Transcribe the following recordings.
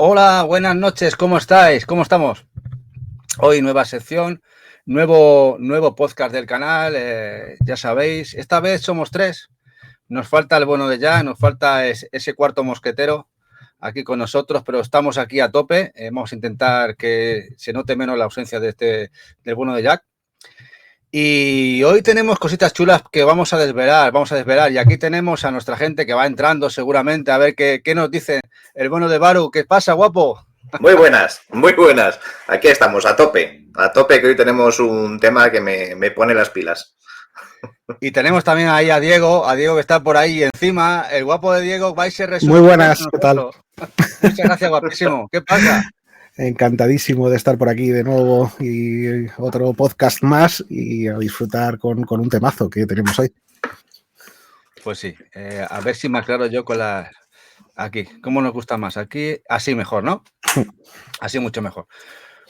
Hola, buenas noches, ¿cómo estáis? ¿Cómo estamos? Hoy nueva sección, nuevo podcast del canal, ya sabéis, esta vez somos 3, nos falta el bueno de Jack, nos falta ese cuarto mosquetero aquí con nosotros, pero estamos aquí a tope, vamos a intentar que se note menos la ausencia del bueno de Jack. Y hoy tenemos cositas chulas que vamos a desvelar, y aquí tenemos a nuestra gente que va entrando seguramente a ver qué nos dice el bueno de Baru. ¿Qué pasa, guapo? Muy buenas, muy buenas. Aquí estamos, a tope, que hoy tenemos un tema que me pone las pilas. Y tenemos también ahí a Diego que está por ahí encima, el guapo de Diego, vais a resucitar. Muy buenas, ¿qué tal? Muchas gracias, guapísimo. ¿Qué pasa? Encantadísimo de estar por aquí de nuevo y otro podcast más y a disfrutar con un temazo que tenemos hoy. Pues sí, a ver si me aclaro yo con las... Aquí, ¿cómo nos gusta más? Aquí, así mejor, ¿no? Así mucho mejor.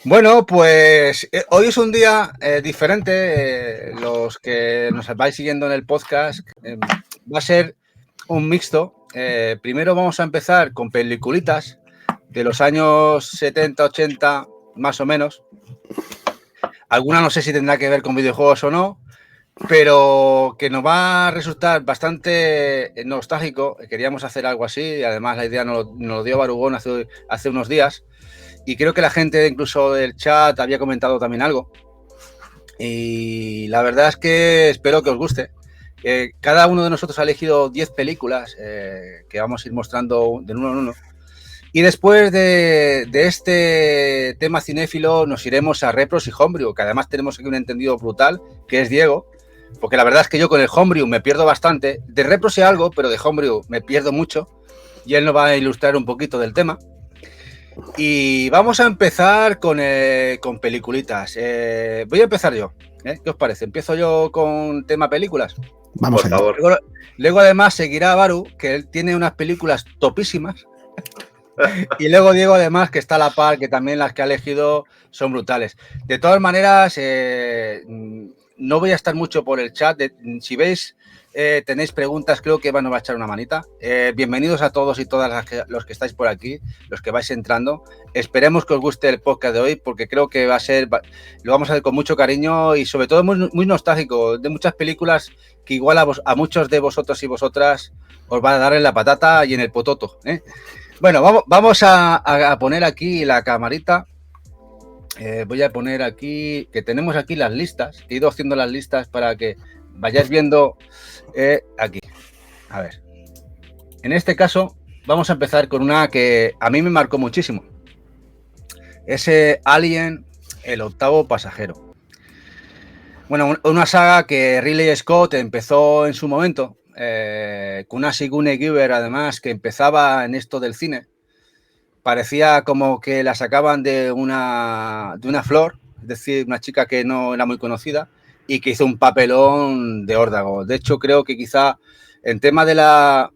Bueno, pues hoy es un día diferente. Los que nos vais siguiendo en el podcast, va a ser un mixto. Primero vamos a empezar con peliculitas de los años 70, 80, más o menos. Alguna no sé si tendrá que ver con videojuegos o no, pero que nos va a resultar bastante nostálgico. Queríamos hacer algo así y además la idea nos lo dio Barugón hace unos días. Y creo que la gente incluso del chat había comentado también algo. Y la verdad es que espero que os guste. Cada uno de nosotros ha elegido 10 películas que vamos a ir mostrando de uno en uno. Y después de este tema cinéfilo nos iremos a Repros y Homebrew, que además tenemos aquí un entendido brutal, que es Diego. Porque la verdad es que yo con el Homebrew me pierdo bastante. De Repros sé algo, pero de Homebrew me pierdo mucho. Y él nos va a ilustrar un poquito del tema. Y vamos a empezar con peliculitas. Voy a empezar yo. ¿Qué os parece? ¿Empiezo yo con tema películas? Vamos, por favor. Luego además seguirá Baru, que él tiene unas películas topísimas. Y luego Diego además, que está a la par, que también las que ha elegido son brutales. De todas maneras, no voy a estar mucho por el chat. Si veis, tenéis preguntas, creo que nos va a echar una manita. Bienvenidos a todos y todas los que estáis por aquí, los que vais entrando. Esperemos que os guste el podcast de hoy, porque creo que lo vamos a hacer con mucho cariño y sobre todo muy, muy nostálgico, de muchas películas que igual a muchos de vosotros y vosotras os va a dar en la patata y en el pototo. Bueno, vamos a poner aquí la camarita. Voy a poner aquí, que tenemos aquí las listas. He ido haciendo las listas para que vayáis viendo aquí. A ver. En este caso, vamos a empezar con una que a mí me marcó muchísimo. Ese Alien, el octavo pasajero. Bueno, una saga que Ridley Scott empezó en su momento, con una Sigourney Weaver, además, que empezaba en esto del cine. Parecía como que la sacaban de una flor, es decir, una chica que no era muy conocida y que hizo un papelón de órdago. De hecho, creo que quizá en tema de la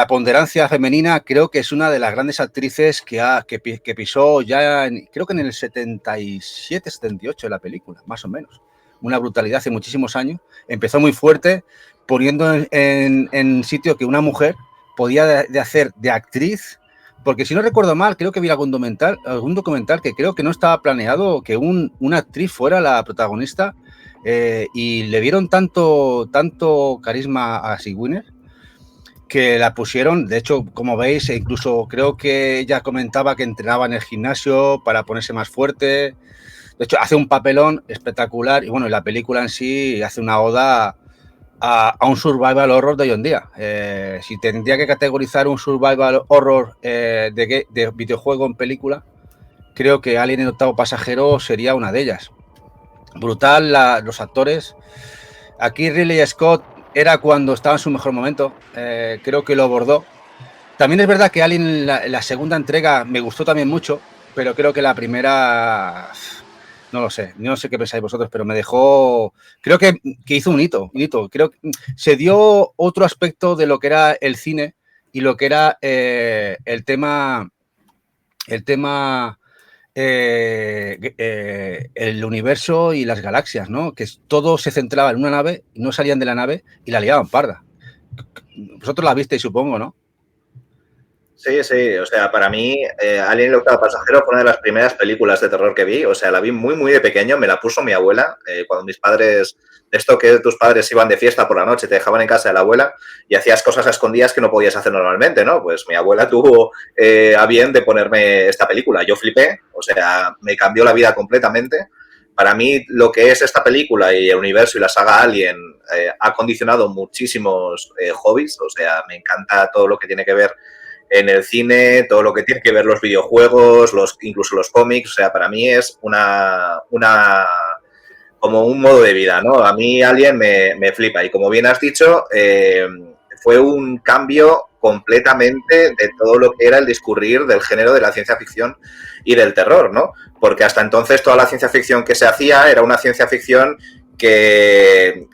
ponderancia femenina, creo que es una de las grandes actrices que pisó ya, creo que en el 77, 78 la película, más o menos. Una brutalidad hace muchísimos años. Empezó muy fuerte, poniendo en sitio que una mujer podía de hacer de actriz, porque si no recuerdo mal, creo que vi algún documental que creo que no estaba planeado que una actriz fuera la protagonista, y le vieron tanto carisma a Sigourney que la pusieron. De hecho, como veis, incluso creo que ella comentaba que entrenaba en el gimnasio para ponerse más fuerte. De hecho, hace un papelón espectacular y bueno, la película en sí hace una oda a un survival horror de hoy en día. Si tendría que categorizar un survival horror de videojuego en película, creo que Alien el octavo pasajero sería una de ellas. Brutal, los actores. Aquí Ridley Scott era cuando estaba en su mejor momento. Creo que lo abordó. También es verdad que Alien, la segunda entrega, me gustó también mucho, pero creo que la primera... No sé qué pensáis vosotros, pero me dejó... Creo que hizo un hito. Creo que se dio otro aspecto de lo que era el cine y lo que era el tema el universo y las galaxias, ¿no? Que todo se centraba en una nave y no salían de la nave y la liaban parda. Vosotros la visteis, supongo, ¿no? Sí, sí, o sea, para mí Alien el octavo pasajero fue una de las primeras películas de terror que vi, o sea, la vi muy, muy de pequeño, me la puso mi abuela, cuando mis padres, esto que tus padres iban de fiesta por la noche, te dejaban en casa de la abuela y hacías cosas a escondidas que no podías hacer normalmente, ¿no? Pues mi abuela tuvo a bien de ponerme esta película, yo flipé, o sea, me cambió la vida completamente. Para mí lo que es esta película y el universo y la saga Alien ha condicionado muchísimos hobbies, o sea, me encanta todo lo que tiene que ver en el cine, todo lo que tiene que ver los videojuegos, incluso los cómics, o sea, para mí es como un modo de vida, ¿no? A mí Alien me flipa y como bien has dicho, fue un cambio completamente de todo lo que era el discurrir del género de la ciencia ficción y del terror, ¿no? Porque hasta entonces toda la ciencia ficción que se hacía era una ciencia ficción que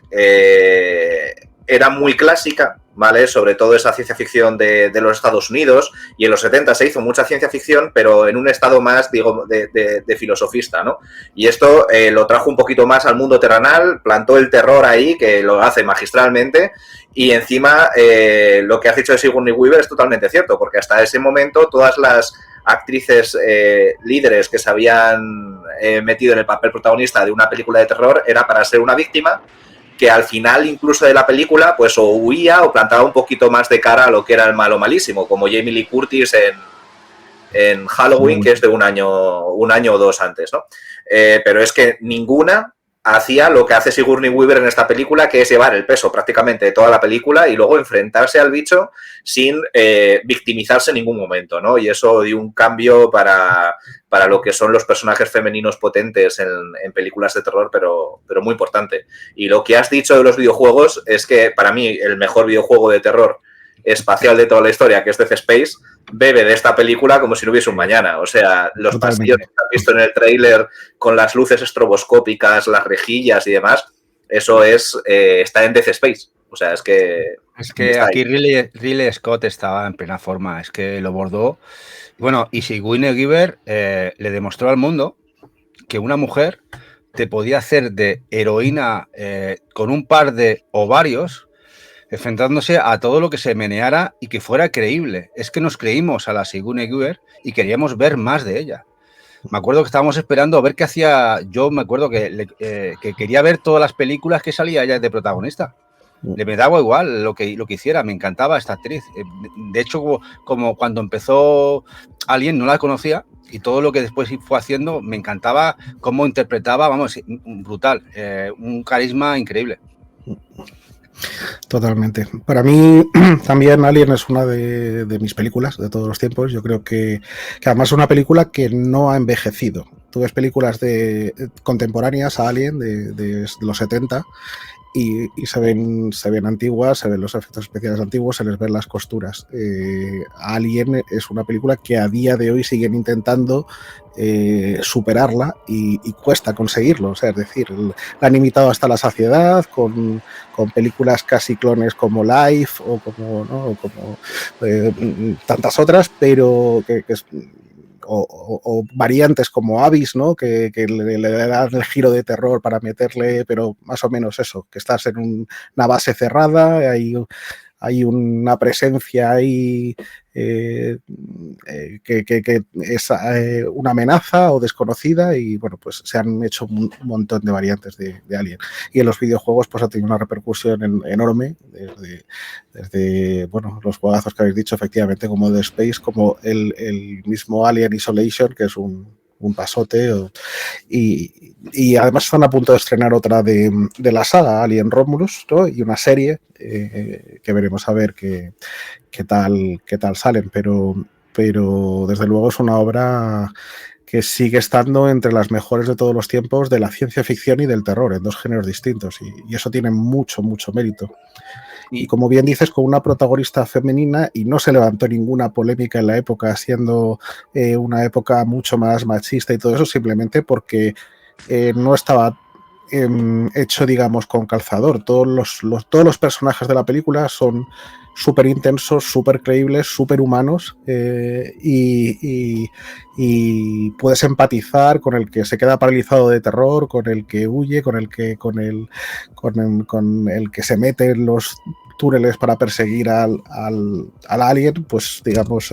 era muy clásica, ¿vale? Sobre todo esa ciencia ficción de los Estados Unidos, y en los 70 se hizo mucha ciencia ficción, pero en un estado más, digo, de filosofista, ¿no? Y esto lo trajo un poquito más al mundo terrenal, plantó el terror ahí, que lo hace magistralmente, y encima lo que has dicho de Sigourney Weaver es totalmente cierto, porque hasta ese momento todas las actrices líderes que se habían metido en el papel protagonista de una película de terror era para ser una víctima que al final incluso de la película pues o huía o plantaba un poquito más de cara a lo que era el malo malísimo, como Jamie Lee Curtis en Halloween, que es de un año o dos antes, ¿no? Pero es que ninguna hacía lo que hace Sigourney Weaver en esta película, que es llevar el peso prácticamente de toda la película y luego enfrentarse al bicho sin victimizarse en ningún momento, ¿no? Y eso dio un cambio para lo que son los personajes femeninos potentes en películas de terror, pero muy importante. Y lo que has dicho de los videojuegos es que para mí el mejor videojuego de terror espacial de toda la historia, que es Dead Space, bebe de esta película como si no hubiese un mañana. O sea, los pasillos que has visto en el tráiler con las luces estroboscópicas, las rejillas y demás, eso está en Dead Space. O sea, es que aquí Ridley Scott estaba en plena forma, es que lo bordó. Bueno, y Sigourney Weaver le demostró al mundo que una mujer te podía hacer de heroína con un par de ovarios, enfrentándose a todo lo que se meneara y que fuera creíble. Es que nos creímos a la Sigourney Weaver y queríamos ver más de ella. Me acuerdo que estábamos esperando a ver qué hacía. Yo me acuerdo que quería ver todas las películas que salía ella de protagonista. Me daba igual lo que hiciera, me encantaba esta actriz. De hecho, como cuando empezó Alien no la conocía y todo lo que después fue haciendo, me encantaba cómo interpretaba, vamos, brutal, un carisma increíble. Totalmente. Para mí también Alien es una de mis películas de todos los tiempos. Yo creo que además es una película que no ha envejecido. Tú ves películas contemporáneas a Alien de los 70 y se ven antiguas, se ven los efectos especiales antiguos, se les ven las costuras. Alien es una película que a día de hoy siguen intentando superarla y cuesta conseguirlo. O sea, es decir, la han imitado hasta la saciedad con películas casi clones como Life o como tantas otras, pero que o variantes como Abyss, ¿no? Que le dan el giro de terror para meterle, pero más o menos eso, que estás en una base cerrada, hay una presencia ahí que es una amenaza o desconocida y bueno, pues se han hecho un montón de variantes de Alien. Y en los videojuegos pues ha tenido una repercusión enorme desde bueno, los juegazos que habéis dicho efectivamente como The Space, como el mismo Alien Isolation, que es un pasote y además están a punto de estrenar otra de la saga Alien Romulus, ¿no? Y una serie que veremos a ver qué tal salen, pero desde luego es una obra que sigue estando entre las mejores de todos los tiempos de la ciencia ficción y del terror, en dos géneros distintos, y eso tiene mucho mérito. Y como bien dices, con una protagonista femenina, y no se levantó ninguna polémica en la época, siendo una época mucho más machista y todo eso, simplemente porque no estaba hecho, digamos, con calzador. Todos los personajes de la película son súper intensos, súper creíbles, súper humanos y puedes empatizar con el que se queda paralizado de terror, con el que huye, con el que se mete en túneles para perseguir al alien, pues digamos,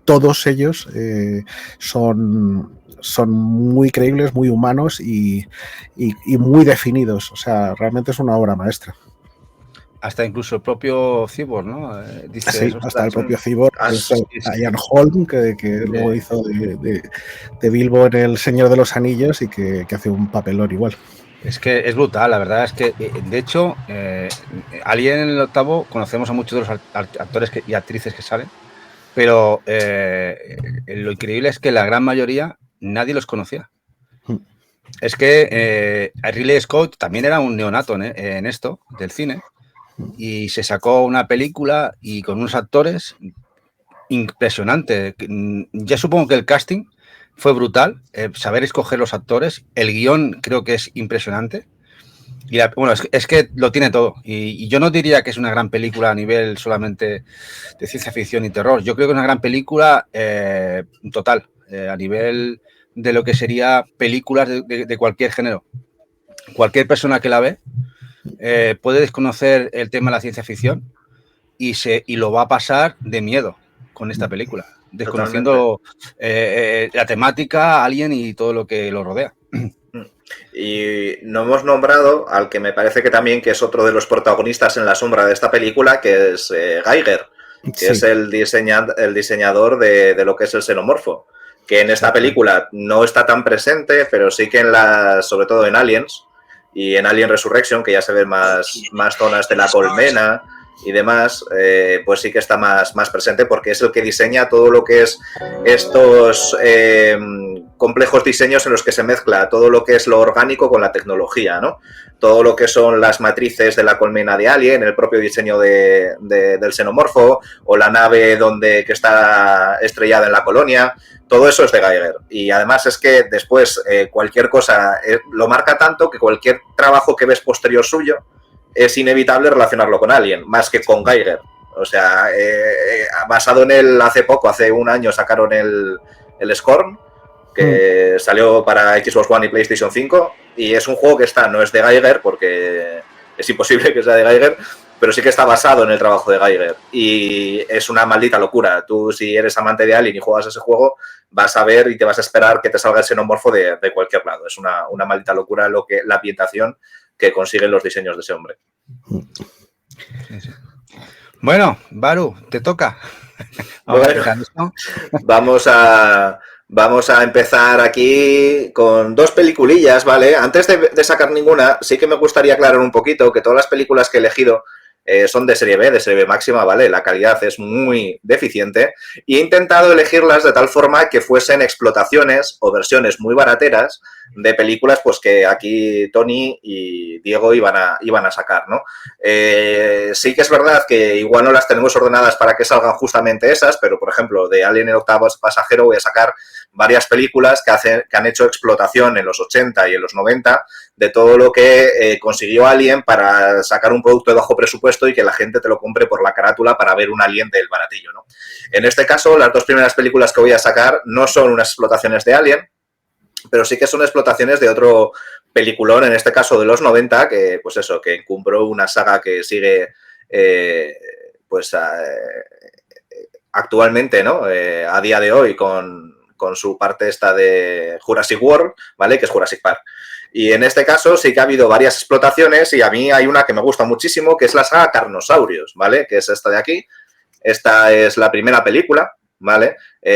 todos ellos son muy creíbles, muy humanos y muy definidos. O sea, realmente es una obra maestra. Hasta incluso el propio Cyborg, ¿no? Dice, sí, hasta el propio Cyborg, Ian Holm, que luego hizo de Bilbo en El Señor de los Anillos y que hace un papelón igual. Es que es brutal, la verdad es que, de hecho, Alien en el octavo conocemos a muchos de los actores y actrices que salen, pero lo increíble es que la gran mayoría nadie los conocía. Es que Ridley Scott también era un neonato en esto, del cine, y se sacó una película y con unos actores impresionantes. Ya supongo que el casting fue brutal, saber escoger los actores, el guión creo que es impresionante. Y bueno, es que lo tiene todo. Y yo no diría que es una gran película a nivel solamente de ciencia ficción y terror. Yo creo que es una gran película total, a nivel de lo que sería películas de cualquier género. Cualquier persona que la ve puede desconocer el tema de la ciencia ficción y lo va a pasar de miedo con esta película, desconociendo la temática, Alien y todo lo que lo rodea. Y no hemos nombrado al que me parece que también que es otro de los protagonistas en la sombra de esta película, que es Giger, que es el diseñador de lo que es el xenomorfo, que en esta película no está tan presente, pero sí que sobre todo en Aliens y en Alien Resurrection, que ya se ven más zonas de la colmena y demás, pues sí que está más presente porque es el que diseña todo lo que es estos complejos diseños en los que se mezcla todo lo que es lo orgánico con la tecnología, ¿no? Todo lo que son las matrices de la colmena de Alien, el propio diseño del xenomorfo o la nave que está estrellada en la colonia. Todo eso es de Giger. Y además es que después cualquier cosa lo marca tanto que cualquier trabajo que ves posterior suyo es inevitable relacionarlo con Alien, más que con Giger. O sea, basado en él hace un año sacaron el Scorn, que salió para Xbox One y PlayStation 5, y es un juego que no es de Giger, porque es imposible que sea de Giger, pero sí que está basado en el trabajo de Giger. Y es una maldita locura. Tú, si eres amante de Alien y juegas ese juego, vas a ver y te vas a esperar que te salga el xenomorfo de cualquier lado. Es una maldita locura la ambientación que consiguen los diseños de ese hombre. Bueno, Baru, te toca. Vamos a empezar aquí con dos peliculillas, ¿vale? Antes de sacar ninguna, sí que me gustaría aclarar un poquito que todas las películas que he elegido son de serie B máxima, ¿vale? La calidad es muy deficiente y he intentado elegirlas de tal forma que fuesen explotaciones o versiones muy barateras de películas pues que aquí Tony y Diego iban a sacar, ¿no? Sí que es verdad que igual no las tenemos ordenadas para que salgan justamente esas, pero por ejemplo de Alien el octavo pasajero voy a sacar varias películas que han hecho explotación en los 80 y en los 90 de todo lo que consiguió Alien para sacar un producto de bajo presupuesto y que la gente te lo compre por la carátula para ver un Alien del baratillo, ¿no? En este caso, las dos primeras películas que voy a sacar no son unas explotaciones de Alien, pero sí que son explotaciones de otro peliculón, en este caso de los 90, que pues eso, que encumbró una saga que sigue actualmente, ¿no? A día de hoy con su parte esta de Jurassic World, ¿vale? Que es Jurassic Park. Y en este caso sí que ha habido varias explotaciones y a mí hay una que me gusta muchísimo, que es la saga Carnosaurios, ¿vale? Que es esta de aquí. Esta es la primera película, ¿vale?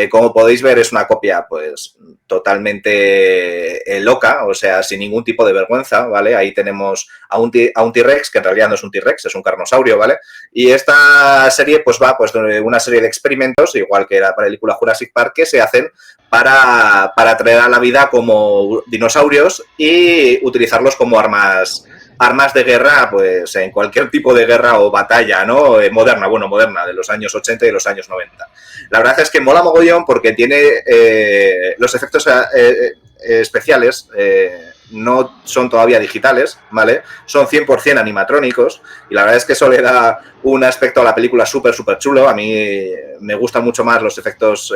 Como podéis ver, es una copia, pues, totalmente loca, o sea, sin ningún tipo de vergüenza, ¿vale? Ahí tenemos a un T-Rex, que en realidad no es un T-Rex, es un carnosaurio, ¿vale? Y esta serie, pues, va pues de una serie de experimentos, igual que la película Jurassic Park, que se hacen para traer a la vida como dinosaurios y utilizarlos como armas de guerra, pues en cualquier tipo de guerra o batalla, ¿no? Moderna, de los años 80 y de los años 90. La verdad es que mola mogollón porque tiene los efectos especiales no son todavía digitales, ¿vale? Son 100% animatrónicos y la verdad es que eso le da un aspecto a la película súper chulo. A mí me gustan mucho más los efectos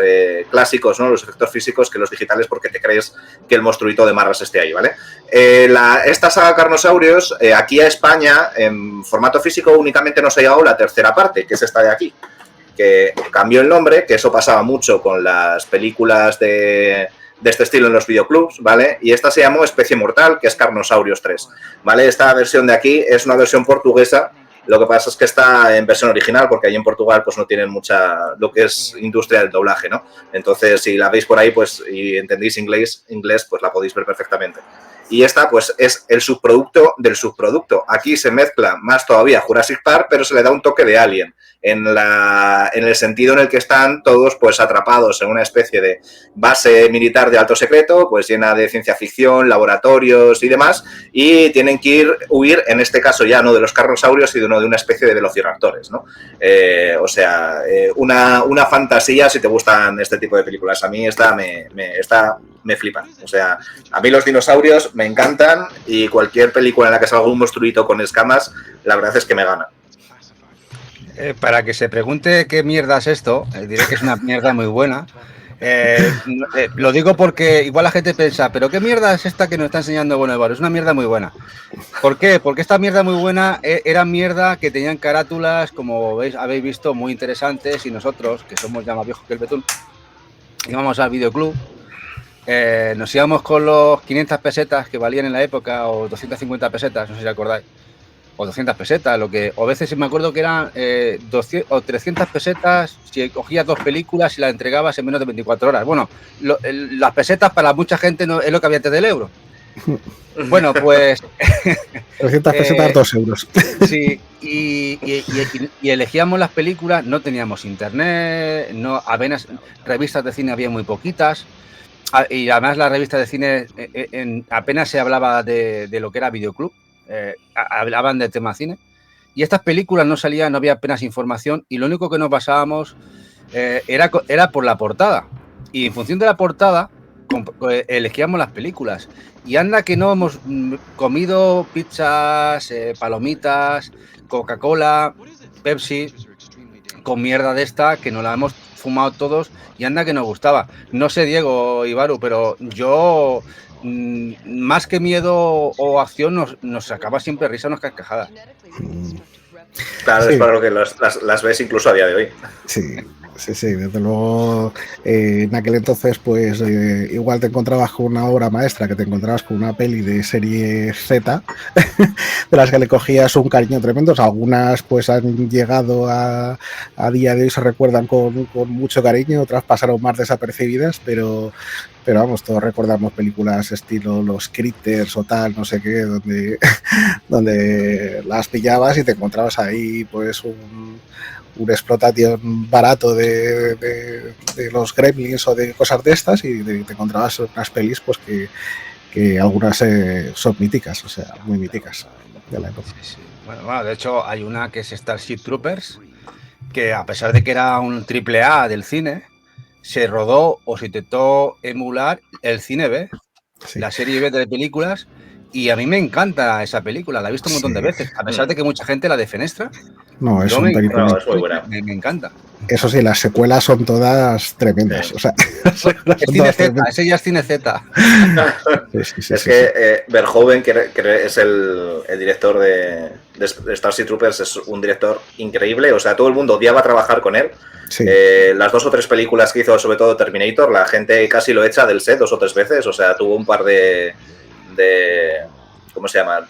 clásicos, ¿no? Los efectos físicos que los digitales porque te crees que el monstruito de Marras esté ahí, ¿vale? Esta saga Carnosaurios, aquí a España, en formato físico únicamente nos ha llegado la tercera parte, que es esta de aquí, que cambió el nombre, que eso pasaba mucho con las películas de este estilo en los videoclubs, ¿vale? Y esta se llamó Especie Mortal, que es Carnosaurios 3, ¿vale? Esta versión de aquí es una versión portuguesa, lo que pasa es que está en versión original, porque ahí en Portugal pues no tienen mucha, lo que es industria del doblaje, ¿no? Entonces, si la veis por ahí, pues, y entendéis inglés, pues la podéis ver perfectamente. Y esta, pues, es el subproducto del subproducto. Aquí se mezcla más todavía Jurassic Park, pero se le da un toque de Alien, en el sentido en el que están todos, pues, atrapados en una especie de base militar de alto secreto, pues, llena de ciencia ficción, laboratorios y demás, y tienen que huir, en este caso ya no de los carnosaurios, sino de una especie de velociraptores, ¿no? Una fantasía si te gustan este tipo de películas. A mí esta me flipan. O sea, a mí los dinosaurios me encantan y cualquier película en la que salga un monstruito con escamas, la verdad es que me gana. Para que se pregunte qué mierda es esto, diré que es una mierda muy buena. Lo digo porque igual la gente piensa, pero ¿qué mierda es esta que nos está enseñando Bueno Álvaro? Es una mierda muy buena. ¿Por qué? Porque esta mierda muy buena era mierda que tenían carátulas, como habéis visto, muy interesantes, y nosotros, que somos ya más viejos que el betún, íbamos al videoclub, nos íbamos con los 500 pesetas que valían en la época, o 250 pesetas, no sé si acordáis, o 200 pesetas, o a veces me acuerdo que eran 200 o 300 pesetas si cogías 2 películas y las entregabas en menos de 24 horas. Bueno, las pesetas para mucha gente no es lo que había antes del euro. Bueno, pues... 300 pesetas, 2 euros. Sí, y elegíamos las películas, no teníamos internet, no apenas revistas de cine había muy poquitas, y además las revistas de cine apenas se hablaba de lo que era videoclub. Hablaban del tema cine y estas películas no salían, no había apenas información y lo único que nos basábamos era por la portada, y en función de la portada elegíamos las películas, y anda que no hemos comido pizzas, palomitas, Coca-Cola, Pepsi con mierda de esta que nos la hemos fumado todos, y anda que nos gustaba. No sé, Diego, Ibaru, pero yo más que miedo o acción nos sacaba siempre risa, unas carcajadas. Claro, sí. Es para lo que las ves incluso a día de hoy. Sí, desde luego en aquel entonces pues igual te encontrabas con una obra maestra, que te encontrabas con una peli de serie Z de las que le cogías un cariño tremendo. O sea, algunas pues han llegado a día de hoy, se recuerdan con mucho cariño, otras pasaron más desapercibidas, pero vamos, todos recordamos películas estilo Los Critters o tal, no sé qué, donde las pillabas y te encontrabas ahí pues un explotación barato de los Gremlins o de cosas de estas, y te encontrabas unas pelis pues que algunas son míticas, o sea, muy míticas de la época. Sí. Bueno, de hecho hay una que es Starship Troopers, que a pesar de que era un AAA del cine, se rodó o se intentó emular el cine B, la serie B de películas, y a mí me encanta esa película, la he visto un montón de veces, a pesar de que mucha gente la defenestra. No, es muy buena. Me encanta. Eso sí, las secuelas son todas tremendas. Sí. O sea, es cine Z, ese ya es cine Z. Verhoeven, que es el director de Starship Troopers, es un director increíble. O sea, todo el mundo odiaba trabajar con él. Sí. Las 2 o 3 películas que hizo, sobre todo Terminator, la gente casi lo echa del set 2 o 3 veces. O sea, tuvo un par de ¿cómo se llama?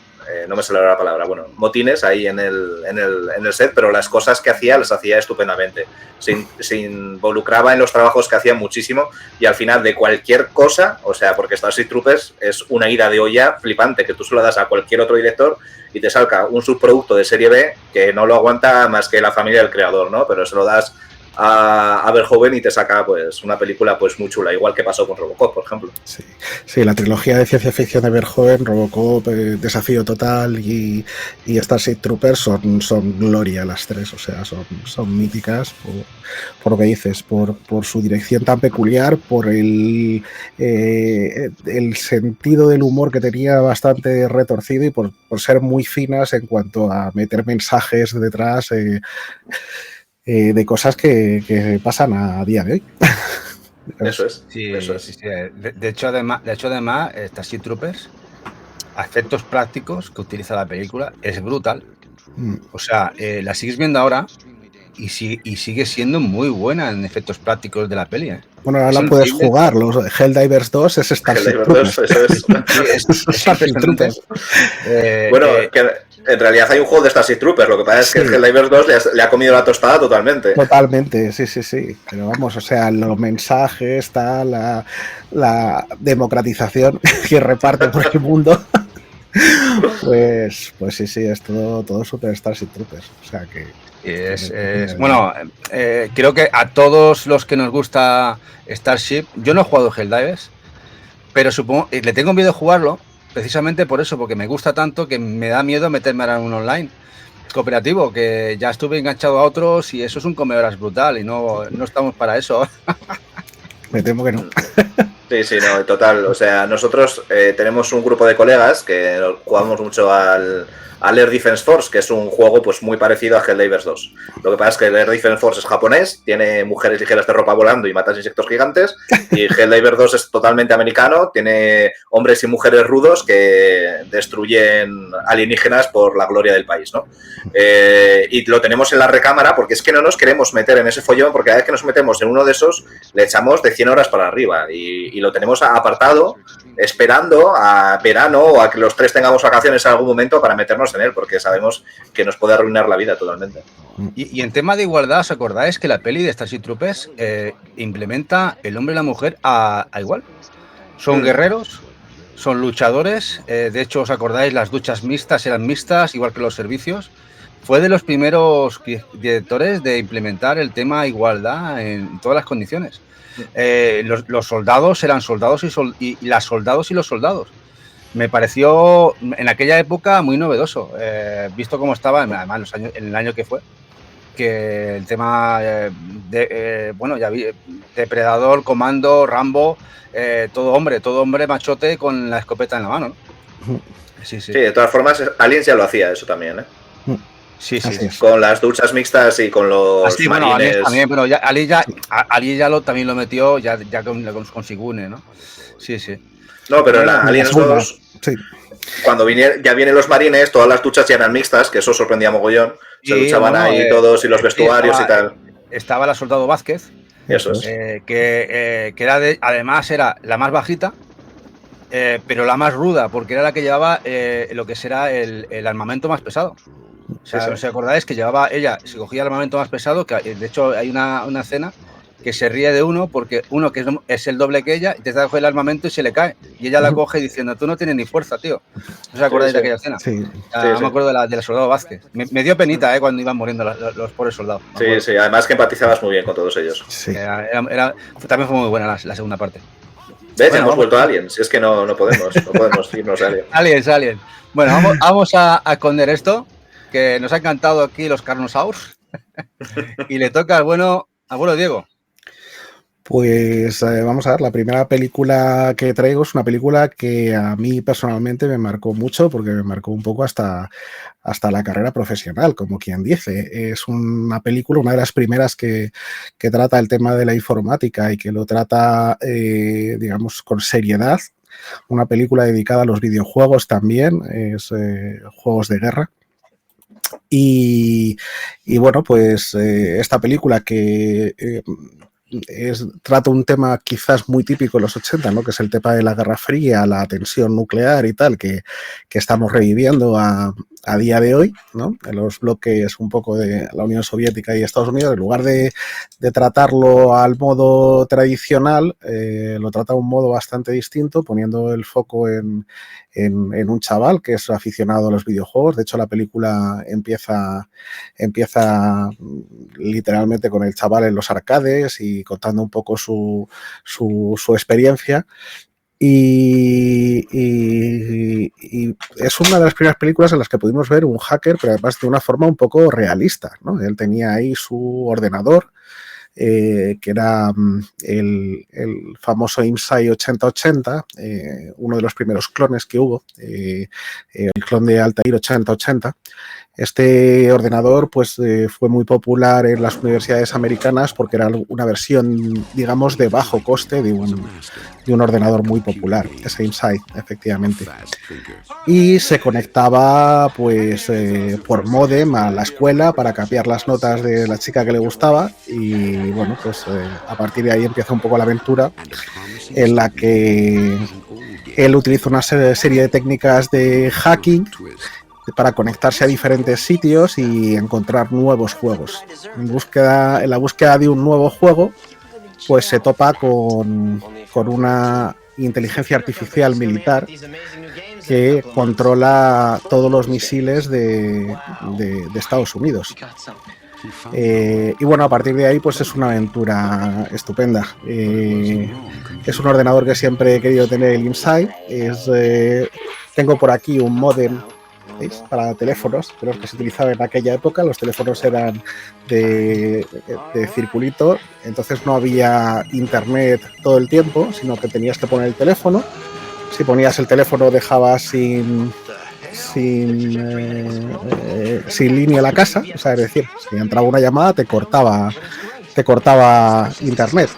No me sale la palabra, bueno, motines ahí en el set, pero las cosas que hacía las hacía estupendamente. Se involucraba en los trabajos que hacía muchísimo, y al final de cualquier cosa, o sea, porque Starship Troopers es una ida de olla flipante, que tú se lo das a cualquier otro director y te salga un subproducto de serie B que no lo aguanta más que la familia del creador, ¿no? Pero se lo das a Verhoeven y te saca pues una película pues muy chula, igual que pasó con Robocop, por ejemplo. Sí, sí, la trilogía de ciencia ficción de Verhoeven, Robocop, Desafío Total y Starship Troopers son gloria las tres, o sea, son míticas por lo que dices, por su dirección tan peculiar, por el sentido del humor que tenía bastante retorcido y por ser muy finas en cuanto a meter mensajes detrás de cosas que pasan a día de hoy. Eso es. Sí, eso es. sí, sí. De hecho, además, Starship Troopers, a efectos prácticos que utiliza la película, es brutal. O sea, la sigues viendo ahora y sigue siendo muy buena en efectos prácticos de la peli. Bueno, ahora Es la puedes increíble. jugar. Los Helldivers 2 es Starship Helldivers 2, Troopers. eso es. Sí, es Starship impresionante. Troopers. Bueno, que en realidad hay un juego de Starship Troopers, lo que pasa es que el Helldivers 2 le ha comido la tostada totalmente. Totalmente, sí. Pero vamos, o sea, los mensajes, la democratización que reparte por el mundo. Pues sí, es todo super Starship Troopers. O sea que. Bueno, creo que a todos los que nos gusta Starship, yo no he jugado Helldivers, pero supongo, le tengo miedo a jugarlo, precisamente por eso, porque me gusta tanto que me da miedo meterme ahora en un online cooperativo, que ya estuve enganchado a otros y eso es un comedoras brutal y no estamos para eso. Me temo que no. Sí, no, total. O sea, nosotros tenemos un grupo de colegas que jugamos mucho al Air Defense Force, que es un juego pues muy parecido a Helldivers 2. Lo que pasa es que el Air Defense Force es japonés, tiene mujeres ligeras de ropa volando y matas insectos gigantes, y Helldivers 2 es totalmente americano, tiene hombres y mujeres rudos que destruyen alienígenas por la gloria del país, ¿no? Y lo tenemos en la recámara porque es que no nos queremos meter en ese follón, porque cada vez que nos metemos en uno de esos le echamos de 100 horas para arriba y lo tenemos apartado esperando a verano o a que los tres tengamos vacaciones en algún momento para meternos en él, porque sabemos que nos puede arruinar la vida totalmente. Y en tema de igualdad, ¿os acordáis que la peli de Starship Troopers implementa el hombre y la mujer a igual? Son guerreros, son luchadores, de hecho, ¿os acordáis? Las duchas mixtas eran mixtas, igual que los servicios. Fue de los primeros directores de implementar el tema igualdad en todas las condiciones. Los soldados eran soldados y las soldados y los soldados. Me pareció en aquella época muy novedoso, visto cómo estaba, además en el año que fue, que el tema bueno, ya vi, Depredador, Comando, Rambo, todo hombre machote con la escopeta en la mano, ¿no? Sí, de todas formas, Aliens ya lo hacía eso también, ¿eh? Sí. Con las duchas mixtas y con los marines. Bueno, también, pero Ali ya también lo metió ya con Sigune, ¿no? Sí. No, pero en la Aliens 2, cuando ya vienen los marines, todas las duchas ya eran mixtas, que eso sorprendía mogollón. Se duchaban ahí todos y los vestuarios y tal. Estaba la Soldado Vázquez. Eso es. Que era además era la más bajita, pero la más ruda, porque era la que llevaba lo que será el armamento más pesado. O sea, ¿os acordáis que llevaba ella, se cogía el armamento más pesado? Que de hecho hay una escena que se ríe de uno porque uno que es el doble que ella intenta coger el armamento y se le cae y ella la coge diciendo: tú no tienes ni fuerza, tío. ¿No os acordáis de aquella escena? No me acuerdo de la Soldado Vázquez. Me dio penita cuando iban muriendo los pobres soldados. Sí, además que empatizabas muy bien con todos ellos. También fue muy buena la segunda parte. ¿Ves? Hemos vuelto a Aliens. Si es que no podemos irnos a Aliens. Aliens. Bueno, vamos a esconder esto, que nos ha encantado aquí los Carnosaurs. Y le toca al bueno Diego. Pues vamos a ver, la primera película que traigo es una película que a mí personalmente me marcó mucho, porque me marcó un poco hasta la carrera profesional, como quien dice. Es una película, una de las primeras que trata el tema de la informática y que lo trata, digamos, con seriedad. Una película dedicada a los videojuegos también, es juegos de guerra. Y bueno, pues esta película que trata un tema quizás muy típico de los 80, ¿no? Que es el tema de la Guerra Fría, la tensión nuclear y tal, que estamos reviviendo a a día de hoy, ¿no? En los bloques un poco de la Unión Soviética y Estados Unidos, en lugar de tratarlo al modo tradicional, lo trata de un modo bastante distinto, poniendo el foco en un chaval que es aficionado a los videojuegos. De hecho, la película empieza literalmente con el chaval en los arcades y contando un poco su experiencia. Y es una de las primeras películas en las que pudimos ver un hacker, pero además de una forma un poco realista, ¿no? Él tenía ahí su ordenador, que era el famoso IMSAI 8080, uno de los primeros clones que hubo, el clon de Altair 8080. Este ordenador pues fue muy popular en las universidades americanas porque era una versión, digamos, de bajo coste de un ordenador muy popular, ese IMSAI, efectivamente. Y se conectaba pues por módem a la escuela para capear las notas de la chica que le gustaba y bueno, pues a partir de ahí empieza un poco la aventura en la que él utiliza una serie de técnicas de hacking para conectarse a diferentes sitios y encontrar nuevos juegos. En la búsqueda de un nuevo juego, pues se topa con una inteligencia artificial militar que controla todos los misiles de Estados Unidos. Y bueno, a partir de ahí pues es una aventura estupenda. Es un ordenador que siempre he querido tener, el IMSAI. Tengo por aquí un módem, ¿veis?, para teléfonos, pero que se utilizaba en aquella época. Los teléfonos eran de circulito, entonces no había internet todo el tiempo, sino que tenías que poner el teléfono. Si ponías el teléfono dejabas sin línea la casa, o sea, es decir, si entraba una llamada te cortaba internet.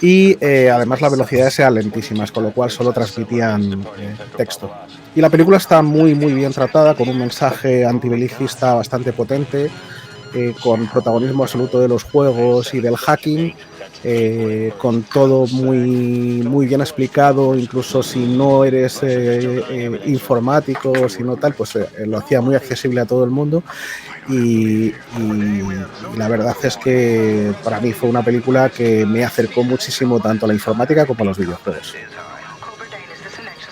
Y además las velocidades eran lentísimas, con lo cual solo transmitían texto. Y la película está muy muy bien tratada, con un mensaje antibelicista bastante potente, con protagonismo absoluto de los juegos y del hacking, con todo muy, muy bien explicado. Incluso si no eres informático o si no tal, pues lo hacía muy accesible a todo el mundo. Y la verdad es que para mí fue una película que me acercó muchísimo tanto a la informática como a los videojuegos.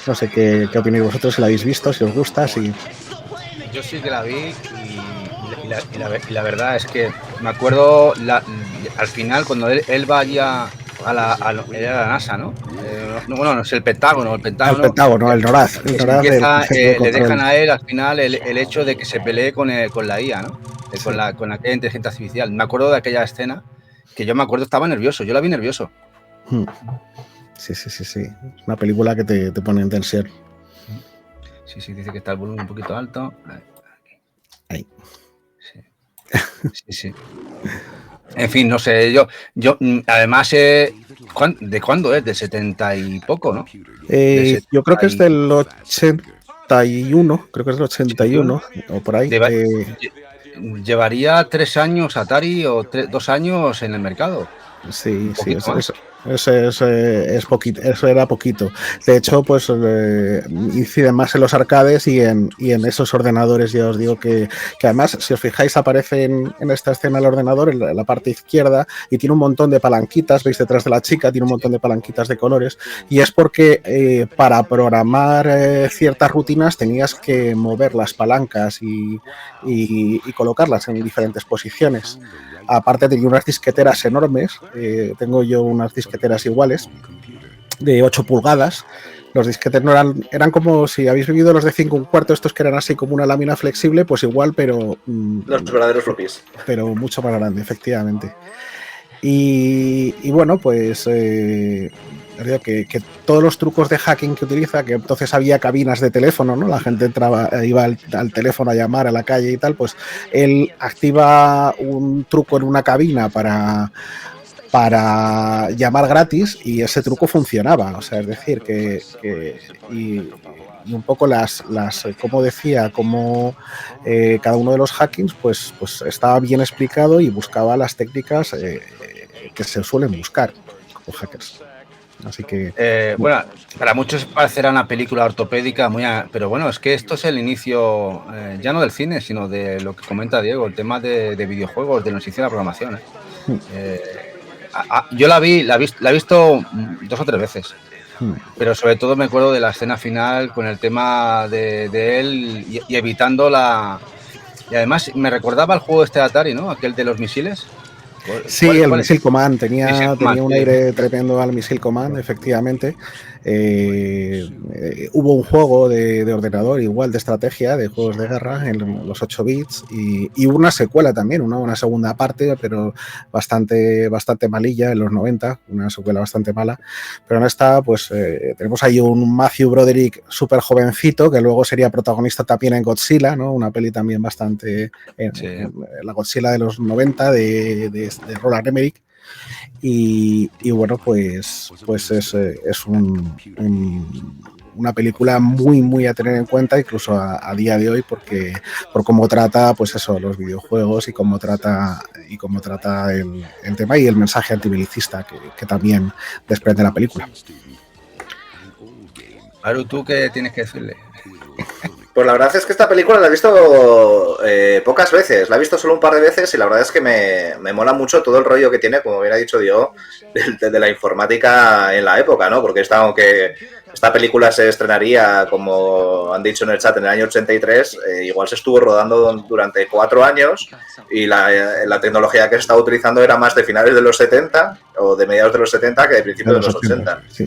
No sé qué opináis vosotros, si la habéis visto, si os gusta, si... Yo sí que la vi y la verdad es que me acuerdo al final cuando él va allí a la NASA, ¿no? Bueno, no es el Pentágono. El Pentágono, el NORAD. Le dejan a él al final el hecho de que se pelee con la IA, ¿no? Sí. Con aquella inteligencia artificial. Me acuerdo de aquella escena que yo me acuerdo, estaba nervioso, yo la vi nervioso. Sí. Es una película que te pone en tensión. Sí, dice que está el volumen un poquito alto. Ahí. Sí. En fin, no sé, yo además, ¿de cuándo es? Del 70 y poco, ¿no? Yo creo que es del 81, creo que es del 81 o por ahí. Llevaría 3 años Atari o 2 años en el mercado. Sí, es poquito, eso era poquito. De hecho, pues incide más en los arcades y en esos ordenadores. Ya os digo que además, si os fijáis, aparece en esta escena el ordenador en la parte izquierda y tiene un montón de palanquitas. Veis detrás de la chica, tiene un montón de palanquitas de colores, y es porque para programar ciertas rutinas tenías que mover las palancas y colocarlas en diferentes posiciones. Aparte tenía unas disqueteras enormes, tengo yo unas disqueteras iguales, de 8 pulgadas. Los disquetes no eran como si habéis vivido los de 5 1/4, estos que eran así como una lámina flexible, pues igual, pero... los verdaderos floppies. Pero mucho más grande, efectivamente. Y bueno, pues... que todos los trucos de hacking que utiliza, que entonces había cabinas de teléfono, ¿no? La gente iba al teléfono a llamar a la calle y tal, pues él activa un truco en una cabina para llamar gratis y ese truco funcionaba. O sea, es decir, y un poco como decía, como cada uno de los hackings pues estaba bien explicado y buscaba las técnicas que se suelen buscar. los hackers. Así que... bueno, para muchos parecerá una película ortopédica, pero bueno, es que esto es el inicio, ya no del cine, sino de lo que comenta Diego, el tema de videojuegos, de la inicio de la programación. Yo la he visto 2 o 3 veces, pero sobre todo me acuerdo de la escena final con el tema de él y evitando la... Y además me recordaba el juego de Atari, ¿no? Aquel de los misiles. Sí, el Missile Command tenía un aire tremendo al Missile Command, efectivamente. Hubo un juego de ordenador igual de estrategia, de juegos de guerra en los 8 bits y una secuela también, una segunda parte, pero bastante malilla en los 90, una secuela bastante mala. Pero en esta, pues tenemos ahí un Matthew Broderick súper jovencito, que luego sería protagonista también en Godzilla, ¿no? Una peli también bastante... la Godzilla de los 90 de Roland Emmerich. Y bueno, pues es una película muy a tener en cuenta, incluso a día de hoy, por cómo trata, pues eso, los videojuegos y cómo trata el tema y el mensaje antibelicista que también desprende la película. Aru, ¿tú qué tienes que decirle? Pues la verdad es que esta película la he visto pocas veces, la he visto solo un par de veces y la verdad es que me mola mucho todo el rollo que tiene, como bien ha dicho Diego, de la informática en la época, ¿no? Porque aunque esta película se estrenaría, como han dicho en el chat, en el año 83, igual se estuvo rodando durante 4 años y la tecnología que se estaba utilizando era más de finales de los 70 o de mediados de los 70 que de principios de los 80. Sí.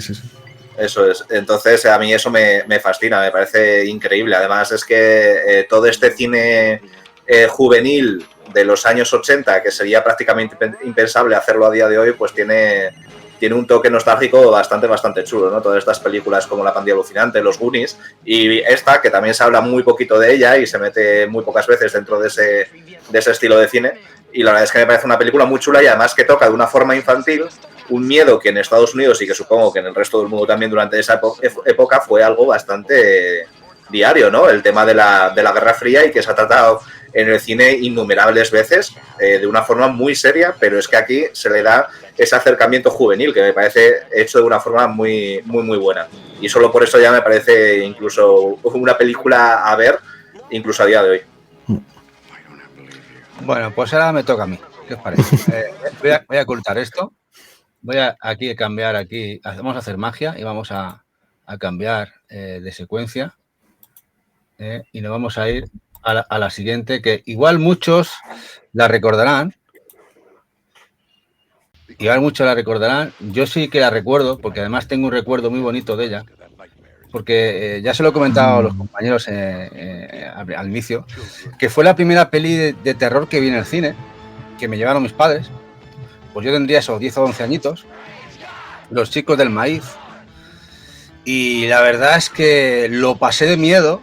Eso es, entonces a mí eso me fascina, me parece increíble. Además es que todo este cine juvenil de los años 80, que sería prácticamente impensable hacerlo a día de hoy, pues tiene un toque nostálgico bastante chulo, ¿no? Todas estas películas como La Pandilla Alucinante, Los Goonies, y esta, que también se habla muy poquito de ella y se mete muy pocas veces dentro de ese estilo de cine, y la verdad es que me parece una película muy chula y además que toca de una forma infantil un miedo que en Estados Unidos y que supongo que en el resto del mundo también durante esa época fue algo bastante diario, ¿no? El tema de la Guerra Fría y que se ha tratado en el cine innumerables veces de una forma muy seria, pero es que aquí se le da ese acercamiento juvenil que me parece hecho de una forma muy buena. Y solo por eso ya me parece incluso una película a ver, incluso a día de hoy. Bueno, pues ahora me toca a mí. ¿Qué os parece? Voy a ocultar esto. Voy a cambiar aquí, vamos a hacer magia y vamos a cambiar de secuencia y nos vamos a ir a la siguiente, que igual muchos la recordarán. Yo sí que la recuerdo, porque además tengo un recuerdo muy bonito de ella, porque ya se lo he comentado a los compañeros al inicio, que fue la primera peli de terror que vi en el cine, que me llevaron mis padres. Pues yo tendría esos 10 o 11 añitos, Los Chicos del Maíz, y la verdad es que lo pasé de miedo,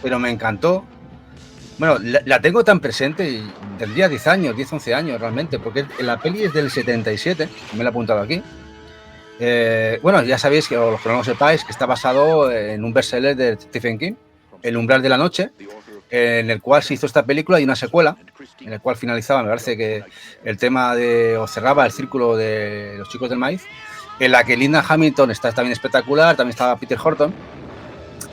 pero me encantó. Bueno, la tengo tan presente y tendría 10 años, 10, 11 años realmente, porque la peli es del 77, me la he apuntado aquí. Bueno, ya sabéis, que, o los que no lo sepáis, que está basado en un bestseller de Stephen King, El Umbral de la Noche, en el cual se hizo esta película y una secuela, en el cual finalizaba, me parece que el tema o cerraba el círculo de Los Chicos del Maíz, en la que Linda Hamilton está también espectacular, también estaba Peter Horton,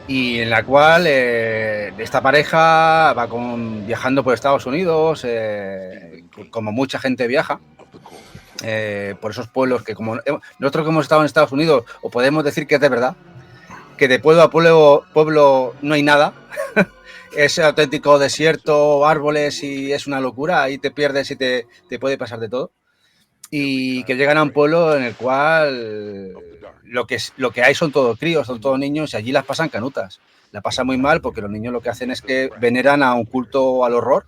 y en la cual esta pareja va viajando por Estados Unidos, como mucha gente viaja, por esos pueblos que como nosotros que hemos estado en Estados Unidos, o podemos decir que es de verdad, que de pueblo a pueblo no hay nada, es auténtico desierto, árboles y es una locura, ahí te pierdes y te puede pasar de todo. Y que llegan a un pueblo en el cual lo que hay son todos críos, son todos niños y allí las pasan canutas. La pasan muy mal porque los niños lo que hacen es que veneran a un culto al horror,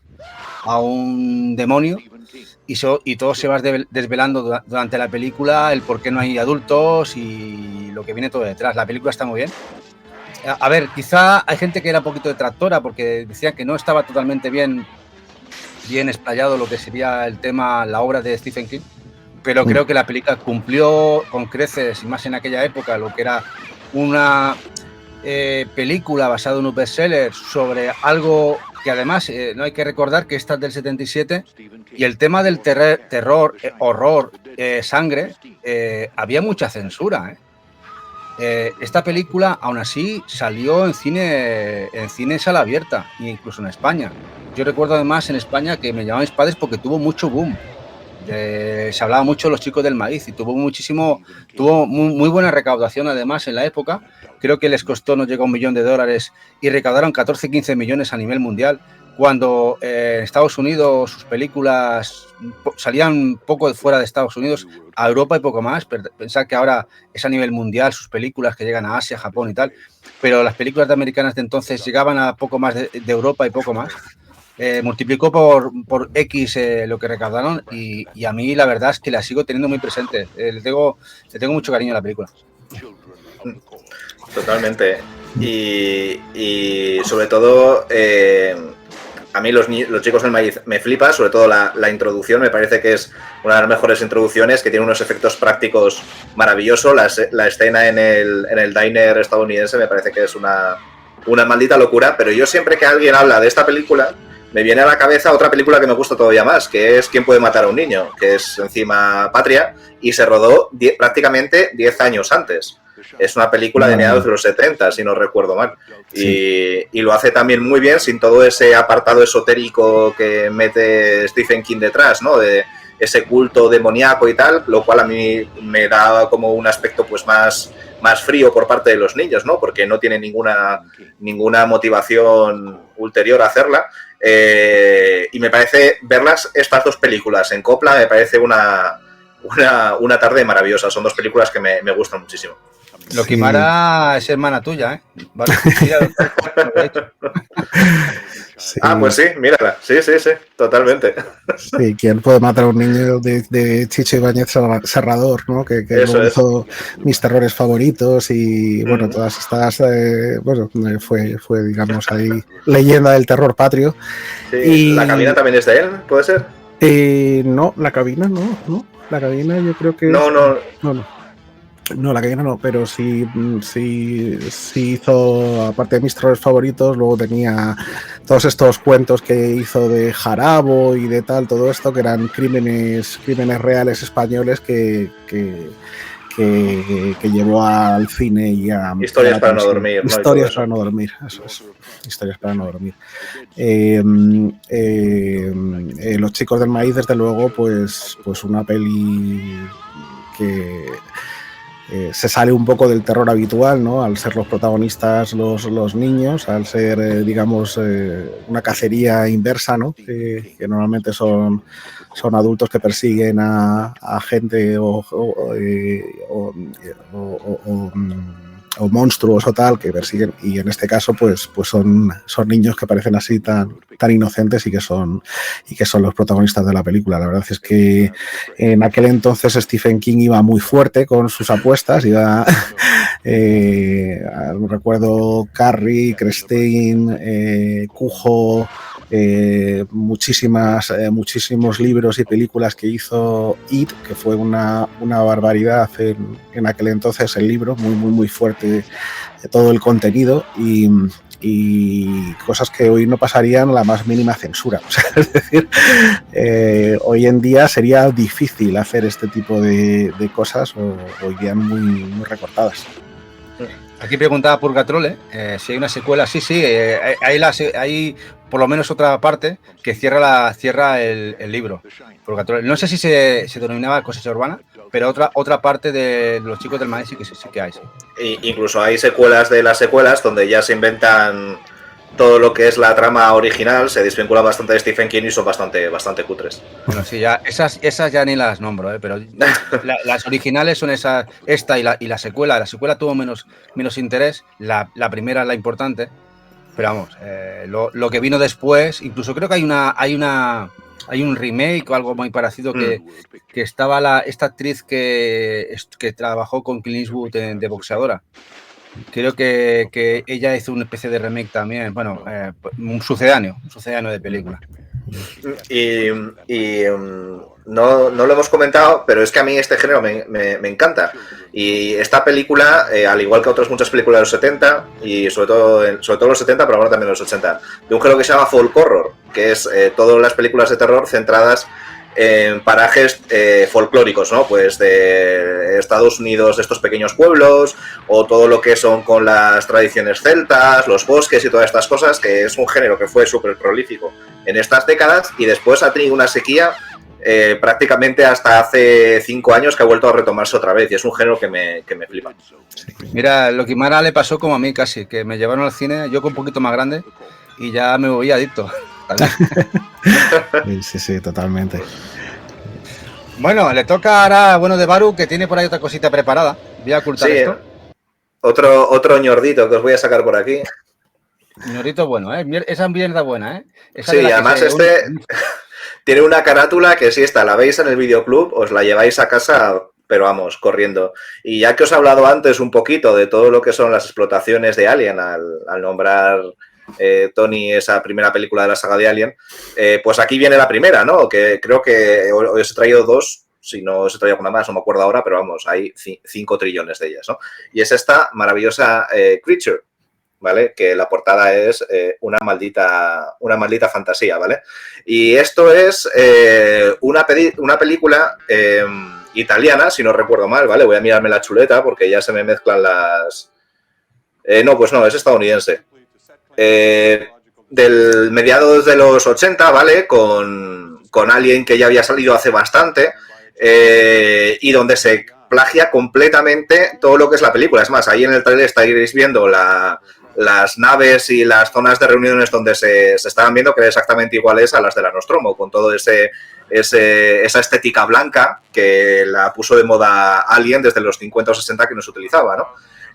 a un demonio y todo se va desvelando durante la película, el por qué no hay adultos y lo que viene todo detrás. La película está muy bien. A ver, quizá hay gente que era un poquito detractora porque decían que no estaba totalmente bien explayado lo que sería el tema, la obra de Stephen King, pero creo que la película cumplió con creces, y más en aquella época, lo que era una película basada en un bestseller sobre algo que además no hay que recordar que esta es del 77 Y el tema del terror, horror, sangre, había mucha censura, esta película, aún así, salió en cine sala abierta, incluso en España. Yo recuerdo además en España que me llamaban mis padres porque tuvo mucho boom. Se hablaba mucho de Los Chicos del Maíz y tuvo muy buena recaudación además en la época. Creo que les costó, no llegó a $1 millón y recaudaron 14-15 millones a nivel mundial. Cuando en Estados Unidos sus películas salían poco fuera de Estados Unidos, a Europa y poco más. Pensar que ahora es a nivel mundial sus películas que llegan a Asia, Japón y tal, pero las películas de americanas de entonces llegaban a poco más de Europa y poco más. Multiplicó por X lo que recaudaron y a mí la verdad es que la sigo teniendo muy presente. Le tengo mucho cariño a la película. Totalmente. Y sobre todo, a mí los Chicos del Maíz me flipa, sobre todo la introducción, me parece que es una de las mejores introducciones, que tiene unos efectos prácticos maravillosos. La escena en el diner estadounidense me parece que es una maldita locura, pero yo siempre que alguien habla de esta película, me viene a la cabeza otra película que me gusta todavía más, que es ¿Quién puede matar a un niño?, que es encima Patria, y se rodó prácticamente 10 años antes. Es una película de mediados de los 70, si no recuerdo mal. Sí. Y lo hace también muy bien, sin todo ese apartado esotérico que mete Stephen King detrás, ¿no? De ese culto demoníaco y tal, lo cual a mí me da como un aspecto pues más frío por parte de los niños, ¿no? Porque no tiene ninguna motivación ulterior a hacerla. Y me parece, verlas, estas dos películas en copla, me parece una tarde maravillosa. Son dos películas que me gustan muchísimo. Lo que Mara es hermana tuya, ¿eh? Vale. Sí. Ah, pues sí, mírala. Sí, totalmente. Sí, ¿Quién puede matar a un niño? De Chicho Ibáñez Serrador, ¿no? Que hizo Mis terrores favoritos y, bueno, todas estas, fue, digamos, ahí leyenda del terror patrio. Sí, y... ¿La cabina también es de él? ¿Puede ser? No, la cabina no. La cabina yo creo que... No, la cabina no, pero sí hizo, aparte de Mis terrores favoritos, luego tenía todos estos cuentos que hizo de Jarabo y de tal, todo esto, que eran crímenes reales españoles que llevó al cine y a... Historias para no dormir. Historias para no dormir, eso es. Historias para no dormir. Los Chicos del Maíz, desde luego, pues una peli que... se sale un poco del terror habitual, ¿no? Al ser los protagonistas los niños, al ser, digamos, una cacería inversa, ¿no? Que normalmente son adultos que persiguen a gente o monstruos o tal, que persiguen, y en este caso pues son niños que parecen así tan inocentes y que son los protagonistas de la película. La verdad es que en aquel entonces Stephen King iba muy fuerte con sus apuestas, recuerdo Carrie, Christine, Cujo, muchísimos libros y películas que hizo It, que fue una barbaridad en aquel entonces el libro, muy fuerte todo el contenido y cosas que hoy no pasarían la más mínima censura. O sea, es decir, hoy en día sería difícil hacer este tipo de cosas o irían muy recortadas. Aquí preguntaba Purgatrole si hay una secuela. Sí, hay por lo menos otra parte que cierra el libro. Purgatrole. No sé si se denominaba Cosecha Urbana, pero otra parte de Los Chicos del Maíz sí que hay. Sí. Incluso hay secuelas de las secuelas donde ya se inventan todo lo que es la trama original, se desvincula bastante de Stephen King y son bastante cutres. Bueno, sí, ya esas ya ni las nombro, pero las originales son esta y la secuela. La secuela tuvo menos interés, la primera es la importante, pero vamos, lo que vino después, incluso creo que hay un remake o algo muy parecido que estaba esta actriz que trabajó con Clint Eastwood de boxeadora. Creo que ella hizo una especie de remake también, bueno, un sucedáneo de película. Y no lo hemos comentado, pero es que a mí este género me encanta. Y esta película, al igual que otras muchas películas de los 70, y sobre todo los 70, pero ahora también los 80, de un género que se llama folk horror, que es todas las películas de terror centradas en parajes folclóricos, ¿no? Pues de Estados Unidos, de estos pequeños pueblos, o todo lo que son con las tradiciones celtas, los bosques y todas estas cosas, que es un género que fue súper prolífico en estas décadas y después ha tenido una sequía prácticamente hasta hace 5 años que ha vuelto a retomarse otra vez y es un género que me flipa. Mira, lo que Mara le pasó como a mí casi, que me llevaron al cine, yo con un poquito más grande, y ya me volví adicto. Sí, totalmente. Bueno, le toca ahora bueno de Baru, que tiene por ahí otra cosita preparada. Voy a ocultar esto. Otro ñordito que os voy a sacar por aquí. Ñordito bueno, esa mierda buena, Esa sí, además tiene una carátula que si esta la veis en el videoclub, os la lleváis a casa, pero vamos, corriendo. Y ya que os he hablado antes un poquito de todo lo que son las explotaciones de Alien, al nombrar Tony esa primera película de la saga de Alien, pues aquí viene la primera, ¿no? Que creo que os he traído 2, si no os he traído una más, no me acuerdo ahora, pero vamos, hay 5 trillones de ellas, ¿no? Y es esta maravillosa Creature, ¿vale? Que la portada es una maldita fantasía, ¿vale? Y esto es una película italiana, si no recuerdo mal, ¿vale? Voy a mirarme la chuleta porque ya se me mezclan las... no, pues no, es estadounidense. Del mediados de los 80, ¿vale? Con Alien, que ya había salido hace bastante, y donde se plagia completamente todo lo que es la película. Es más, ahí en el trailer estáis viendo las naves y las zonas de reuniones donde se estaban viendo, que eran exactamente iguales a las de la Nostromo, con todo esa estética blanca que la puso de moda Alien desde los 50 o 60 que no se utilizaba, ¿no?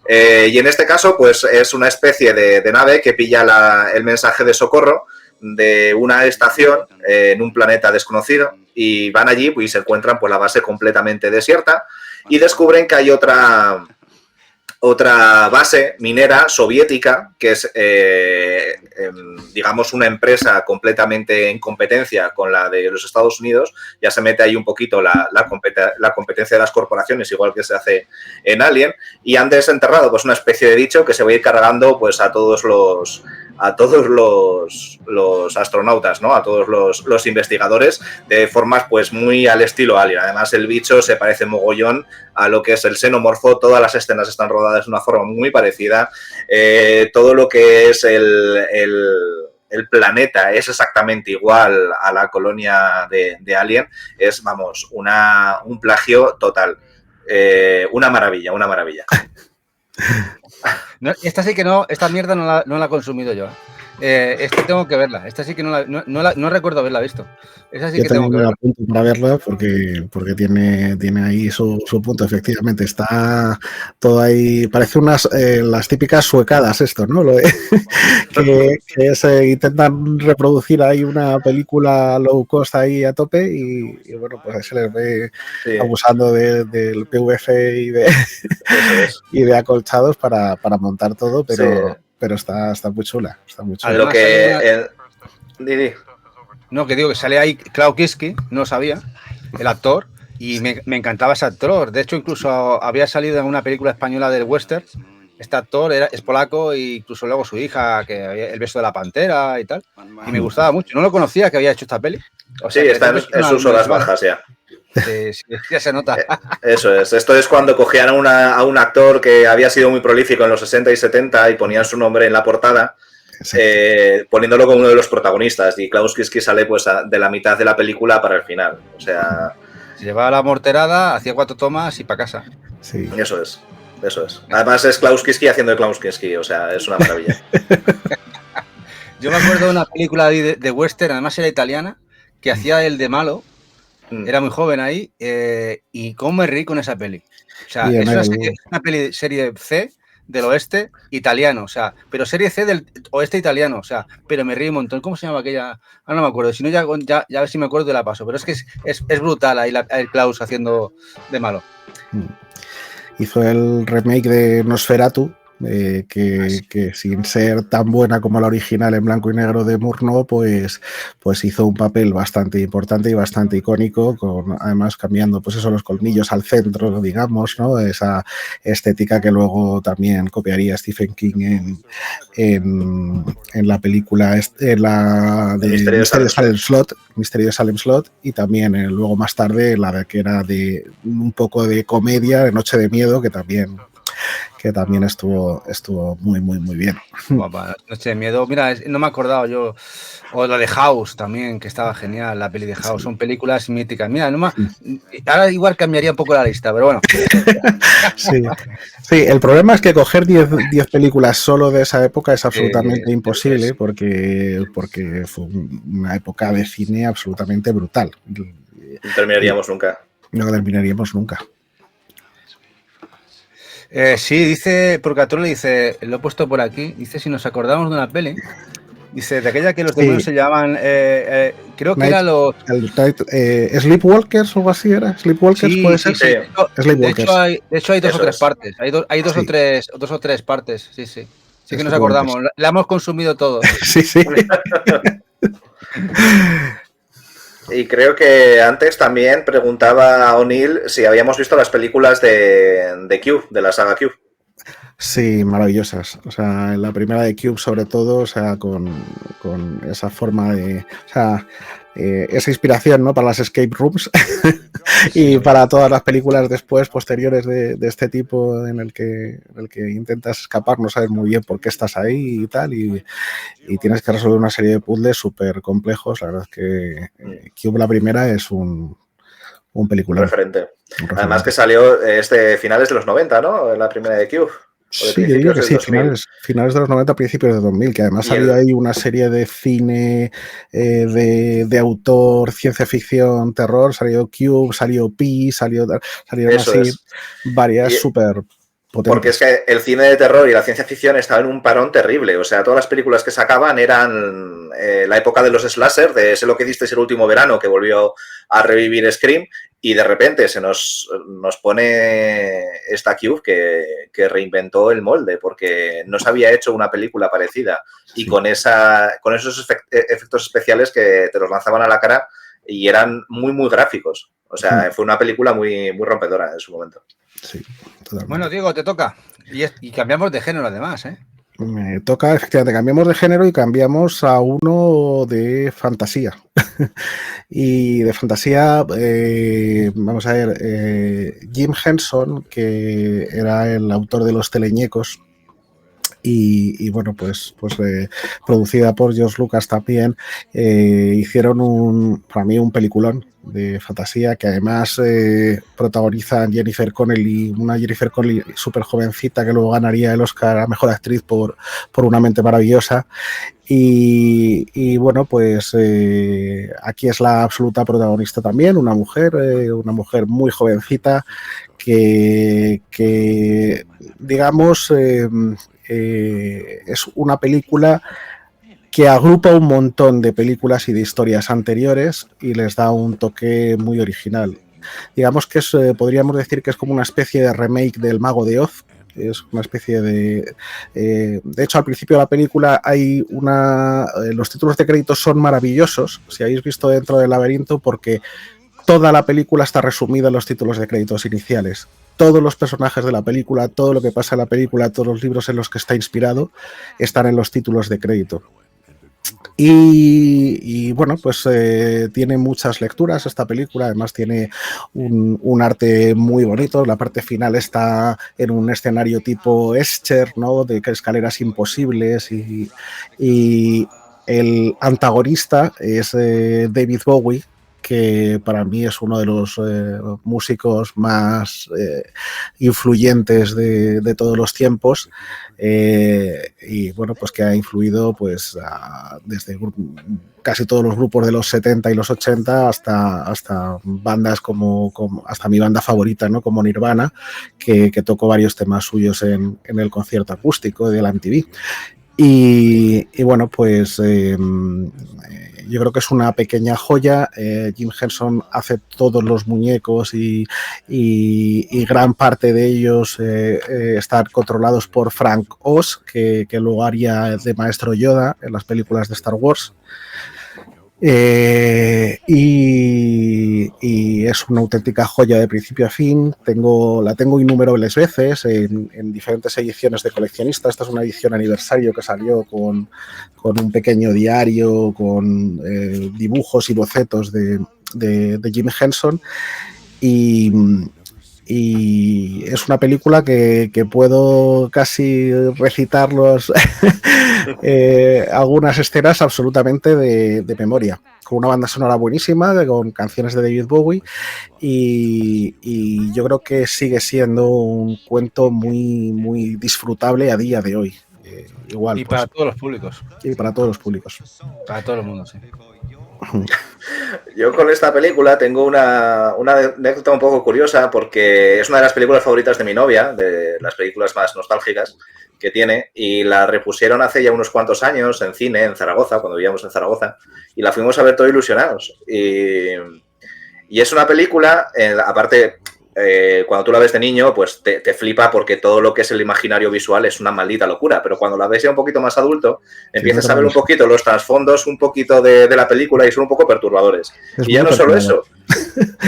Y en este caso, pues es una especie de nave que pilla el mensaje de socorro de una estación en un planeta desconocido y van allí pues, y se encuentran pues, la base completamente desierta y descubren que hay otra base minera soviética que es, digamos, una empresa completamente en competencia con la de los Estados Unidos. Ya se mete ahí un poquito la competencia de las corporaciones, igual que se hace en Alien, y han desenterrado pues, una especie de bicho que se va a ir cargando pues, a todos los astronautas, ¿no? A todos los investigadores de formas pues muy al estilo Alien. Además el bicho se parece mogollón a lo que es el xenomorfo, todas las escenas están rodadas de una forma muy parecida, todo lo que es el planeta es exactamente igual a la colonia de Alien, es, vamos, un plagio total, una maravilla. No, esta sí que no, esta mierda no la he consumido yo. Esta tengo que verla. Esta sí que no recuerdo haberla visto. Esa sí yo que tengo que verla. Punto para verla porque tiene ahí su punto, efectivamente. Está todo ahí, parece las típicas suecadas esto, ¿no? Que intentan reproducir ahí una película low cost ahí a tope y bueno, pues se les ve abusando del PVC y de acolchados para montar todo, pero está muy chula. Está muy chula. Lo que... No, que digo que sale ahí Klaus Kinski, no lo sabía, el actor, y me encantaba ese actor. De hecho, incluso había salido en una película española del western. Este actor es polaco e incluso luego su hija, que había El beso de la pantera y tal. Y me gustaba mucho. No lo conocía que había hecho esta peli. O sea, sí, está en sus horas bajas ya. Sí, ya se nota. Eso es. Esto es cuando cogían a un actor que había sido muy prolífico en los 60 y 70 y ponían su nombre en la portada, poniéndolo como uno de los protagonistas. Y Klaus Kinski sale pues de la mitad de la película para el final. O sea... Se llevaba la morterada, hacía 4 tomas y para casa. Sí. Eso es. Además es Klaus Kinski haciendo de Klaus Kinski. O sea, es una maravilla. Yo me acuerdo de una película de western, además era italiana, que hacía el de malo. Era muy joven ahí y cómo me reí con esa peli. O sea, es una peli serie C del oeste italiano, o sea, pero serie C del oeste italiano, o sea, pero me reí un montón. ¿Cómo se llama aquella? Ahora no me acuerdo, si no ya a ver si me acuerdo y la paso, pero es que es brutal ahí el Klaus haciendo de malo. Hizo el remake de Nosferatu que sin ser tan buena como la original en blanco y negro de Murnau, pues hizo un papel bastante importante y bastante icónico, además cambiando pues eso, los colmillos al centro, digamos, ¿no? Esa estética que luego también copiaría Stephen King en la película de Misterio de Salem Slot, y también luego más tarde la que era de un poco de comedia, de Noche de Miedo, que también estuvo muy, muy, muy bien. Guapa, Noche de Miedo. Mira, no me he acordado yo. O la de House también, que estaba genial, la peli de House. Sí. Son películas míticas. Mira, ahora igual cambiaría un poco la lista, pero bueno. Sí, el problema es que coger 10 películas solo de esa época es absolutamente imposible, porque fue una época de cine absolutamente brutal. No terminaríamos nunca. No terminaríamos nunca. Sí, dice Purgatorio, dice, lo he puesto por aquí, dice si nos acordamos de una peli, dice de aquella que los demonios se llaman, creo que era los... Sleepwalkers o algo así era, Sleepwalkers puede ser. Sí. De hecho hay dos o tres partes, hay dos o tres partes, sí. Sí que nos acordamos, la hemos consumido todos. Sí. Y creo que antes también preguntaba a O'Neill si habíamos visto las películas de Cube, de la saga Cube. Sí, maravillosas. O sea, la primera de Cube sobre todo, o sea, con esa forma de... O sea, esa inspiración, ¿no? Para las escape rooms y para todas las películas después, posteriores de este tipo en el que intentas escapar, no sabes muy bien por qué estás ahí y tal, y tienes que resolver una serie de puzzles súper complejos. La verdad es que Cube, la primera, es un película. Un referente. Además que salió finales de los 90, ¿no? La primera de Cube. Sí, yo diría que sí, finales de los 90, principios de 2000, que además había ahí una serie de cine de autor, ciencia ficción, terror, salió Cube, salió Pi, salieron así varias súper potentes. Porque es que el cine de terror y la ciencia ficción estaban en un parón terrible, o sea, todas las películas que sacaban eran la época de los slasher, de Sé lo que hicisteis el último verano, que volvió a revivir Scream, y de repente se nos pone esta Cube que reinventó el molde, porque no se había hecho una película parecida, y con esos efectos especiales que te los lanzaban a la cara y eran muy, muy gráficos. O sea, fue una película muy, muy rompedora en su momento. Sí, totalmente. Bueno, Diego, te toca. Y cambiamos de género además, ¿eh? Me toca, efectivamente, cambiamos de género y cambiamos a uno de fantasía. Y de fantasía, vamos a ver, Jim Henson, que era el autor de Los Teleñecos, y bueno, pues producida por George Lucas también, hicieron para mí un peliculón de fantasía, que además protagonizan Jennifer Connelly, una Jennifer Connelly súper jovencita que luego ganaría el Oscar a Mejor Actriz por Una mente maravillosa. Y bueno, pues aquí es la absoluta protagonista también, una mujer muy jovencita que digamos, es una película que agrupa un montón de películas y de historias anteriores y les da un toque muy original. Digamos que podríamos decir que es como una especie de remake del Mago de Oz. Es una especie de hecho, al principio de la película hay los títulos de crédito son maravillosos, si habéis visto Dentro del laberinto, porque toda la película está resumida en los títulos de créditos iniciales. Todos los personajes de la película, todo lo que pasa en la película, todos los libros en los que está inspirado, están en los títulos de crédito. Y bueno, pues tiene muchas lecturas esta película, además tiene un arte muy bonito. La parte final está en un escenario tipo Escher, ¿no? De escaleras imposibles, y el antagonista es David Bowie, que para mí es uno de los músicos más influyentes de todos los tiempos, y bueno, pues que ha influido pues desde casi todos los grupos de los 70 y los 80 hasta bandas como hasta mi banda favorita, ¿no? Como Nirvana, que tocó varios temas suyos en el concierto acústico del MTV. Y bueno, pues yo creo que es una pequeña joya. Jim Henson hace todos los muñecos y gran parte de ellos están controlados por Frank Oz, que luego haría de Maestro Yoda en las películas de Star Wars. Y es una auténtica joya de principio a fin. La tengo innumerables veces en diferentes ediciones de coleccionista. Esta es una edición aniversario que salió con un pequeño diario, con dibujos y bocetos de Jim Henson. Y es una película que puedo casi recitar algunas escenas absolutamente de memoria, con una banda sonora buenísima, con canciones de David Bowie, y yo creo que sigue siendo un cuento muy, muy disfrutable a día de hoy. Igual, y para todos los públicos. Y para todos los públicos. Para todo el mundo, sí. Yo con esta película tengo una anécdota un poco curiosa, porque es una de las películas favoritas de mi novia, de las películas más nostálgicas que tiene, y la repusieron hace ya unos cuantos años en cine, en Zaragoza, cuando vivíamos en Zaragoza, y la fuimos a ver todos ilusionados. Y es una película, aparte, cuando tú la ves de niño, pues te flipa, porque todo lo que es el imaginario visual es una maldita locura, pero cuando la ves ya un poquito más adulto, empiezas a ver un poquito los trasfondos un poquito de la película, y son un poco perturbadores. Y ya no solo eso,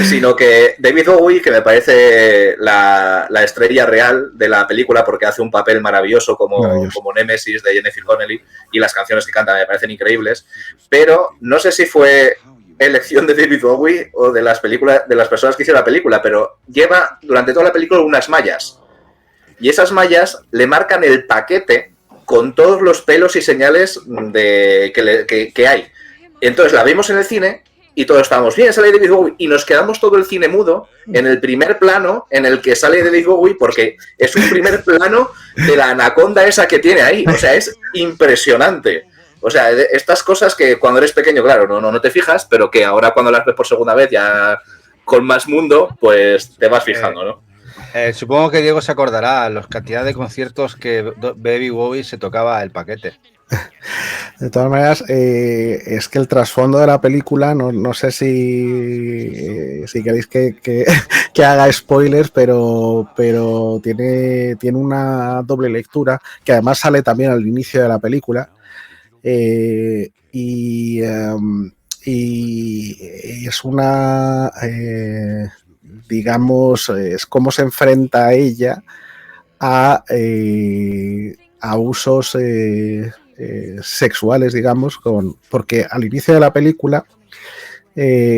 sino que David Bowie, que me parece la estrella real de la película, porque hace un papel maravilloso como Némesis de Jennifer Connelly, y las canciones que canta me parecen increíbles, pero no sé si fue elección de David Bowie o de las personas que hicieron la película, pero lleva durante toda la película unas mallas, y esas mallas le marcan el paquete con todos los pelos y señales que hay. Entonces la vimos en el cine y todos estábamos bien, sale David Bowie, y nos quedamos todo el cine mudo en el primer plano en el que sale David Bowie, porque es un primer plano de la anaconda esa que tiene ahí. O sea, es impresionante. O sea, estas cosas que cuando eres pequeño, claro, no te fijas, pero que ahora cuando las ves por segunda vez, ya con más mundo, pues te vas fijando, ¿no? Supongo que Diego se acordará la cantidad de conciertos que David Bowie se tocaba el paquete. De todas maneras, es que el trasfondo de la película, no sé si queréis que haga spoilers, pero tiene una doble lectura, que además sale también al inicio de la película. Y es una, digamos, es cómo se enfrenta a ella a usos sexuales, digamos, porque al inicio de la película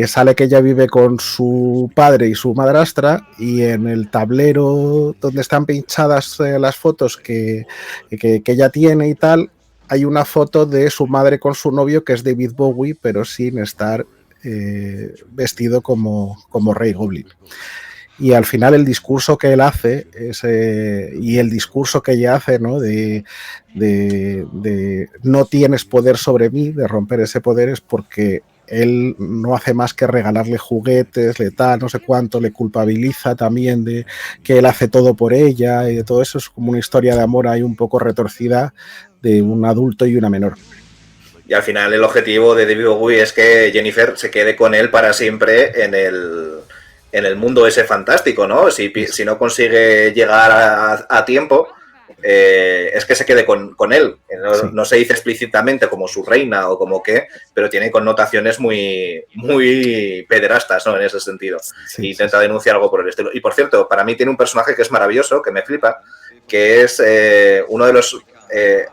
sale que ella vive con su padre y su madrastra, y en el tablero donde están pinchadas las fotos que ella tiene y tal, hay una foto de su madre con su novio, que es David Bowie, pero sin estar vestido como Rey Goblin. Y al final el discurso que él hace y el discurso que ella hace, ¿no? de no tienes poder sobre mí, de romper ese poder, es porque él no hace más que regalarle juguetes, no sé cuánto, le culpabiliza también de que él hace todo por ella, y de todo eso. Es como una historia de amor ahí un poco retorcida de un adulto y una menor. Y al final el objetivo de David Bowie es que Jennifer se quede con él para siempre en el mundo ese fantástico, ¿no? Si no consigue llegar a tiempo, es que se quede con él. No se dice explícitamente como su reina o como qué, pero tiene connotaciones muy, muy pederastas, ¿no? En ese sentido. Sí, intenta denunciar algo por el estilo. Y por cierto, para mí tiene un personaje que es maravilloso, que me flipa, que es uno de los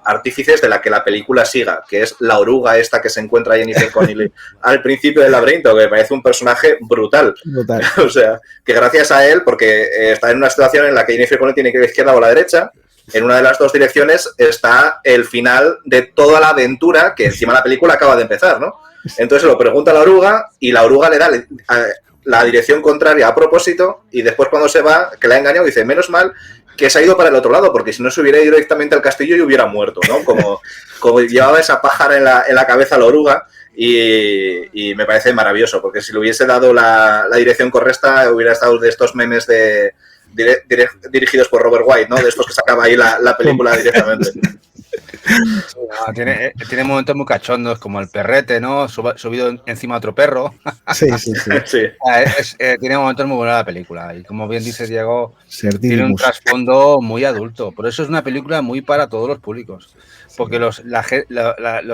artífices de la que la película siga, que es la oruga esta que se encuentra Jennifer Connelly al principio del laberinto, que me parece un personaje brutal. O sea, que gracias a él, porque está en una situación en la que Jennifer Connelly tiene que ir a la izquierda o a la derecha, en una de las dos direcciones está el final de toda la aventura, que encima la película acaba de empezar, ¿no? Entonces lo pregunta a la oruga, y la oruga le da la dirección contraria a propósito, y después cuando se va, que la ha engañado, dice, menos mal que se ha ido para el otro lado, porque si no se hubiera ido directamente al castillo y hubiera muerto, ¿no? Como llevaba esa pájara en la cabeza la oruga, y me parece maravilloso, porque si le hubiese dado la dirección correcta, hubiera estado de estos memes dirigidos por Robert White, ¿no? De estos que sacaba ahí la película directamente. Sí, no, tiene momentos muy cachondos, como el perrete, ¿no? Subido encima de otro perro. Sí, sí, sí. Sí. Tiene momentos muy buenos la película. Y como bien dice Diego, Ser tiene un Didymus. trasfondo muy adulto. Por eso es una película muy para todos los públicos. Porque los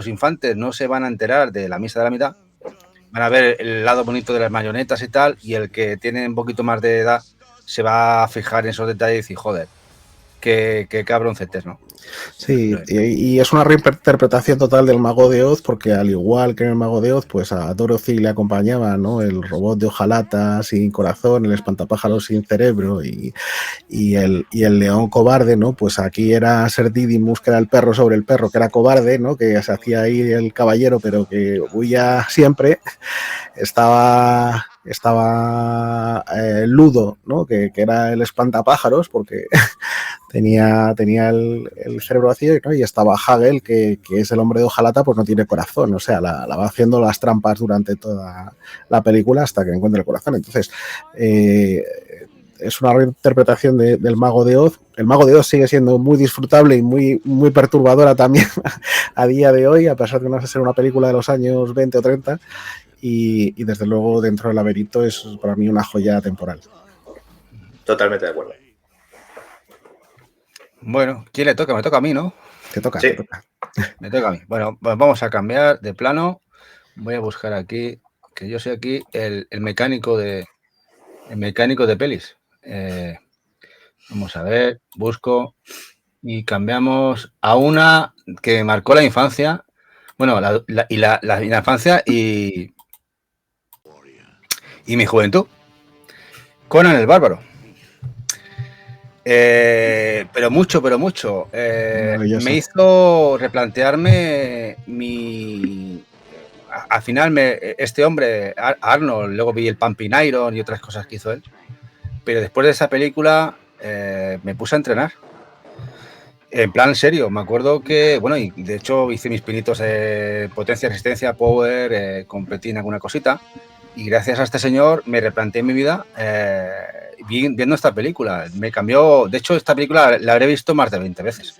infantes no se van a enterar de la misa de la mitad. Van a ver el lado bonito de las marionetas y tal. Y el que tiene un poquito más de edad se va a fijar en esos detalles y decir, joder, qué cabroncetes, ¿no? Sí, y es una reinterpretación total del Mago de Oz, porque al igual que en el Mago de Oz, pues a Dorothy le acompañaba, ¿no? El robot de hojalata sin corazón, el espantapájaros sin cerebro y el león cobarde, ¿no? Pues aquí era Ser Didymus, que era el perro sobre el perro, que era cobarde, ¿no? Que se hacía ahí el caballero, pero que huía siempre. Estaba Ludo, ¿no? Que era el espantapájaros, porque tenía el cerebro vacío, ¿no? Y estaba Hagel, que es el hombre de hojalata, pues no tiene corazón, o sea, la va haciendo las trampas durante toda la película hasta que encuentra el corazón. Entonces, es una reinterpretación del Mago de Oz. El Mago de Oz sigue siendo muy disfrutable y muy perturbadora también a día de hoy, a pesar de no ser una película de los años 20 o 30, y desde luego Dentro del laberinto es para mí una joya temporal. Totalmente de acuerdo. Bueno, ¿quién le toca? Me toca a mí, ¿no? Te toca, Sí. te toca. Me toca a mí. Bueno, pues vamos a cambiar de plano. Voy a buscar aquí, que yo soy aquí el mecánico de pelis. Vamos a ver, busco y cambiamos a una que marcó la infancia. Bueno, la infancia y mi juventud. Conan el Bárbaro. Pero mucho. Me hizo replantearme al final este hombre, Arnold, luego vi el Pumping Iron y otras cosas que hizo él. Pero después de esa película me puse a entrenar. En plan serio, me acuerdo que, bueno, y de hecho hice mis pinitos de potencia, resistencia, power, competí en alguna cosita. Y gracias a este señor me replanteé mi vida viendo esta película. Me cambió, de hecho esta película la habré visto más de 20 veces.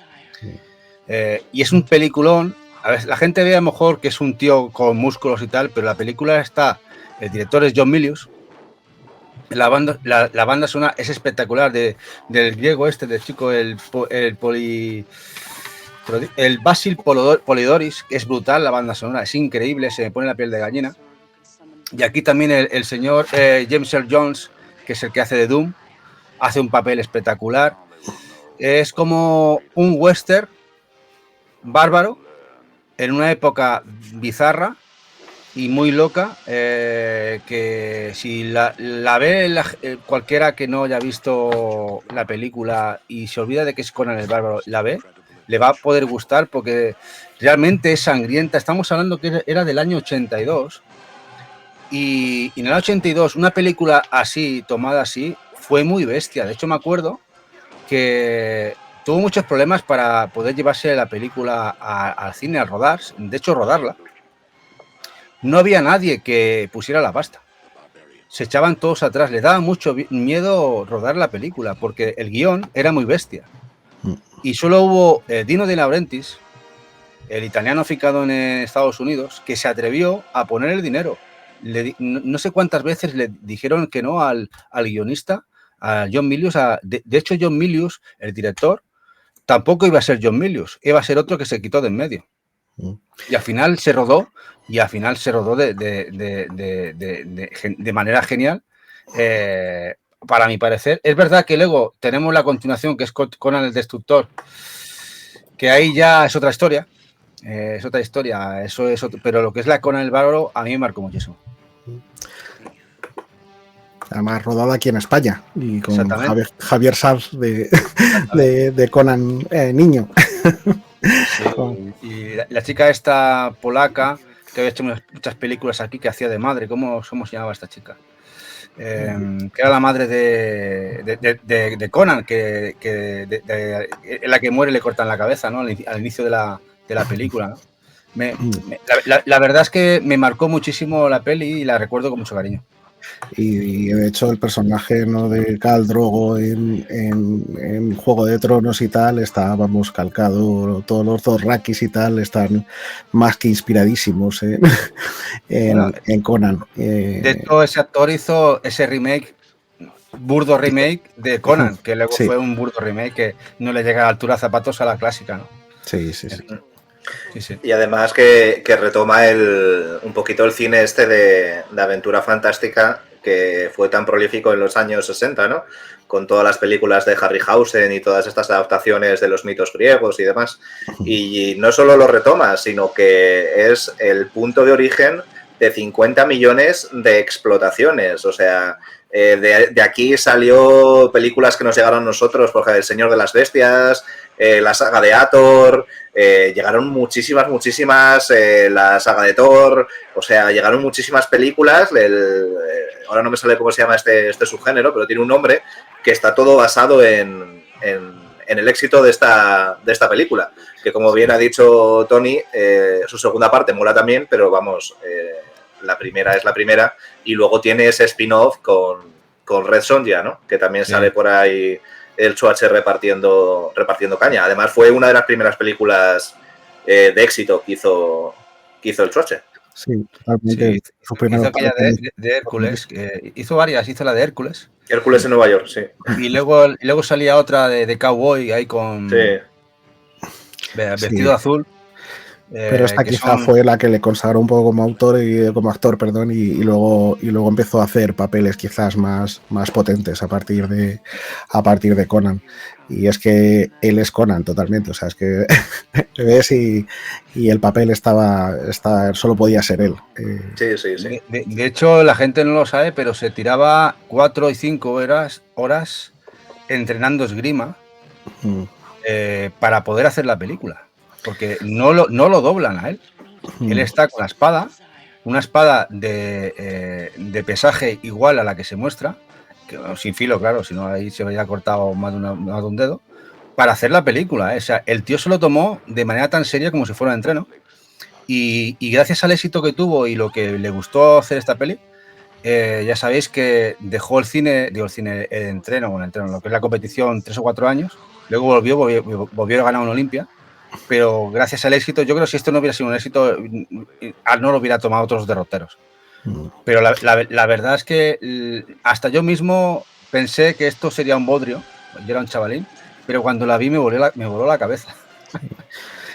Y es un peliculón. A ver, la gente ve a lo mejor que es un tío con músculos y tal, pero la película está, el director es John Milius. La banda sonora es espectacular del griego del chico, el Basil Polidoris, que es brutal la banda sonora, es increíble, se me pone la piel de gallina. Y aquí también el señor James Earl Jones, que es el que hace de Doom, hace un papel espectacular. Es como un western bárbaro en una época bizarra y muy loca, que si la ve cualquiera que no haya visto la película y se olvida de que es Conan el Bárbaro, la ve, le va a poder gustar porque realmente es sangrienta. Estamos hablando que era del año 82 y en el 82 una película así, tomada así, fue muy bestia. De hecho me acuerdo que tuvo muchos problemas para poder llevarse la película al cine, a rodar, de hecho rodarla. No había nadie que pusiera la pasta. Se echaban todos atrás. Les daba mucho miedo rodar la película porque el guión era muy bestia. Y solo hubo Dino De Laurentiis, el italiano ficado en Estados Unidos, que se atrevió a poner el dinero. No sé cuántas veces le dijeron que no al guionista, a John Milius. De hecho, John Milius, el director, tampoco iba a ser John Milius, iba a ser otro que se quitó de en medio. Y al final se rodó, de manera genial, para mi parecer. Es verdad que luego tenemos la continuación, que es Conan el Destructor, que ahí ya es otra historia. Pero lo que es la Conan el Bárbaro a mí me marcó muchísimo. Además rodada aquí en España y con Javier Sanz de Conan niño. Sí, y la chica esta polaca que había hecho muchas películas aquí, que hacía de madre. ¿Cómo se llamaba esta chica? Que era la madre de Conan, en la que muere y le cortan la cabeza, ¿no? Al inicio de la película, ¿no? La verdad es que me marcó muchísimo la peli y la recuerdo con mucho cariño. Y de hecho el personaje, ¿no?, de Khal Drogo en Juego de Tronos y tal está, vamos, calcado. Todos los Dothraki y tal están más que inspiradísimos Bueno, en Conan. de hecho, ese actor hizo ese remake, burdo remake de Conan, que luego Sí. fue un burdo remake que no le llega a la altura zapatos a la clásica, ¿no? Sí. Sí. Y además que retoma un poquito el cine este de aventura fantástica que fue tan prolífico en los años 60, ¿no? Con todas las películas de Harryhausen y todas estas adaptaciones de los mitos griegos y demás. Y no solo lo retoma, sino que es el punto de origen de 50 millones de explotaciones. O sea, de aquí salió películas que nos llegaron a nosotros, por ejemplo, El Señor de las Bestias, la saga de Hathor, llegaron muchísimas, la saga de Thor, o sea, llegaron muchísimas películas, ahora no me sale cómo se llama este subgénero, pero tiene un nombre, que está todo basado en el éxito de esta película, que como bien ha dicho Tony, su segunda parte mola también, pero vamos, la primera es la primera, y luego tiene ese spin-off con Red Sonja, ¿no? Que también sale por ahí el Schwarze repartiendo caña. Además fue una de las primeras películas de éxito que hizo el Schwarze. Sí, totalmente. Sí, hizo aquella de Hércules, hizo varias, hizo la de Hércules. Hércules en Nueva York, sí. Y luego salía otra de cowboy ahí con vestido azul. Pero esta quizá fue la que le consagró un poco como autor y como actor, perdón, y luego empezó a hacer papeles quizás más potentes a partir de Conan. Y es que él es Conan totalmente, o sea, es que ves y el papel solo podía ser él. Sí. De hecho, la gente no lo sabe, pero se tiraba 4 y 5 horas entrenando esgrima para poder hacer la película. Porque no lo doblan a él. Él está con la espada, una espada de pesaje igual a la que se muestra, que, sin filo, claro, si no ahí se habría cortado más de un dedo, para hacer la película. O sea, el tío se lo tomó de manera tan seria como si fuera un entreno. Y gracias al éxito que tuvo y lo que le gustó hacer esta peli, ya sabéis que dejó el entreno, lo que es la competición, 3 o 4 años. Luego volvió a ganar una Olimpia. Pero gracias al éxito, yo creo que si esto no hubiera sido un éxito, no lo hubiera tomado otros derroteros. Pero la verdad es que hasta yo mismo pensé que esto sería un bodrio. Yo era un chavalín, pero cuando la vi me voló la cabeza.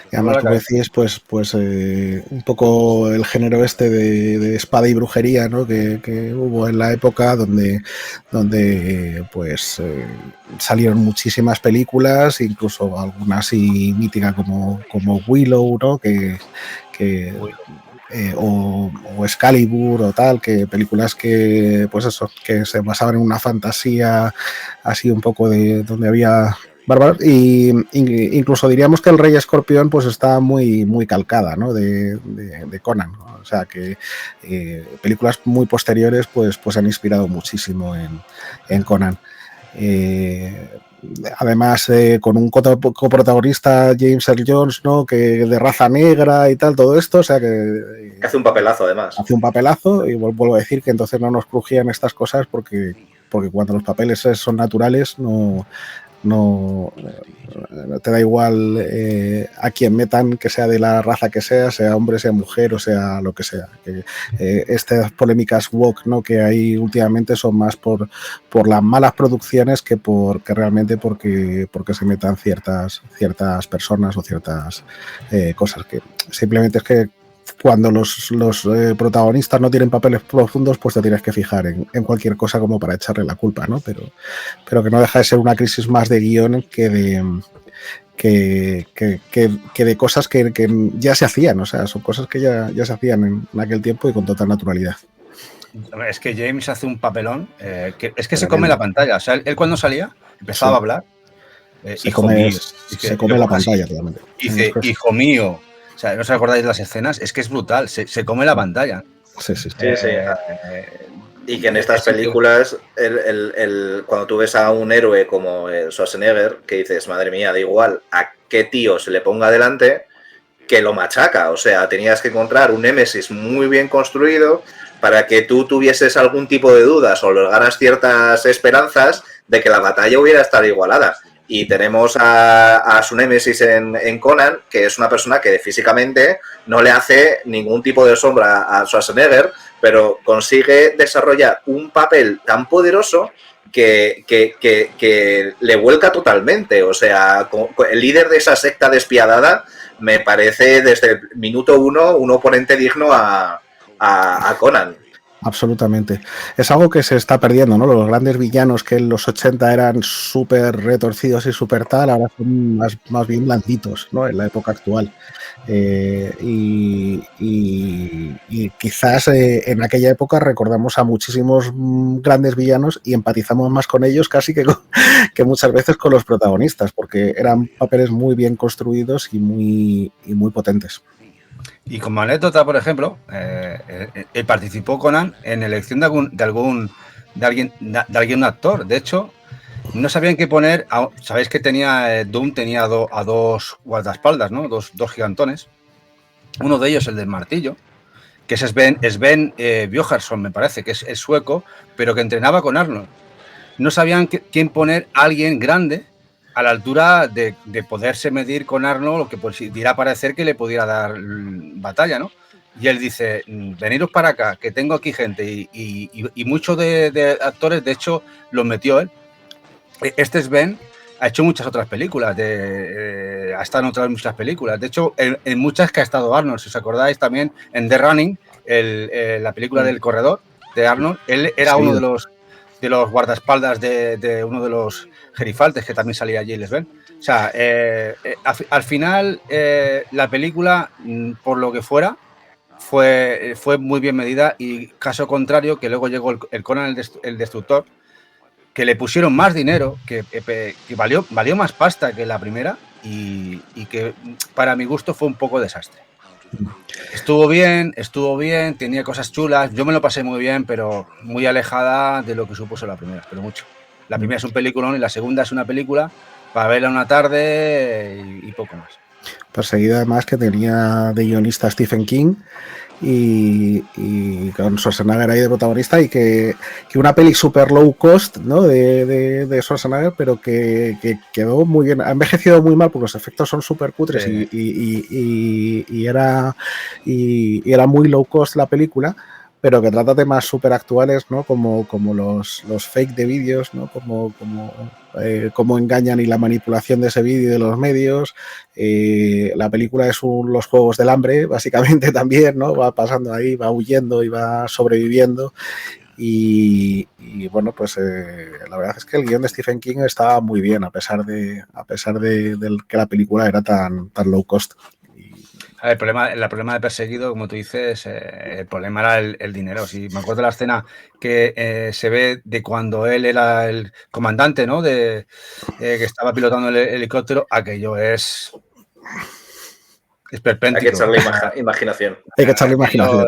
Y además, como decís, pues un poco el género este de espada y brujería, ¿no?, que hubo en la época donde salieron muchísimas películas, incluso algunas así míticas como Willow, ¿no?, o Excalibur o tal, que películas que se basaban en una fantasía así un poco de donde había bárbaros, y incluso diríamos que el Rey Escorpión pues está muy calcada, ¿no?, de Conan, ¿no? O sea que películas muy posteriores pues han inspirado muchísimo en Conan. Además, con un coprotagonista, James Earl Jones, ¿no?, que de raza negra y tal, todo esto, o sea que hace un papelazo, además. Hace un papelazo, y vuelvo a decir que entonces no nos crujían estas cosas porque cuando los papeles son naturales no te da igual a quien metan, que sea de la raza que sea hombre, sea mujer o sea lo que sea. Estas polémicas woke, ¿no?, que hay últimamente son más por las malas producciones que realmente porque se metan ciertas personas o ciertas cosas, que simplemente es que cuando los protagonistas no tienen papeles profundos, pues te tienes que fijar en cualquier cosa como para echarle la culpa, ¿no? Pero que no deja de ser una crisis más de guión que de cosas que ya se hacían, o sea, son cosas que ya se hacían en aquel tiempo y con total naturalidad. Es que James hace un papelón, que se come la pantalla. O sea, él cuando salía empezaba a hablar. Se come la pantalla totalmente. Dice, hijo mío. O sea, ¿no os acordáis de las escenas? Es que es brutal, se come la pantalla. Sí. Y que en estas películas, cuando tú ves a un héroe como Schwarzenegger, que dices, madre mía, da igual a qué tío se le ponga delante, que lo machaca. O sea, tenías que encontrar un némesis muy bien construido, para que tú tuvieses algún tipo de dudas o logras ciertas esperanzas de que la batalla hubiera estado igualada. Y tenemos a su némesis en Conan, que es una persona que físicamente no le hace ningún tipo de sombra a Schwarzenegger, pero consigue desarrollar un papel tan poderoso que le vuelca totalmente. O sea, el líder de esa secta despiadada me parece desde el minuto uno un oponente digno a Conan. Absolutamente. Es algo que se está perdiendo, ¿no? Los grandes villanos que en los 80 eran súper retorcidos y súper tal, ahora son más bien blanditos, ¿no? En la época actual. Y quizás en aquella época recordamos a muchísimos grandes villanos y empatizamos más con ellos casi que muchas veces con los protagonistas, porque eran papeles muy bien construidos y muy potentes. Y como anécdota, por ejemplo, él participó Conan en elección de algún actor. De hecho, no sabían qué poner. Sabéis que Doom tenía a dos guardaespaldas, ¿no? Dos gigantones. Uno de ellos, el del martillo, que es Sven Björnsson, me parece, que es sueco, pero que entrenaba con Arnold. No sabían quién poner a alguien grande a la altura de poderse medir con Arnold, lo que pudiera parecer que le pudiera dar batalla, ¿no? Y él dice, veniros para acá, que tengo aquí gente, y muchos de actores, de hecho, los metió él. Este Sven ha hecho muchas otras películas, ha estado en otras muchas películas, de hecho, en muchas que ha estado Arnold, si os acordáis también, en The Running, la película del corredor de Arnold, él era uno de los guardaespaldas de uno de los gerifaltes que también salía allí, les ven. O sea, al final la película, por lo que fuera, fue muy bien medida, y caso contrario, que luego llegó el Conan el Destructor, que le pusieron más dinero, que valió más pasta que la primera, y que para mi gusto fue un poco desastre. Estuvo bien, tenía cosas chulas, yo me lo pasé muy bien, pero muy alejada de lo que supuso la primera, pero mucho. La primera es un peliculón y la segunda es una película para verla una tarde y poco más. Perseguida además que tenía de guionista Stephen King y con Schwarzenegger ahí de protagonista, y que una peli super low cost, ¿no? de Schwarzenegger, pero que quedó muy bien, ha envejecido muy mal porque los efectos son súper cutres, sí. y era muy low cost la película, pero que trata temas súper actuales, ¿no? Como los fake de vídeos, ¿no? Cómo engañan y la manipulación de ese vídeo y de los medios. La película es los Juegos del Hambre, básicamente también, ¿no? Va pasando ahí, va huyendo y va sobreviviendo. Y bueno, pues la verdad es que el guión de Stephen King estaba muy bien, a pesar de que la película era tan low cost. El problema de Perseguido, como tú dices, el problema era el dinero. Si me acuerdo de la escena que se ve de cuando él era el comandante, ¿no? Que estaba pilotando el helicóptero, aquello es esperpéntico. Hay que echarle imaginación. Hay que echarle imaginación.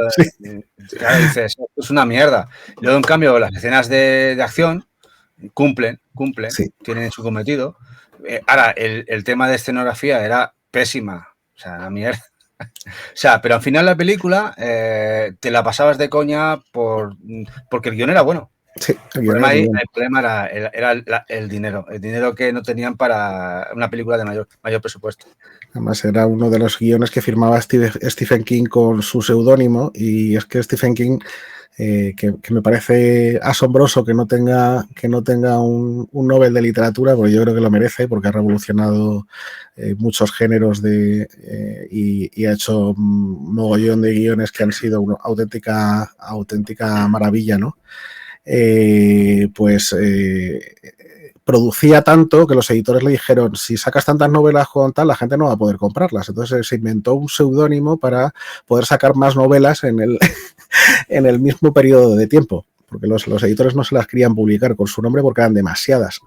Claro, dices, es una mierda. Luego, en cambio, las escenas de acción cumplen, sí. Tienen su cometido. Ahora, el tema de escenografía era pésima. O sea, la mierda. O sea, pero al final la película te la pasabas de coña porque el guión era bueno. Sí, el problema era el dinero que no tenían para una película de mayor presupuesto. Además era uno de los guiones que firmaba Stephen King con su seudónimo, y es que Stephen King, que me parece asombroso que no tenga un Nobel de literatura, porque yo creo que lo merece, porque ha revolucionado muchos géneros y ha hecho un mogollón de guiones que han sido una auténtica maravilla, ¿no? Producía tanto que los editores le dijeron, si sacas tantas novelas con tal, la gente no va a poder comprarlas. Entonces se inventó un seudónimo para poder sacar más novelas en el mismo periodo de tiempo, porque los editores no se las querían publicar con su nombre porque eran demasiadas.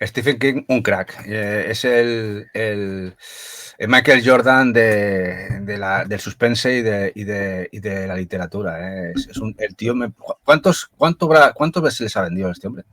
Stephen King, un crack. Es el Michael Jordan del suspense y de la literatura. El tío. ¿Cuántos veces les ha vendido a este hombre?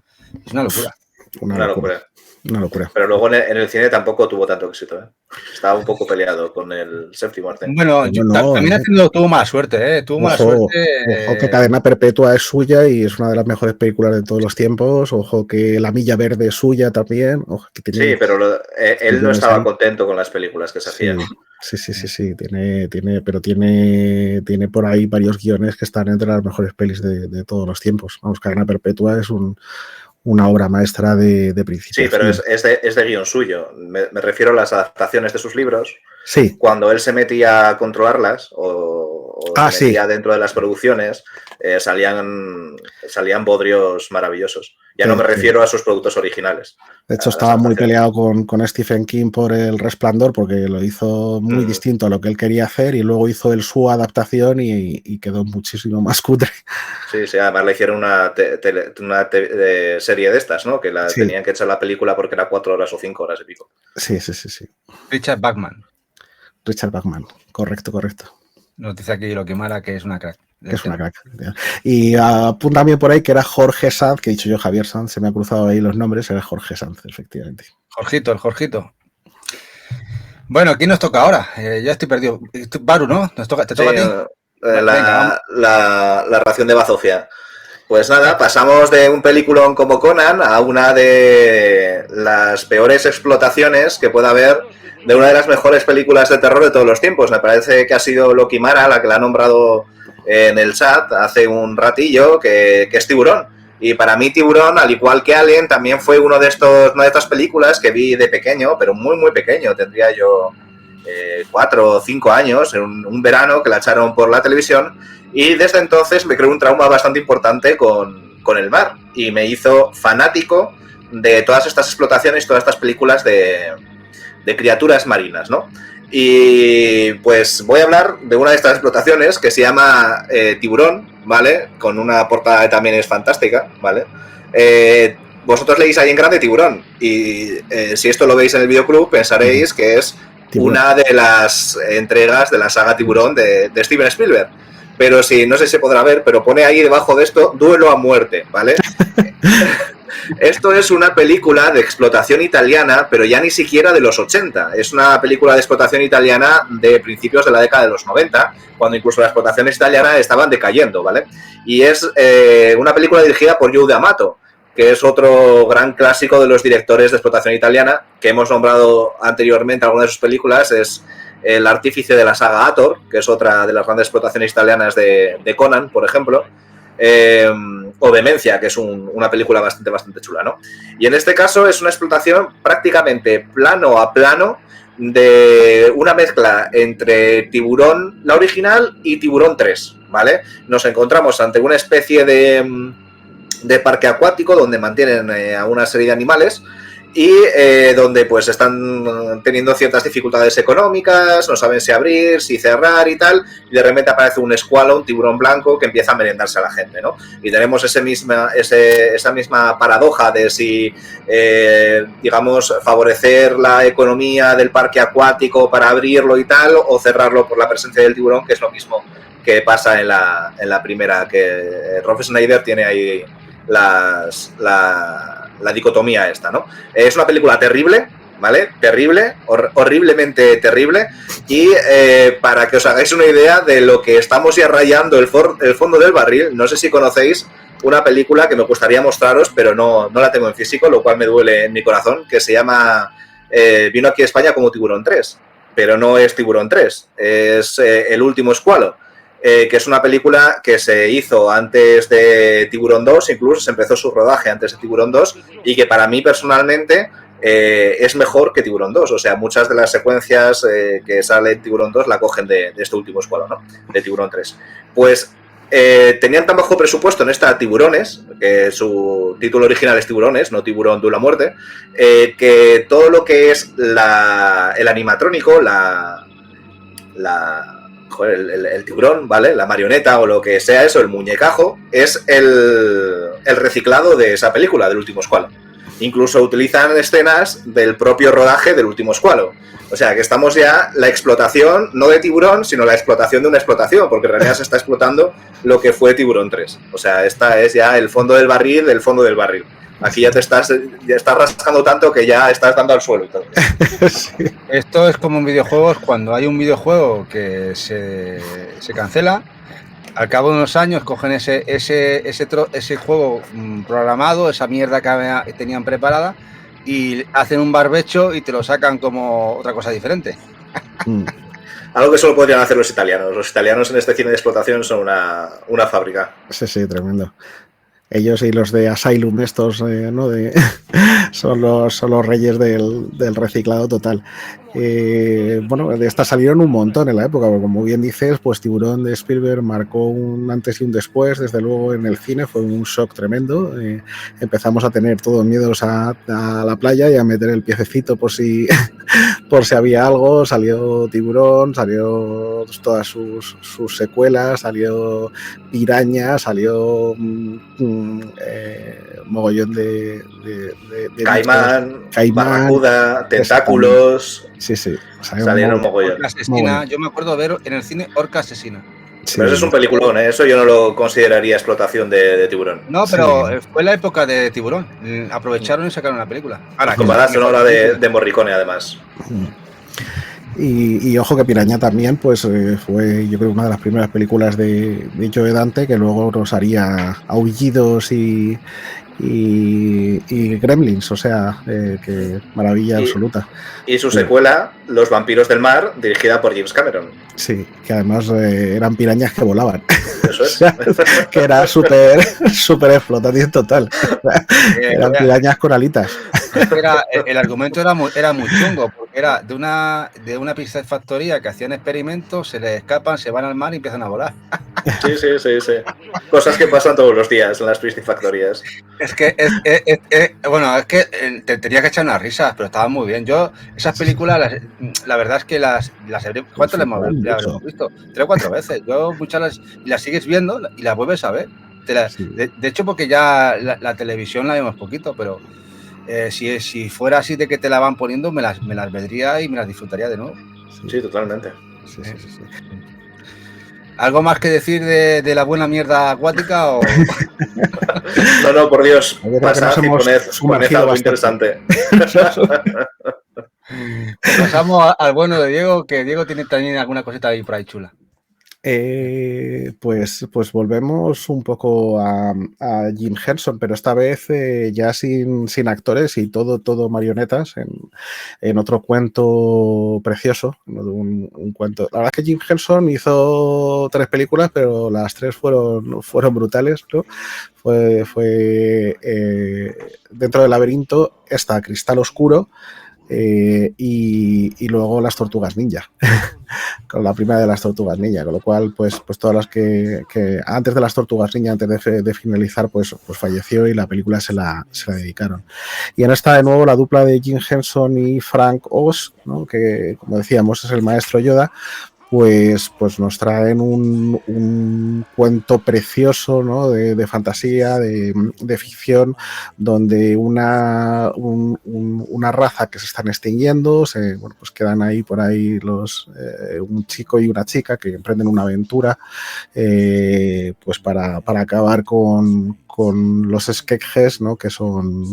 Es una locura. Una locura. Una locura. Pero luego en el cine tampoco tuvo tanto éxito, ¿eh? Estaba un poco peleado con el séptimo arte. Bueno, también tuvo mala suerte, ¿eh? Tuvo mala suerte. Ojo que Cadena Perpetua es suya y es una de las mejores películas de todos los tiempos. Ojo que La Milla Verde es suya también. Ojo que tiene, sí, pero él no estaba contento con las películas que se hacían. Sí. Tiene por ahí varios guiones que están entre las mejores pelis de todos los tiempos. Vamos, Cadena Perpetua es una obra maestra de principio. Sí, pero es de guión suyo. Me refiero a las adaptaciones de sus libros. Sí. Cuando él se metía a controlarlas o se metía dentro de las producciones, salían bodrios maravillosos. Ya no me refiero a sus productos originales. De hecho, estaba muy peleado con Stephen King por El Resplandor, porque lo hizo muy distinto a lo que él quería hacer, y luego hizo su adaptación y quedó muchísimo más cutre. Sí, además le hicieron una serie de estas, ¿no? Que tenían que echar la película porque era 4 horas o 5 horas y pico. Sí. Richard Bachman, correcto. Nos dice aquí lo que Mara, que es una crack. Es una crack. Y apunta también por ahí que era Jorge Sanz, que he dicho yo Javier Sanz, se me ha cruzado ahí los nombres, era Jorge Sanz, efectivamente. El Jorgito. Bueno, ¿quién nos toca ahora? Ya estoy perdido. Baru, ¿no? ¿Te toca a ti? La ración de bazofia. Pues nada, pasamos de un peliculón como Conan a una de las peores explotaciones que pueda haber de una de las mejores películas de terror de todos los tiempos. Me parece que ha sido Loki Mara la que la ha nombrado en el chat hace un ratillo, que es Tiburón. Y para mí Tiburón, al igual que Alien, también fue una de estas películas que vi de pequeño, pero muy, muy pequeño. Tendría yo 4 o 5 años, en un verano que la echaron por la televisión. Y desde entonces me creó un trauma bastante importante con el mar. Y me hizo fanático de todas estas explotaciones, todas estas películas de criaturas marinas, ¿no? Y pues voy a hablar de una de estas explotaciones que se llama Tiburón, ¿vale? Con una portada que también es fantástica, ¿vale? Vosotros leéis ahí en grande Tiburón y si esto lo veis en el videoclub pensaréis que es una de las entregas de la saga Tiburón de Steven Spielberg. Pero sí, no sé si se podrá ver, pero pone ahí debajo de esto Duelo a muerte, ¿vale? Esto es una película de explotación italiana, pero ya ni siquiera de los 80. Es una película de explotación italiana de principios de la década de los 90, cuando incluso las explotaciones italianas estaban decayendo, ¿vale? Y es una película dirigida por Joe D'Amato, que es otro gran clásico de los directores de explotación italiana, que hemos nombrado anteriormente algunas de sus películas. Es El artífice de la saga Hathor, que es otra de las grandes explotaciones italianas de Conan, por ejemplo. O Demencia, que es una película bastante chula, ¿no? Y en este caso es una explotación prácticamente plano a plano de una mezcla entre Tiburón, la original, y Tiburón 3, ¿vale? Nos encontramos ante una especie de parque acuático donde mantienen a una serie de animales y donde pues están teniendo ciertas dificultades económicas, no saben si abrir, si cerrar y tal, y de repente aparece un escualo, un tiburón blanco que empieza a merendarse a la gente, ¿no? Y tenemos esa misma paradoja de si, digamos, favorecer la economía del parque acuático para abrirlo y tal, o cerrarlo por la presencia del tiburón, que es lo mismo que pasa en la primera, que Rob Schneider tiene ahí la dicotomía esta, ¿no? Es una película terrible, ¿vale? Terrible, horriblemente terrible, y para que os hagáis una idea de lo que estamos ya rayando el fondo del barril, no sé si conocéis una película que me gustaría mostraros, pero no la tengo en físico, lo cual me duele en mi corazón, que se llama, vino aquí a España como Tiburón 3, pero no es Tiburón 3, es El último escualo. Que es una película que se hizo antes de Tiburón 2, incluso se empezó su rodaje antes de Tiburón 2, y que para mí personalmente es mejor que Tiburón 2. O sea, muchas de las secuencias que sale en Tiburón 2 la cogen de este último escualo, ¿no? De Tiburón 3. Pues tenían tan bajo presupuesto en esta Tiburones, que su título original es Tiburones, no Tiburón Duelo a muerte, que todo lo que es el animatrónico, el tiburón, ¿vale? La marioneta o lo que sea eso, el muñecajo, es el reciclado de esa película, del último escualo. Incluso utilizan escenas del propio rodaje del último escualo. O sea, que estamos ya la explotación, no de Tiburón, sino la explotación de una explotación, porque en realidad se está explotando lo que fue Tiburón 3. O sea, esta es ya el fondo del barril del fondo del barril. Aquí ya estás rascando tanto que ya estás dando al suelo y todo. Sí. Esto es como en videojuegos, cuando hay un videojuego que se cancela, al cabo de unos años cogen ese juego programado, esa mierda que tenían preparada, y hacen un barbecho y te lo sacan como otra cosa diferente. Algo que solo podrían hacer los italianos. Los italianos en este cine de explotación son una fábrica. Sí, tremendo. Ellos y los de Asylum estos, ¿no? Son los reyes del reciclado total. Bueno, de estas salieron un montón en la época, porque como bien dices, pues Tiburón de Spielberg marcó un antes y un después, desde luego en el cine fue un shock tremendo. Empezamos a tener todos miedos a la playa y a meter el piececito por si había algo. Salió Tiburón, salió todas sus secuelas, salió Piraña, salió mogollón de Caimán, Barracuda, Tentáculos. Sí. Salieron mogollón. Orca Asesina. Yo me acuerdo ver en el cine Orca Asesina. Sí. Pero eso es un peliculón, ¿eh? Eso yo no lo consideraría explotación de Tiburón. No, pero fue la época de Tiburón. Aprovecharon y sacaron la película. Con banda sonora de Morricone, además. Y ojo que Piraña también, pues fue, yo creo, una de las primeras películas de Joe Dante, que luego nos haría Aullidos y Gremlins, o sea, que maravilla absoluta. Y su secuela, Los vampiros del mar, dirigida por James Cameron. Sí, que además eran pirañas que volaban. Eso es. O sea, que era súper explotación total. Eran pirañas con alitas. El argumento era muy chungo, porque era de una piscifactoría que hacían experimentos, se les escapan, se van al mar y empiezan a volar. Sí. Cosas que pasan todos los días en las piscifactorías. Es que te tenía que echar unas risas, pero estaban muy bien. Yo, esas películas, la verdad es que las ¿cuántas las hemos visto? 3 o 4 veces. Yo muchas las sigues viendo y las vuelves a ver. De hecho, porque ya la televisión la vemos poquito, pero si fuera así de que te la van poniendo, me las vería y me las disfrutaría de nuevo. Sí, totalmente. Sí. ¿Algo más que decir de la buena mierda acuática? O... No, por Dios. Pasad y poned algo interesante. Pasamos al bueno de Diego, que Diego tiene también alguna cosita ahí por ahí chula. Pues volvemos un poco a Jim Henson, pero esta vez ya sin actores y todo marionetas en otro cuento precioso, un cuento. La verdad es que Jim Henson hizo 3 películas, pero las 3 fueron brutales, ¿no? Fue Dentro del laberinto, esta Cristal Oscuro. Y luego Las Tortugas Ninja, con la primera de Las Tortugas Ninja, con lo cual pues todas las que antes de Las Tortugas Ninja, antes de finalizar, pues falleció y la película se la dedicaron. Y en esta de nuevo la dupla de Jim Henson y Frank Oz, ¿no? Que como decíamos es el maestro Yoda, pues nos traen un cuento precioso, ¿no? de fantasía, de ficción, donde una raza que se están extinguiendo, pues quedan ahí por ahí un chico y una chica que emprenden una aventura pues para acabar con los Skekjes, ¿no? Que son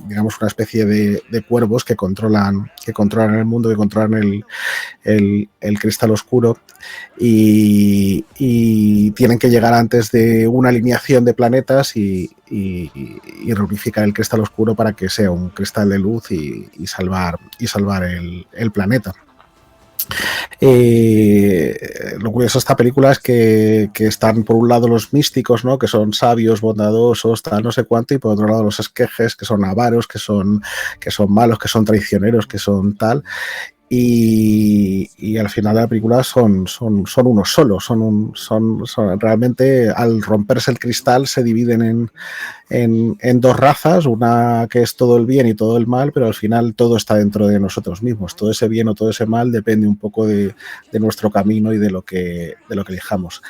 digamos una especie de cuervos que controlan el mundo, que controlan el cristal oscuro y tienen que llegar antes de una alineación de planetas y reunificar el cristal oscuro para que sea un cristal de luz y salvar el planeta. Lo curioso de esta película es que están por un lado los místicos, ¿no? Que son sabios, bondadosos, tal, no sé cuánto, y por otro lado los esquejes, que son avaros, que son malos, que son traicioneros, que son tal. Y al final de la película son unos solos, son realmente al romperse el cristal se dividen en 2 razas, una que es todo el bien y todo el mal, pero al final todo está dentro de nosotros mismos, todo ese bien o todo ese mal depende un poco de nuestro camino y de lo que elijamos.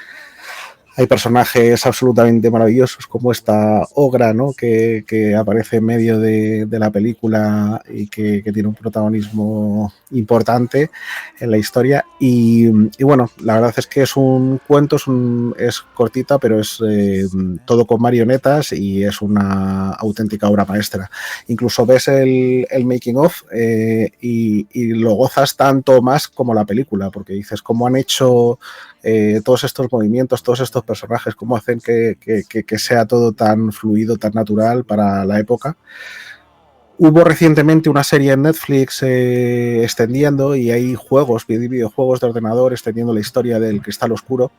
Hay personajes absolutamente maravillosos como esta Ogra, ¿no? que aparece en medio de la película y que tiene un protagonismo importante en la historia. Y bueno, la verdad es que es un cuento, es cortita, pero es todo con marionetas y es una auténtica obra maestra. Incluso ves el making of y lo gozas tanto más como la película, porque dices cómo han hecho todos estos movimientos, todos estos personajes, cómo hacen que sea todo tan fluido, tan natural para la época. Hubo recientemente una serie en Netflix extendiendo, y hay videojuegos de ordenador extendiendo la historia del Cristal Oscuro,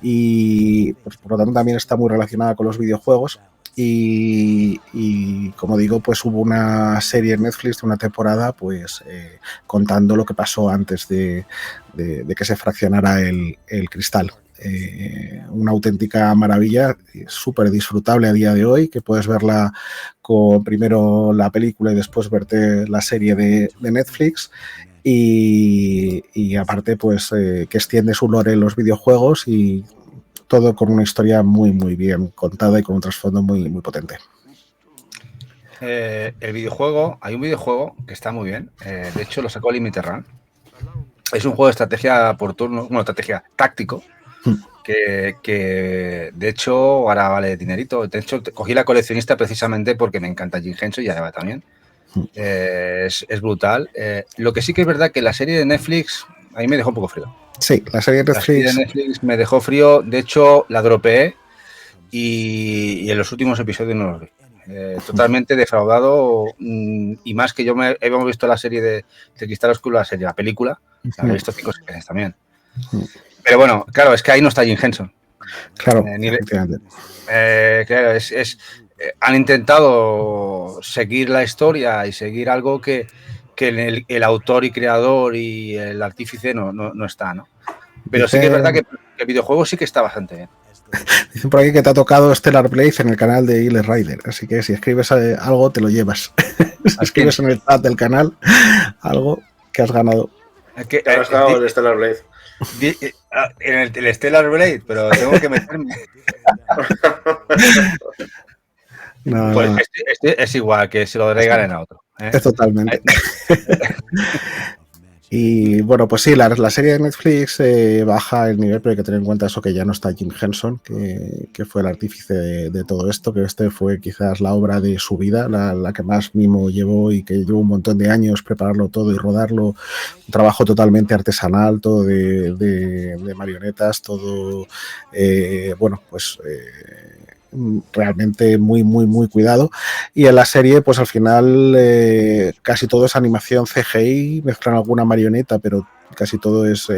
y pues, por lo tanto también está muy relacionada con los videojuegos. Y como digo, pues hubo una serie en Netflix de una temporada pues contando lo que pasó antes de que se fraccionara el cristal. Una auténtica maravilla, súper disfrutable a día de hoy, que puedes verla con primero la película y después verte la serie de Netflix. Y aparte pues que extiende su lore en los videojuegos, y todo con una historia muy muy bien contada y con un trasfondo muy muy potente. El videojuego, hay un videojuego que está muy bien, de hecho lo sacó Limited Run. Es un juego de estrategia por turno, bueno, estrategia táctico, que de hecho ahora vale dinerito. De hecho, cogí la coleccionista precisamente porque me encanta Jim Henson y ahora también. Es brutal. Lo que sí que es verdad que la serie de Netflix a mí me dejó un poco frío. Sí, la serie de Netflix me dejó frío. De hecho, la dropeé y en los últimos episodios no los vi. Totalmente defraudado, y más que hemos visto la serie de Cristal Oscuro, la película, la he visto 5 veces también. Pero bueno, claro, es que ahí no está Jim Henson. Claro, claro, han intentado seguir la historia y seguir algo que el autor y creador y el artífice no está, ¿no? Pero sí que es verdad que el videojuego sí que está bastante bien. Dicen por aquí que te ha tocado Stellar Blade en el canal de Ile Rider, así que si escribes algo te lo llevas. Si escribes en el chat del canal algo que has ganado. ¿Qué has ganado el Stellar Blade? En el Stellar Blade, pero tengo que meterme. No, pues es igual que se lo regalen a otro. Es totalmente. Y bueno, pues sí, la serie de Netflix baja el nivel, pero hay que tener en cuenta eso, que ya no está Jim Henson, que fue el artífice de todo esto, que este fue quizás la obra de su vida, la que más mimo llevó y que llevó un montón de años prepararlo todo y rodarlo. Un trabajo totalmente artesanal, todo de marionetas, todo, bueno, pues... realmente muy muy muy cuidado, y en la serie pues al final casi todo es animación CGI, mezclan alguna marioneta, pero casi todo es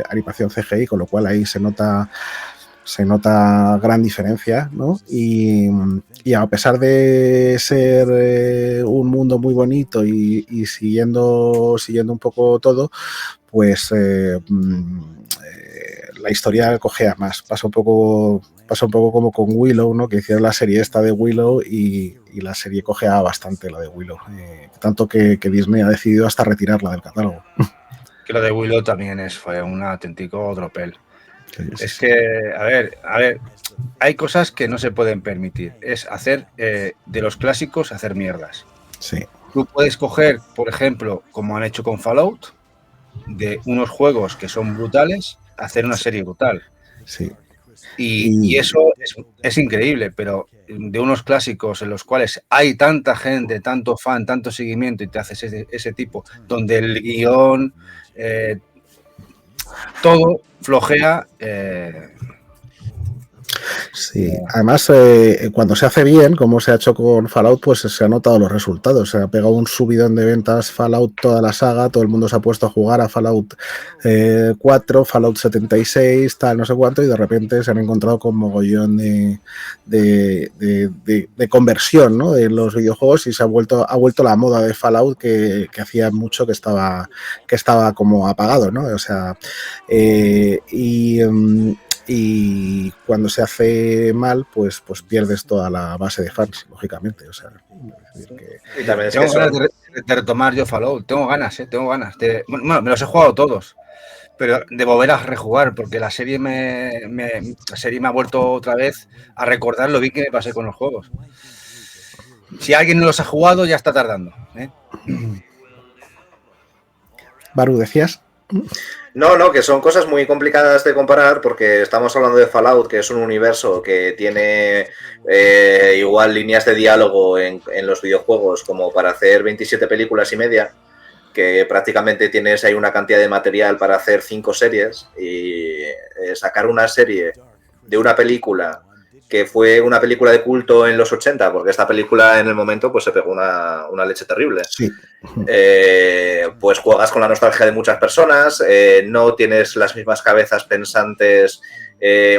animación CGI, con lo cual ahí se nota gran diferencia, ¿no? Y a pesar de ser un mundo muy bonito y siguiendo un poco todo, pues la historia cojea más, pasa un poco como con Willow, ¿no? Que hicieron la serie esta de Willow y la serie cojea bastante, la de Willow, tanto que Disney ha decidido hasta retirarla del catálogo. Que lo de Willow también fue un auténtico tropel. Sí. Es que, a ver, hay cosas que no se pueden permitir. Es hacer de los clásicos, hacer mierdas. Sí. Tú puedes coger, por ejemplo, como han hecho con Fallout, de unos juegos que son brutales, hacer una serie brutal. Sí. Y eso es increíble, pero de unos clásicos en los cuales hay tanta gente, tanto fan, tanto seguimiento, y te haces ese tipo, donde el guión, todo flojea. Sí, además cuando se hace bien, como se ha hecho con Fallout, pues se han notado los resultados. Se ha pegado un subidón de ventas Fallout, toda la saga, todo el mundo se ha puesto a jugar a Fallout 4, Fallout 76, tal, no sé cuánto, y de repente se han encontrado con mogollón de conversión, ¿no? De los videojuegos, y ha vuelto la moda de Fallout que hacía mucho que estaba como apagado, ¿no? O sea, y cuando se hace mal, pues pierdes toda la base de fans, lógicamente. O sea, y también tengo ganas de retomar yo Fallout, tengo ganas. Bueno, me los he jugado todos, pero de volver a rejugar, porque la serie me ha vuelto otra vez a recordar lo bien que me pasé con los juegos. Si alguien no los ha jugado, ya está tardando, ¿eh? Baru, ¿decías? No, que son cosas muy complicadas de comparar porque estamos hablando de Fallout, que es un universo que tiene igual líneas de diálogo en los videojuegos como para hacer 27 películas y media, que prácticamente tienes ahí una cantidad de material para hacer 5 series y sacar una serie de una película que fue una película de culto en los 80, porque esta película en el momento pues se pegó una leche terrible. Sí. Pues juegas con la nostalgia de muchas personas, no tienes las mismas cabezas pensantes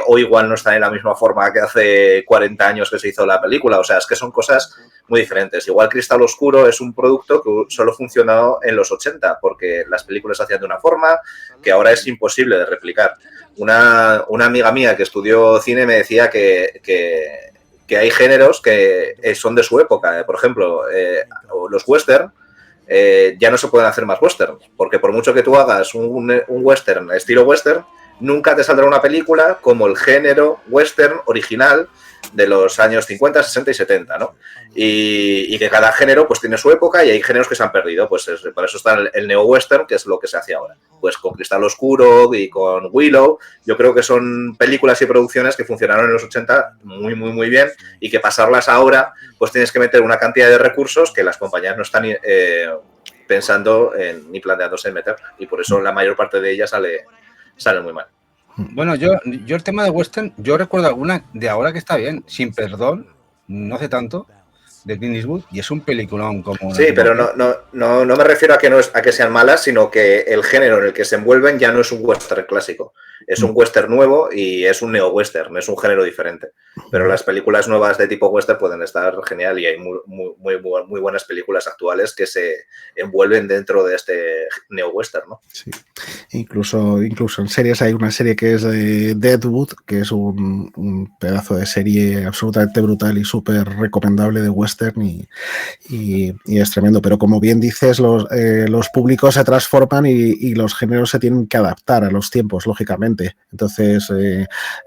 o igual no están en la misma forma que hace 40 años que se hizo la película, o sea, es que son cosas muy diferentes. Igual Cristal Oscuro es un producto que solo funcionó en los 80, porque las películas se hacían de una forma que ahora es imposible de replicar. Una amiga mía que estudió cine me decía que hay géneros que son de su época. Por ejemplo, los western ya no se pueden hacer más western, porque por mucho que tú hagas un western estilo western, nunca te saldrá una película como el género western original de los años 50, 60 y 70, ¿no? Y que cada género pues tiene su época y hay géneros que se han perdido, pues por eso está el neo-western, que es lo que se hace ahora. Pues con Cristal Oscuro y con Willow, yo creo que son películas y producciones que funcionaron en los 80 muy, muy, muy bien y que pasarlas ahora, pues tienes que meter una cantidad de recursos que las compañías no están pensando ni planteándose en meter, y por eso la mayor parte de ellas sale muy mal. Bueno, yo el tema de western, yo recuerdo alguna de ahora que está bien, Sin Perdón, no hace tanto, de Clint Eastwood, y es un peliculón como... Sí, pero no me refiero a que sean malas, sino que el género en el que se envuelven ya no es un western clásico, es un western nuevo y es un neo-western, es un género diferente. Pero las películas nuevas de tipo western pueden estar genial y hay muy buenas películas actuales que se envuelven dentro de este neo-western, ¿no? Sí. Incluso en series hay una serie que es de Deadwood, que es un pedazo de serie absolutamente brutal y súper recomendable de western y es tremendo. Pero como bien dices, los públicos se transforman y los géneros se tienen que adaptar a los tiempos, lógicamente. Entonces,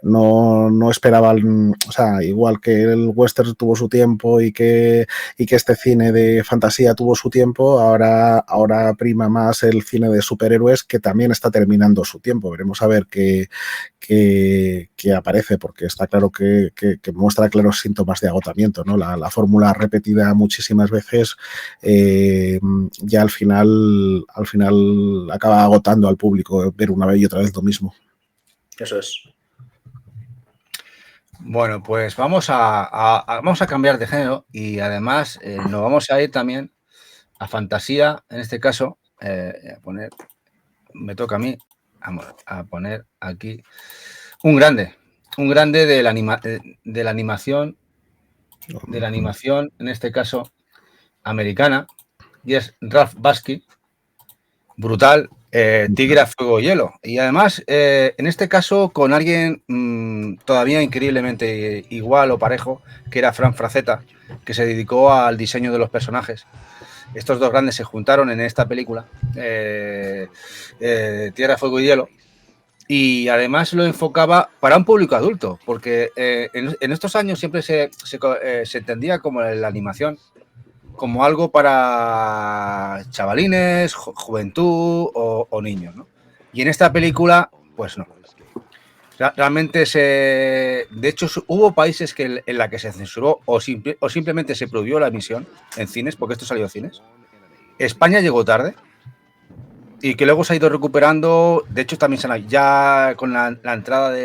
no esperaban, o sea, igual que el western tuvo su tiempo y que este cine de fantasía tuvo su tiempo, ahora prima más el cine de superhéroes, que también está terminando su tiempo. Veremos a ver qué aparece, porque está claro que muestra claros síntomas de agotamiento, ¿no? La fórmula repetida muchísimas veces ya al final acaba agotando al público ver una vez y otra vez lo mismo. Eso es. Bueno, pues vamos a cambiar de género y además nos vamos a ir también a fantasía, en este caso, me toca a mí a poner aquí un grande de la animación, en este caso americana, y es Ralph Bakshi, brutal, Tigre a Fuego y Hielo. Y además, en este caso, con alguien todavía increíblemente igual o parejo, que era Frank Frazetta, que se dedicó al diseño de los personajes. Estos dos grandes se juntaron en esta película, Tierra, Fuego y Hielo, y además lo enfocaba para un público adulto, porque en estos años siempre se entendía como la animación como algo para chavalines, juventud o niños, ¿no? Y en esta película, pues no. Realmente de hecho, hubo países en la que se censuró o simplemente se prohibió la emisión en cines, porque esto salió en cines. España llegó tarde y que luego se ha ido recuperando. De hecho, también ya con la entrada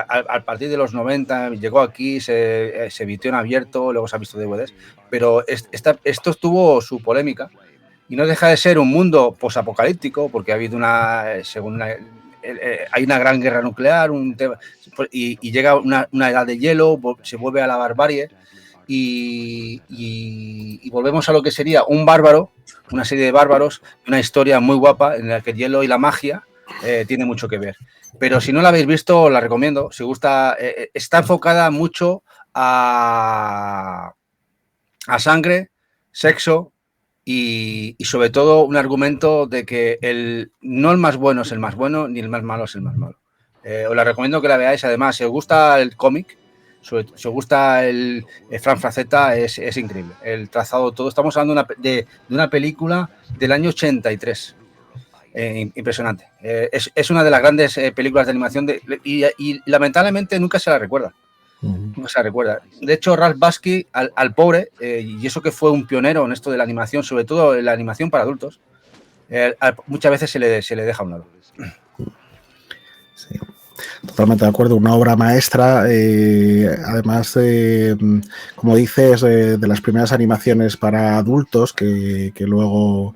al partir de los 90 llegó aquí, se emitió en abierto, luego se ha visto DVDs, pero esto tuvo su polémica y no deja de ser un mundo posapocalíptico, porque ha habido hay una gran guerra nuclear, y llega una edad de hielo, se vuelve a la barbarie y volvemos a lo que sería un bárbaro, una serie de bárbaros, una historia muy guapa en la que el hielo y la magia tiene mucho que ver. Pero si no la habéis visto, la recomiendo. Si gusta, está enfocada mucho a sangre, sexo y sobre todo un argumento de que no el más bueno es el más bueno, ni el más malo es el más malo. Os la recomiendo que la veáis. Además, si os gusta el cómic, si os gusta el Frank Frazetta, es increíble. El trazado, todo. Estamos hablando de una película del año 83. Impresionante. Es una de las grandes películas de animación y lamentablemente nunca se la recuerda. No se recuerda. De hecho, Ralph Bakshi, al pobre, y eso que fue un pionero en esto de la animación, sobre todo en la animación para adultos, muchas veces se le deja a un lado. Sí, totalmente de acuerdo. Una obra maestra, además, como dices, de las primeras animaciones para adultos que luego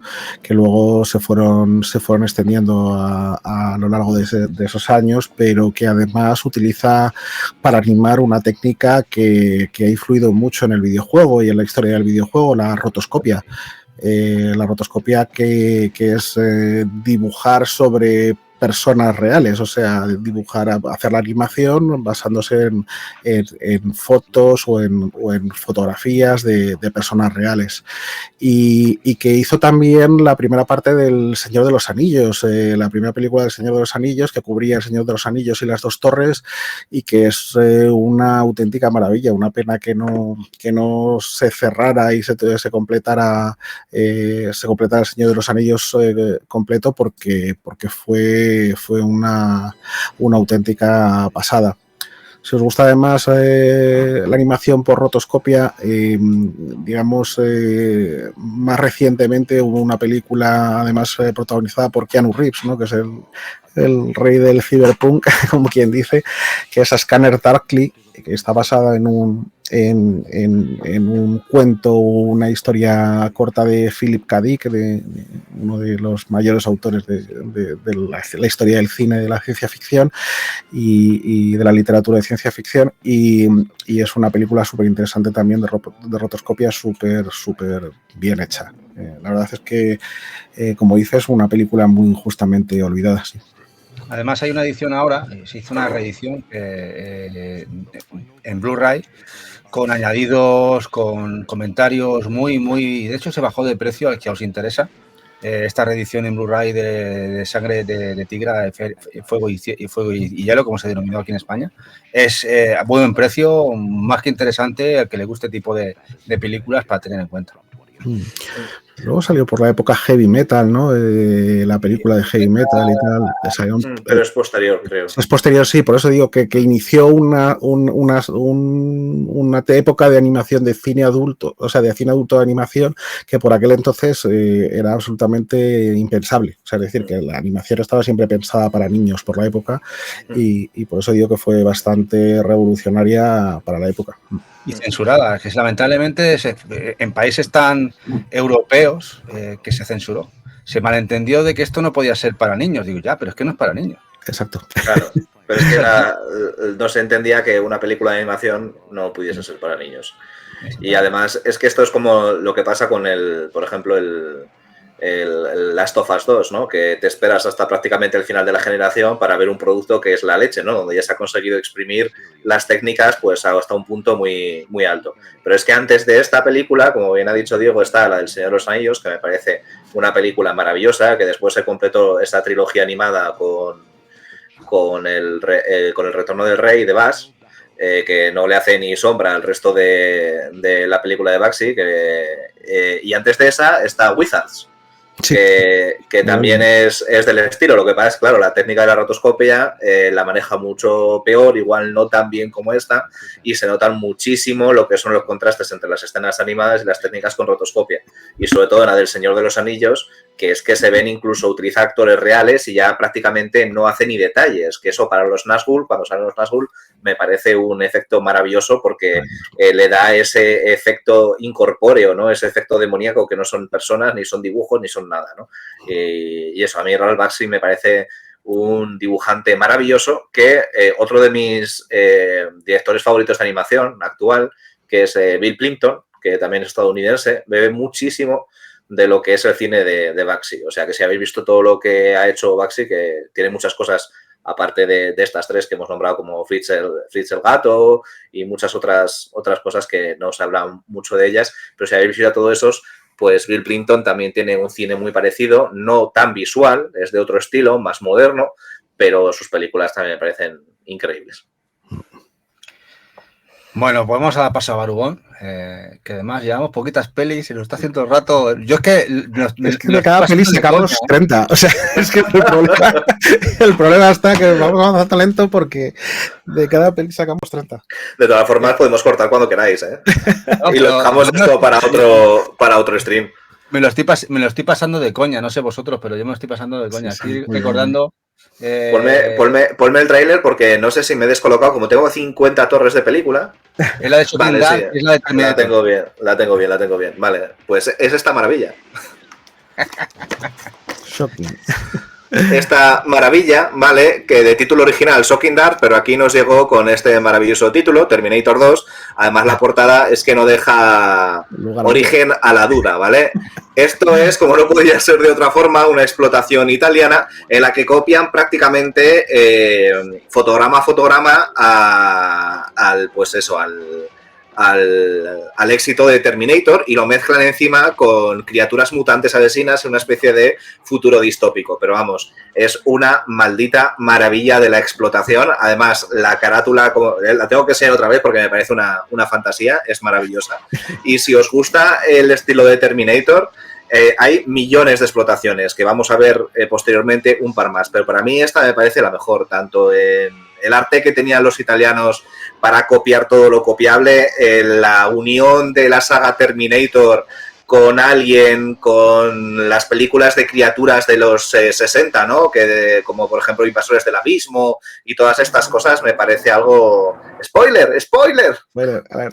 se fueron extendiendo a lo largo de esos años, pero que además utiliza para animar una técnica que ha influido mucho en el videojuego y en la historia del videojuego, la rotoscopia. La rotoscopia que es dibujar sobre personas reales, o sea, dibujar, hacer la animación basándose en fotos o en fotografías de personas reales. Y que hizo también la primera parte del Señor de los Anillos, la primera película del Señor de los Anillos, que cubría el Señor de los Anillos y las dos torres, y que es una auténtica maravilla. Una pena que no se cerrara y se completara el Señor de los Anillos completo, porque fue una auténtica pasada. Si os gusta además la animación por rotoscopia, digamos, más recientemente hubo una película además protagonizada por Keanu Reeves, ¿no? Que es el rey del cyberpunk, como quien dice, que es Scanner Darkly, que está basada en un cuento, una historia corta de Philip K. Dick, de uno de los mayores autores de la historia del cine, de la ciencia ficción y de la literatura de ciencia ficción, y es una película súper interesante también de rotoscopia, súper bien hecha. La verdad es que, como dices, una película muy injustamente olvidada. Sí. Además hay una edición ahora, se hizo una reedición en Blu-ray con añadidos, con comentarios muy... De hecho se bajó de precio al que os interesa. Esta reedición en Blu-ray de Sangre de Tigra, Fuego y Hielo, como se denominó aquí en España, es a buen precio, más que interesante al que le guste este tipo de películas para tener en cuenta. Luego salió por la época heavy metal, ¿no? La película de heavy metal y tal. Pero es posterior, creo. Es posterior, sí, por eso digo que inició una época de animación de cine adulto, o sea, de cine adulto de animación, que por aquel entonces era absolutamente impensable. O sea, es decir, que la animación estaba siempre pensada para niños por la época y por eso digo que fue bastante revolucionaria para la época. Y censurada, que lamentablemente en países tan europeos que se censuró. Se malentendió de que esto no podía ser para niños. Digo, ya, pero es que no es para niños. Exacto. Claro, pero es que no se entendía que una película de animación no pudiese ser para niños. Y además es que esto es como lo que pasa con por ejemplo, el Last of Us 2, ¿no? Que te esperas hasta prácticamente el final de la generación para ver un producto que es la leche, ¿no? Donde ya se ha conseguido exprimir las técnicas pues hasta un punto muy, muy alto. Pero es que antes de esta película, como bien ha dicho Diego, está la del Señor de los Anillos, que me parece una película maravillosa, que después se completó esta trilogía animada con el Retorno del Rey de Bas, que no le hace ni sombra al resto de la película de Bakshi, y antes de esa está Wizards, sí, que también es del estilo. Lo que pasa es, claro, la técnica de la rotoscopia la maneja mucho peor, igual no tan bien como esta, y se notan muchísimo lo que son los contrastes entre las escenas animadas y las técnicas con rotoscopia, y sobre todo en la del Señor de los Anillos, que es que se ven incluso utiliza actores reales y ya prácticamente no hace ni detalles, que eso para los Nazgûl, cuando salen los Nazgûl, me parece un efecto maravilloso porque le da ese efecto incorpóreo, ¿no? Ese efecto demoníaco, que no son personas, ni son dibujos, ni son nada, ¿no? Y eso, a mí Ralph Bakshi me parece un dibujante maravilloso, que otro de mis directores favoritos de animación actual, que es Bill Plympton, que también es estadounidense, bebe muchísimo de lo que es el cine de Bakshi. O sea, que si habéis visto todo lo que ha hecho Bakshi, que tiene muchas cosas, aparte de estas tres que hemos nombrado, como Fritz el gato y muchas otras cosas que no se habla mucho de ellas, pero si habéis visto todos esos, pues Bill Plympton también tiene un cine muy parecido, no tan visual, es de otro estilo, más moderno, pero sus películas también me parecen increíbles. Bueno, pues vamos a dar paso a Barugón, que además llevamos poquitas pelis y lo está haciendo el rato. Yo es que... de cada peli sacamos 30. O sea, es que el problema está que vamos a avanzar lento porque de cada peli sacamos 30. De todas formas, podemos cortar cuando queráis, ¿eh? No, y lo dejamos esto para otro stream. Me lo estoy pasando de coña, no sé vosotros, pero yo me lo estoy pasando de coña. Estoy recordando... Ponme el tráiler porque no sé si me he descolocado. Como tengo 50 torres de película. Es la de Shooting Dark, sí, es la de Terminator. La tengo bien. Vale, pues es esta maravilla. Shocking. Esta maravilla, ¿vale? Que de título original Shocking Dark, pero aquí nos llegó con este maravilloso título, Terminator 2. Además, la portada es que no deja origen a la duda, ¿vale? Esto es, como no podía ser de otra forma, una explotación italiana en la que copian prácticamente fotograma a fotograma al éxito de Terminator y lo mezclan encima con criaturas mutantes asesinas en una especie de futuro distópico. Pero vamos, es una maldita maravilla de la explotación. Además, la carátula, la tengo que enseñar otra vez porque me parece una fantasía, es maravillosa. Y si os gusta el estilo de Terminator, hay millones de explotaciones que vamos a ver posteriormente un par más. Pero para mí esta me parece la mejor, tanto en el arte que tenían los italianos para copiar todo lo copiable, la unión de la saga Terminator con Alien, con las películas de criaturas de los 60, ¿no? Como por ejemplo Invasores del Abismo y todas estas cosas, me parece algo... ¡Spoiler! Bueno, a ver.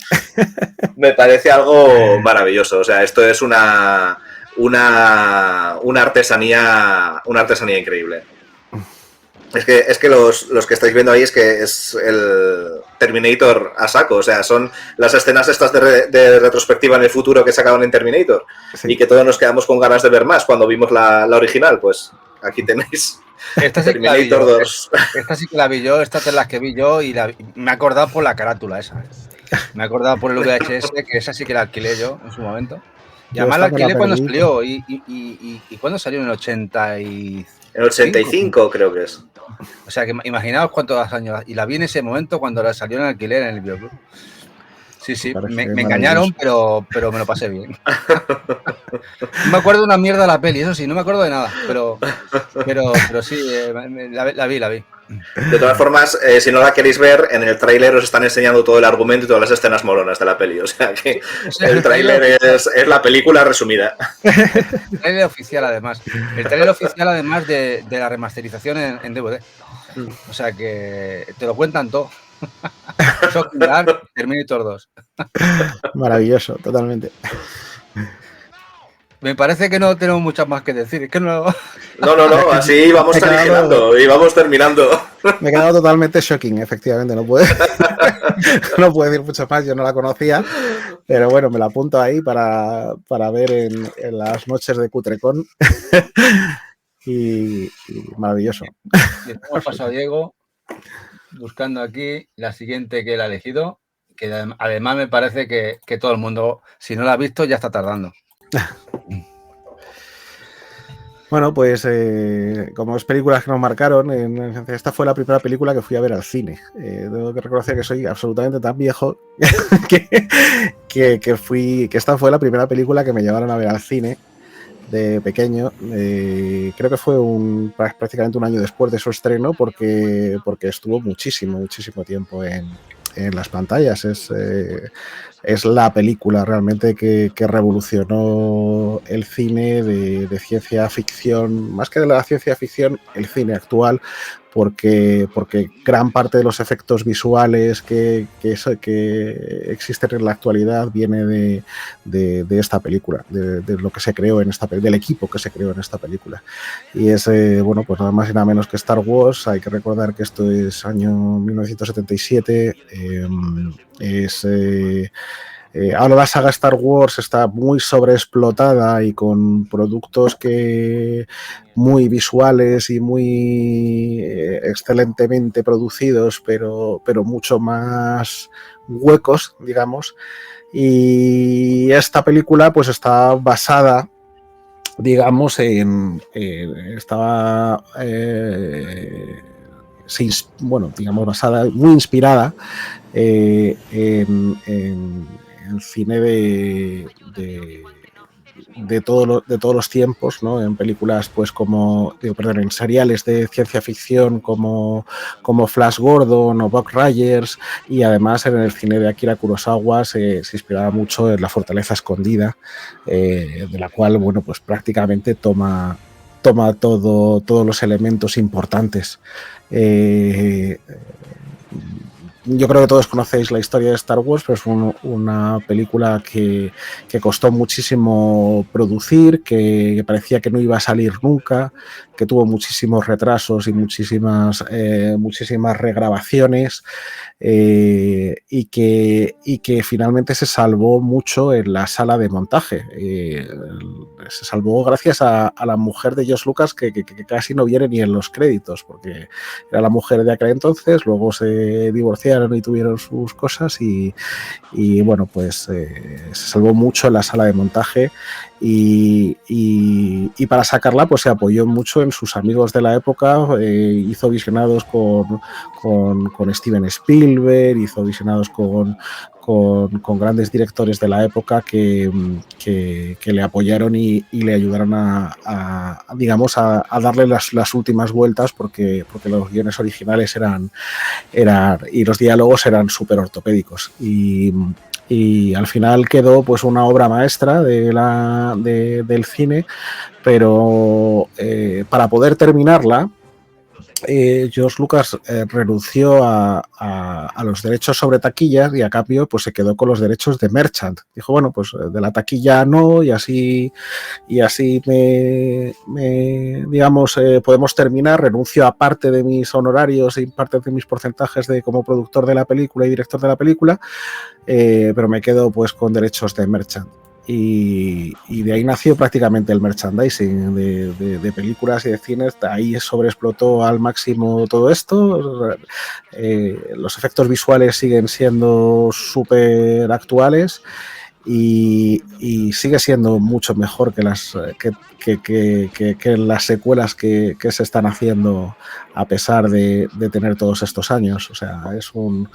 Me parece algo maravilloso. O sea, esto es una artesanía increíble. Es que los que estáis viendo ahí es que es el Terminator a saco, o sea, son las escenas estas de retrospectiva en el futuro que sacaban en Terminator, sí. Y que todos nos quedamos con ganas de ver más cuando vimos la original, pues aquí tenéis esta sí Terminator 2. Esta sí que la vi yo, estas es las que vi yo y me he acordado por la carátula esa. Me he acordado por el VHS, que esa sí que la alquilé yo en su momento. Y además la alquilé cuando salió. ¿Y cuándo salió? En el 85. En el 85 creo que es. O sea, que imaginaos cuántos años. Y la vi en ese momento cuando la salió en alquiler en el videoclub. Sí, me engañaron, pero me lo pasé bien. No me acuerdo de una mierda de la peli, eso sí, no me acuerdo de nada. Pero sí, la vi. De todas formas, si no la queréis ver, en el tráiler os están enseñando todo el argumento y todas las escenas molonas de la peli. O sea que el tráiler es la película resumida. El tráiler oficial, además. El tráiler oficial, además de la remasterización en DVD. O sea que te lo cuentan todo. Shocking Dark, Terminator 2. Maravilloso, totalmente. Me parece que no tenemos muchas más que decir. Es que no, así vamos terminando. Me he quedado totalmente shocking, efectivamente. No puedo decir mucho más, yo no la conocía. Pero bueno, me la apunto ahí para ver en las noches de Cutrecon. y maravilloso. Y hemos pasado a Diego buscando aquí la siguiente que él ha elegido, que además me parece que todo el mundo, si no la ha visto, ya está tardando. Bueno, pues como es películas que nos marcaron, esta fue la primera película que fui a ver al cine. Tengo que reconocer que soy absolutamente tan viejo que esta fue la primera película que me llevaron a ver al cine de pequeño. Creo que fue prácticamente un año después de su estreno porque estuvo muchísimo tiempo en las pantallas. Es la película realmente que revolucionó el cine de ciencia ficción, más que de la ciencia ficción, el cine actual, porque gran parte de los efectos visuales que existen en la actualidad viene de esta película, de lo que se creó en esta película, del equipo que se creó en esta película. Y es, pues nada más y nada menos que Star Wars. Hay que recordar que esto es año 1977, ahora la saga Star Wars está muy sobreexplotada y con productos muy visuales y muy excelentemente producidos, pero mucho más huecos, digamos. Y esta película pues está basada, digamos, digamos, basada, muy inspirada en el cine de todos los tiempos, ¿no? En películas, pues en seriales de ciencia ficción como Flash Gordon o Buck Rogers, y además en el cine de Akira Kurosawa se inspiraba mucho en La fortaleza escondida, de la cual, bueno, pues prácticamente toma todos los elementos importantes. Yo creo que todos conocéis la historia de Star Wars, pero es una película que costó muchísimo producir, que parecía que no iba a salir nunca, que tuvo muchísimos retrasos y muchísimas regrabaciones, y que finalmente se salvó mucho en la sala de montaje. Se salvó gracias a la mujer de George Lucas, que casi no viene ni en los créditos, porque era la mujer de aquel entonces, luego se divorciaron y tuvieron sus cosas, y bueno, pues se salvó mucho en la sala de montaje, y para sacarla pues se apoyó mucho en sus amigos de la época, hizo visionados con Steven Spielberg, hizo visionados con grandes directores de la época que le apoyaron y le ayudaron a darle las últimas vueltas, porque los guiones originales eran y los diálogos eran súper ortopédicos, y al final quedó pues una obra maestra del cine, pero para poder terminarla, George Lucas renunció a los derechos sobre taquillas, y a cambio pues se quedó con los derechos de Merchant. Dijo, bueno, pues de la taquilla no, y así podemos terminar, renuncio a parte de mis honorarios y parte de mis porcentajes como productor de la película y director de la película, pero me quedo pues con derechos de Merchant. Y de ahí nació prácticamente el merchandising de películas y de cines. Ahí sobreexplotó al máximo todo esto. Los efectos visuales siguen siendo súper actuales, y sigue siendo mucho mejor que las secuelas que se están haciendo, a pesar de tener todos estos años. O sea, es una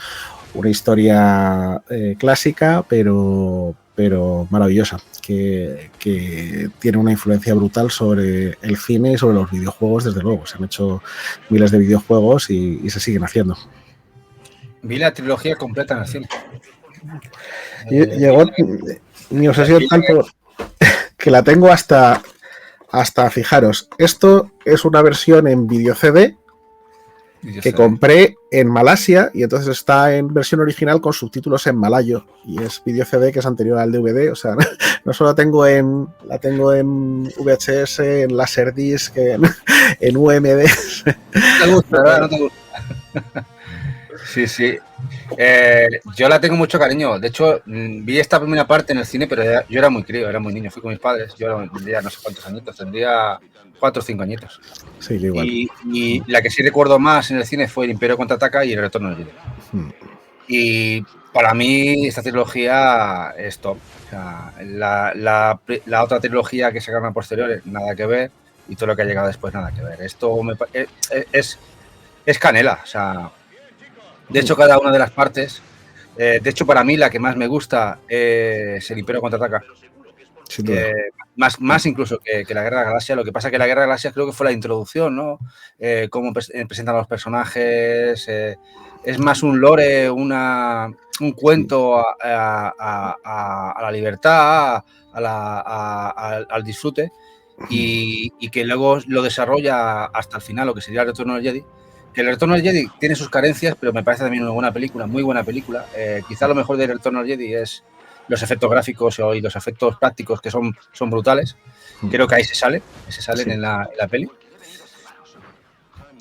historia clásica, pero maravillosa, que tiene una influencia brutal sobre el cine y sobre los videojuegos. Desde luego, se han hecho miles de videojuegos y se siguen haciendo. Vi la trilogía completa en el cine. Llegó mi obsesión tanto que la tengo hasta fijaros, esto es una versión en video CD que compré en Malasia, y entonces está en versión original con subtítulos en malayo, y es video CD que es anterior al DVD. O sea, no solo la tengo en VHS, en Laserdisc, en UMD. No te gusta, ¿verdad? No te gusta. Sí. Yo la tengo mucho cariño. De hecho, vi esta primera parte en el cine, pero yo era muy crío, era muy niño. Fui con mis padres. Yo tendría no sé cuántos añitos, tendría 4 o 5 añitos. Sí, igual. Y la que sí recuerdo más en el cine fue El Imperio Contraataca y El Retorno del Jedi. Y para mí esta trilogía es top. O sea, la otra trilogía que sacaron a posteriores, nada que ver, y todo lo que ha llegado después, nada que ver. Esto es canela. O sea, de hecho, cada una de las partes, de hecho, para mí la que más me gusta es El Imperio Contraataca. Más incluso que la Guerra de la Galaxia. Lo que pasa es que la Guerra de la Galaxia creo que fue la introducción, ¿no? Cómo presentan a los personajes. Es más un lore, un cuento a la libertad, al disfrute, y que luego lo desarrolla hasta el final, lo que sería El Retorno del Jedi. Que El Retorno del Jedi tiene sus carencias, pero me parece también una buena película, muy buena película. Quizá lo mejor de El Retorno del Jedi es los efectos gráficos y los efectos prácticos, que son brutales. Creo que ahí se salen sí, en la peli.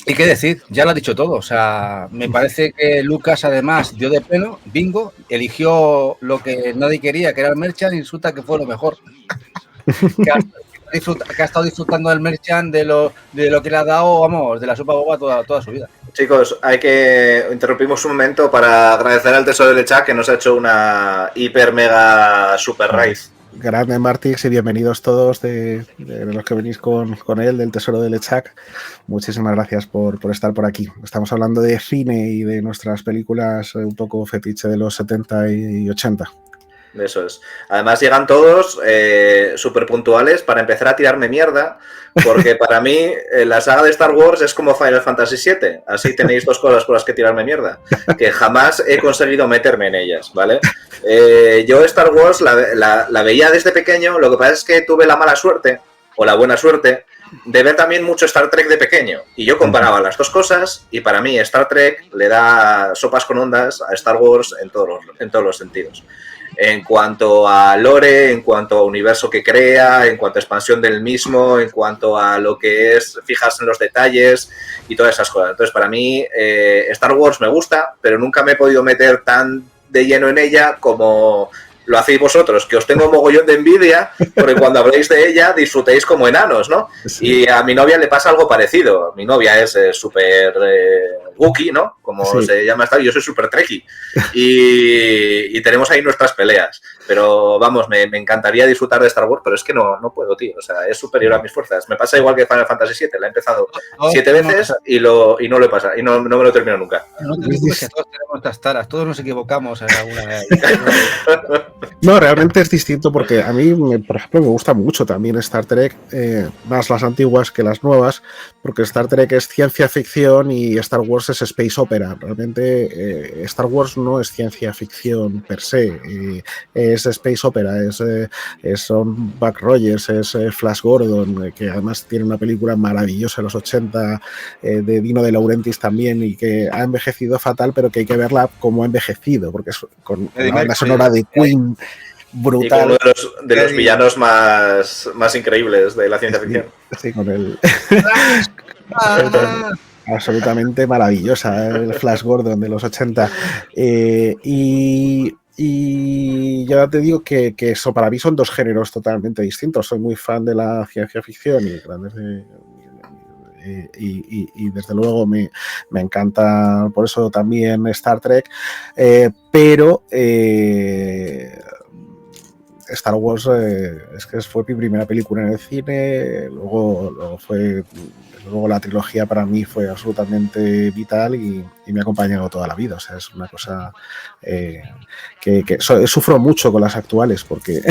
Y qué decir, ya lo ha dicho todo. O sea, me parece que Lucas además dio de pleno, bingo, eligió lo que nadie quería, que era el Merchant, y resulta que fue lo mejor. que ha estado disfrutando del Merchant, de lo que le ha dado, vamos, de la sopa boba toda su vida. Chicos, interrumpimos un momento para agradecer al Tesoro del Lechak que nos ha hecho una hiper mega super raid. Grande Martix y bienvenidos todos de los que venís con él, del Tesoro del Lechak. Muchísimas gracias por estar por aquí. Estamos hablando de cine y de nuestras películas un poco fetiche de los 70 y 80. Eso es. Además llegan todos súper puntuales para empezar a tirarme mierda, porque para mí la saga de Star Wars es como Final Fantasy VII. Así tenéis dos cosas por las que tirarme mierda, que jamás he conseguido meterme en ellas, ¿vale? Yo Star Wars la veía desde pequeño, lo que pasa es que tuve la mala suerte, o la buena suerte, de ver también mucho Star Trek de pequeño. Y yo comparaba las dos cosas y para mí Star Trek le da sopas con ondas a Star Wars en todos los sentidos. En cuanto a lore, en cuanto a universo que crea, en cuanto a expansión del mismo, en cuanto a lo que es fijarse en los detalles y todas esas cosas. Entonces, para mí, Star Wars me gusta, pero nunca me he podido meter tan de lleno en ella como lo hacéis vosotros, que os tengo mogollón de envidia, porque cuando habléis de ella disfrutéis como enanos, ¿no? Sí. Y a mi novia le pasa algo parecido. Mi novia es súper Wookiee, ¿no? Como sí. Se llama esta, yo soy súper Trekkie. Y tenemos ahí nuestras peleas. Pero vamos, me encantaría disfrutar de Star Wars, pero es que no puedo, tío. O sea, es superior a mis fuerzas. Me pasa igual que Final Fantasy VII. La he empezado 7 veces y no lo he pasado. Y no me lo termino nunca. No te preocupes, que todos tenemos estas taras. Todos nos equivocamos en alguna vez. No, realmente es distinto porque a mí, por ejemplo, me gusta mucho también Star Trek, más las antiguas que las nuevas, porque Star Trek es ciencia ficción y Star Wars es space opera. Realmente Star Wars no es ciencia ficción per se, es space opera, son Buck Rogers, es Flash Gordon, que además tiene una película maravillosa de los 80, de Dino De Laurentiis también, y que ha envejecido fatal, pero que hay que verla como ha envejecido, porque es con la banda sonora de Queen brutal. Y uno de los villanos más increíbles de la ciencia ficción. Sí, con el... absolutamente maravillosa, el Flash Gordon de los 80. Y ya te digo que eso para mí son dos géneros totalmente distintos. Soy muy fan de la ciencia ficción y desde luego me encanta por eso también Star Trek, pero Star Wars es que fue mi primera película en el cine, luego la trilogía para mí fue absolutamente vital y me ha acompañado toda la vida. O sea, es una cosa que sufro mucho con las actuales porque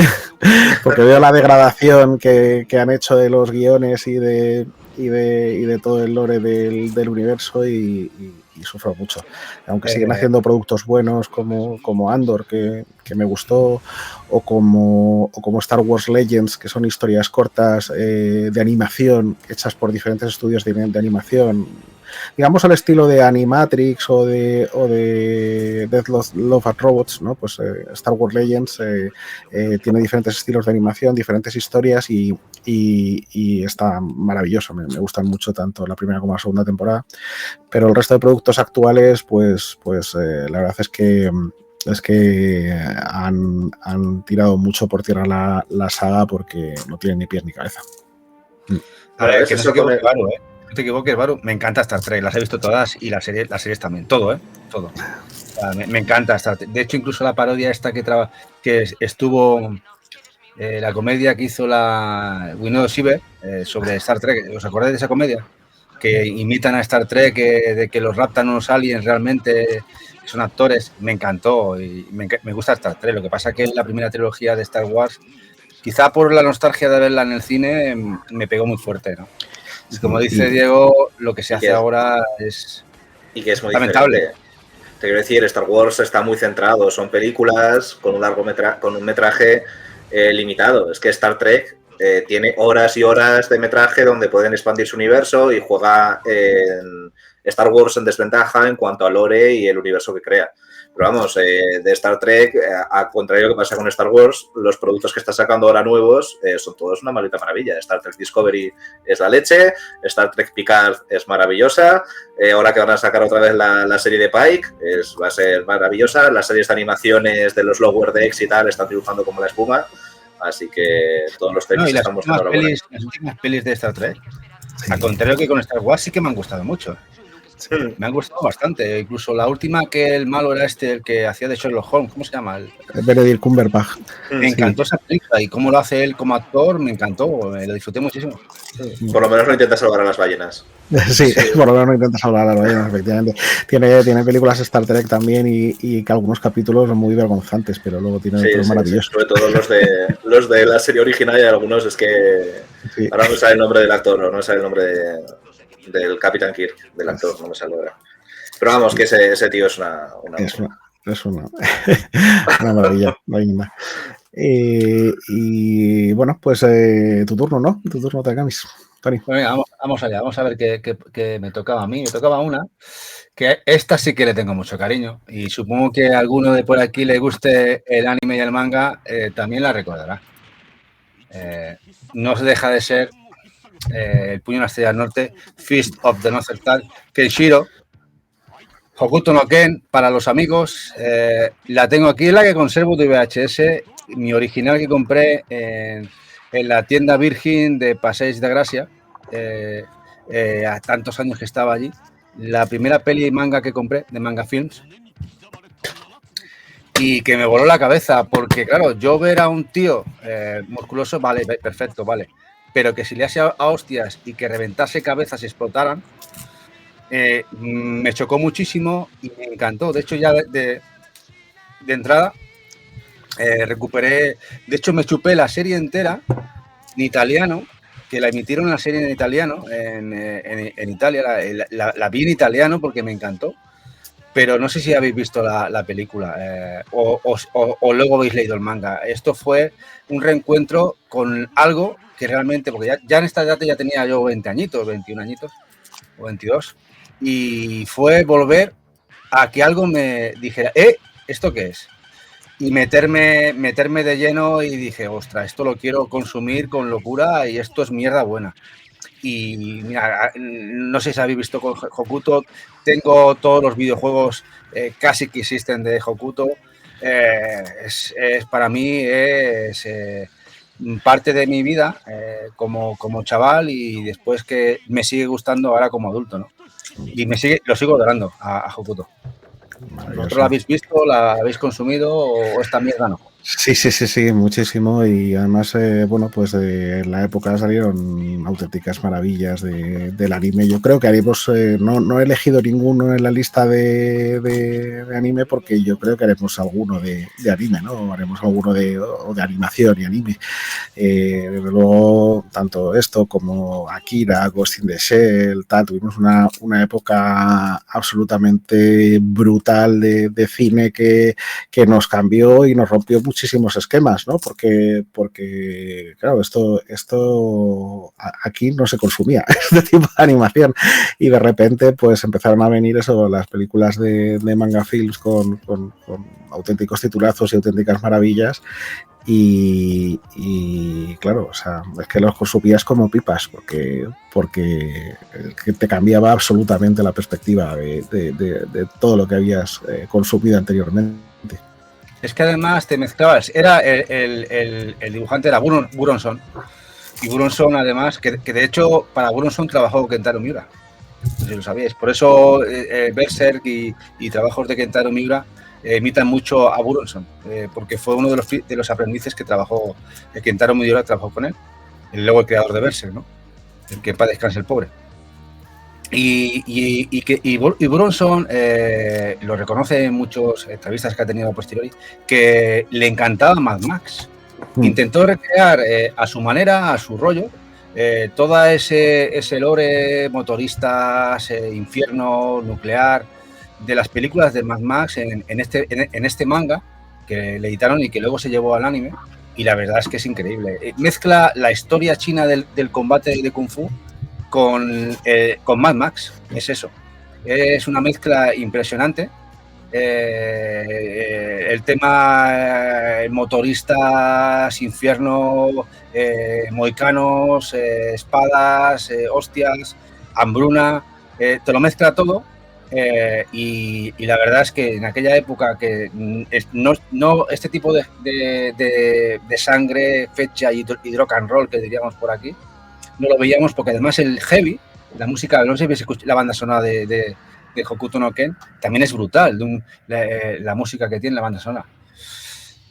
veo la degradación que han hecho de los guiones y de todo el lore del universo y sufro mucho. Aunque siguen haciendo productos buenos como Andor, que me gustó, o como Star Wars Legends, que son historias cortas de animación hechas por diferentes estudios de animación, digamos al estilo de Animatrix o de Death Love and Robots, ¿no? Pues Star Wars Legends tiene diferentes estilos de animación, diferentes historias y está maravilloso. Me gustan mucho tanto la primera como la segunda temporada, pero el resto de productos actuales, pues la verdad es que han tirado mucho por tierra la saga porque no tienen ni pies ni cabeza. A ver, que no se equivoque, Baru, no te equivoques, Baru. Me encanta Star Trek, las he visto todas y las series también, todo, todo. O sea, me encanta Star Trek. De hecho, incluso la parodia esta que estuvo, la comedia que hizo la Winona Ryder sobre Star Trek, ¿os acordáis de esa comedia? Que imitan a Star Trek, de que los raptan unos aliens realmente son actores. Me encantó y me gusta Star Trek. Lo que pasa es que la primera trilogía de Star Wars, quizá por la nostalgia de verla en el cine, me pegó muy fuerte, ¿no? Y como dice Diego, lo que se hace ahora es muy lamentable. Diferente. Te quiero decir, Star Wars está muy centrado, son películas con un metraje limitado. Es que Star Trek tiene horas y horas de metraje donde pueden expandir su universo y juega en Star Wars en desventaja en cuanto a lore y el universo que crea. Pero vamos, de Star Trek, al contrario que pasa con Star Wars, los productos que está sacando ahora nuevos son todos una maldita maravilla. Star Trek Discovery es la leche, Star Trek Picard es maravillosa, ahora que van a sacar otra vez la serie de Pike, va a ser maravillosa, las series de animaciones de los Lower Decks y tal están triunfando como la espuma, así que todos los tenis están mostrando las últimas pelis de Star Trek, al contrario que con Star Wars, sí que me han gustado mucho. Me han gustado bastante. Incluso la última, que el malo era el que hacía de Sherlock Holmes. ¿Cómo se llama? Benedict Cumberbatch. Me encantó esa película y cómo lo hace él como actor, me encantó. Lo disfruté muchísimo. Sí. Por lo menos no intenta salvar a las ballenas. Sí, por lo menos no intenta salvar a las ballenas, efectivamente. Tiene películas Star Trek también y que algunos capítulos son muy vergonzantes, pero luego tiene otros maravillosos. Sobre todo los de la serie original y algunos es que ahora no me sale el nombre del actor, no me sale el nombre del Capitán Kirk, del actor, no me sale ahora. Pero vamos, que ese tío es una maravilla, no hay más. Y bueno, pues tu turno, ¿no? Tu turno, Takamis. Tony. Venga, vamos allá, vamos a ver qué me tocaba a mí. Me tocaba una, que esta sí que le tengo mucho cariño y supongo que a alguno de por aquí le guste el anime y el manga, también la recordará. No se deja de ser El puño en la estrella del norte, Fist of the North Star, Kenshiro, Hokuto no Ken, para los amigos. La tengo aquí, la que conservo de VHS, mi original que compré en la tienda Virgin de Passeig de Gracia, a tantos años que estaba allí. La primera peli y manga que compré, de Manga Films, y que me voló la cabeza, porque claro, yo ver a un tío musculoso, vale, perfecto, vale, pero que si le hacía a hostias y que reventase cabezas y explotaran, me chocó muchísimo y me encantó. De hecho, ya de entrada recuperé, de hecho me chupé la serie entera en italiano, que la emitieron la serie en italiano en Italia, la vi en italiano porque me encantó, pero no sé si habéis visto la película o luego habéis leído el manga. Esto fue un reencuentro con algo que realmente, porque ya en esta edad ya tenía yo 20 añitos, 21 añitos o 22, y fue volver a que algo me dijera, ¿esto qué es? Y meterme de lleno y dije, ostras, esto lo quiero consumir con locura y esto es mierda buena. Y mira, no sé si habéis visto con Hokuto, tengo todos los videojuegos casi que existen de Hokuto. Para mí es parte de mi vida como chaval, y después que me sigue gustando ahora como adulto, ¿no? Y lo sigo adorando a Hokuto. ¿Vosotros la habéis visto, la habéis consumido o esta mierda no? Sí, muchísimo. Y además, bueno, pues en la época salieron auténticas maravillas del anime. Yo creo que haremos, no he elegido ninguno en la lista de anime, porque yo creo que haremos alguno de anime, ¿no? Haremos alguno de animación y anime. Desde luego, tanto esto como Akira, Ghost in the Shell, tuvimos una época absolutamente brutal de cine que nos cambió y nos rompió muchísimos esquemas, ¿no? Porque claro, esto aquí no se consumía, este tipo de animación, y de repente pues empezaron a venir las películas de Manga Films con auténticos titulazos y auténticas maravillas. Y claro, o sea, es que los consumías como pipas, porque te cambiaba absolutamente la perspectiva de todo lo que habías consumido anteriormente. Es que además te mezclabas, era el dibujante era Buronson, y Buronson además, que de hecho para Buronson trabajó Kentaro Miura, no sé si lo sabíais, por eso Berserk y trabajos de Kentaro Miura imitan mucho a Buronson, porque fue uno de los aprendices que trabajó, Kentaro Miura trabajó con él, luego el creador de Berserk, ¿no? El que en paz descanse el pobre. Y Buronson lo reconoce en muchas entrevistas que ha tenido a posteriori, que le encantaba Mad Max. Intentó recrear a su manera, a su rollo, todo ese lore, motoristas, infierno, nuclear, de las películas de Mad Max en este manga que le editaron y que luego se llevó al anime, y la verdad es que es increíble. Mezcla la historia china del combate de Kung Fu con Mad Max, es eso. Es una mezcla impresionante. El tema motoristas, infierno, mohicanos, espadas, hostias, hambruna, te lo mezcla todo. Y la verdad es que en aquella época que no este tipo de sangre, fecha y rock and roll, que diríamos por aquí, no lo veíamos, porque además el heavy La música, no sé si habéis escuchado la banda sonora de Hokuto no Ken, también es brutal, la música que tiene la banda sonora.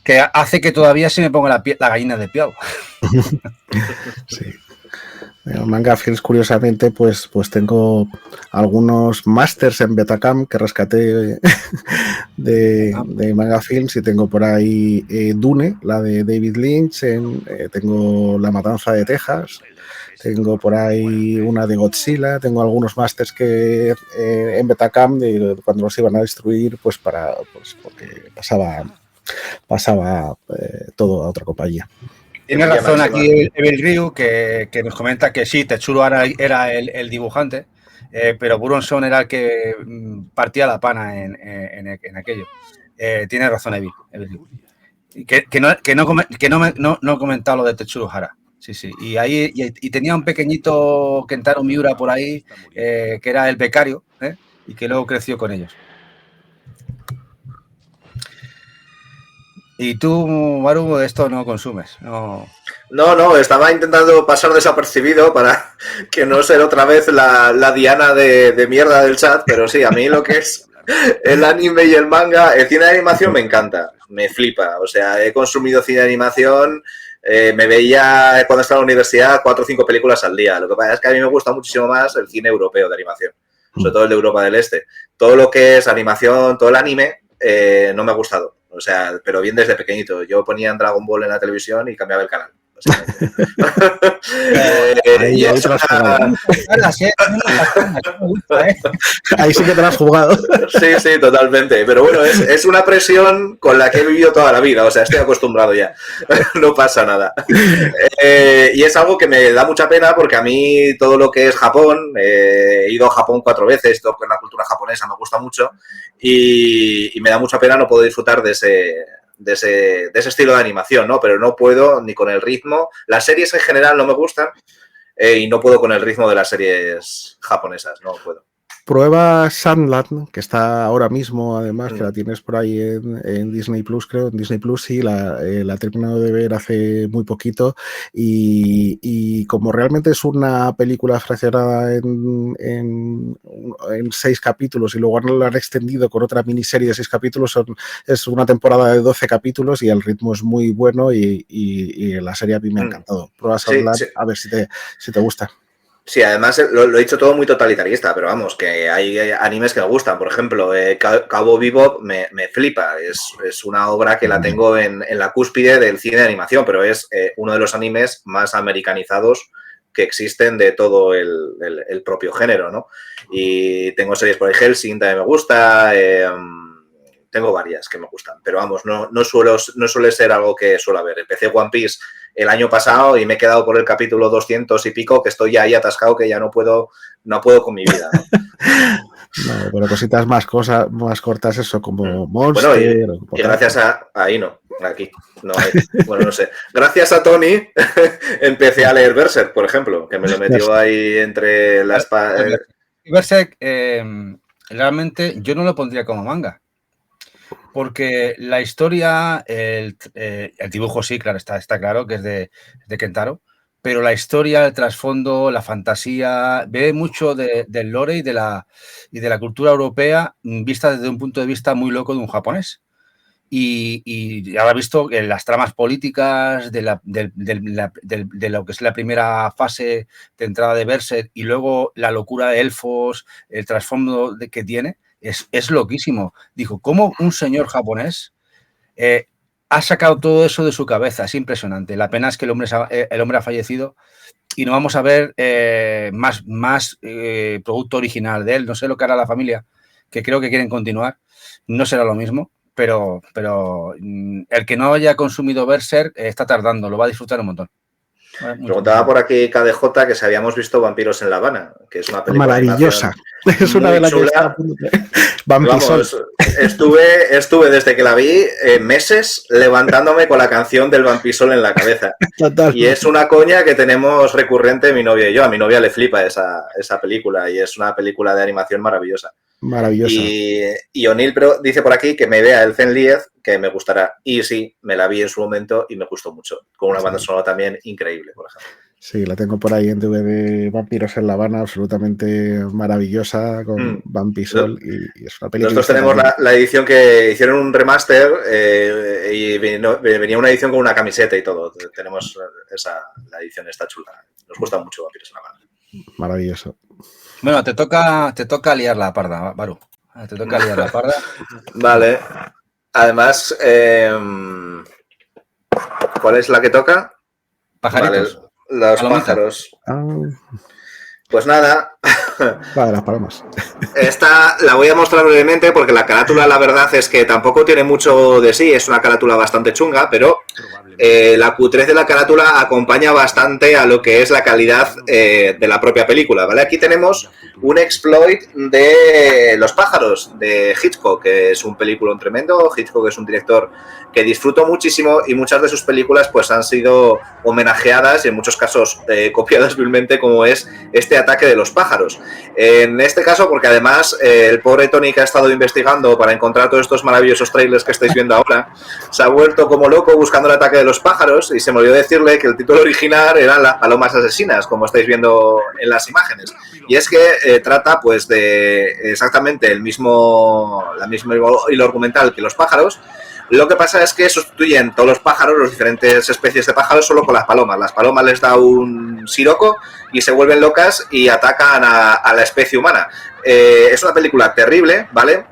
Que hace que todavía se me ponga la gallina de piel. Sí. Manga Films, curiosamente, pues tengo algunos masters en Betacam que rescaté de Manga Films, y tengo por ahí Dune, la de David Lynch, tengo La Matanza de Texas, tengo por ahí una de Godzilla, tengo algunos masters que en Betacam cuando los iban a destruir, pues porque pasaba todo a otra compañía. Tiene razón aquí Evil Ryu, que nos comenta que sí, Tetsuro Hara era el dibujante, pero Buronson era el que partía la pana en aquello. Tiene razón Evil Ryu. Que no he comentado lo de Tetsuro Hara. Sí, sí. Y tenía un pequeñito Kentaro Miura por ahí, que era el becario, y que luego creció con ellos. Y tú, Maru, esto no consumes. No, estaba intentando pasar desapercibido para que no ser otra vez la Diana de mierda del chat, pero sí, a mí lo que es el anime y el manga, el cine de animación me encanta, me flipa. O sea, he consumido cine de animación, me veía cuando estaba en la universidad 4 o 5 películas al día. Lo que pasa es que a mí me gusta muchísimo más el cine europeo de animación, sobre todo el de Europa del Este. Todo lo que es animación, todo el anime, no me ha gustado. O sea, pero bien desde pequeñito. Yo ponía en Dragon Ball en la televisión y cambiaba el canal. Ahí sí que te lo has jugado. Sí, totalmente. Pero bueno, es una presión con la que he vivido toda la vida. O sea, estoy acostumbrado ya. No pasa nada. Y es algo que me da mucha pena porque a mí todo lo que es Japón, he ido a Japón 4 veces, todo que es la cultura japonesa me gusta mucho y me da mucha pena no poder disfrutar de ese estilo de animación, ¿no? Pero no puedo ni con el ritmo. Las series en general no me gustan y no puedo con el ritmo de las series japonesas, no puedo. Prueba Sandland, que está ahora mismo, además, que la tienes por ahí en Disney Plus, creo. En Disney Plus sí, la he terminado de ver hace muy poquito. Y como realmente es una película fraccionada en 6 capítulos y luego la han extendido con otra miniserie de 6 capítulos, es una temporada de 12 capítulos y el ritmo es muy bueno y la serie a mí me ha encantado. Prueba Sandland, sí. A ver si te gusta. Sí, además lo he dicho todo muy totalitarista, pero vamos, que hay animes que me gustan. Por ejemplo, Cowboy Bebop me flipa. Es una obra que la tengo en la cúspide del cine de animación, pero es uno de los animes más americanizados que existen de todo el propio género, ¿no? Y tengo series por ahí, Hellsing también me gusta, tengo varias que me gustan, pero vamos, no suele ser algo que suelo ver. Empecé One Piece el año pasado y me he quedado por el capítulo 200 y pico, que estoy ya ahí atascado, que ya no puedo con mi vida, ¿no? No, pero cositas más cortas, eso, como Monster. Bueno, y gracias a ahí no, aquí. No, bueno, no sé. Gracias a Tony empecé a leer Berserk, por ejemplo, que me lo metió ahí entre las... Berserk, realmente yo no lo pondría como manga. Porque la historia, el dibujo sí, claro, está claro que es de Kentaro, pero la historia, el trasfondo, la fantasía, ve mucho del lore y de la cultura europea vista desde un punto de vista muy loco de un japonés. Y habrá visto que las tramas políticas de lo que es la primera fase de entrada de Berserk y luego la locura de elfos, el trasfondo que tiene, es loquísimo. Dijo, ¿cómo un señor japonés ha sacado todo eso de su cabeza? Es impresionante. La pena es que el hombre ha fallecido y no vamos a ver más producto original de él. No sé lo que hará la familia, que creo que quieren continuar. No será lo mismo, pero el que no haya consumido Berserk está tardando, lo va a disfrutar un montón. Preguntaba por aquí KDJ que si habíamos visto Vampiros en La Habana, que es una película maravillosa. Es una de las chula. Vamos, estuve desde que la vi meses levantándome con la canción del Vampisol en la cabeza. Total. Y es una coña que tenemos recurrente mi novia y yo. A mi novia le flipa esa película y es una película de animación maravillosa. Maravillosa. Y O'Neill dice por aquí que me vea el Zen Lied, que me gustará. Y sí, me la vi en su momento y me gustó mucho. Con una banda sonora también increíble, por ejemplo. Sí, la tengo por ahí en DVD, Vampiros en La Habana, absolutamente maravillosa, con Vampisol, y es una película. Nosotros tenemos la edición que hicieron un remaster y venía una edición con una camiseta y todo. Tenemos la edición está chula. Nos gusta mucho Vampiros en La Habana. Maravilloso. Bueno, te toca liar la parda, Baru. Te toca liar la parda. Vale. Además, ¿cuál es la que toca? Pajaritos. Vale, los pájaros. Pues nada. Vale, las palomas. Esta la voy a mostrar brevemente porque la carátula, la verdad es que tampoco tiene mucho de sí. Es una carátula bastante chunga, pero la cutrez de la carátula acompaña bastante a lo que es la calidad de la propia película, ¿vale? Aquí tenemos un exploit de Los pájaros, de Hitchcock, que es un peliculón tremendo. Hitchcock es un director que disfruto muchísimo y muchas de sus películas pues han sido homenajeadas y en muchos casos copiadas vilmente, como es este Ataque de los pájaros. En este caso, porque además el pobre Tony, que ha estado investigando para encontrar todos estos maravillosos trailers que estáis viendo ahora, se ha vuelto como loco buscando el Ataque de los pájaros y se me olvidó decirle que el título original eran Las palomas asesinas, como estáis viendo en las imágenes. Y es que trata pues de exactamente la misma hilo argumental que Los pájaros. Lo que pasa es que sustituyen todos los pájaros, las diferentes especies de pájaros, solo con las palomas. Las palomas les da un siroco y se vuelven locas y atacan a la especie humana. Es una película terrible, ¿vale?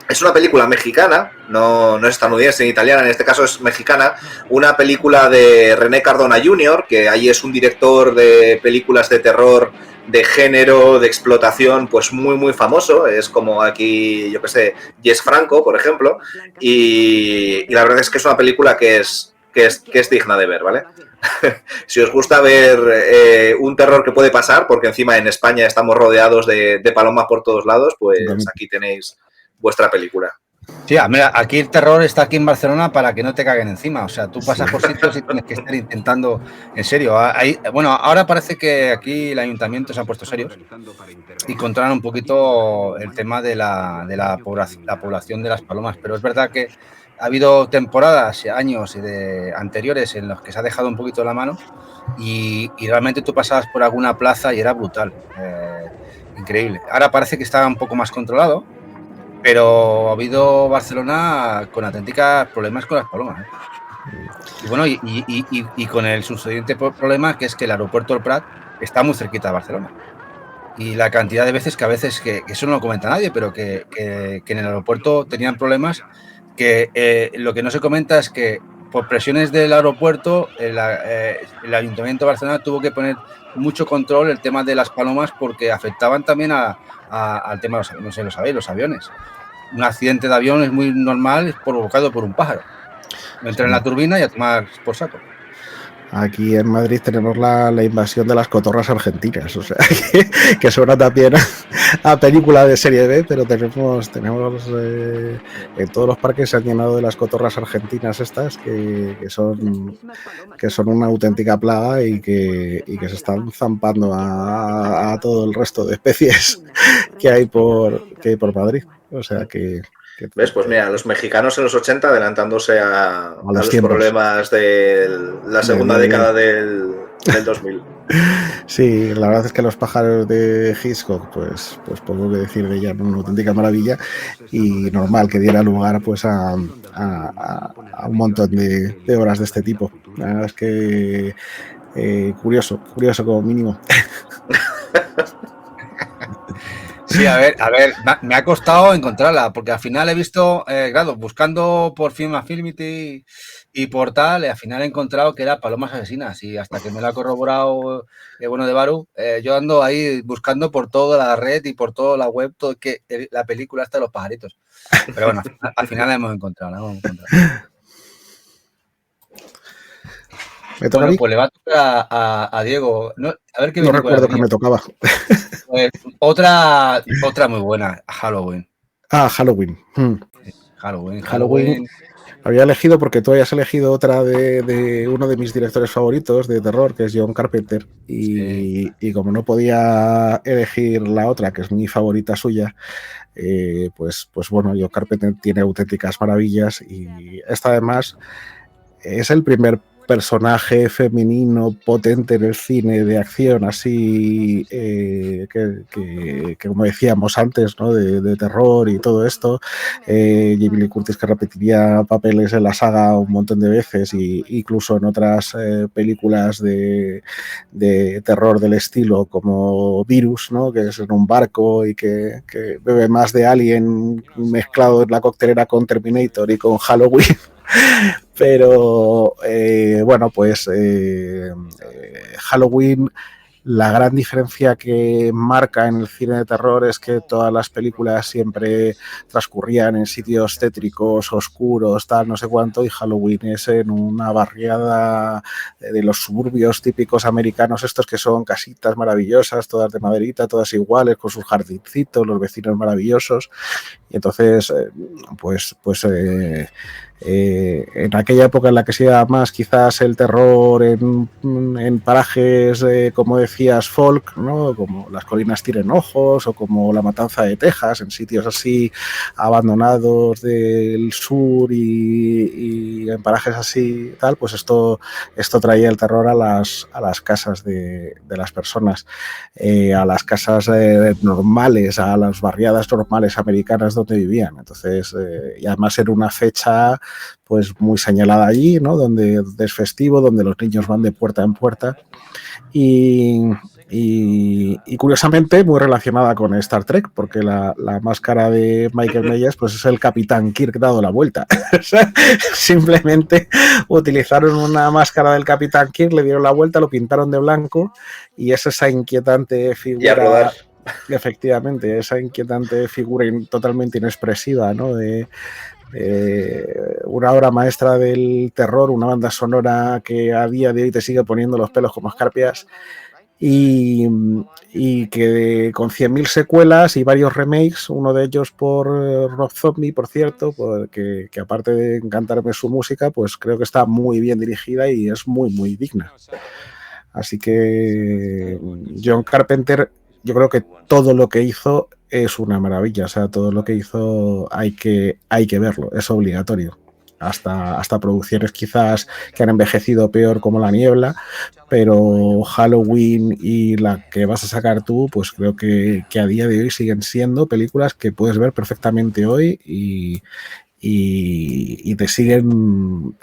Es una película mexicana, no es estadounidense ni italiana, en este caso es mexicana. Una película de René Cardona Jr., que ahí es un director de películas de terror, de género, de explotación, pues muy, muy famoso. Es como aquí, yo qué sé, Jess Franco, por ejemplo. Y la verdad es que es una película que es digna de ver, ¿vale? Si os gusta ver un terror que puede pasar, porque encima en España estamos rodeados de palomas por todos lados, pues aquí tenéis vuestra película. Sí, mira, aquí el terror está aquí en Barcelona para que no te caguen encima. O sea, tú pasas por sitios y tienes que estar intentando, en serio. Bueno, ahora parece que aquí el ayuntamiento se ha puesto serios y controlan un poquito el tema de la población de las palomas. Pero es verdad que ha habido temporadas, años anteriores en los que se ha dejado un poquito la mano y realmente tú pasabas por alguna plaza y era brutal. Increíble. Ahora parece que está un poco más controlado. Pero ha habido Barcelona con auténticos problemas con las palomas, ¿eh? Y bueno, y con el sucediente problema, que es que el aeropuerto del Prat está muy cerquita de Barcelona. Y la cantidad de veces que eso no lo comenta nadie, pero que en el aeropuerto tenían problemas, que lo que no se comenta es que por presiones del aeropuerto el Ayuntamiento de Barcelona tuvo que poner mucho control el tema de las palomas porque afectaban también al tema de los, no sé, lo sabéis, los aviones. Un accidente de avión es muy normal, es provocado por un pájaro. Entra en la turbina y a tomar por saco. Aquí en Madrid tenemos la invasión de las cotorras argentinas, o sea, que suena también a película de serie B, pero tenemos en todos los parques se han llenado de las cotorras argentinas estas, que son una auténtica plaga y que se están zampando a todo el resto de especies que hay por Madrid, o sea que... ¿Ves? Pues mira, los mexicanos en los 80 adelantándose a los problemas de la segunda década del 2000. Sí, la verdad es que los pájaros de Hitchcock, pues poco que decir de ella, una auténtica maravilla y normal que diera lugar pues a un montón de obras de este tipo. La verdad es que curioso como mínimo. Sí, a ver, me ha costado encontrarla, porque al final he visto, claro, buscando por Film Affinity y por tal, al final he encontrado que era Palomas Asesinas, y hasta que me lo ha corroborado bueno de Baru, yo ando ahí buscando por toda la red y por toda la web, que la película está de los pajaritos. Pero bueno, al final la hemos encontrado. Bueno, pues le va a tocar a Diego. No, a ver qué no recuerdo que me tocaba. Pues, otra muy buena, Halloween. Halloween. Halloween. Había elegido, porque tú habías elegido otra de uno de mis directores favoritos de terror, que es John Carpenter, y como no podía elegir la otra, que es mi favorita suya, pues bueno, John Carpenter tiene auténticas maravillas, y esta además es el primer personaje femenino potente en el cine de acción, así que como decíamos antes, ¿no? De terror y todo esto. Jamie Lee Curtis, que repetiría papeles en la saga un montón de veces, y incluso en otras películas de terror del estilo, como Virus, ¿no? Que es en un barco y que bebe más de Alien mezclado en la coctelera con Terminator y con Halloween. Pero bueno, pues Halloween, la gran diferencia que marca en el cine de terror es que todas las películas siempre transcurrían en sitios tétricos, oscuros, tal, no sé cuánto, y Halloween es en una barriada de los suburbios típicos americanos, estos que son casitas maravillosas, todas de maderita, todas iguales, con sus jardincitos, los vecinos maravillosos. Y entonces, en aquella época en la que se iba más quizás el terror en parajes, como decías, folk, ¿no? Como Las colinas tienen ojos, o como La matanza de Texas, en sitios así abandonados del sur y en parajes así tal, pues esto traía el terror a las casas de las personas, a las casas normales, a las barriadas normales americanas donde vivían. Entonces, y además era una fecha pues muy señalada allí, ¿no? Donde es festivo, donde los niños van de puerta en puerta, y curiosamente muy relacionada con Star Trek, porque la máscara de Michael Myers pues es el Capitán Kirk dado la vuelta. Simplemente utilizaron una máscara del Capitán Kirk, le dieron la vuelta, lo pintaron de blanco, y es esa inquietante figura, efectivamente, esa inquietante figura totalmente inexpresiva, ¿no? De una obra maestra del terror, una banda sonora que a día de hoy te sigue poniendo los pelos como escarpias, y que con 100.000 secuelas y varios remakes, uno de ellos por Rob Zombie, por cierto, que aparte de encantarme su música, pues creo que está muy bien dirigida y es muy, muy digna. Así que John Carpenter, yo creo que todo lo que hizo es una maravilla. O sea, todo lo que hizo hay que verlo, es obligatorio. Hasta producciones quizás que han envejecido peor, como La Niebla, pero Halloween y la que vas a sacar tú, pues creo que a día de hoy siguen siendo películas que puedes ver perfectamente hoy y te siguen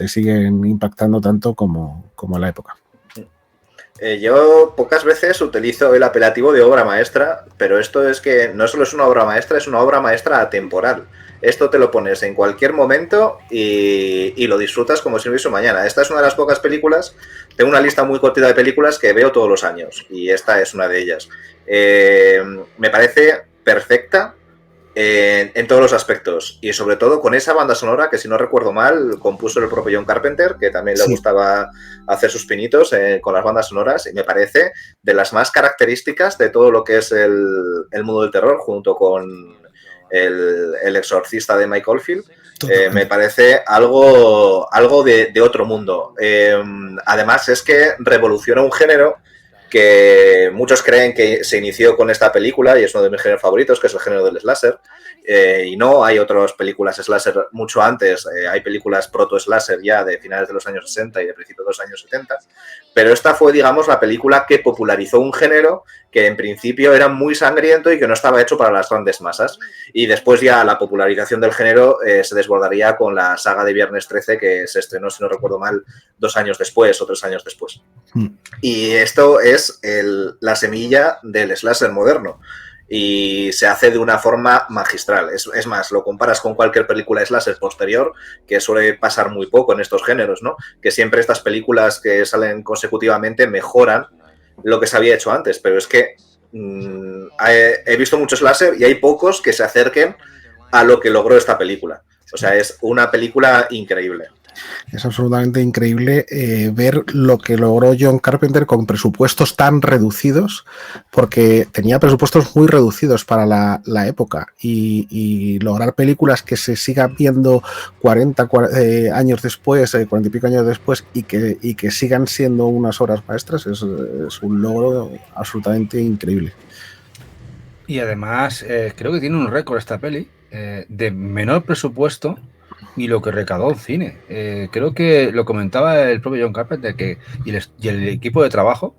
impactando tanto como en la época. Yo pocas veces utilizo el apelativo de obra maestra, pero esto es que no solo es una obra maestra, es una obra maestra atemporal. Esto te lo pones en cualquier momento y lo disfrutas como si no hubiese mañana. Esta es una de las pocas películas, tengo una lista muy cortita de películas que veo todos los años, y esta es una de ellas. Me parece perfecta en todos los aspectos, y sobre todo con esa banda sonora que, si no recuerdo mal, compuso el propio John Carpenter, que también le gustaba hacer sus pinitos con las bandas sonoras, y me parece de las más características de todo lo que es el mundo del terror, junto con el exorcista de Mike Oldfield. Me parece algo de otro mundo. Además, es que revoluciona un género que muchos creen que se inició con esta película, y es uno de mis géneros favoritos, que es el género del slasher. Y no, hay otras películas slasher mucho antes, hay películas proto-slasher ya de finales de los años 60 y de principios de los años 70, pero esta fue, digamos, la película que popularizó un género que en principio era muy sangriento y que no estaba hecho para las grandes masas. Y después ya la popularización del género se desbordaría con la saga de Viernes 13, que se estrenó, si no recuerdo mal, 2 años después o 3 años después. Y esto es la semilla del slasher moderno, y se hace de una forma magistral. Es más, lo comparas con cualquier película slasher posterior, que suele pasar muy poco en estos géneros, ¿no? Que siempre estas películas que salen consecutivamente mejoran lo que se había hecho antes, pero es que he visto muchos slasher y hay pocos que se acerquen a lo que logró esta película. O sea, es una película increíble. Es absolutamente increíble ver lo que logró John Carpenter con presupuestos tan reducidos, porque tenía presupuestos muy reducidos para la época, y lograr películas que se sigan viendo 40 años después, 40 y pico años después, y que sigan siendo unas obras maestras, es un logro absolutamente increíble. Y además creo que tiene un récord esta peli de menor presupuesto y lo que recaudó en cine. Creo que lo comentaba el propio John Carpenter y el equipo de trabajo,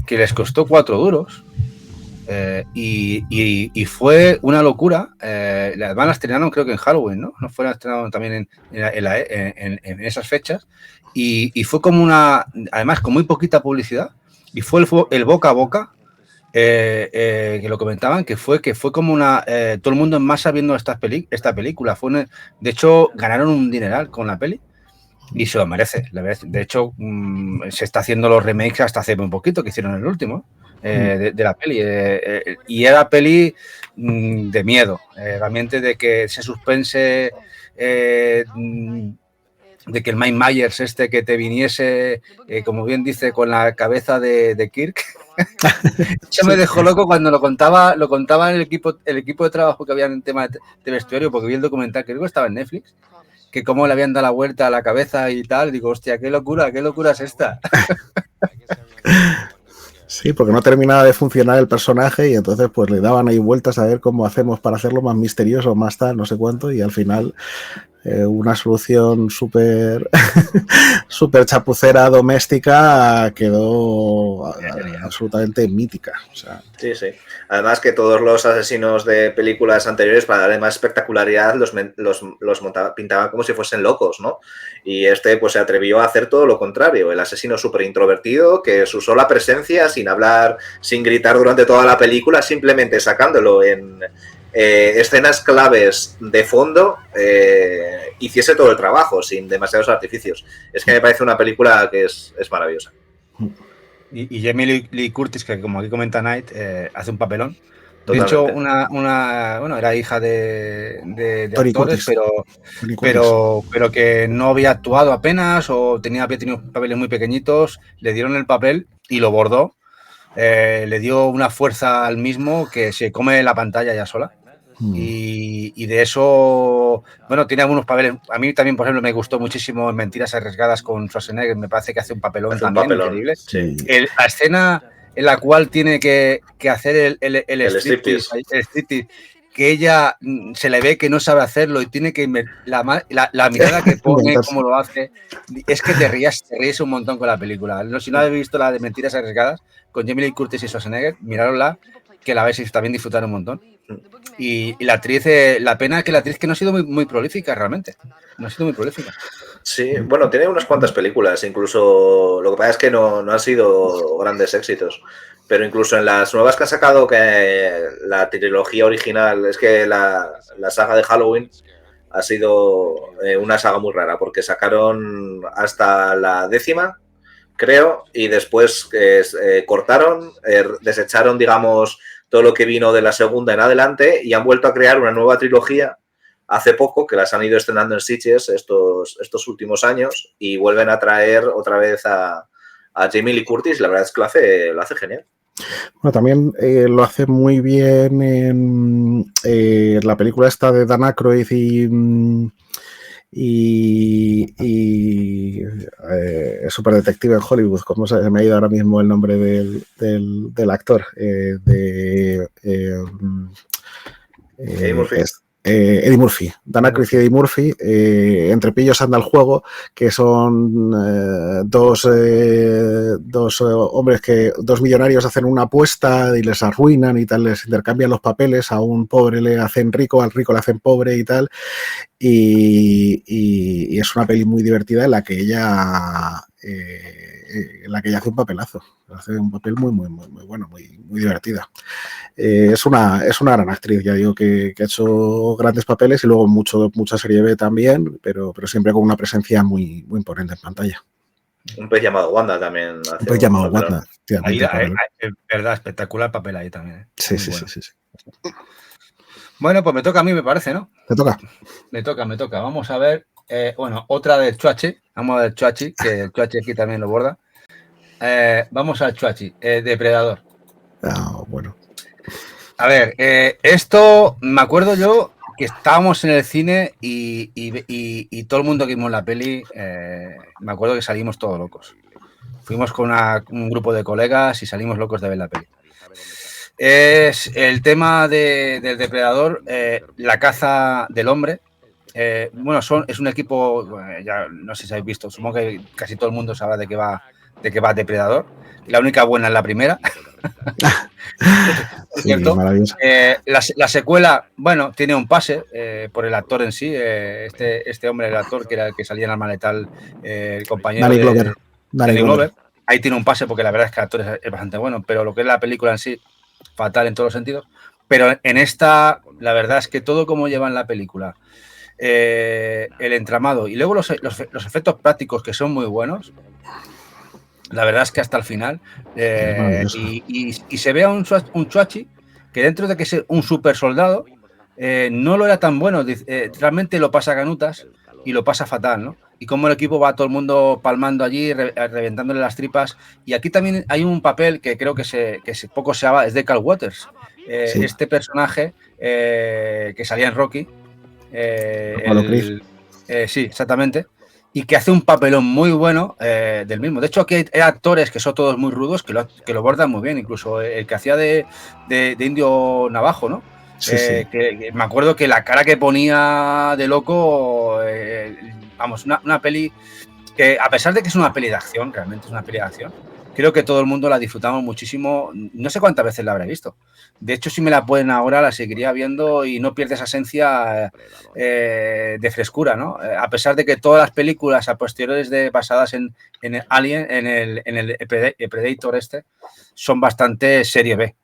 que les costó 4 duros. Y fue una locura. Además la estrenaron creo que en Halloween, ¿no? No fue estrenado también en esas fechas. Y fue como además con muy poquita publicidad. Y fue el boca a boca. Que lo comentaban, que fue como todo el mundo en masa viendo esta película. De hecho, ganaron un dineral con la peli y se lo merece. De hecho, se está haciendo los remakes hasta hace muy poquito, que hicieron el último de la peli. Y era peli de miedo, realmente de que ese suspense, de que el Mike Myers que te viniese, como bien dice, con la cabeza de Kirk. Eso me dejó loco cuando lo contaba el equipo de trabajo que había en tema de vestuario, porque vi el documental, creo que estaba en Netflix, que cómo le habían dado la vuelta a la cabeza y tal. Digo, hostia, qué locura es esta. Sí, porque no terminaba de funcionar el personaje y entonces pues le daban ahí vueltas a ver cómo hacemos para hacerlo más misterioso, más tal, no sé cuánto, y al final una solución súper chapucera doméstica quedó absolutamente mítica. O sea. Sí, sí. Además que todos los asesinos de películas anteriores, para darle más espectacularidad, los pintaban como si fuesen locos, ¿no? Y pues se atrevió a hacer todo lo contrario. El asesino súper introvertido, que su sola presencia, sin hablar, sin gritar durante toda la película, simplemente sacándolo en escenas claves de fondo, hiciese todo el trabajo sin demasiados artificios. Es que me parece una película que es maravillosa. Y Jamie Lee Curtis, que como aquí comenta Knight, hace un papelón. De hecho, bueno, era hija de actores, pero que no había actuado apenas o había tenido papeles muy pequeñitos. Le dieron el papel y lo bordó. Le dio una fuerza al mismo que se come la pantalla ya sola. Y de eso, bueno, tiene algunos papeles. A mí también, por ejemplo, me gustó muchísimo en Mentiras Arriesgadas con Schwarzenegger. Me parece que hace un papelón increíble. Sí. La escena en la cual tiene que hacer el striptease, que ella se le ve que no sabe hacerlo y tiene que la mirada que pone, cómo lo hace, es que te ríes un montón con la película. Si no habéis visto la de Mentiras Arriesgadas con Jamie Lee Curtis y Schwarzenegger, miradosla, que la vais y también disfrutar un montón. Y la actriz, la pena es que la actriz que no ha sido muy prolífica realmente. No ha sido muy prolífica. Sí, bueno, tiene unas cuantas películas, incluso lo que pasa es que no han sido grandes éxitos, pero incluso en las nuevas que han sacado, que la trilogía original, es que la saga de Halloween ha sido una saga muy rara, porque sacaron hasta la 10ª, creo, y después cortaron, desecharon, digamos, todo lo que vino de la segunda en adelante y han vuelto a crear una nueva trilogía hace poco, que las han ido estrenando en Sitges estos últimos años, y vuelven a traer otra vez a Jamie Lee Curtis. La verdad es que lo hace genial. Bueno, también lo hace muy bien en la película esta de Dan Aykroyd y Super Detective en Hollywood. ¿Cómo se me ha ido ahora mismo el nombre del actor? Eddie Murphy. Eddie Murphy, Dan Aykroyd y Eddie Murphy, entre pillos anda el juego, que son dos hombres dos millonarios hacen una apuesta y les arruinan y tal, les intercambian los papeles, a un pobre le hacen rico, al rico le hacen pobre y tal, y es una peli muy divertida en la que ella hace un papelazo, hace un papel muy bueno, muy divertida. Es una gran actriz, ya digo que ha hecho grandes papeles y luego mucha serie B también, pero siempre con una presencia muy imponente en pantalla. Un pez llamado Wanda también. Un pez llamado Wanda. Es verdad, espectacular papel ahí también. Sí. Bueno, pues me toca a mí, me parece, ¿no? ¿Te toca? Me toca. Vamos a ver, otra del Chuachi. Vamos a ver Chuachi, que el Chuachi aquí también lo borda. Vamos al Chuachi, Depredador. Bueno. A ver, esto me acuerdo yo que estábamos en el cine y todo el mundo que vimos la peli, me acuerdo que salimos todos locos. Fuimos con un grupo de colegas y salimos locos de ver la peli. Es el tema del depredador, la caza del hombre, bueno, es un equipo, bueno, ya no sé si habéis visto, supongo que casi todo el mundo sabe de qué va Depredador. La única buena es la primera. Sí, ¿Cierto? maravilloso. La secuela, bueno, tiene un pase por el actor en sí. Este hombre, el actor que era el que salía en Arma Letal, el compañero Danny de Glover. Danny Glover. Ahí tiene un pase porque la verdad es que el actor es bastante bueno, pero lo que es la película en sí, fatal en todos los sentidos. Pero en esta, la verdad es que todo como llevan la película, el entramado y luego los efectos prácticos que son muy buenos. La verdad es que hasta el final y se ve a un Chuachi que dentro de que es un super soldado no lo era tan bueno, realmente lo pasa canutas y lo pasa fatal, ¿no? Y como el equipo va todo el mundo palmando allí, reventándole las tripas. Y aquí también hay un papel que creo que poco se habla, es de Carl Weathers. Sí. Este personaje que salía en Rocky. Sí, exactamente. Y que hace un papelón muy bueno del mismo. De hecho, aquí hay actores que son todos muy rudos que lo bordan muy bien. Incluso el que hacía de Indio Navajo, ¿no? Sí, sí. Que me acuerdo que la cara que ponía de loco, vamos, una peli que a pesar de que es una peli de acción, realmente es una peli de acción, creo que todo el mundo la disfrutamos muchísimo. No sé cuántas veces la habré visto. De hecho, si me la ponen ahora, la seguiría viendo y no pierde esa esencia de frescura, ¿no? A pesar de que todas las películas a posteriores basadas en Alien, en el Predator son bastante serie B.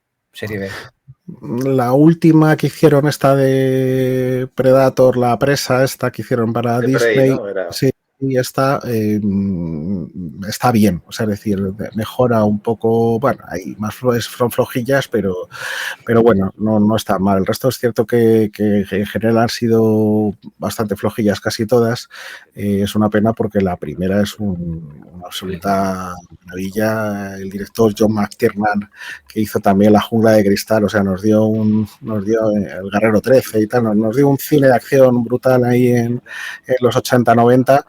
La última que hicieron, esta de Predator, la presa esta que hicieron para Disney, Prey, ¿no? sí, y está bien, o sea, es decir, mejora un poco, bueno, hay más son flojillas, pero bueno, no está mal. El resto es cierto que en general han sido bastante flojillas casi todas. Es una pena porque la primera es una absoluta maravilla. El director John McTiernan, que hizo también La Jungla de Cristal, o sea, nos dio El Guerrero 13 y tal, nos dio un cine de acción brutal ahí en los 80-90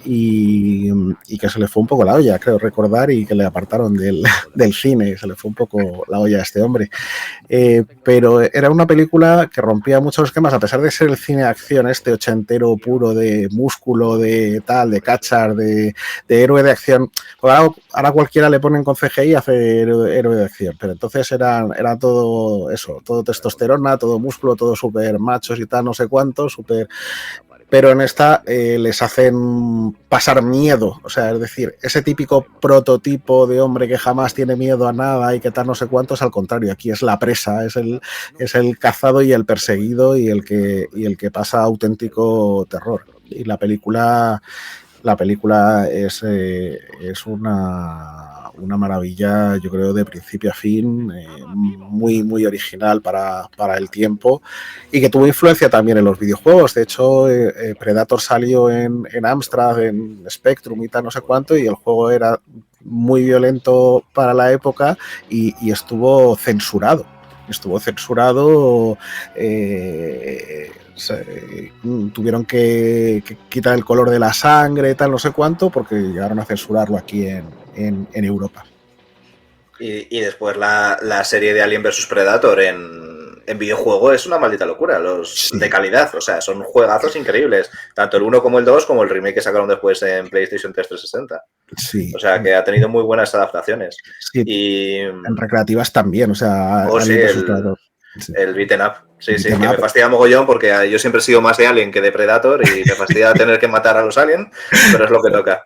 y que se le fue un poco la olla, creo recordar, y que le apartaron del cine, se le fue un poco la olla a este hombre. Pero era una película que rompía muchos esquemas, a pesar de ser el cine de acción este ochentero puro de músculo, de tal, de cachar, de héroe de acción. Ahora cualquiera le ponen con CGI y hace héroe de acción, pero entonces era todo eso, todo testosterona, todo músculo, todo súper machos y tal, no sé cuánto, súper... Pero en esta les hacen pasar miedo, o sea, es decir, ese típico prototipo de hombre que jamás tiene miedo a nada y que tal no sé cuántos, al contrario, aquí es la presa, es el cazado y el perseguido y el que pasa auténtico terror. Y la película es una maravilla, yo creo, de principio a fin, muy, muy original para el tiempo y que tuvo influencia también en los videojuegos. De hecho, Predator salió en Amstrad, en Spectrum y tal, no sé cuánto, y el juego era muy violento para la época y estuvo censurado. Tuvieron que quitar el color de la sangre, tal, no sé cuánto, porque llegaron a censurarlo aquí en Europa. Y después la serie de Alien vs Predator en videojuego es una maldita locura, Sí. De calidad, o sea, son juegazos increíbles, tanto el 1 como el 2, como el remake que sacaron después en PlayStation 3 360. Sí. O sea, que ha tenido muy buenas adaptaciones. Sí, y en recreativas también, o sea... sí, el beaten up. Sí, que me fastidia mogollón porque yo siempre he sido más de Alien que de Predator y me fastidia tener que matar a los Alien, pero es lo que toca.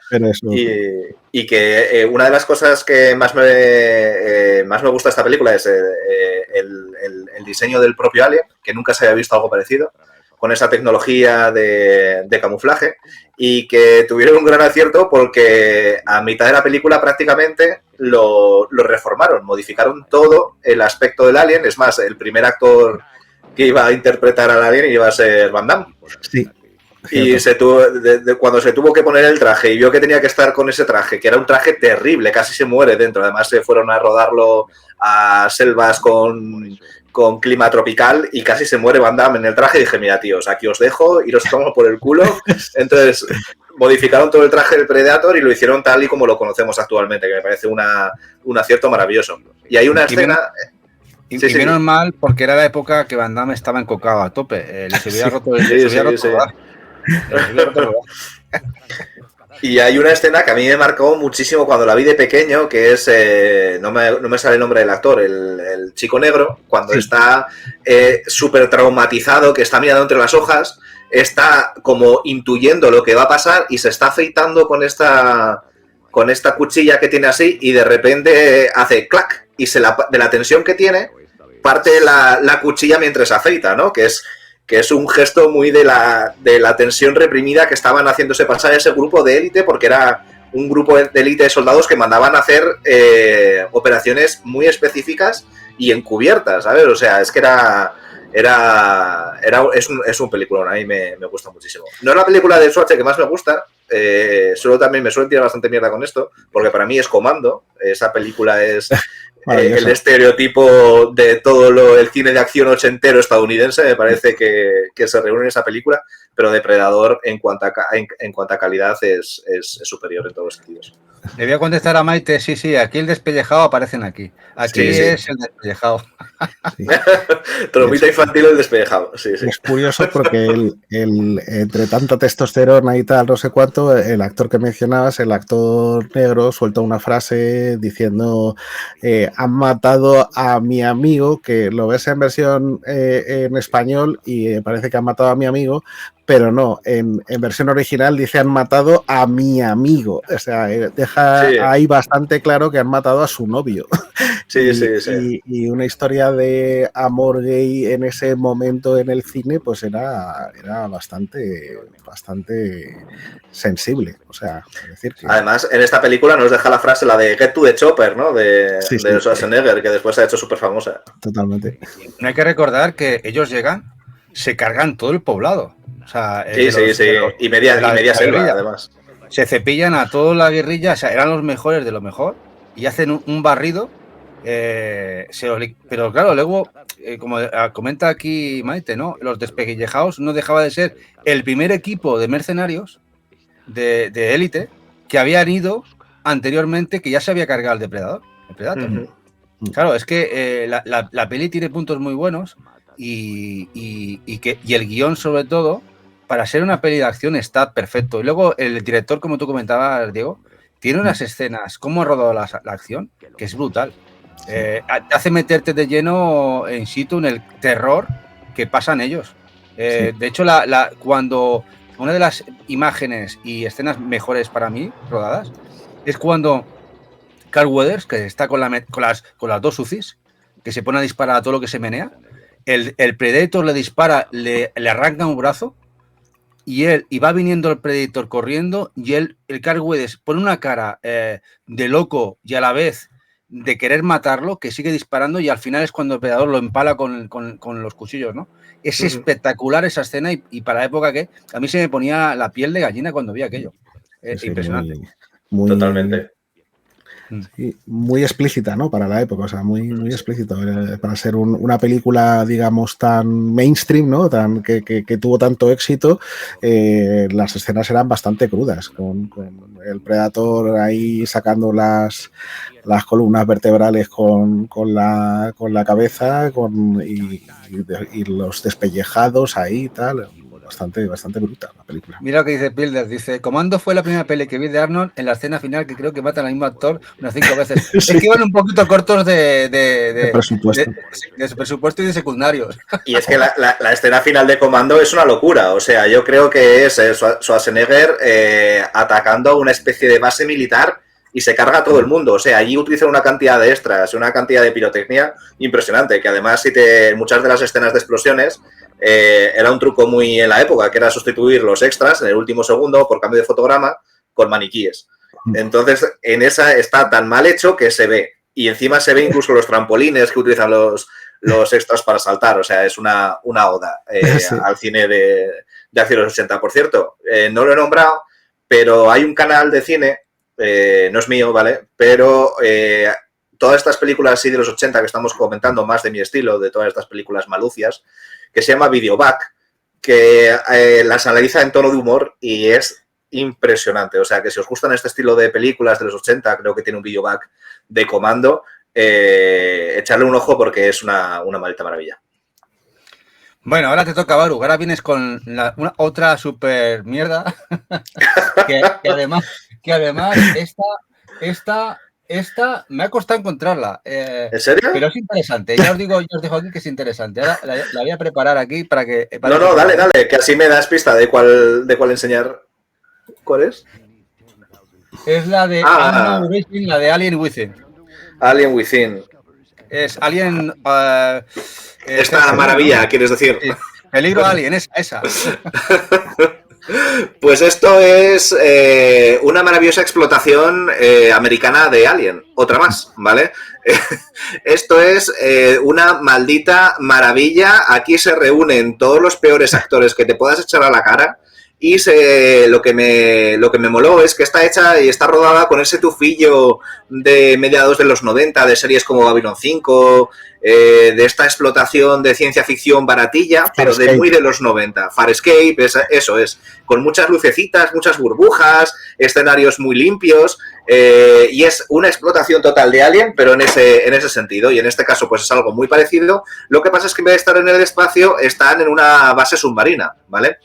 Y que una de las cosas que más me gusta de esta película es el diseño del propio Alien, que nunca se había visto algo parecido, con esa tecnología de camuflaje, y que tuvieron un gran acierto porque a mitad de la película prácticamente lo reformaron, modificaron todo el aspecto del Alien. Es más, el primer actor que iba a interpretar al Alien iba a ser Van Damme. Sí. Y cuando se tuvo que poner el traje y vio que tenía que estar con ese traje, que era un traje terrible, casi se muere dentro. Además se fueron a rodarlo a selvas con clima tropical y casi se muere Van Damme en el traje. Y dije, mira, tíos, aquí os dejo, iros tomo por el culo. Entonces modificaron todo el traje del Predator y lo hicieron tal y como lo conocemos actualmente, que me parece un acierto maravilloso. Y hay una escena... Y menos mal, porque era la época que Van Damme estaba encocado a tope. Les hubiera roto el Y hay una escena que a mí me marcó muchísimo cuando la vi de pequeño, que es, no me sale el nombre del actor, el chico negro, cuando está súper traumatizado, que está mirando entre las hojas, está como intuyendo lo que va a pasar y se está afeitando con esta cuchilla que tiene así y de repente hace clac y de la tensión que tiene parte la cuchilla mientras afeita, ¿no? Que es un gesto muy de la tensión reprimida que estaban haciéndose pasar ese grupo de élite, porque era un grupo de élite de soldados que mandaban a hacer operaciones muy específicas y encubiertas, ¿sabes? O sea, es que es un peliculón, a mí me gusta muchísimo. No es la película de Schwarzenegger que más me gusta, también me suelen tirar bastante mierda con esto, porque para mí es Comando, esa película es el estereotipo de todo el cine de acción ochentero estadounidense, me parece que se reúne en esa película, pero Depredador en cuanto a calidad es superior en todos los sentidos. Le voy a contestar a Maite, sí, aquí el despellejado aparecen aquí. Aquí es el despellejado. Sí. Trompita infantil el despellejado. Sí. Es curioso porque entre tanta testosterona y tal, no sé cuánto, el actor que mencionabas, el actor negro, suelta una frase diciendo han matado a mi amigo, que lo ves en versión en español y parece que han matado a mi amigo, pero no, en versión original dice han matado a mi amigo. O sea, deja ahí bastante claro que han matado a su novio. Sí. Y una historia de amor gay en ese momento en el cine, pues era bastante sensible. O sea, es decir que... Además, en esta película nos deja la frase, la de Get to the Chopper, ¿no? De Schwarzenegger, que después se ha hecho súper famosa. Totalmente. No hay que recordar que ellos llegan, se cargan todo el poblado. O sea, sí. Y media selva, además. Se cepillan a toda la guerrilla, o sea, eran los mejores de lo mejor y hacen un barrido. Pero claro, luego, como comenta aquí Maite, ¿no? Los despellejjados no dejaba de ser el primer equipo de mercenarios de élite que habían ido anteriormente, que ya se había cargado el Predator. Claro, es que la peli tiene puntos muy buenos y el guión, sobre todo, para ser una peli de acción está perfecto. Y luego el director, como tú comentabas, Diego, tiene unas escenas, cómo ha rodado la acción, que es brutal. Te hace meterte de lleno in situ en el terror que pasan ellos. De hecho, cuando una de las imágenes y escenas mejores para mí rodadas es cuando Carl Weathers, que está con las dos UCIs, que se pone a disparar a todo lo que se menea, el Predator le dispara, le arranca un brazo y va viniendo el Predator corriendo y el Carl Weathers pone una cara de loco y a la vez de querer matarlo, que sigue disparando y al final es cuando el Predador lo empala con los cuchillos, ¿no? Es espectacular esa escena y para la época que a mí se me ponía la piel de gallina cuando vi aquello. Impresionante. Totalmente. Sí, muy explícita, ¿no? Para la época, o sea, muy explícito. Para ser una película, digamos, tan mainstream, ¿no? Que tuvo tanto éxito, las escenas eran bastante crudas, con el Predator ahí sacando las columnas vertebrales con la cabeza y los despellejados ahí y tal. Bastante brutal la película. Mira lo que dice Pilder, dice, Comando fue la primera peli que vi de Arnold en la escena final que creo que matan al mismo actor unas 5 veces. Sí. Es que iban un poquito cortos de presupuesto. De presupuesto y de secundarios. Y es que la escena final de Comando es una locura, o sea, yo creo que es Schwarzenegger atacando a una especie de base militar y se carga a todo el mundo, o sea, allí utilizan una cantidad de extras, una cantidad de pirotecnia impresionante, que además muchas de las escenas de explosiones era un truco muy en la época, que era sustituir los extras en el último segundo por cambio de fotograma con maniquíes. Entonces, en esa está tan mal hecho que se ve. Y encima se ve incluso los trampolines que utilizan los extras para saltar. O sea, es una oda al cine de hacia los 80. Por cierto, no lo he nombrado, pero hay un canal de cine, no es mío, ¿vale? Pero todas estas películas así de los 80 que estamos comentando, más de mi estilo, de todas estas películas malucias, que se llama Videoback, que las analiza en tono de humor y es impresionante. O sea, que si os gustan este estilo de películas de los 80, creo que tiene un Videoback de Comando echarle un ojo porque es una maldita maravilla. Bueno, ahora te toca, Baru. Ahora vienes con otra super mierda que además esta me ha costado encontrarla. ¿En serio? Pero es interesante. Ya os dejo aquí que es interesante. Ahora la voy a preparar aquí para que... No, dale, que así me das pista de cuál enseñar. ¿Cuál es? Es la de Within, la de Alien Within. Alien Within. Es Alien... Esta maravilla, ¿no? ¿Quieres decir? Sí. Peligro Alien, esa. Pues esto es una maravillosa explotación americana de Alien, otra más, ¿vale? Esto es una maldita maravilla. Aquí se reúnen todos los peores actores que te puedas echar a la cara. Y lo que me moló es que está hecha y está rodada con ese tufillo de mediados de los 90, de series como Babylon 5, de esta explotación de ciencia ficción baratilla, pero de muy de los 90. Farscape, eso es, con muchas lucecitas, muchas burbujas, escenarios muy limpios, y es una explotación total de Alien, pero en ese sentido, y en este caso pues es algo muy parecido. Lo que pasa es que en vez de estar en el espacio, están en una base submarina, ¿vale?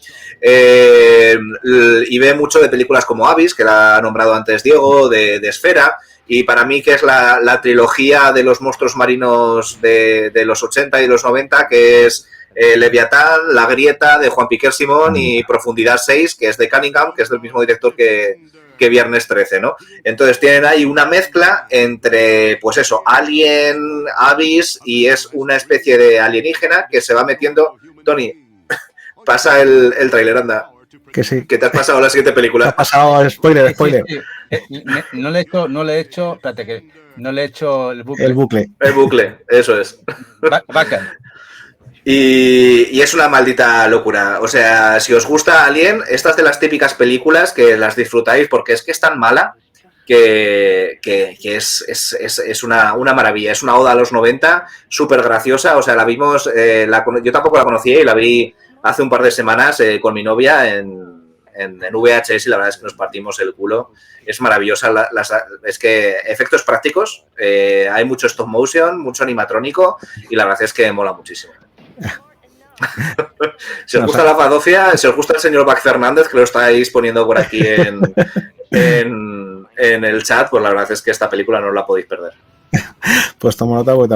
Y ve mucho de películas como Abyss, que la ha nombrado antes Diego, de Esfera, y para mí que es la trilogía de los monstruos marinos de los 80 y los 90, que es Leviatán, La Grieta de Juan Piquer Simón y Profundidad 6, que es de Cunningham, que es del mismo director que Viernes 13, ¿no? Entonces tienen ahí una mezcla entre, pues eso, Alien, Abyss, y es una especie de alienígena que se va metiendo. Tony, pasa el tráiler, anda. Que sí. Que te has pasado la siguiente película. Te has pasado, spoiler. Sí. No le he hecho, espérate, que no le he hecho el bucle. El bucle, eso es. Vaca. Y es una maldita locura. O sea, si os gusta Alien, esta es de las típicas películas que las disfrutáis porque es que es tan mala que es una maravilla. Es una oda a los 90, súper graciosa. O sea, la vimos, yo tampoco la conocía y la vi hace un par de semanas con mi novia en VHS y la verdad es que nos partimos el culo. Es maravillosa. Es que efectos prácticos, hay mucho stop motion, mucho animatrónico y la verdad es que mola muchísimo. Si os gusta la badofia, si os gusta el señor Bach Fernández, que lo estáis poniendo por aquí en el chat, pues la verdad es que esta película no la podéis perder. Pues tomo nota porque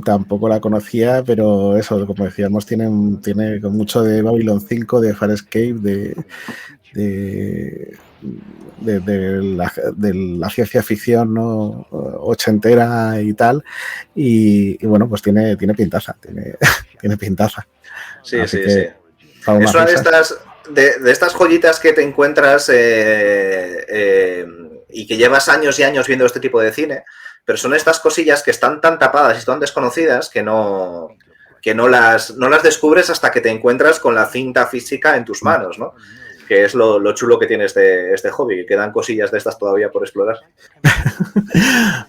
tampoco la conocía, pero eso, como decíamos, tiene mucho de Babylon 5, de Farscape, de la ciencia ficción, ¿no? Ochentera y tal, y bueno, pues tiene pintaza, tiene pintaza. Sí. Es una de estas joyitas que te encuentras y que llevas años y años viendo este tipo de cine, pero son estas cosillas que están tan tapadas y tan desconocidas que no las descubres hasta que te encuentras con la cinta física en tus manos, ¿no? Que es lo chulo que tiene este hobby, que quedan cosillas de estas todavía por explorar.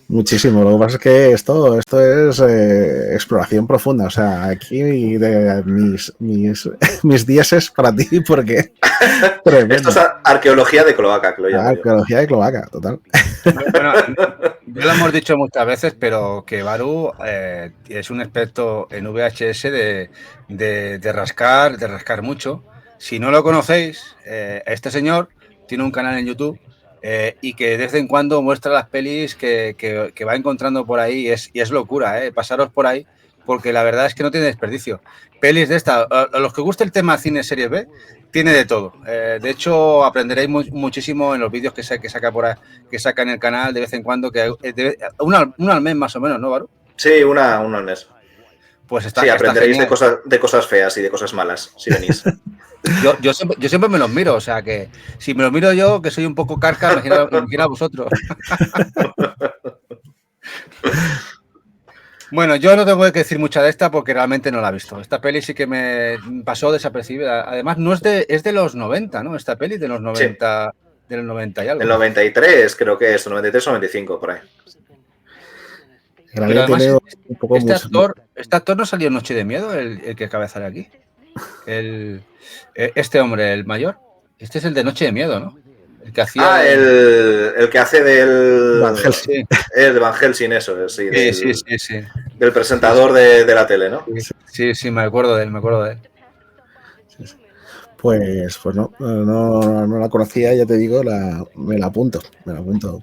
Muchísimo. Lo que pasa es que esto es exploración profunda. O sea, aquí mis dieces para ti, porque esto es arqueología de cloaca, que lo llamo arqueología de cloaca, total. Bueno, ya lo hemos dicho muchas veces, pero que Baru es un experto en VHS de rascar mucho. Si no lo conocéis, este señor tiene un canal en YouTube y que de vez en cuando muestra las pelis que va encontrando por ahí y es locura, pasaros por ahí, porque la verdad es que no tiene desperdicio. Pelis de esta, a los que guste el tema cine series B, tiene de todo. De hecho, aprenderéis muchísimo en los vídeos que saca en el canal de vez en cuando, uno al mes más o menos, ¿no, Baru? Sí, una al mes. Pues sí, aprenderéis de cosas feas y de cosas malas, si venís. Yo siempre me los miro, o sea que si me los miro yo, que soy un poco carca, imagino a vosotros. Bueno, yo no tengo que decir mucha de esta porque realmente no la he visto. Esta peli sí que me pasó desapercibida. Además, es de los 90, ¿no? Esta peli de los 90, sí. De los 90 y algo. El 93 creo que es, 93 o 95 por ahí. Pero además, este actor no salió en Noche de Miedo, el que acaba de salir aquí. Este hombre, el mayor. Este es el de Noche de Miedo, ¿no? El que hacía... Ah, el que hace del... Van Helsing. El de Van Helsing, eso, sí. Sí. Del presentador de la tele, ¿no? Sí, me acuerdo de él. Pues no la conocía, ya te digo, me la apunto,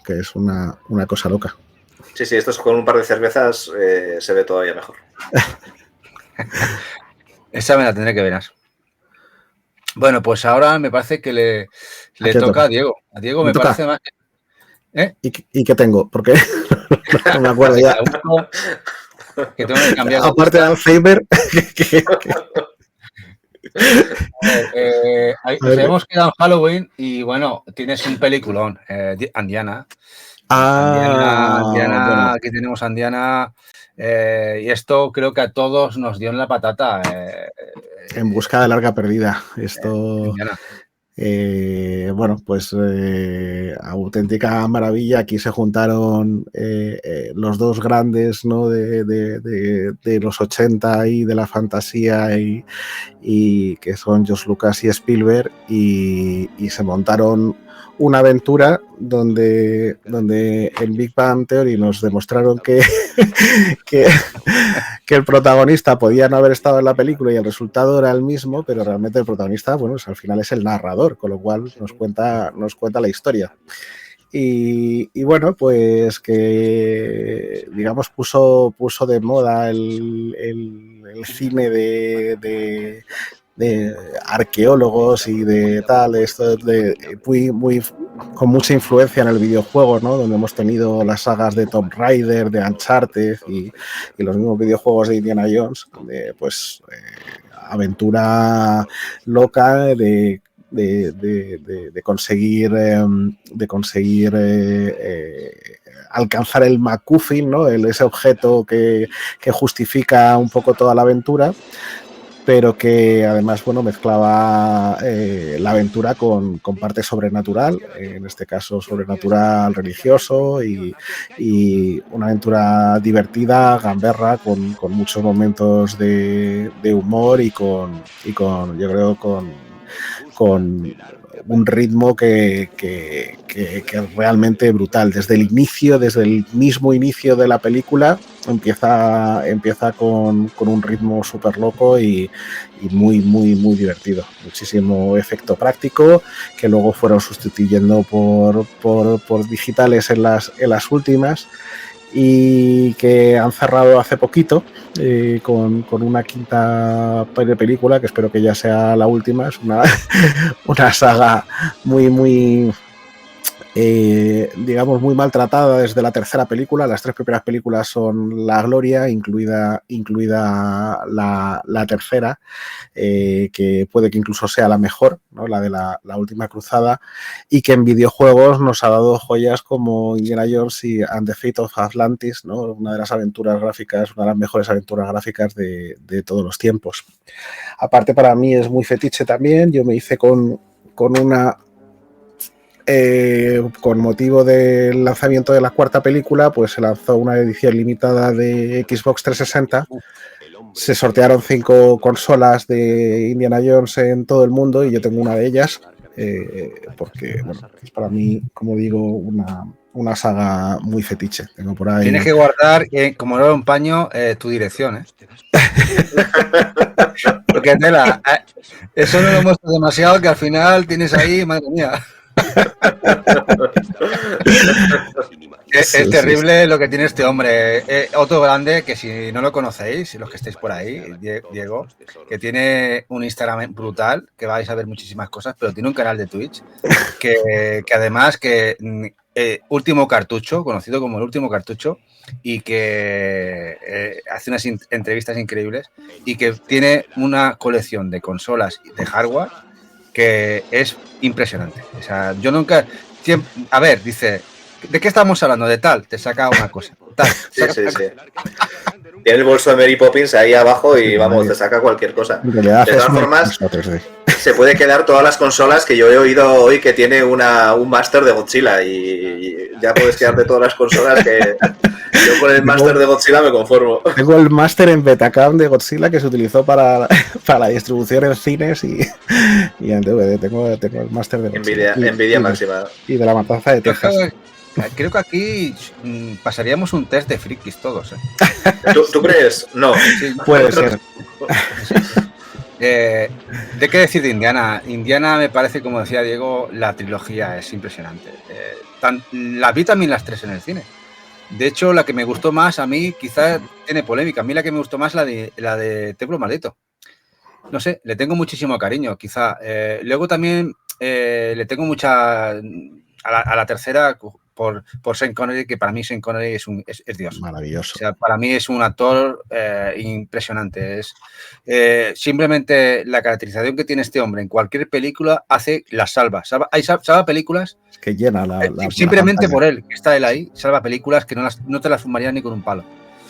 que es una cosa loca. Sí, esto es con un par de cervezas se ve todavía mejor. Esa me la tendré que ver. Bueno, pues ahora me parece que le toca a Diego. A Diego me parece más... ¿Y qué tengo? ¿Por qué? No me acuerdo ya. Que tengo que cambiar. Aparte de Alzheimer... Hemos quedado en Halloween y bueno, tienes un peliculón, Andiana. Bueno. Aquí tenemos Andiana y esto creo que a todos nos dio en la patata. En busca de larga perdida. Esto... auténtica maravilla. Aquí se juntaron los dos grandes, ¿no? de los 80 y de la fantasía y que son George Lucas y Spielberg y se montaron una aventura donde en Big Bang Theory nos demostraron que el protagonista podía no haber estado en la película y el resultado era el mismo, pero realmente el protagonista, bueno, al final es el narrador, con lo cual nos cuenta la historia. Y bueno, pues que digamos puso de moda el cine de arqueólogos y de tal, esto muy con mucha influencia en el videojuego, ¿no? Donde hemos tenido las sagas de Tomb Raider, de Uncharted y los mismos videojuegos de Indiana Jones, de aventura loca de conseguir alcanzar el MacGuffin, ¿no? Ese objeto que justifica un poco toda la aventura, pero que además, bueno, mezclaba la aventura con parte sobrenatural, en este caso sobrenatural religioso y una aventura divertida, gamberra, con muchos momentos de humor y con yo creo con un ritmo que es realmente brutal. Desde el mismo inicio de la película empieza con un ritmo súper loco y muy divertido. Muchísimo efecto práctico que luego fueron sustituyendo por digitales en las últimas, y que han cerrado hace poquito con una quinta película que espero que ya sea la última. Es una saga muy digamos muy maltratada desde la tercera película. Las tres primeras películas son la gloria, incluida la tercera, que puede que incluso sea la mejor, ¿no? La de la última cruzada, y que en videojuegos nos ha dado joyas como Indiana Jones y And the Fate of Atlantis, ¿no? Una de las mejores aventuras gráficas de todos los tiempos. Aparte, para mí es muy fetiche también. Yo me hice con motivo del lanzamiento de la cuarta película, pues se lanzó una edición limitada de Xbox 360. Se sortearon 5 consolas de Indiana Jones en todo el mundo y yo tengo una de ellas, porque bueno, es para mí, como digo, una saga muy fetiche. Tengo por ahí... Tienes que guardar, como no era un paño, tu dirección, porque tela, eso no lo muestro demasiado, que al final tienes ahí, madre mía. Es terrible lo que tiene este hombre. Otro grande que, si no lo conocéis, los que estéis por ahí, Diego, que tiene un Instagram brutal, que vais a ver muchísimas cosas, pero tiene un canal de Twitch que además Último Cartucho, conocido como el Último Cartucho, y que hace unas entrevistas increíbles y que tiene una colección de consolas de hardware que es impresionante. O sea, yo nunca... A ver, dice, ¿de qué estamos hablando? De tal, te saca una cosa. Tal, sí. Tiene el bolso de Mary Poppins ahí abajo y vamos, te saca cualquier cosa. De todas formas, se puede quedar todas las consolas, que yo he oído hoy que tiene un máster de Godzilla, y ya puedes quedarte todas las consolas Yo con el máster de Godzilla me conformo. Tengo el máster en Betacam de Godzilla que se utilizó para la distribución en cines y en DVD. Tengo el máster de Godzilla. Envidia máxima. Y de la matanza de Texas. Creo que aquí pasaríamos un test de frikis todos. ¿Tú crees? No. Sí, puede ser. ¿De qué decir de Indiana? Indiana me parece, como decía Diego, la trilogía es impresionante. La vi también las 3 en el cine. De hecho, la que me gustó más, a mí quizás tiene polémica, a mí la que me gustó más la de Templo Maldito. No sé, le tengo muchísimo cariño, quizá. Luego también le tengo mucha... A la tercera, por Sean Connery, que para mí Sean Connery es Dios. Maravilloso. O sea, para mí es un actor impresionante. Simplemente la caracterización que tiene este hombre en cualquier película salva películas que llena simplemente por él, que está él ahí, salva películas que no te las fumarían ni con un palo.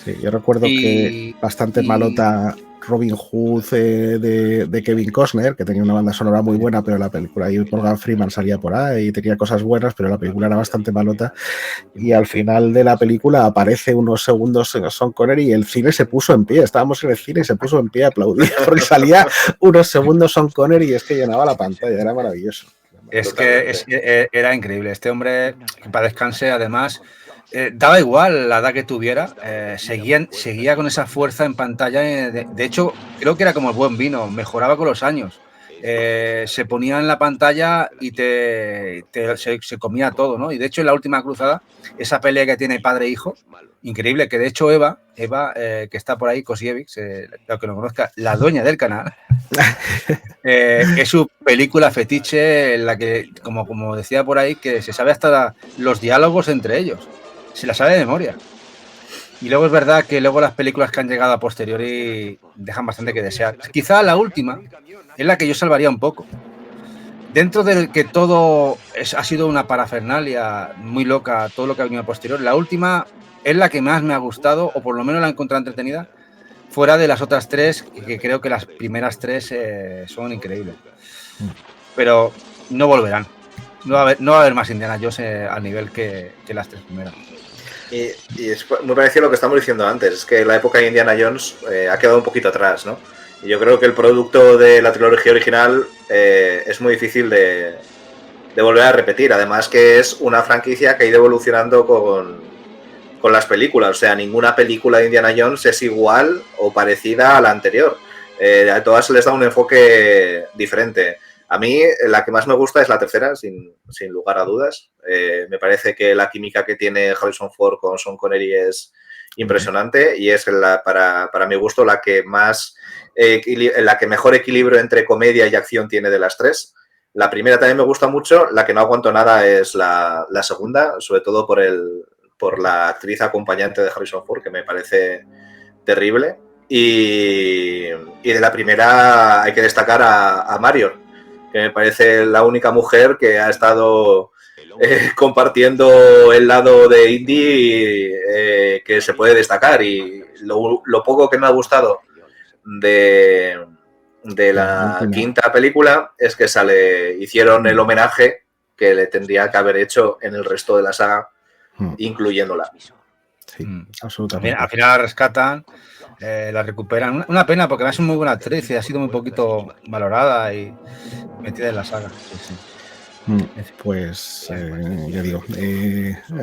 Sí, yo recuerdo que bastante malota Robin Hood de Kevin Costner, que tenía una banda sonora muy buena, pero la película ahí Morgan Freeman salía por ahí y tenía cosas buenas, pero la película era bastante malota. Y al final de la película aparece unos segundos Sean Connery y el cine se puso en pie. Estábamos en el cine y se puso en pie a aplaudir porque salía unos segundos Sean Connery y es que llenaba la pantalla, era maravilloso. Es que era increíble. Este hombre, que para descanse, además, daba igual la edad que tuviera, seguía con esa fuerza en pantalla. De hecho, creo que era como el buen vino, mejoraba con los años. Se ponía en la pantalla y se comía todo, ¿no? Y de hecho, en La Última Cruzada, esa pelea que tiene padre e hijo, increíble, que de hecho Eva, que está por ahí, Kosiewicz, lo que no conozca, la dueña del canal, es su película fetiche en la que, como decía por ahí, que se sabe hasta los diálogos entre ellos, se la sabe de memoria. Y luego es verdad que luego las películas que han llegado a posteriori dejan bastante que desear. Quizá la última es la que yo salvaría un poco. Dentro de que todo ha sido una parafernalia muy loca, todo lo que ha venido a posteriori, la última es la que más me ha gustado, o por lo menos la he encontrado entretenida, fuera de las otras 3, que creo que las primeras 3 son increíbles. Pero no volverán. No va a haber más Indiana Jones al nivel que las 3 primeras. Y es muy parecido a lo que estamos diciendo antes, es que la época de Indiana Jones ha quedado un poquito atrás, ¿no? Y yo creo que el producto de la trilogía original es muy difícil de volver a repetir. Además que es una franquicia que ha ido evolucionando con las películas. O sea, ninguna película de Indiana Jones es igual o parecida a la anterior. A todas les da un enfoque diferente. A mí la que más me gusta es la tercera, sin lugar a dudas. Me parece que la química que tiene Harrison Ford con Sean Connery es impresionante y es para mi gusto la que mejor equilibrio entre comedia y acción tiene de las 3. La primera también me gusta mucho, la que no aguanto nada es la segunda, sobre todo por la actriz acompañante de Harrison Ford, que me parece terrible. Y de la primera hay que destacar a Marion, que me parece la única mujer que ha estado compartiendo el lado de Indy que se puede destacar. Y lo poco que me ha gustado de la quinta película es que hicieron el homenaje que le tendría que haber hecho en el resto de la saga, incluyéndola. Sí, absolutamente. Al final la rescatan, la recuperan. Una pena porque es una muy buena actriz y ha sido muy poquito valorada y metida en la saga. Sí. Pues ya digo,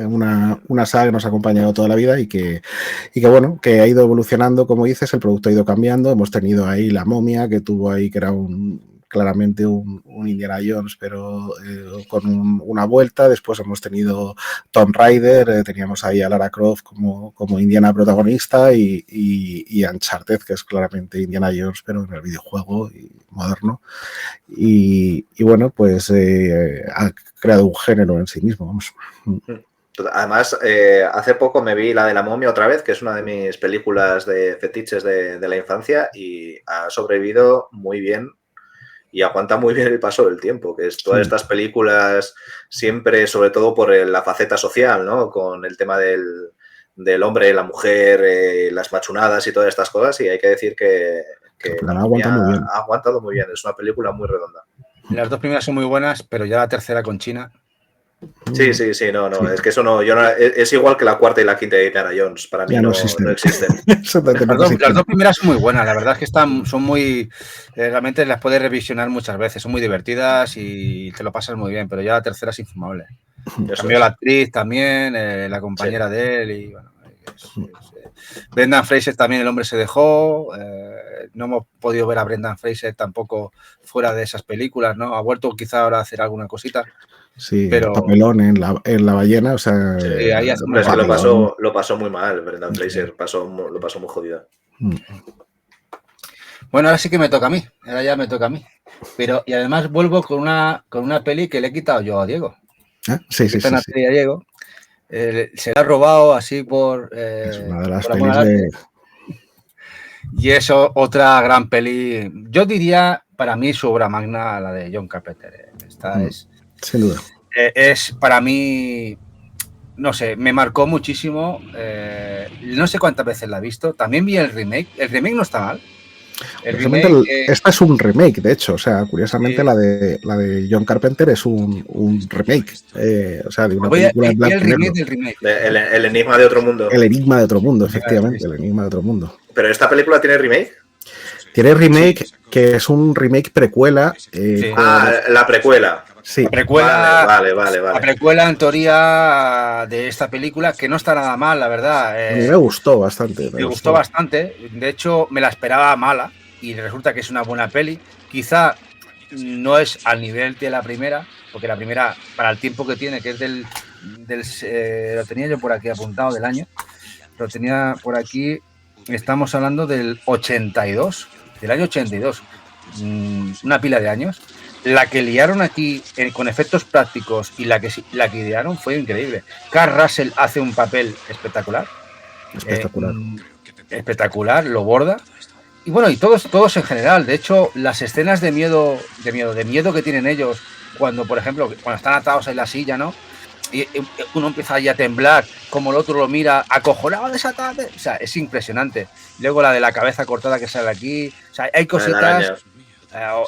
una saga que nos ha acompañado toda la vida y que bueno, que ha ido evolucionando, como dices, el producto ha ido cambiando. Hemos tenido ahí La Momia, que tuvo ahí, que era claramente un Indiana Jones, pero con una vuelta. Después hemos tenido Tomb Raider, teníamos ahí a Lara Croft como Indiana protagonista y Uncharted, que es claramente Indiana Jones, pero en el videojuego y moderno. Y bueno, pues ha creado un género en sí mismo, vamos. Además, hace poco me vi la de La Momia otra vez, que es una de mis películas de fetiches de la infancia y ha sobrevivido muy bien y aguanta muy bien el paso del tiempo, que es todas estas películas siempre, sobre todo por la faceta social, ¿no? Con el tema del hombre, la mujer, las machunadas y todas estas cosas, y hay que decir que ha aguantado muy bien, es una película muy redonda. Las 2 primeras son muy buenas, pero ya la tercera con China. Sí, no, es que eso no, es igual que la cuarta y la quinta de Indiana Jones, para mí no existen. Las dos primeras son muy buenas, la verdad es que son muy, realmente las puedes revisionar muchas veces, son muy divertidas y te lo pasas muy bien, pero ya la tercera es infumable. Cambió la actriz también, la compañera de él y bueno, Brendan Fraser también, el hombre se dejó, no hemos podido ver a Brendan Fraser tampoco fuera de esas películas, ¿no? Ha vuelto quizá ahora a hacer alguna cosita. Sí, pero el papelón en la ballena, o sea... Sí, ahí es que lo pasó muy mal, Brendan Fraser, lo pasó muy jodido. Bueno, ahora sí que me toca a mí, ahora ya me toca a mí. Pero, y además vuelvo con una peli que le he quitado yo a Diego. Sí. A Diego. Se la ha robado así por... es una de las pelis de... Y eso, otra gran peli. Yo diría, para mí, su obra magna, la de John Carpenter. Esta es... Sin duda. Es para mí, no sé, me marcó muchísimo. No sé cuántas veces la he visto. También vi el remake. El remake no está mal. Esta es un remake, de hecho, o sea, curiosamente sí. la de John Carpenter es un remake, o sea, de una película en blanco y negro. El enigma de otro mundo. El enigma de otro mundo, efectivamente, el enigma de otro mundo. ¿Pero esta película tiene remake? Tiene remake, sí. Que es un remake precuela. Sí. La precuela. Sí. La precuela, vale. La precuela, en teoría, de esta película, que no está nada mal, la verdad. A mí me gustó bastante. Me gustó bastante. De hecho, me la esperaba mala y resulta que es una buena peli. Quizá no es al nivel de la primera, porque la primera, para el tiempo que tiene, que es lo tenía yo por aquí apuntado del año, lo tenía por aquí, estamos hablando del 82, del año 82, una pila de años. La que liaron aquí con efectos prácticos y la que liaron fue increíble. Kurt Russell hace un papel espectacular. Espectacular, lo borda. Y bueno, y todos en general. De hecho, las escenas de miedo que tienen ellos, cuando, por ejemplo, cuando están atados en la silla, ¿no? Y uno empieza ahí a temblar, como el otro lo mira, acojonado, desatado. O sea, es impresionante. Luego la de la cabeza cortada que sale aquí. O sea, hay cositas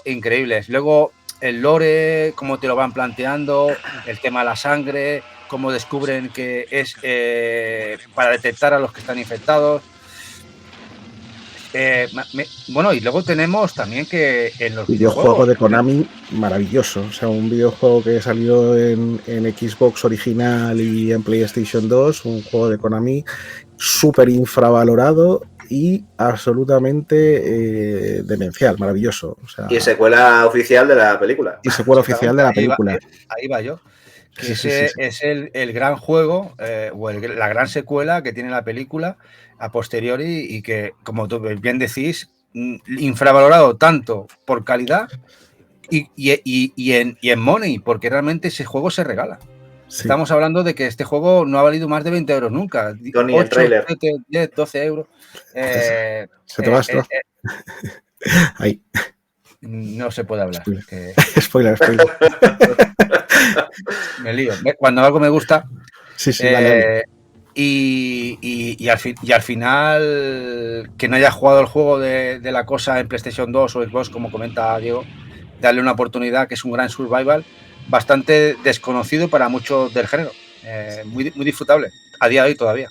increíbles. Luego el lore, cómo te lo van planteando, el tema de la sangre, cómo descubren que es para detectar a los que están infectados. Bueno, y luego tenemos también que en los videojuegos de Konami, maravilloso. O sea, un videojuego que salió en Xbox original y en PlayStation 2, un juego de Konami súper infravalorado y absolutamente demencial, maravilloso. O sea, y secuela oficial de la película. Y secuela oficial de la película. Ahí va yo. Que es el gran juego o la gran secuela que tiene la película a posteriori y que, como tú bien decís, infravalorado tanto por calidad y en money, porque realmente ese juego se regala. Sí. Estamos hablando de que este juego no ha valido más de 20 euros nunca. Tony, 8, 7, 10, 12 euros. Se te va esto. Ahí. No se puede hablar. Spoiler. Me lío. Cuando algo me gusta. Sí, vale. Y al final, que no haya jugado el juego de la cosa en PlayStation 2 o Xbox, como comenta Diego, darle una oportunidad, que es un gran survival, bastante desconocido para muchos del género. Muy disfrutable, a día de hoy todavía.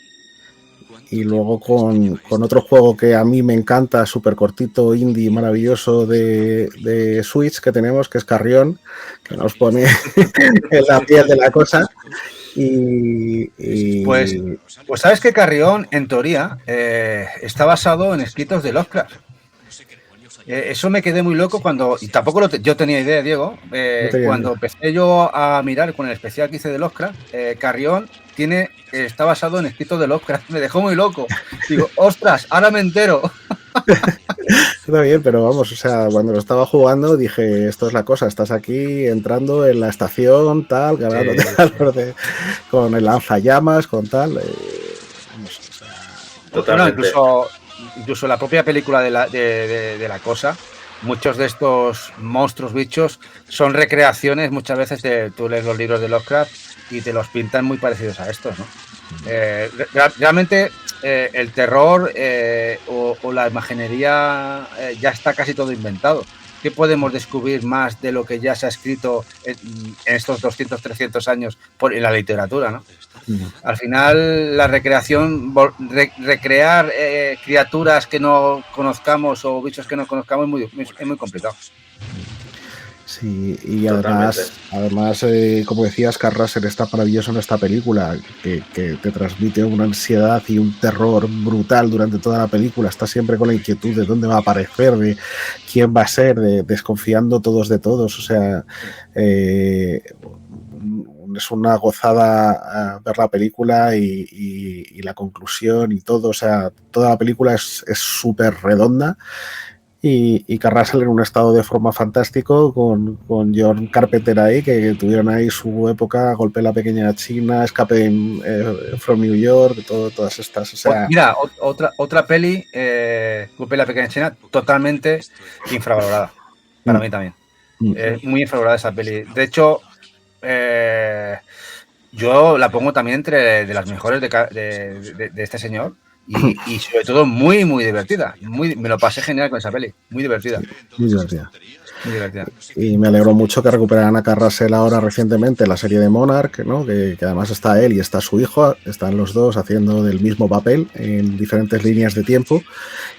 Y luego con otro juego que a mí me encanta, súper cortito, indie, maravilloso de Switch que tenemos, que es Carrión, que nos pone en la piel de la cosa. Pues sabes que Carrión, en teoría, está basado en escritos de Lovecraft. Eso me quedé muy loco cuando, y tampoco yo tenía idea, Diego, cuando empecé yo a mirar con el especial que hice de Lovecraft, Carrión está basado en escritos de Lovecraft, me dejó muy loco. Digo, ostras, ahora me entero. Está bien, pero vamos, o sea, cuando lo estaba jugando dije, esto es la cosa, estás aquí entrando en la estación, tal, ganando con el lanzallamas, con tal. Vamos, o sea, totalmente. Bueno, incluso la propia película de la cosa, muchos de estos monstruos, bichos, son recreaciones muchas veces tú lees los libros de Lovecraft y te los pintan muy parecidos a estos, ¿no? Realmente el terror o la imaginería ya está casi todo inventado. ¿Qué podemos descubrir más de lo que ya se ha escrito en estos 200, 300 años en la literatura, ¿no? Al final, la recreación, recrear criaturas que no conozcamos o bichos que no conozcamos es muy complicado. Sí, y además como decías, Kurt Russell está maravilloso en esta película, que te transmite una ansiedad y un terror brutal durante toda la película. Está siempre con la inquietud de dónde va a aparecer, de quién va a ser, desconfiando todos de todos. O sea, es una gozada ver la película y la conclusión y todo. O sea, toda la película es súper redonda. Y Kurt Russell en un estado de forma fantástico con John Carpenter ahí, que tuvieron ahí su época, Golpe en la pequeña China, Escape from New York, todas estas. O sea, mira, otra peli, Golpe en la pequeña China, totalmente infravalorada, para mí también. Muy infravalorada esa peli. De hecho, yo la pongo también entre de las mejores de este señor. Y sobre todo muy, muy divertida. Me lo pasé genial con esa peli. Muy divertida. Muy divertida. Y me alegro mucho que recuperaran a Kurt Russell ahora recientemente la serie de Monarch, ¿no? Que además está él y está su hijo. Están los dos haciendo del mismo papel en diferentes líneas de tiempo.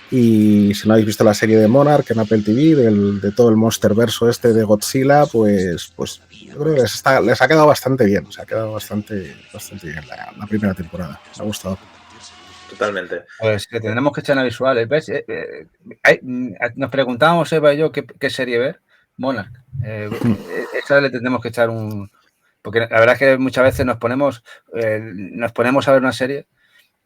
Y si no habéis visto la serie de Monarch en Apple TV, de todo el monsterverso este de Godzilla, pues yo creo que les ha quedado bastante bien. Se ha quedado bastante bien la primera temporada. Me ha gustado. Totalmente. Pues que tendremos que echar una visual. ¿Ves? Nos preguntábamos, Eva y yo, qué serie ver. Monarch. Esa le tendremos que echar un... Porque la verdad es que muchas veces nos ponemos a ver una serie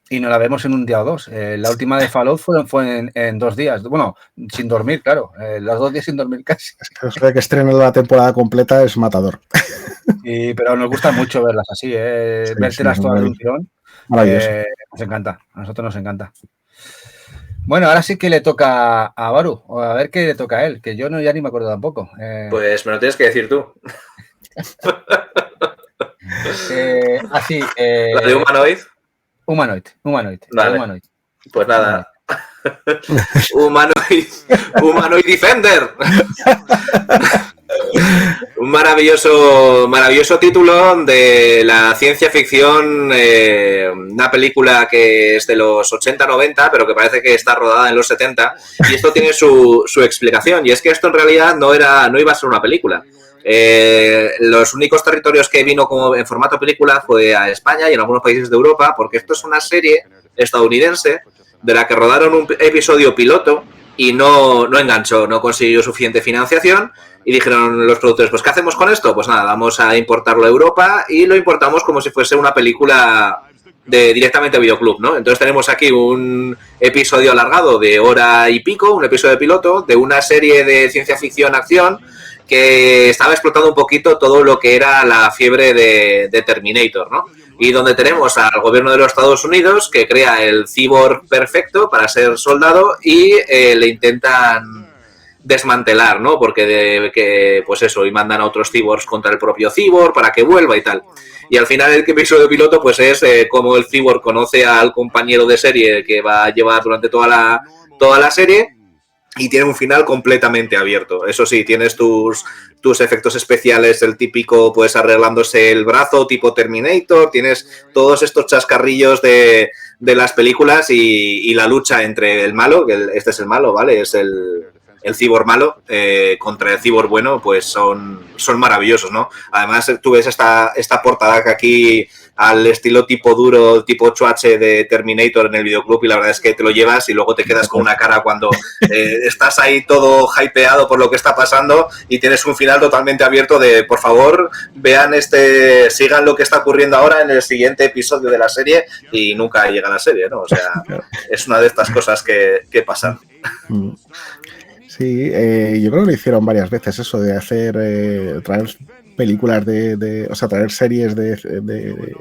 y nos la vemos en un día o dos. La última de Fallout fue en 2 días. Bueno, sin dormir, claro. Los 2 días sin dormir casi. Es que estrenen la temporada completa es matador. Sí, pero nos gusta mucho verlas así, vértelas todas de un tirón. Maravilloso. Nos encanta, a nosotros nos encanta. Bueno, ahora sí que le toca a Baru, o a ver qué le toca a él, que yo ya ni me acuerdo tampoco. Pues me lo tienes que decir tú. ¿La de Humanoid? Humanoid. Vale. Humanoid. Pues nada. Humanoid Defender. Un maravilloso título de la ciencia ficción, una película que es de los 80-90, pero que parece que está rodada en los 70, y esto tiene su explicación, y es que esto en realidad no iba a ser una película. Los únicos territorios que vino como en formato película fue a España y en algunos países de Europa, porque esto es una serie estadounidense de la que rodaron un episodio piloto y no enganchó, no consiguió suficiente financiación. Y dijeron los productores, pues ¿qué hacemos con esto? Pues nada, vamos a importarlo a Europa y lo importamos como si fuese una película directamente a videoclub, ¿no? Entonces tenemos aquí un episodio alargado de 1 hora y pico, un episodio piloto de una serie de ciencia ficción acción que estaba explotando un poquito todo lo que era la fiebre de Terminator, ¿no? Y donde tenemos al gobierno de los Estados Unidos que crea el cyborg perfecto para ser soldado y le intentan desmantelar, ¿no? Porque pues eso, y mandan a otros cyborgs contra el propio cyborg para que vuelva y tal. Y al final el episodio piloto pues es como el cyborg conoce al compañero de serie que va a llevar durante toda la serie y tiene un final completamente abierto. Eso sí, tienes tus efectos especiales, el típico pues arreglándose el brazo tipo Terminator, tienes todos estos chascarrillos de las películas y la lucha entre el malo, que este es el malo, ¿vale? Es el cyborg malo contra el cyborg bueno, pues son maravillosos, ¿no? Además, tú ves esta portada que aquí al estilo tipo duro, tipo 8H de Terminator en el videoclub y la verdad es que te lo llevas y luego te quedas con una cara cuando estás ahí todo hypeado por lo que está pasando y tienes un final totalmente abierto de, por favor, vean sigan lo que está ocurriendo ahora en el siguiente episodio de la serie y nunca llega la serie, ¿no? O sea, es una de estas cosas que pasan. Sí, yo creo que lo hicieron varias veces eso de hacer, traer películas o sea, traer series de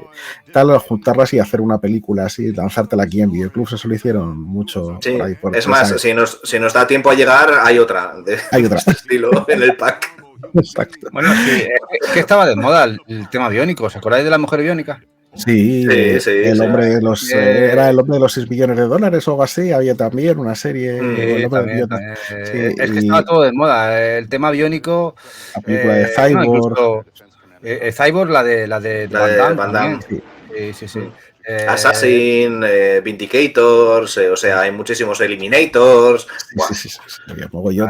tal, juntarlas y hacer una película así, lanzártela aquí en videoclubs, eso lo hicieron mucho. Sí, por ahí, es más, si nos da tiempo a llegar, hay otra de este estilo en el pack. Exacto. Bueno, sí, es que estaba de moda el tema biónico, ¿os acordáis de la mujer biónica? Sí, el hombre de los era el hombre de los 6 millones de dólares o algo así. Había también una serie. Sí, también. Sí, Es que estaba todo de moda. El tema biónico. La película de No, Cyborg. incluso Cyborg, la de Van Damme también. Sí. Assassin, Vindicators, o sea, hay muchísimos Eliminators. Sí. Mogollón.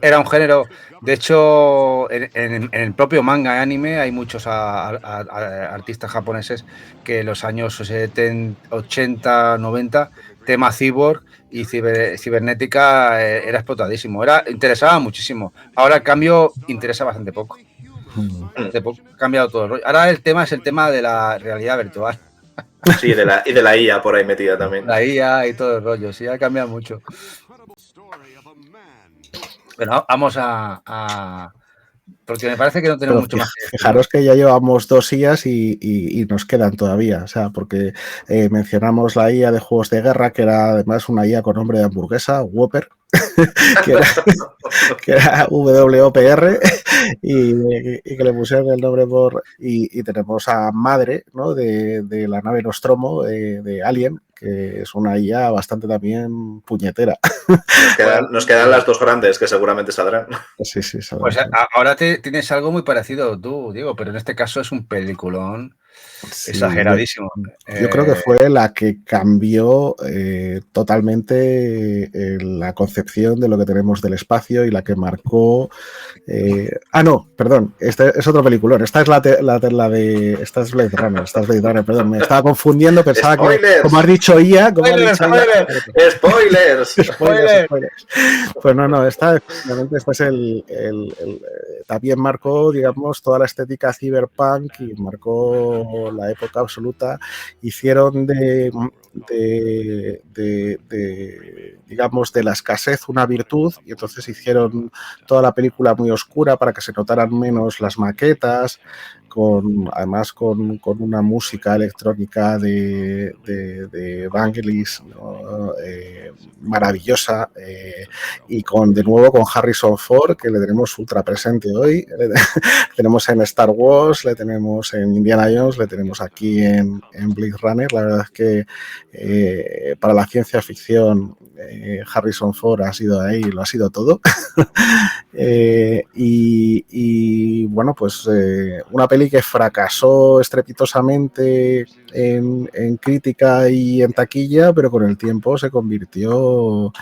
Era un género. De hecho, en el propio manga y anime hay muchos artistas japoneses que en los años 70, 80, 90, tema cyborg y cibernética era explotadísimo. Interesaba muchísimo. Ahora, el cambio, interesa bastante poco. Ha cambiado todo el rollo. Ahora el tema es el tema de la realidad virtual. Sí, y de la IA por ahí metida también. La IA y todo el rollo, sí, ha cambiado mucho. Bueno, vamos a porque me parece que no tenemos mucho más que decir. Fijaros que ya llevamos 2 IAs y nos quedan todavía, o sea, porque mencionamos la IA de juegos de guerra, que era además una IA con nombre de hamburguesa, Whopper, que era WOPR, y que le pusieron el nombre por... Y tenemos a Madre, ¿no? de la nave Nostromo, de Alien, que es una IA bastante también puñetera. Nos quedan las 2 grandes que seguramente saldrán. Sí, pues ahora tienes algo muy parecido tú, Diego, pero en este caso es un peliculón exageradísimo. Yo creo que fue la que cambió totalmente la concepción de lo que tenemos del espacio y la que marcó... no, perdón, este es otro peliculón. Esta es esta es Blade Runner, perdón, me estaba confundiendo, pensaba ¡Spoilers! Que, como has dicho IA... ¡Spoilers! Pues no, esta es también marcó, digamos, toda la estética cyberpunk y marcó la época absoluta. Hicieron digamos, de la escasez una virtud, y entonces hicieron toda la película muy oscura para que se notaran menos las maquetas, además con una música electrónica de Vangelis, ¿no? Maravillosa, y de nuevo con Harrison Ford, que le tenemos ultra presente hoy. Le tenemos en Star Wars, le tenemos en Indiana Jones, le tenemos aquí en Blade Runner. La verdad es que para la ciencia ficción Harrison Ford ha sido ahí, lo ha sido todo. Y bueno, pues una peli que fracasó estrepitosamente en crítica y en taquilla, pero con el tiempo se convirtió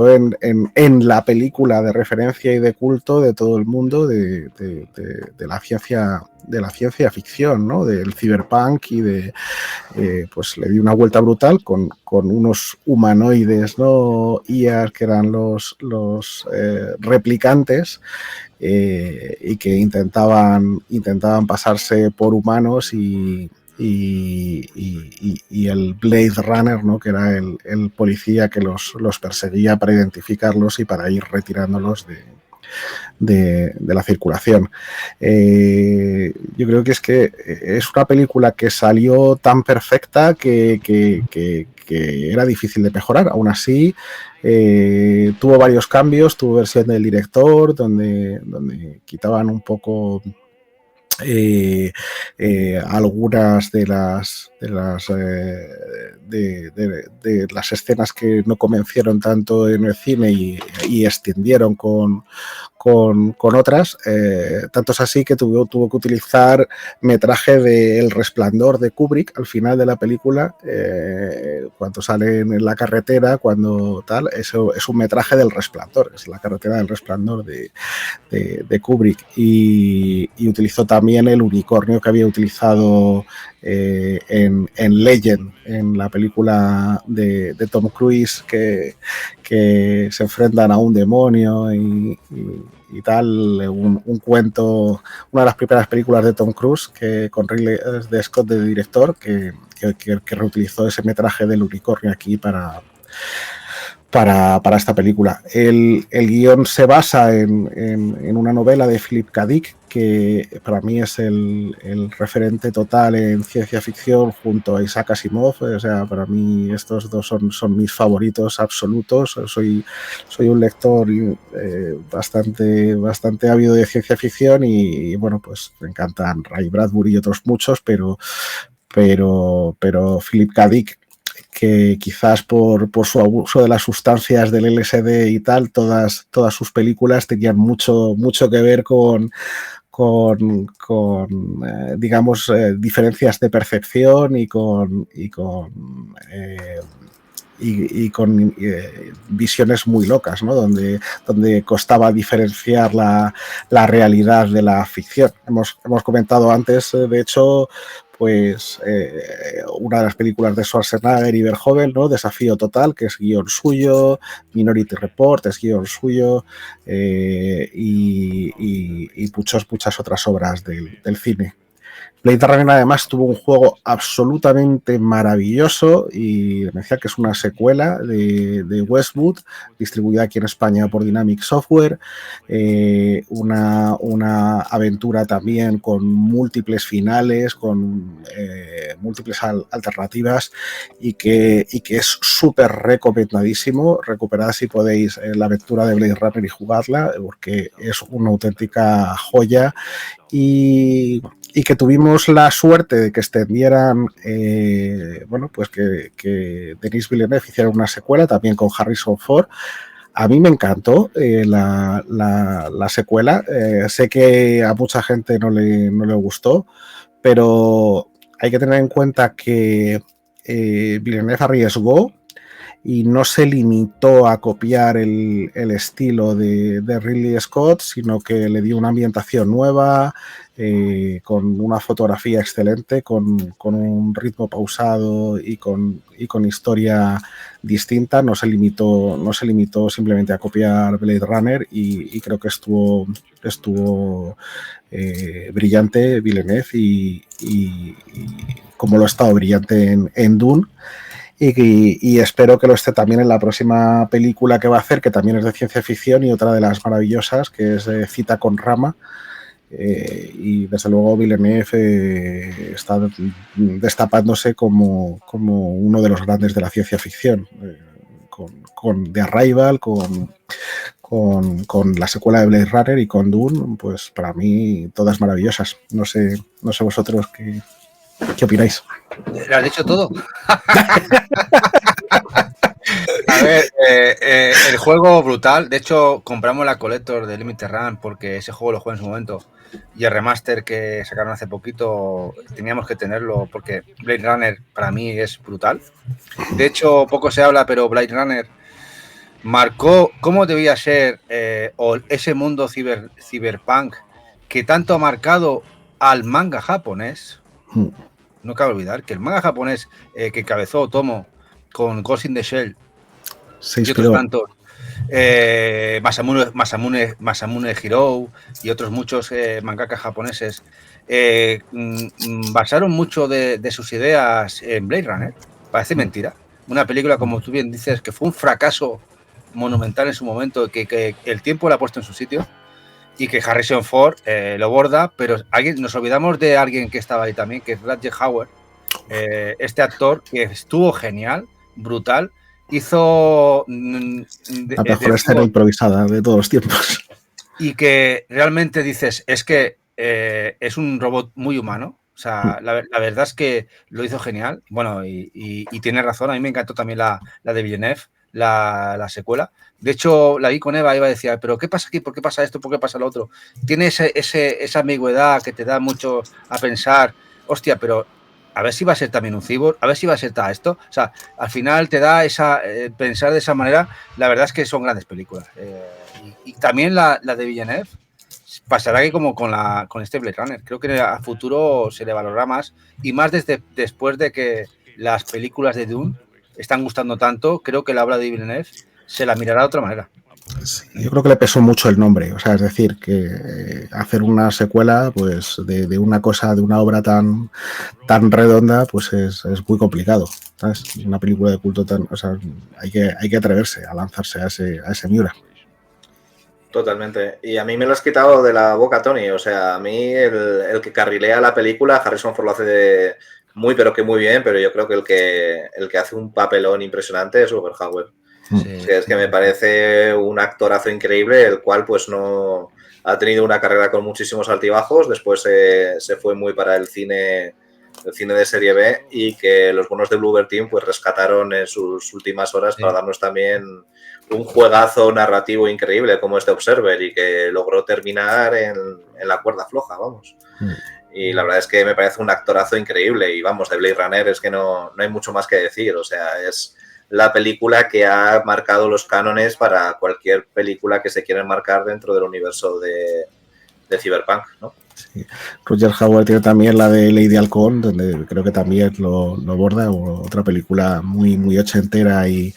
en la película de referencia y de culto de todo el mundo de la ciencia ficción, ¿no? Del cyberpunk, y pues le dio una vuelta brutal con unos humanoides, ¿no? IA, que eran los replicantes, y que intentaban pasarse por humanos, y el Blade Runner, ¿no? Que era el policía que los perseguía para identificarlos y para ir retirándolos de la circulación. Yo creo que es una película que salió tan perfecta que era difícil de mejorar. Aún así, tuvo varios cambios, tuvo versión del director donde quitaban un poco algunas de las escenas que no convencieron tanto en el cine y extendieron con otras, tanto es así que tuvo que utilizar metraje de El Resplandor de Kubrick al final de la película, cuando salen en la carretera, cuando tal, eso es un metraje del Resplandor, es la carretera del Resplandor de Kubrick, y utilizó también el unicornio que había utilizado en Legend, en la película de Tom Cruise, que se enfrentan a un demonio y tal, un cuento, una de las primeras películas de Tom Cruise, que con Ridley Scott de director, que reutilizó ese metraje del unicornio aquí para para esta película. El guión se basa en una novela de Philip K. Dick, que para mí es el referente total en ciencia ficción junto a Isaac Asimov. O sea, para mí estos dos son mis favoritos absolutos. Soy un lector bastante ávido de ciencia ficción y bueno, pues me encantan Ray Bradbury y otros muchos, pero Philip K. Dick, que quizás por su abuso de las sustancias del LSD y tal, todas sus películas tenían mucho que ver con digamos, diferencias de percepción y con visiones muy locas, ¿no? Donde costaba diferenciar la realidad de la ficción. Hemos comentado antes, de hecho, pues una de las películas de Schwarzenegger y Verhoeven, ¿no? Desafío Total, que es guión suyo, Minority Report es guión suyo, y muchas otras obras del cine. Blade Runner además tuvo un juego absolutamente maravilloso y me decía que es una secuela de Westwood, distribuida aquí en España por Dynamic Software, una aventura también con múltiples finales, con múltiples alternativas y que es súper recomendadísimo. Recuperad si podéis la aventura de Blade Runner y jugarla, porque es una auténtica joya. Y que tuvimos la suerte de que extendieran, bueno, pues que Denis Villeneuve hiciera una secuela también con Harrison Ford. A mí me encantó la secuela. Sé que a mucha gente no le gustó, pero hay que tener en cuenta que Villeneuve arriesgó y no se limitó a copiar el estilo de Ridley Scott, sino que le dio una ambientación nueva, con una fotografía excelente, con un ritmo pausado y con historia distinta. No se limitó simplemente a copiar Blade Runner y creo que estuvo brillante Villeneuve y como lo ha estado brillante en Dune. Y espero que lo esté también en la próxima película que va a hacer, que también es de ciencia ficción y otra de las maravillosas, que es Cita con Rama. Y desde luego Villeneuve está destapándose como uno de los grandes de la ciencia ficción, con The Arrival, con la secuela de Blade Runner y con Dune. Pues para mí todas maravillosas. No sé vosotros qué opináis. ¿Lo has dicho todo? A ver, el juego brutal. De hecho, compramos la Collector de Limited Run porque ese juego lo jugué en su momento. Y el remaster que sacaron hace poquito teníamos que tenerlo porque Blade Runner para mí es brutal. De hecho, poco se habla, pero Blade Runner marcó cómo debía ser ese mundo cyberpunk que tanto ha marcado al manga japonés. No cabe olvidar que el manga japonés que encabezó Otomo con Ghost in the Shell y otros tantos, Masamune Hiro y otros muchos mangakas japoneses basaron mucho de sus ideas en Blade Runner. Parece mentira. Una película, como tú bien dices, que fue un fracaso monumental en su momento, que el tiempo la ha puesto en su sitio y que Harrison Ford lo borda, pero nos olvidamos de alguien que estaba ahí también, que es Rutger Hauer, este actor que estuvo genial, brutal, hizo la mejor escena improvisada de todos los tiempos. Y que realmente dices, es que es un robot muy humano. O sea, la verdad es que lo hizo genial. Bueno, y tiene razón, a mí me encantó también la de Villeneuve, la secuela. De hecho, la vi con Eva y iba a decir, pero ¿qué pasa aquí? ¿Por qué pasa esto? ¿Por qué pasa lo otro? Tiene esa ambigüedad que te da mucho a pensar, hostia, pero a ver si va a ser también un cyborg, a ver si va a ser esto. O sea, al final te da pensar de esa manera. La verdad es que son grandes películas. Y también la de Villeneuve pasará que como con este Blade Runner. Creo que a futuro se le valorará más y más después de que las películas de Dune están gustando tanto. Creo que la obra de Villeneuve se la mirará de otra manera. Sí, yo creo que le pesó mucho el nombre, o sea, es decir, que hacer una secuela pues de una cosa, de una obra tan redonda, pues es muy complicado, ¿sabes? Una película de culto tan, o sea, hay que atreverse a lanzarse a ese Miura. Totalmente. Y a mí me lo has quitado de la boca, Tony. O sea, a mí el que carrilea la película, Harrison Ford lo hace muy, pero que muy bien, pero yo creo que el que hace un papelón impresionante es Robert Howard. Sí. Es que me parece un actorazo increíble, el cual pues no ha tenido una carrera con muchísimos altibajos, después se fue muy para el cine de serie B, y que los buenos de Bluebird Team pues rescataron en sus últimas horas para darnos también un juegazo narrativo increíble como este Observer, y que logró terminar en la cuerda floja, vamos. Y la verdad es que me parece un actorazo increíble, y vamos, de Blade Runner es que no hay mucho más que decir, o sea, es la película que ha marcado los cánones para cualquier película que se quiera enmarcar dentro del universo de Cyberpunk, ¿no? Sí. Roger Howard tiene también la de Lady Halcón, donde creo que también lo borda, otra película muy ochentera y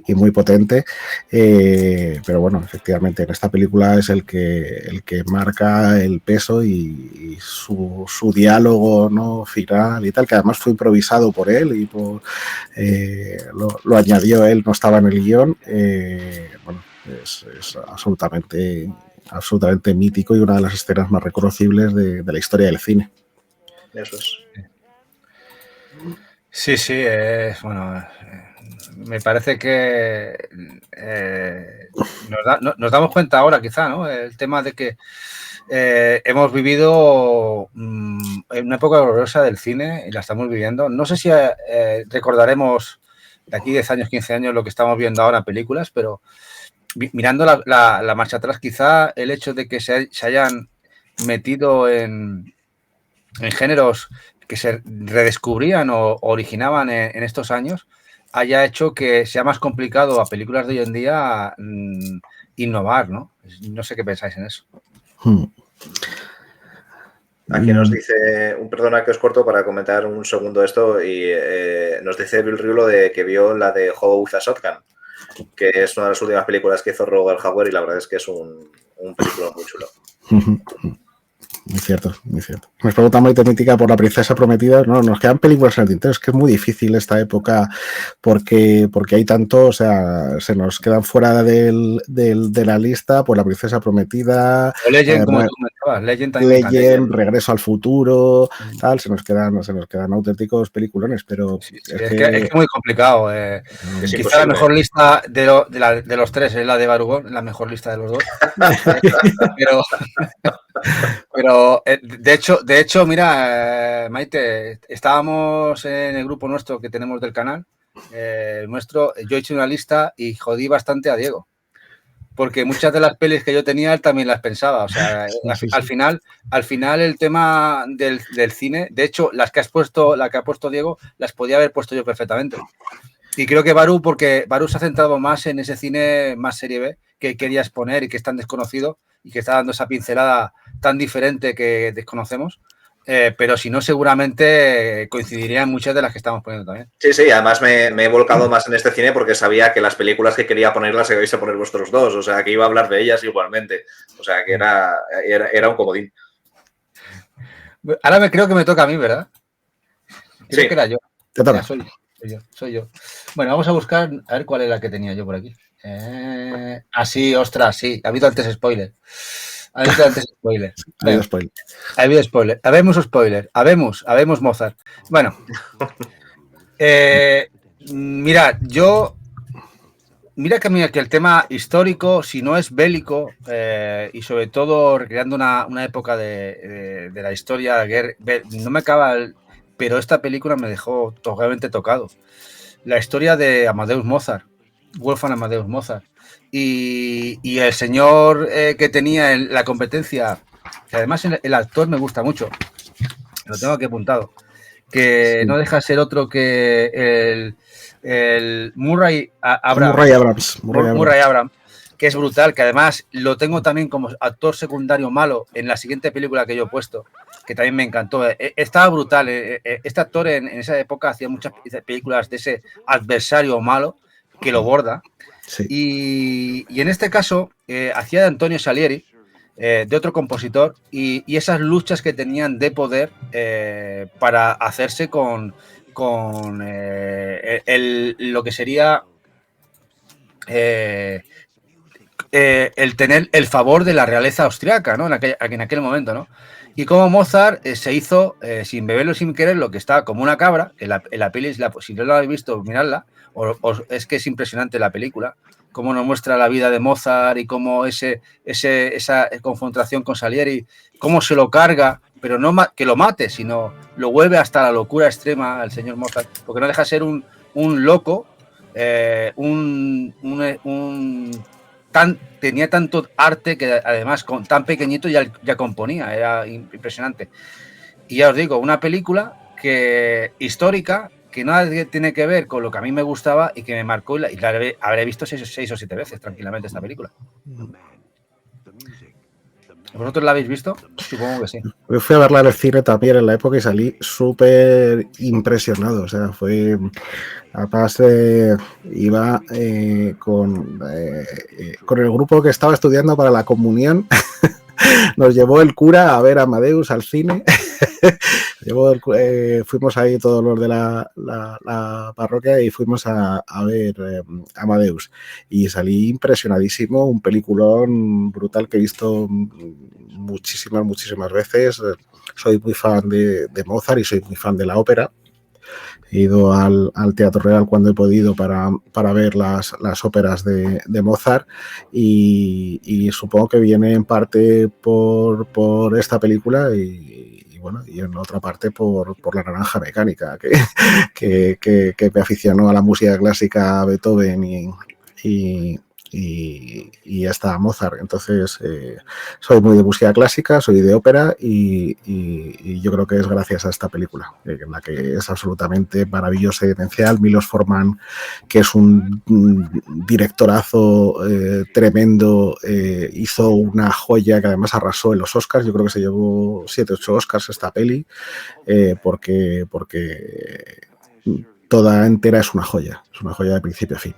muy potente, pero bueno, efectivamente en esta película es el que marca el peso y su diálogo, ¿no?, final y tal, que además fue improvisado por él y lo añadió él, no estaba en el guión. Bueno, es absolutamente mítico y una de las escenas más reconocibles de la historia del cine. Eso es. Sí, bueno, me parece que nos damos cuenta ahora, quizá, ¿no? El tema de que hemos vivido en una época gloriosa del cine y la estamos viviendo. No sé si recordaremos de aquí 10 años, 15 años lo que estamos viendo ahora en películas, pero mirando la marcha atrás, quizá el hecho de que se hayan metido en géneros que se redescubrían o originaban en estos años haya hecho que sea más complicado a películas de hoy en día innovar, ¿no? No sé qué pensáis en eso. Aquí nos dice, perdona que os corto para comentar un segundo esto, y nos dice Bill Riulo de que vio la de Hobo with a Shotgun, que es una de las últimas películas que hizo Robert Howard, y la verdad es que es un película muy chulo. Muy cierto, muy cierto. Nos pregunta Maite Mítica por La Princesa Prometida. No, nos quedan películas en el tintero. Es que es muy difícil esta época porque hay tanto, o sea, se nos quedan fuera de la lista, pues La Princesa Prometida, o Legend, como tú comentabas, Legend, Regreso al Futuro, tal, se nos quedan auténticos peliculones, pero sí, es que es muy complicado. Quizá la mejor lista de los tres es la de Barugón, la mejor lista de los dos. Pero de hecho, mira, Maite, estábamos en el grupo nuestro que tenemos del canal, yo hice una lista y jodí bastante a Diego, porque muchas de las pelis que yo tenía él también las pensaba, o sea, al final el tema del cine, de hecho, la que ha puesto Diego, las podía haber puesto yo perfectamente. Y creo que porque Baru se ha centrado más en ese cine más serie B que quería exponer y que es tan desconocido y que está dando esa pincelada tan diferente que desconocemos, pero si no, seguramente coincidirían muchas de las que estamos poniendo también. Sí, además me he volcado más en este cine porque sabía que las películas que quería poner las ibais a poner vosotros dos, o sea, que iba a hablar de ellas igualmente, o sea, que era un comodín. Ahora creo que me toca a mí, ¿verdad? Creo que era yo. Te toca. Soy yo. Bueno, vamos a buscar, a ver cuál es la que tenía yo por aquí. Sí, ostras, sí. Ha habido antes spoiler. Ha habido spoiler. Habemos Mozart. Bueno. Mira que el tema histórico, si no es bélico, y sobre todo recreando una época de la historia, no me acaba pero esta película me dejó totalmente tocado. La historia de Amadeus Mozart, Wolfgang Amadeus Mozart, y el señor que tenía la competencia, que además el actor me gusta mucho, lo tengo aquí apuntado, que no deja de ser otro que el Murray Abrams, que es brutal, que además lo tengo también como actor secundario malo en la siguiente película que yo he puesto, que también me encantó. Estaba brutal. Este actor en esa época hacía muchas películas de ese adversario malo que lo borda. Sí. Y en este caso hacía de Antonio Salieri, de otro compositor, y esas luchas que tenían de poder para hacerse con lo que sería el tener el favor de la realeza austriaca, ¿no? En aquel momento, ¿no? Y como Mozart se hizo, sin beberlo, sin quererlo, que estaba como una cabra, que en la peli, si no la habéis visto, miradla, es que es impresionante la película, cómo nos muestra la vida de Mozart y cómo esa confrontación con Salieri, cómo se lo carga, pero no que lo mate, sino lo vuelve hasta la locura extrema al señor Mozart, porque no deja de ser un loco, tenía tanto arte que además tan pequeñito ya componía, era impresionante. Y ya os digo, una película histórica que nada tiene que ver con lo que a mí me gustaba y que me marcó, y la habré visto 6 o 7 veces tranquilamente esta película. ¿Vosotros la habéis visto? Supongo que sí. Yo fui a verla en el cine también en la época y salí súper impresionado. O sea, fue... Además, iba con el grupo que estaba estudiando para la comunión. Nos llevó el cura a ver a Amadeus al cine. Fuimos ahí todos los de la parroquia y fuimos a ver Amadeus. Y salí impresionadísimo, un peliculón brutal que he visto muchísimas veces. Soy muy fan de Mozart y soy muy fan de la ópera. He ido al Teatro Real cuando he podido para ver las óperas de Mozart y supongo que viene en parte por esta película y bueno, y en otra parte por la Naranja Mecánica, que me aficionó a la música clásica, a Beethoven y hasta Mozart. Entonces soy muy de música clásica, soy de ópera y yo creo que es gracias a esta película, en la que es absolutamente maravillosa y demencial. Milos Forman, que es un directorazo tremendo, hizo una joya que además arrasó en los Oscars. Yo creo que se llevó 7 o 8 Oscars esta peli, porque toda entera es una joya de principio a fin.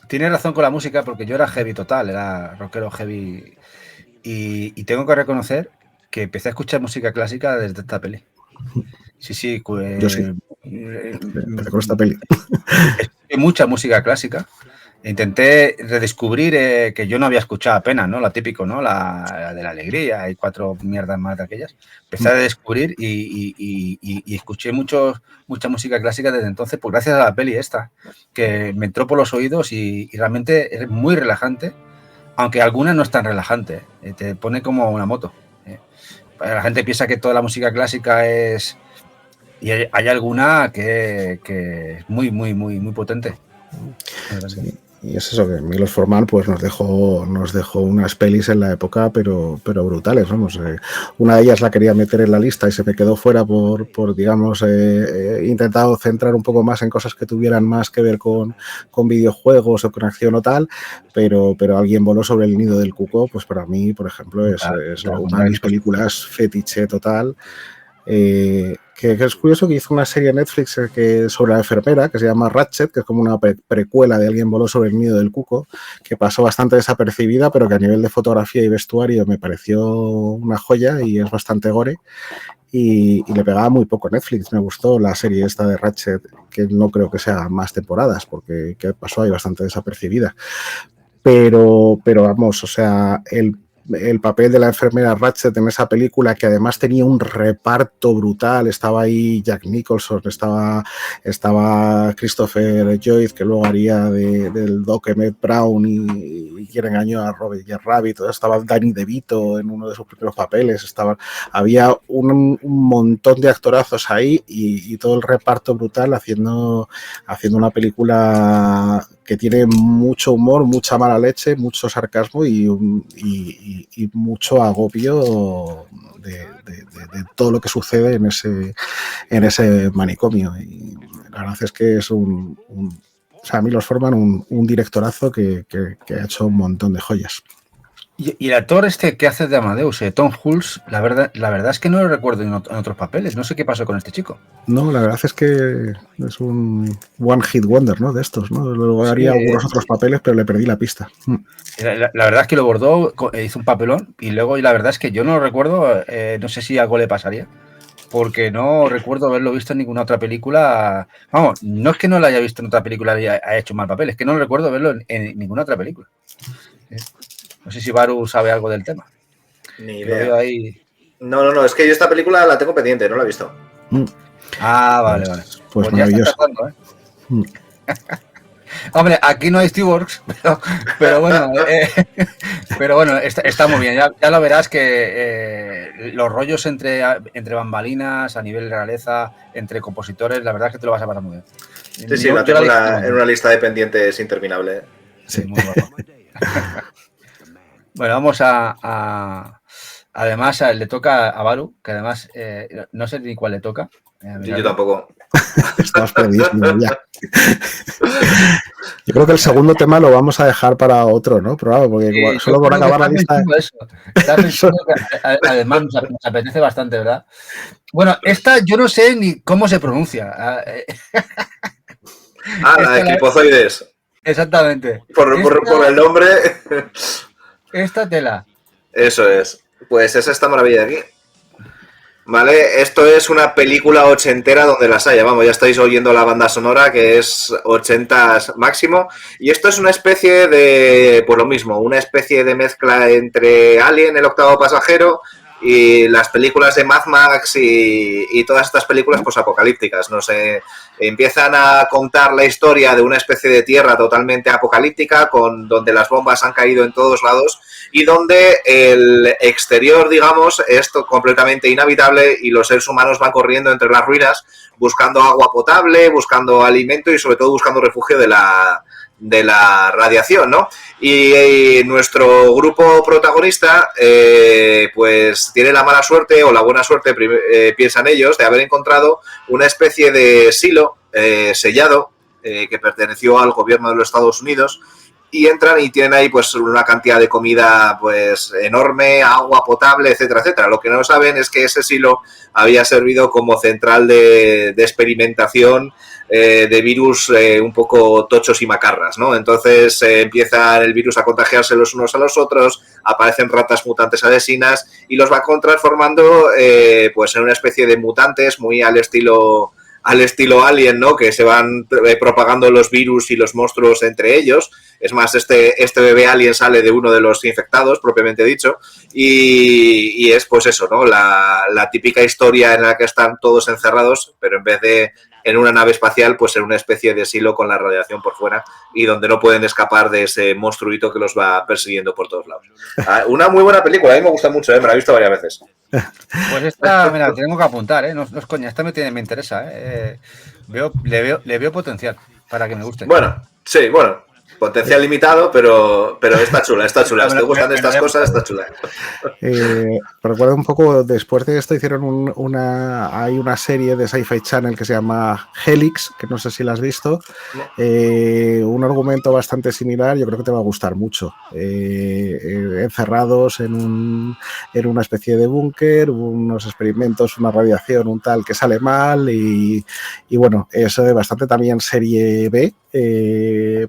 Tienes razón con la música, porque yo era heavy total, era rockero heavy, y tengo que reconocer que empecé a escuchar música clásica desde esta peli. Sí, pues, yo sí. Empecé con esta peli. Escuché mucha música clásica. Intenté redescubrir que yo no había escuchado apenas, ¿no? La típico, ¿no? La de la alegría, hay 4 mierdas más de aquellas. Empecé a descubrir y escuché mucha música clásica desde entonces, pues gracias a la peli esta, que me entró por los oídos y realmente es muy relajante, aunque algunas no es tan relajante, te pone como una moto. La gente piensa que toda la música clásica es... Y hay alguna que es muy potente. Sí. Y es eso, que Milos Forman pues nos dejó unas pelis en la época, pero brutales, vamos. Una de ellas la quería meter en la lista y se me quedó fuera por digamos, he intentado centrar un poco más en cosas que tuvieran más que ver con videojuegos o con acción o tal, pero Alguien voló sobre el nido del cuco, pues para mí, por ejemplo, es una de mis películas fetiche total. Que es curioso que hizo una serie en Netflix sobre la enfermera que se llama Ratchet, que es como una precuela de Alguien voló sobre el nido del cuco, que pasó bastante desapercibida, pero que a nivel de fotografía y vestuario me pareció una joya y es bastante gore. Y le pegaba muy poco a Netflix. Me gustó la serie esta de Ratchet, que no creo que sea más temporadas, porque que pasó ahí bastante desapercibida. Pero vamos, o sea, el papel de la enfermera Ratchet en esa película, que además tenía un reparto brutal, estaba ahí Jack Nicholson, estaba Christopher Lloyd, que luego haría del Doc Emmett Brown y quien engañó a Roger Rabbit, estaba Danny DeVito en uno de sus primeros papeles, había un montón de actorazos ahí y todo el reparto brutal haciendo una película que tiene mucho humor, mucha mala leche, mucho sarcasmo y mucho agobio de todo lo que sucede en ese manicomio. Y la verdad es que es o sea, a mí Milos Forman un directorazo que ha hecho un montón de joyas. Y el actor este que hace de Amadeus, Tom Hulce, la verdad es que no lo recuerdo en otros papeles. No sé qué pasó con este chico. No, la verdad es que es un one hit wonder, ¿no? De estos, ¿no? Luego haría algunos otros papeles, pero le perdí la pista. La verdad es que lo bordó, hizo un papelón y luego la verdad es que yo no lo recuerdo, no sé si algo le pasaría, porque no recuerdo haberlo visto en ninguna otra película. Vamos, no es que no lo haya visto en otra película y haya hecho mal papel, es que no recuerdo verlo en ninguna otra película. No sé si Baru sabe algo del tema. Ni idea. Lo veo ahí. No, es que yo esta película la tengo pendiente, no la he visto. Vale. Pues maravilloso. Hombre, aquí no hay Steworks, pero bueno, está muy bien. Ya lo verás que los rollos entre bambalinas, a nivel de realeza, entre compositores, la verdad es que te lo vas a pasar muy bien. Sí, la tengo en una lista de pendientes interminable. Sí, muy guapo. Bueno, vamos además, le toca a Baru, que además no sé ni cuál le toca. Yo tampoco. Estamos perdidísimos ya. Yo creo que el segundo tema lo vamos a dejar para otro, ¿no? Pero claro, porque solo por acabar la lista. Está pensando que además nos apetece bastante, ¿verdad? Bueno, esta yo no sé ni cómo se pronuncia. La de Clipozoides. Exactamente. Por el nombre. Esta tela. Eso es. Pues es esta maravilla de aquí. Vale, esto es una película ochentera donde las haya. Vamos, ya estáis oyendo la banda sonora, que es 80s máximo. Y esto es una especie de, pues lo mismo, una especie de mezcla entre Alien, el octavo pasajero, y las películas de Mad Max y todas estas películas posapocalípticas. No sé, empiezan a contar la historia de una especie de tierra totalmente apocalíptica, donde las bombas han caído en todos lados y donde el exterior, digamos, es completamente inhabitable y los seres humanos van corriendo entre las ruinas buscando agua potable, buscando alimento y sobre todo buscando refugio de la radiación, ¿no? Y nuestro grupo protagonista pues tiene la mala suerte o la buena suerte, piensan ellos, de haber encontrado una especie de silo sellado que perteneció al gobierno de los Estados Unidos, y entran y tienen ahí pues una cantidad de comida pues enorme, agua potable, etcétera, etcétera. Lo que no saben es que ese silo había servido como central de experimentación de virus un poco tochos y macarras, ¿no? Entonces empieza el virus a contagiarse los unos a los otros, aparecen ratas mutantes asesinas y los van transformando pues en una especie de mutantes muy al estilo Alien, ¿no? Que se van propagando los virus y los monstruos entre ellos. Es más, este bebé alien sale de uno de los infectados, propiamente dicho, y es pues eso, ¿no? La típica historia en la que están todos encerrados, pero en vez de en una nave espacial, pues en una especie de silo con la radiación por fuera y donde no pueden escapar de ese monstruito que los va persiguiendo por todos lados. Una muy buena película, a mí me gusta mucho, me la he visto varias veces. Pues esta me la tengo que apuntar, no es coña, esta me interesa, le veo potencial para que me guste. Bueno, sí, potencial limitado, pero está chula. Si te gustan estas cosas, está chula. Recuerdo un poco, después de esto hicieron hay una serie de Sci-Fi Channel que se llama Helix, que no sé si la has visto. Un argumento bastante similar, yo creo que te va a gustar mucho. Encerrados en una especie de búnker, unos experimentos, una radiación, un tal que sale mal y bueno, es bastante también serie B,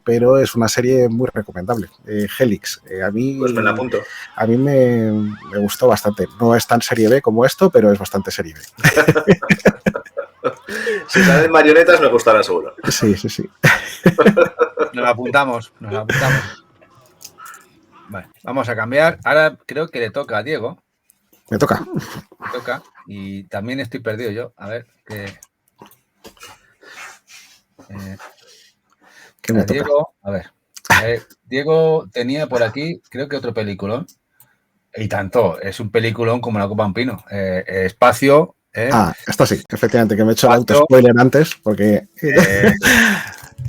pero es una serie muy recomendable, Helix. A mí, pues me la apunto. A mí me gustó bastante. No es tan serie B como esto, pero es bastante serie B. Si salen marionetas me gustará seguro. Sí. Nos la apuntamos. Vale, vamos a cambiar. Ahora creo que le toca a Diego. Me toca. Y también estoy perdido yo. A ver, ¿qué me toca? Diego, a ver, Diego tenía por aquí, creo que otro peliculón. Y tanto, es un peliculón como la copa un pino. Espacio. Esto sí, efectivamente, que me he hecho el auto-spoiler antes, porque...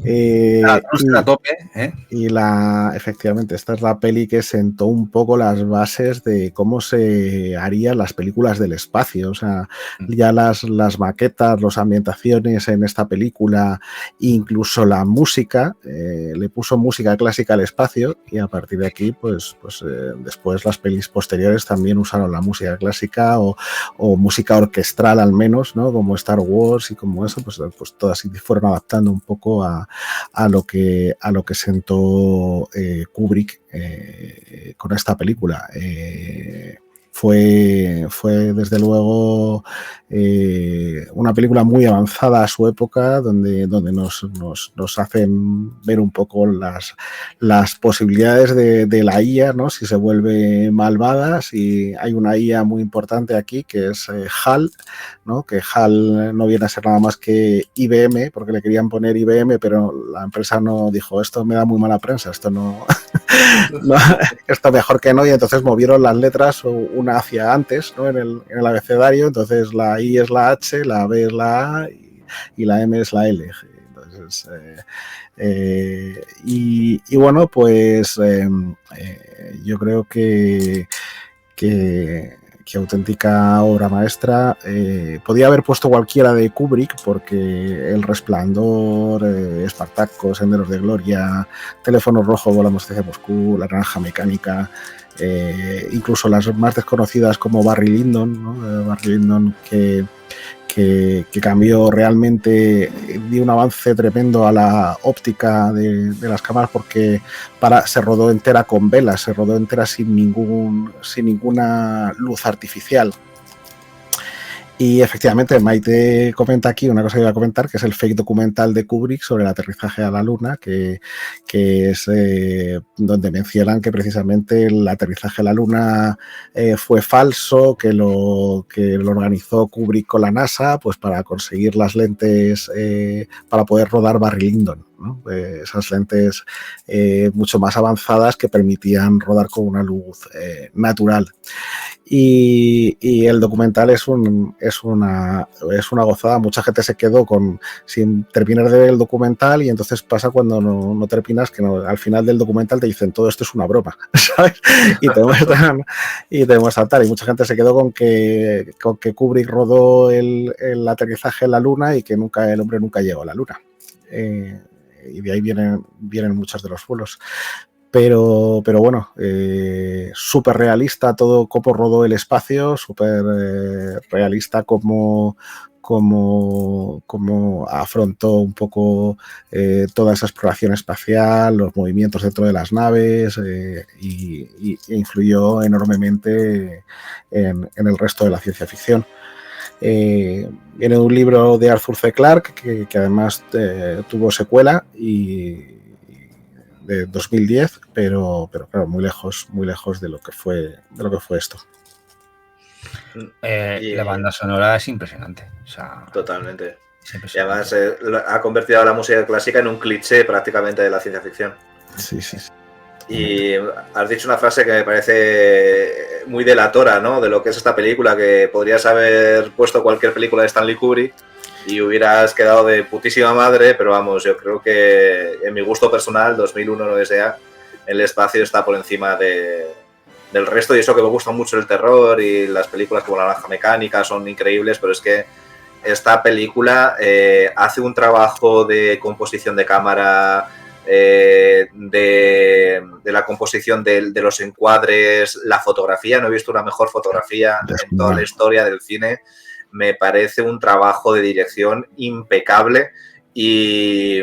A tope, ¿eh? Y efectivamente, esta es la peli que sentó un poco las bases de cómo se harían las películas del espacio. O sea, ya las maquetas, las ambientaciones en esta película, incluso la música, le puso música clásica al espacio y a partir de aquí, después las pelis posteriores también usaron la música clásica o música orquestral al menos, ¿no? Como Star Wars y como eso, pues todas se fueron adaptando un poco a lo que sentó Kubrick con esta película. Fue desde luego una película muy avanzada a su época, donde nos hacen ver un poco las posibilidades de la IA, ¿no? Si se vuelve malvada, si hay una IA muy importante aquí que es HAL, ¿no? Que HAL no viene a ser nada más que IBM, porque le querían poner IBM, pero la empresa no dijo, esto me da muy mala prensa, esto no, esto mejor que no, y entonces movieron las letras una hacia antes, ¿no? en el abecedario, entonces la I es la H, la B es la A y la M es la L. Entonces, y bueno, pues yo creo que auténtica obra maestra. Podía haber puesto cualquiera de Kubrick, porque El Resplandor, Espartaco, Senderos de Gloria, Teléfono Rojo, Volamos hacia Moscú, La Naranja Mecánica, incluso las más desconocidas como Barry Lyndon, ¿no? Barry Lyndon que cambió realmente, dio un avance tremendo a la óptica de las cámaras, porque se rodó entera con velas, se rodó entera sin ninguna luz artificial. Y efectivamente, Maite comenta aquí una cosa que iba a comentar, que es el fake documental de Kubrick sobre el aterrizaje a la Luna, que es donde mencionan que precisamente el aterrizaje a la Luna fue falso, que lo organizó Kubrick con la NASA, pues para conseguir las lentes para poder rodar Barry Lyndon, ¿no? Esas lentes mucho más avanzadas que permitían rodar con una luz natural. Y el documental es una gozada. Mucha gente se quedó sin terminar de ver el documental, y entonces pasa cuando no terminas, que al final del documental te dicen todo esto es una broma, ¿sabes? Y te muestran tal. Y mucha gente se quedó con que Kubrick rodó el aterrizaje en la Luna y que el hombre nunca llegó a la Luna. Y de ahí vienen muchos de los vuelos. Pero bueno, súper realista todo cómo rodó el espacio, súper realista cómo afrontó un poco toda esa exploración espacial, los movimientos dentro de las naves, y influyó enormemente en el resto de la ciencia ficción. Viene de un libro de Arthur C. Clarke que además tuvo secuela de 2010, pero claro, muy lejos de lo que fue esto. La banda sonora es impresionante. O sea, totalmente. Y además ha convertido a la música clásica en un cliché prácticamente de la ciencia ficción. Sí. Y has dicho una frase que me parece muy delatora, ¿no? De lo que es esta película, que podrías haber puesto cualquier película de Stanley Kubrick y hubieras quedado de putísima madre, pero vamos, yo creo que en mi gusto personal, 2001 no desea, el espacio está por encima del resto, y eso que me gusta mucho el terror y las películas como La Naranja Mecánica son increíbles, pero es que esta película hace un trabajo de composición de cámara, de la composición de los encuadres, la fotografía. No he visto una mejor fotografía en toda la historia del cine. Me parece un trabajo de dirección impecable, y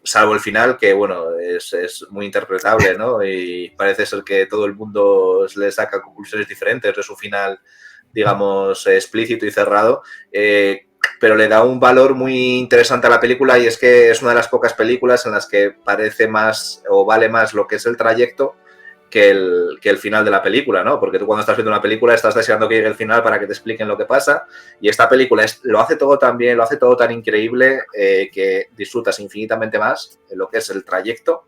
salvo el final, que bueno, es muy interpretable, ¿no? Y parece ser que todo el mundo le saca conclusiones diferentes de su final, digamos, explícito y cerrado, pero le da un valor muy interesante a la película, y es que es una de las pocas películas en las que parece más o vale más lo que es el trayecto que el final de la película, ¿no? Porque tú cuando estás viendo una película estás deseando que llegue el final para que te expliquen lo que pasa, y esta película lo hace todo tan bien, lo hace todo tan increíble, que disfrutas infinitamente más en lo que es el trayecto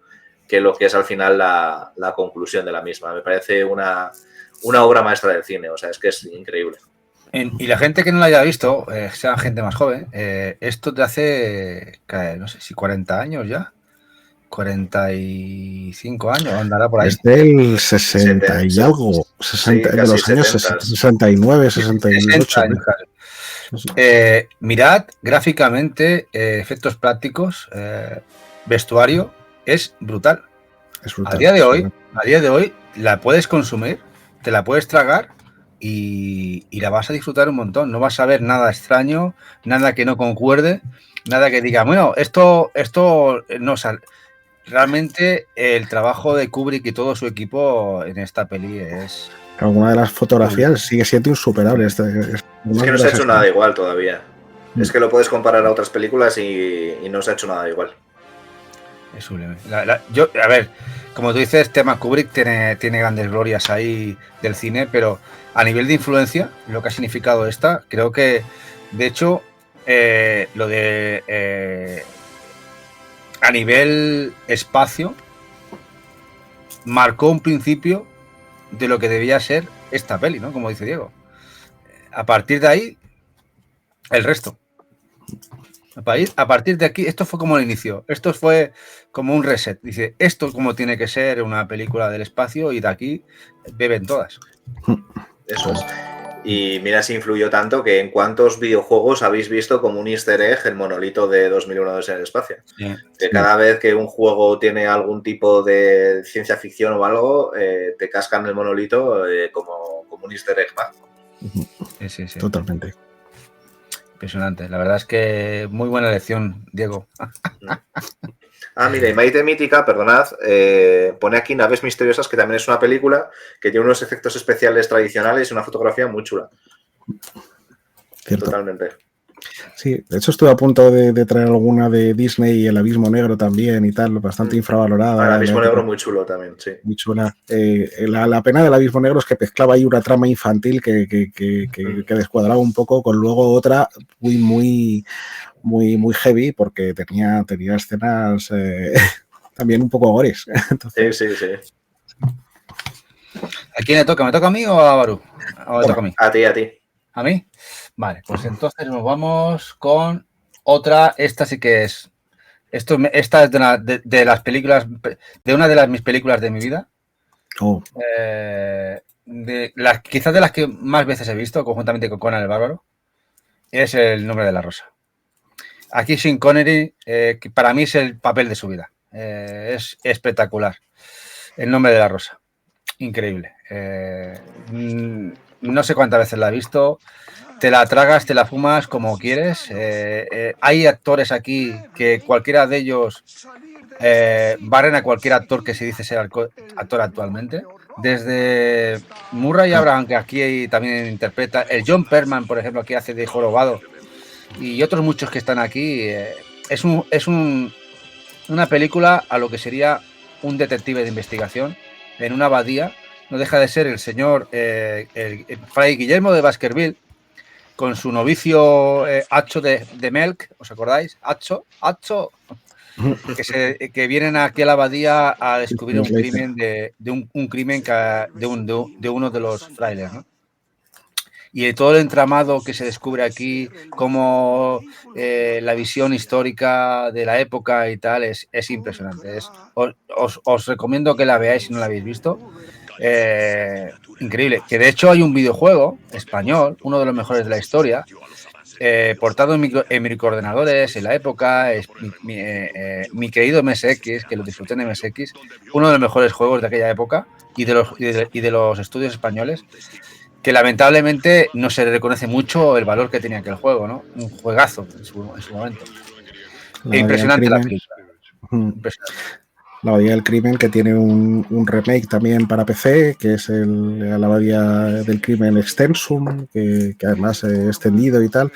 que lo que es al final la conclusión de la misma. Me parece una obra maestra del cine, o sea, es que es increíble. Y la gente que no lo haya visto, sea gente más joven, esto te hace, no sé si 40 años ya, 45 años, andará por ahí. Es del 60 y algo, 60, sí, de los años 69, 68. 60 años, claro. Mirad gráficamente, efectos prácticos, vestuario, es brutal. Es brutal. A día de hoy la puedes consumir, te la puedes tragar y la vas a disfrutar un montón. No vas a ver nada extraño, nada que no concuerde, nada que diga, bueno, esto no sale. Realmente el trabajo de Kubrick y todo su equipo en esta peli es... Alguna de las fotografías sigue siendo insuperable. Es que no se ha hecho nada igual todavía. Es que lo puedes comparar a otras películas y no se ha hecho nada igual. Es sublime. A ver, como tú dices, tema Kubrick tiene grandes glorias ahí del cine, pero a nivel de influencia, lo que ha significado esta, creo que, de hecho, lo de... a nivel espacio, marcó un principio de lo que debía ser esta peli, ¿no? Como dice Diego. A partir de ahí, el resto. A partir de aquí, esto fue como el inicio. Esto fue como un reset. Dice, esto es como tiene que ser una película del espacio y de aquí beben todas. Eso es. Y mira si influyó tanto que en cuántos videojuegos habéis visto como un easter egg el monolito de 2001 en el espacio. Sí, que cada vez que un juego tiene algún tipo de ciencia ficción o algo, te cascan el monolito como un easter egg más. Sí. Totalmente. Impresionante. La verdad es que muy buena lección, Diego. Mira, y Maite Mítica, perdonad, pone aquí Naves Misteriosas, que también es una película que tiene unos efectos especiales tradicionales y una fotografía muy chula. Cierto. Totalmente. Sí, de hecho estuve a punto de traer alguna de Disney y El Abismo Negro también y tal, bastante infravalorada. El Abismo Negro muy chulo también, sí. Muy chula. La pena del Abismo Negro es que mezclaba ahí una trama infantil que descuadraba un poco con luego otra muy heavy porque tenía escenas también un poco gores. Entonces, sí. ¿A quién le toca? ¿Me toca a mí o a Baru? ¿O me toca a mí? A ti. ¿A mí? Vale, pues entonces nos vamos con otra. Esta sí que es... Esta es de las películas... De una de mis películas de mi vida. Quizás de las que más veces he visto, conjuntamente con Conan el Bárbaro, es El nombre de la rosa. Aquí Sean Connery, que para mí es el papel de su vida. Es espectacular. El nombre de la rosa. Increíble. No sé cuántas veces la he visto. Te la tragas, te la fumas como quieres. Hay actores aquí que cualquiera de ellos barren a cualquier actor que se dice ser actor actualmente. Desde Murray Abraham, que aquí también interpreta, el John Perman, por ejemplo, aquí hace de jorobado, y otros muchos que están aquí. Es una película a lo que sería un detective de investigación en una abadía. No deja de ser el señor Fray Guillermo de Baskerville con su novicio Hacho de Melk, ¿os acordáis? Hacho, que vienen aquí a la abadía a descubrir un crimen de uno de los frailes, ¿no? Y todo el entramado que se descubre aquí, como la visión histórica de la época y tal, es impresionante. Os recomiendo que la veáis si no la habéis visto. Increíble. Que de hecho hay un videojuego español, uno de los mejores de la historia, portado en microordenadores en la época. Es mi querido MSX, que lo disfruté en MSX, uno de los mejores juegos de aquella época y de los estudios españoles, que lamentablemente no se le reconoce mucho el valor que tenía aquel juego, ¿no? Un juegazo en su momento. Impresionante la película. Impresionante. La Abadía del Crimen, que tiene un remake también para PC, que es la Abadía del Crimen Extensum, que además es extendido y tal.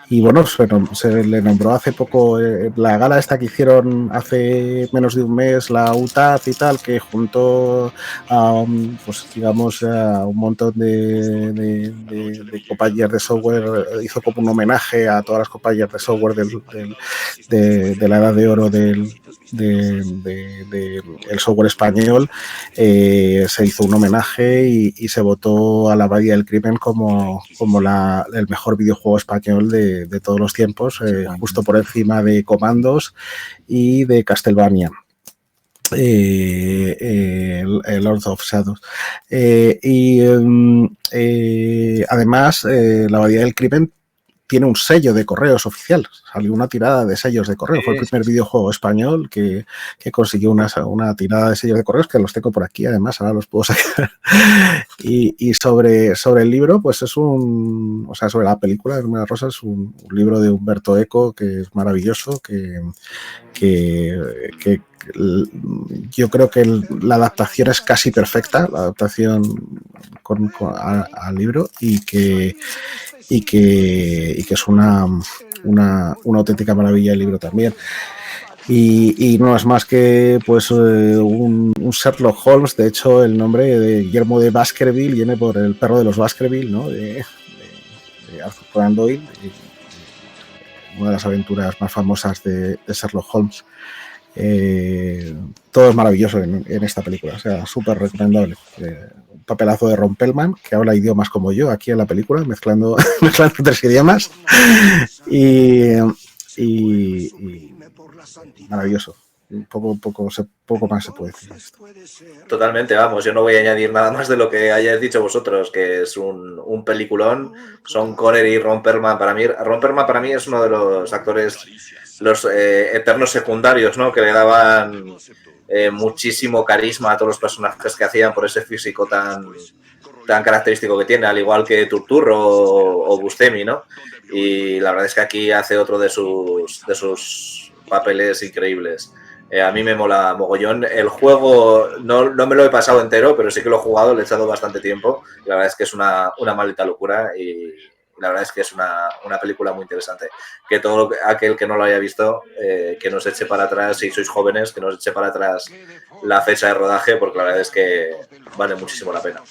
Y bueno, se le nombró hace poco la gala esta que hicieron hace menos de un mes, la UTAD y tal, que juntó a, pues digamos, a un montón de compañías de software, hizo como un homenaje a todas las compañías de software de la edad de oro de el software español, se hizo un homenaje y se votó a La Abadía del Crimen como el mejor videojuego español de todos los tiempos, justo por encima de Comandos y de Castlevania. Lord of Shadows. Además, La Abadía del Crimen tiene un sello de correos oficial. Salió una tirada de sellos de correo. Fue el primer videojuego español que consiguió una tirada de sellos de correos, que los tengo por aquí, además, ahora los puedo sacar. Y sobre el libro, pues sobre la película de Número Rosa, es un libro de Humberto Eco que es maravilloso, que yo creo que la adaptación es casi perfecta, la adaptación al libro, y que es una auténtica maravilla el libro también. Y no es más que pues un Sherlock Holmes. De hecho, el nombre de Guillermo de Baskerville viene por el perro de los Baskerville, ¿no? de Arthur Conan Doyle, una de las aventuras más famosas de Sherlock Holmes. Todo es maravilloso en esta película, o sea, súper recomendable. Un papelazo de Ron Perlman, que habla idiomas como yo aquí en la película, mezclando 3 idiomas, y maravilloso. Poco más se puede decir. Totalmente, vamos, yo no voy a añadir nada más de lo que hayáis dicho vosotros, que es un peliculón. Sean Connery y Ron Perlman para mí es uno de los actores, los eternos secundarios, ¿no? Que le daban muchísimo carisma a todos los personajes que hacían por ese físico tan característico que tiene, al igual que Turturro o Buscemi, ¿no? Y la verdad es que aquí hace otro de sus papeles increíbles. A mí me mola mogollón. El juego no me lo he pasado entero, pero sí que lo he jugado, le he echado bastante tiempo. Y la verdad es que es una maldita locura y la verdad es que es una película muy interesante. Que todo aquel que no lo haya visto, que nos eche para atrás, si sois jóvenes, que nos eche para atrás la fecha de rodaje, porque la verdad es que vale muchísimo la pena.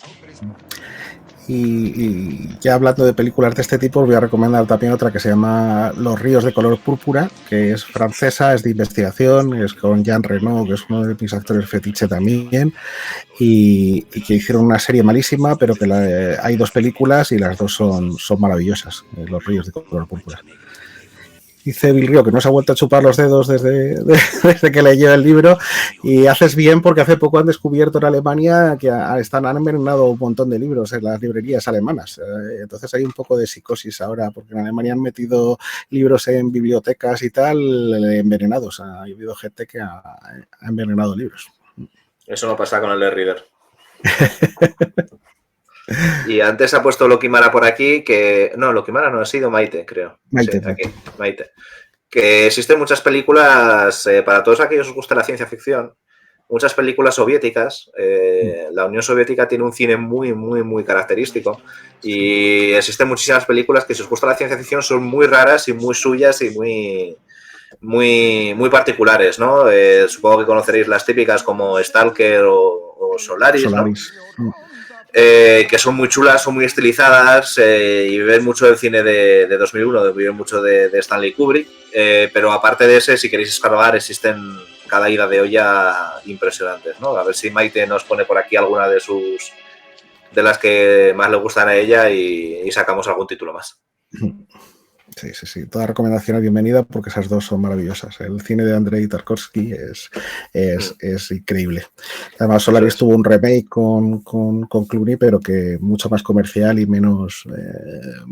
Y ya hablando de películas de este tipo, os voy a recomendar también otra que se llama Los ríos de color púrpura, que es francesa, es de investigación, es con Jean Reno, que es uno de mis actores fetiche también, y que hicieron una serie malísima, pero que hay 2 películas y las 2 son maravillosas, Los ríos de color púrpura. Dice Bill Río que no se ha vuelto a chupar los dedos desde que leyó el libro, y haces bien, porque hace poco han descubierto en Alemania que han envenenado un montón de libros en las librerías alemanas. Entonces hay un poco de psicosis ahora, porque en Alemania han metido libros en bibliotecas y tal envenenados. Ha habido gente que ha envenenado libros. Eso no pasa con el e-reader. Y antes ha puesto Lokimara por aquí, que... No, Lokimara no, ha sido Maite, creo. Maite. Sí, aquí, Maite. Que existen muchas películas, para todos aquellos que os gusta la ciencia ficción, muchas películas soviéticas. La Unión Soviética tiene un cine muy, muy, muy característico. Y existen muchísimas películas que, si os gusta la ciencia ficción, son muy raras y muy suyas y muy, muy, muy particulares, ¿no? Supongo que conoceréis las típicas como Stalker o Solaris, ¿no? Que son muy chulas, son muy estilizadas, y viven mucho del cine de 2001, viven mucho de Stanley Kubrick, pero aparte de ese, si queréis escarbar, existen cada ida de olla impresionantes, ¿no? A ver si Maite nos pone por aquí alguna de las que más le gustan a ella y sacamos algún título más. Sí. Toda recomendación es bienvenida, porque esas 2 son maravillosas. El cine de Andrei Tarkovsky es increíble. Además, Solaris tuvo un remake con Clooney, pero que mucho más comercial y menos...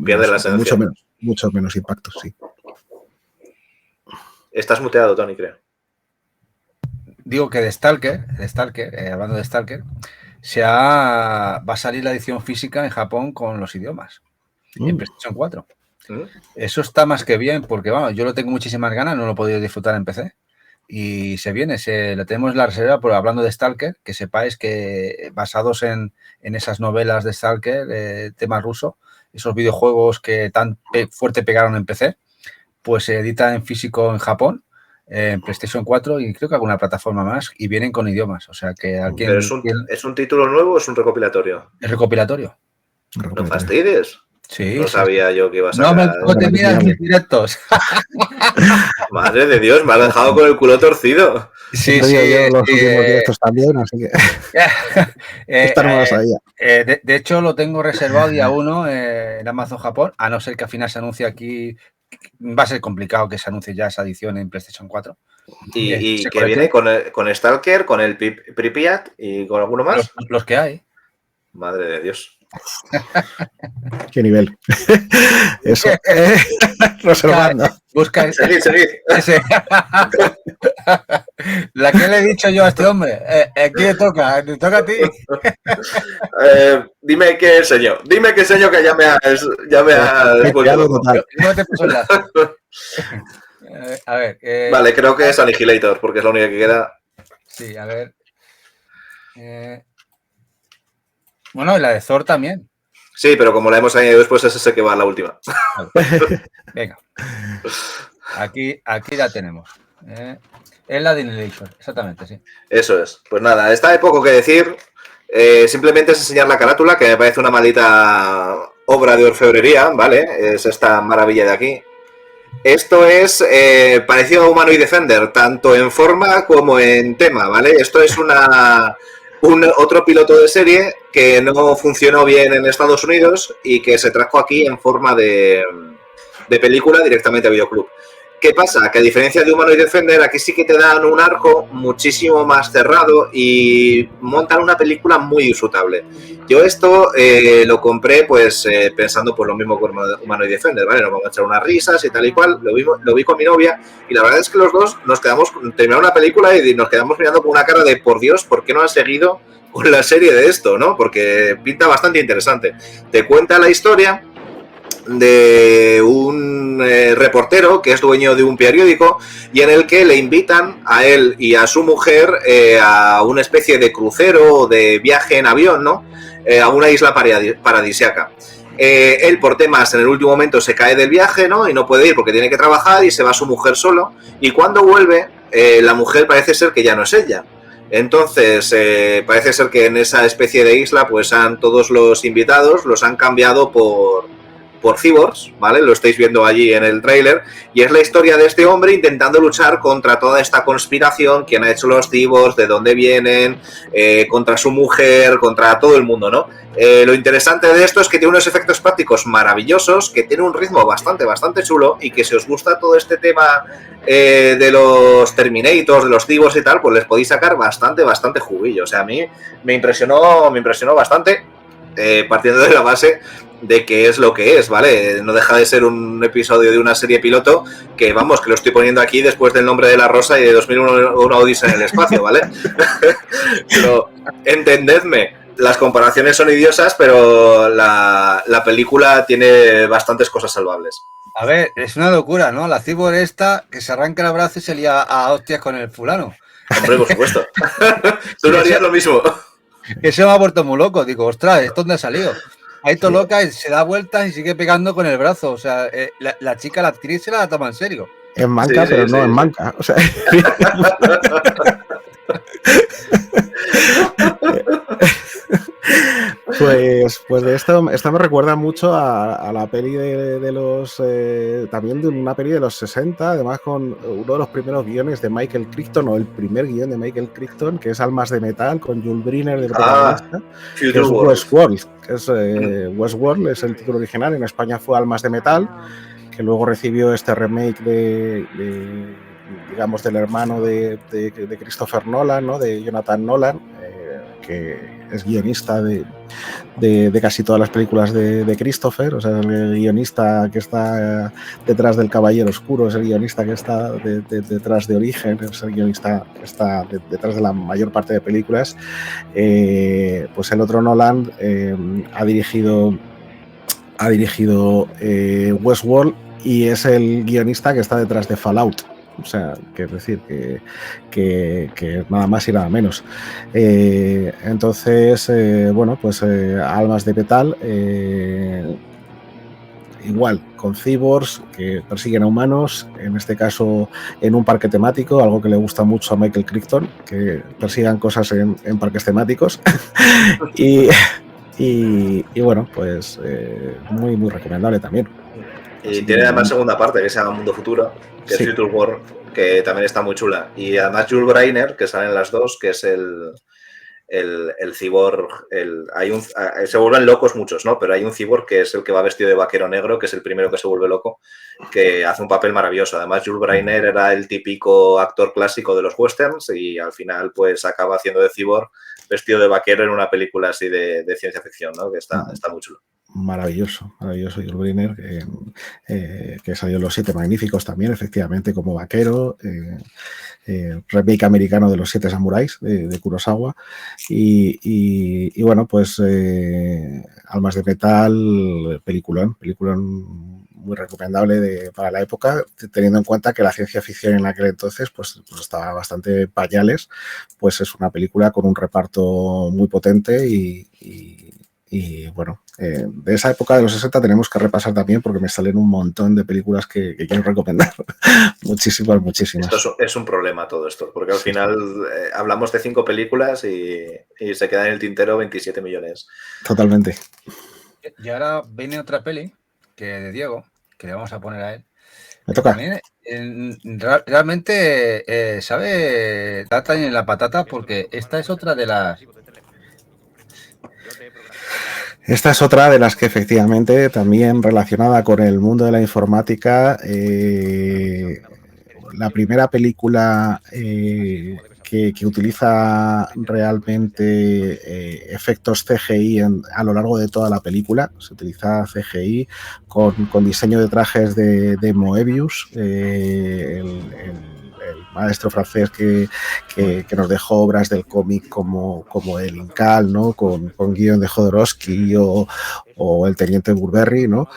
Pierde la esencia. Mucho menos impacto, sí. Estás muteado, Tony, creo. Digo que de Stalker, hablando de Stalker, va a salir la edición física en Japón con los idiomas, en PlayStation 4. Eso está más que bien, porque vamos, yo lo tengo muchísimas ganas, no lo he podido disfrutar en PC y se viene, lo tenemos en la reserva. Pero hablando de Stalker, que sepáis que basados en esas novelas de Stalker, tema ruso, esos videojuegos que tan fuerte pegaron en PC, pues se editan en físico en Japón, en PlayStation 4 y creo que alguna plataforma más, y vienen con idiomas, o sea que alguien... ¿Pero es un título nuevo o es un recopilatorio? Es recopilatorio. No fastidies. Sí, No sabía yo que iba a No sacar. me te miras mis directos. Madre de Dios, me has dejado con el culo torcido. Sí, Yo los últimos directos también, así que esta no me lo sabía. De hecho, lo tengo reservado día 1 en Amazon Japón, a no ser que al final se anuncie aquí. Va a ser complicado que se anuncie ya esa edición en PlayStation 4. Y que viene con Stalker, con el Pripyat y con alguno más. Los que hay. Madre de Dios. ¿Qué nivel? Eso. Reservando. Busca. Seguid. La que le he dicho yo a este hombre. ¿Quién le toca? ¿Te toca a ti? Dime qué enseño. Dime qué enseño que ya me has. No te paso el lazo. A ver. Vale, creo que es Annihilator, porque es la única que queda. Sí, a ver. Bueno, y la de Thor también. Sí, pero como la hemos añadido después, es ese que va a la última. Venga. Aquí la tenemos. Es la de Annihilation, exactamente, sí. Eso es. Pues nada, esta hay poco que decir. Simplemente es enseñar la carátula, que me parece una maldita obra de orfebrería, ¿vale? Es esta maravilla de aquí. Esto es parecido a Humanoid Defender, tanto en forma como en tema, ¿vale? Esto es otro piloto de serie que no funcionó bien en Estados Unidos y que se trajo aquí en forma de película directamente a videoclub. ¿Qué pasa? Que a diferencia de Humanoid Defender, aquí sí que te dan un arco muchísimo más cerrado y montan una película muy disfrutable. Yo esto lo compré pues pensando pues lo mismo con Humanoid Defender, ¿vale? Nos vamos a echar unas risas y tal y cual, lo vi con mi novia y la verdad es que los dos terminamos la película y nos quedamos mirando con una cara de por Dios, ¿por qué no han seguido con la serie de esto, no? Porque pinta bastante interesante. Te cuenta la historia de un reportero que es dueño de un periódico y en el que le invitan a él y a su mujer a una especie de crucero o de viaje en avión, ¿no? A una isla paradisíaca. Él por temas en el último momento se cae del viaje, ¿no? Y no puede ir porque tiene que trabajar y se va su mujer solo y cuando vuelve la mujer parece ser que ya no es ella. Entonces, parece ser que en esa especie de isla pues todos los invitados los han cambiado por cyborgs, ¿vale? Lo estáis viendo allí en el tráiler y es la historia de este hombre intentando luchar contra toda esta conspiración, quién ha hecho los cyborgs, de dónde vienen, contra su mujer, contra todo el mundo, ¿no? Lo interesante de esto es que tiene unos efectos prácticos maravillosos, que tiene un ritmo bastante chulo y que si os gusta todo este tema de los Terminators, de los cyborgs y tal, pues les podéis sacar bastante juguillo. O sea, a mí me impresionó bastante, partiendo de la base de que es lo que es, ¿vale? No deja de ser un episodio de una serie piloto que, vamos, que lo estoy poniendo aquí después del Nombre de la Rosa y de 2001 una Odisea en el espacio, ¿vale? Pero entendedme, las comparaciones son idiosas, pero la película tiene bastantes cosas salvables. A ver, es una locura, ¿no? La cyborg esta que se arranca el brazo y se lía a hostias con el fulano. Hombre, por supuesto. Tú lo harías lo mismo. Eso me ha vuelto muy loco. Digo, ostras, ¿esto dónde ha salido? Ahí todo loca y se da vueltas y sigue pegando con el brazo. O sea, la chica, la actriz, se la toma en serio. Es manca, pero no es manca. O sea... Pues de esto me recuerda mucho a la peli de los también de una peli de los 60, además con uno de los primeros guiones de Michael Crichton, o el primer guion de Michael Crichton, que es Almas de Metal, con Jules Briner del protagonista, que es Westworld, Westworld es el título original. En España fue Almas de Metal, que luego recibió este remake digamos del hermano de Christopher Nolan, ¿no? De Jonathan Nolan, que es guionista de casi todas las películas de Christopher. O sea, el guionista que está detrás del Caballero Oscuro, es el guionista que está detrás de Origen, es el guionista que está detrás de la mayor parte de películas. Pues el otro Nolan ha dirigido Westworld y es el guionista que está detrás de Fallout. O sea, que es decir, que nada más y nada menos. Entonces, bueno, pues Almas de Metal, igual, con cyborgs que persiguen a humanos, en este caso en un parque temático, algo que le gusta mucho a Michael Crichton, que persigan cosas en parques temáticos. Y bueno, pues muy, muy recomendable también. Y tiene además segunda parte, que se llama Mundo Futuro, que Sí. es Future World, que también está muy chula. Y además Jules Breiner, que salen las dos, que es el cyborg, se vuelven locos muchos, ¿no? Pero hay un cyborg que es el que va vestido de vaquero negro, que es el primero que se vuelve loco, que hace un papel maravilloso. Además, Jules Breiner era el típico actor clásico de los westerns y al final pues acaba haciendo de cyborg vestido de vaquero en una película así de ciencia ficción, ¿no? Que está muy chulo. Maravilloso, maravilloso. Jules Briner, que salió en Los Siete Magníficos también, efectivamente, como vaquero. Remake americano de Los Siete Samuráis de Kurosawa. Y bueno, pues Almas de Metal, peliculón muy recomendable para la época, teniendo en cuenta que la ciencia ficción en aquel entonces pues estaba bastante pañales. Pues es una película con un reparto muy potente y bueno, de esa época de los 60 tenemos que repasar también porque me salen un montón de películas que quiero recomendar. muchísimas. Esto es un problema todo esto, porque al final hablamos de 5 películas y se quedan en el tintero 27 millones. Totalmente. Y ahora viene otra peli de Diego, que le vamos a poner a él. Me toca. También realmente sabe tata en la patata, porque esta es otra de las... Esta es otra de las que efectivamente también relacionada con el mundo de la informática, la primera película que utiliza realmente efectos CGI a lo largo de toda la película. Se utiliza CGI con diseño de trajes de Moebius, el maestro francés que nos dejó obras del cómic como El Incal, ¿no? con guión de Jodorowsky o El Teniente Burberry, ¿no?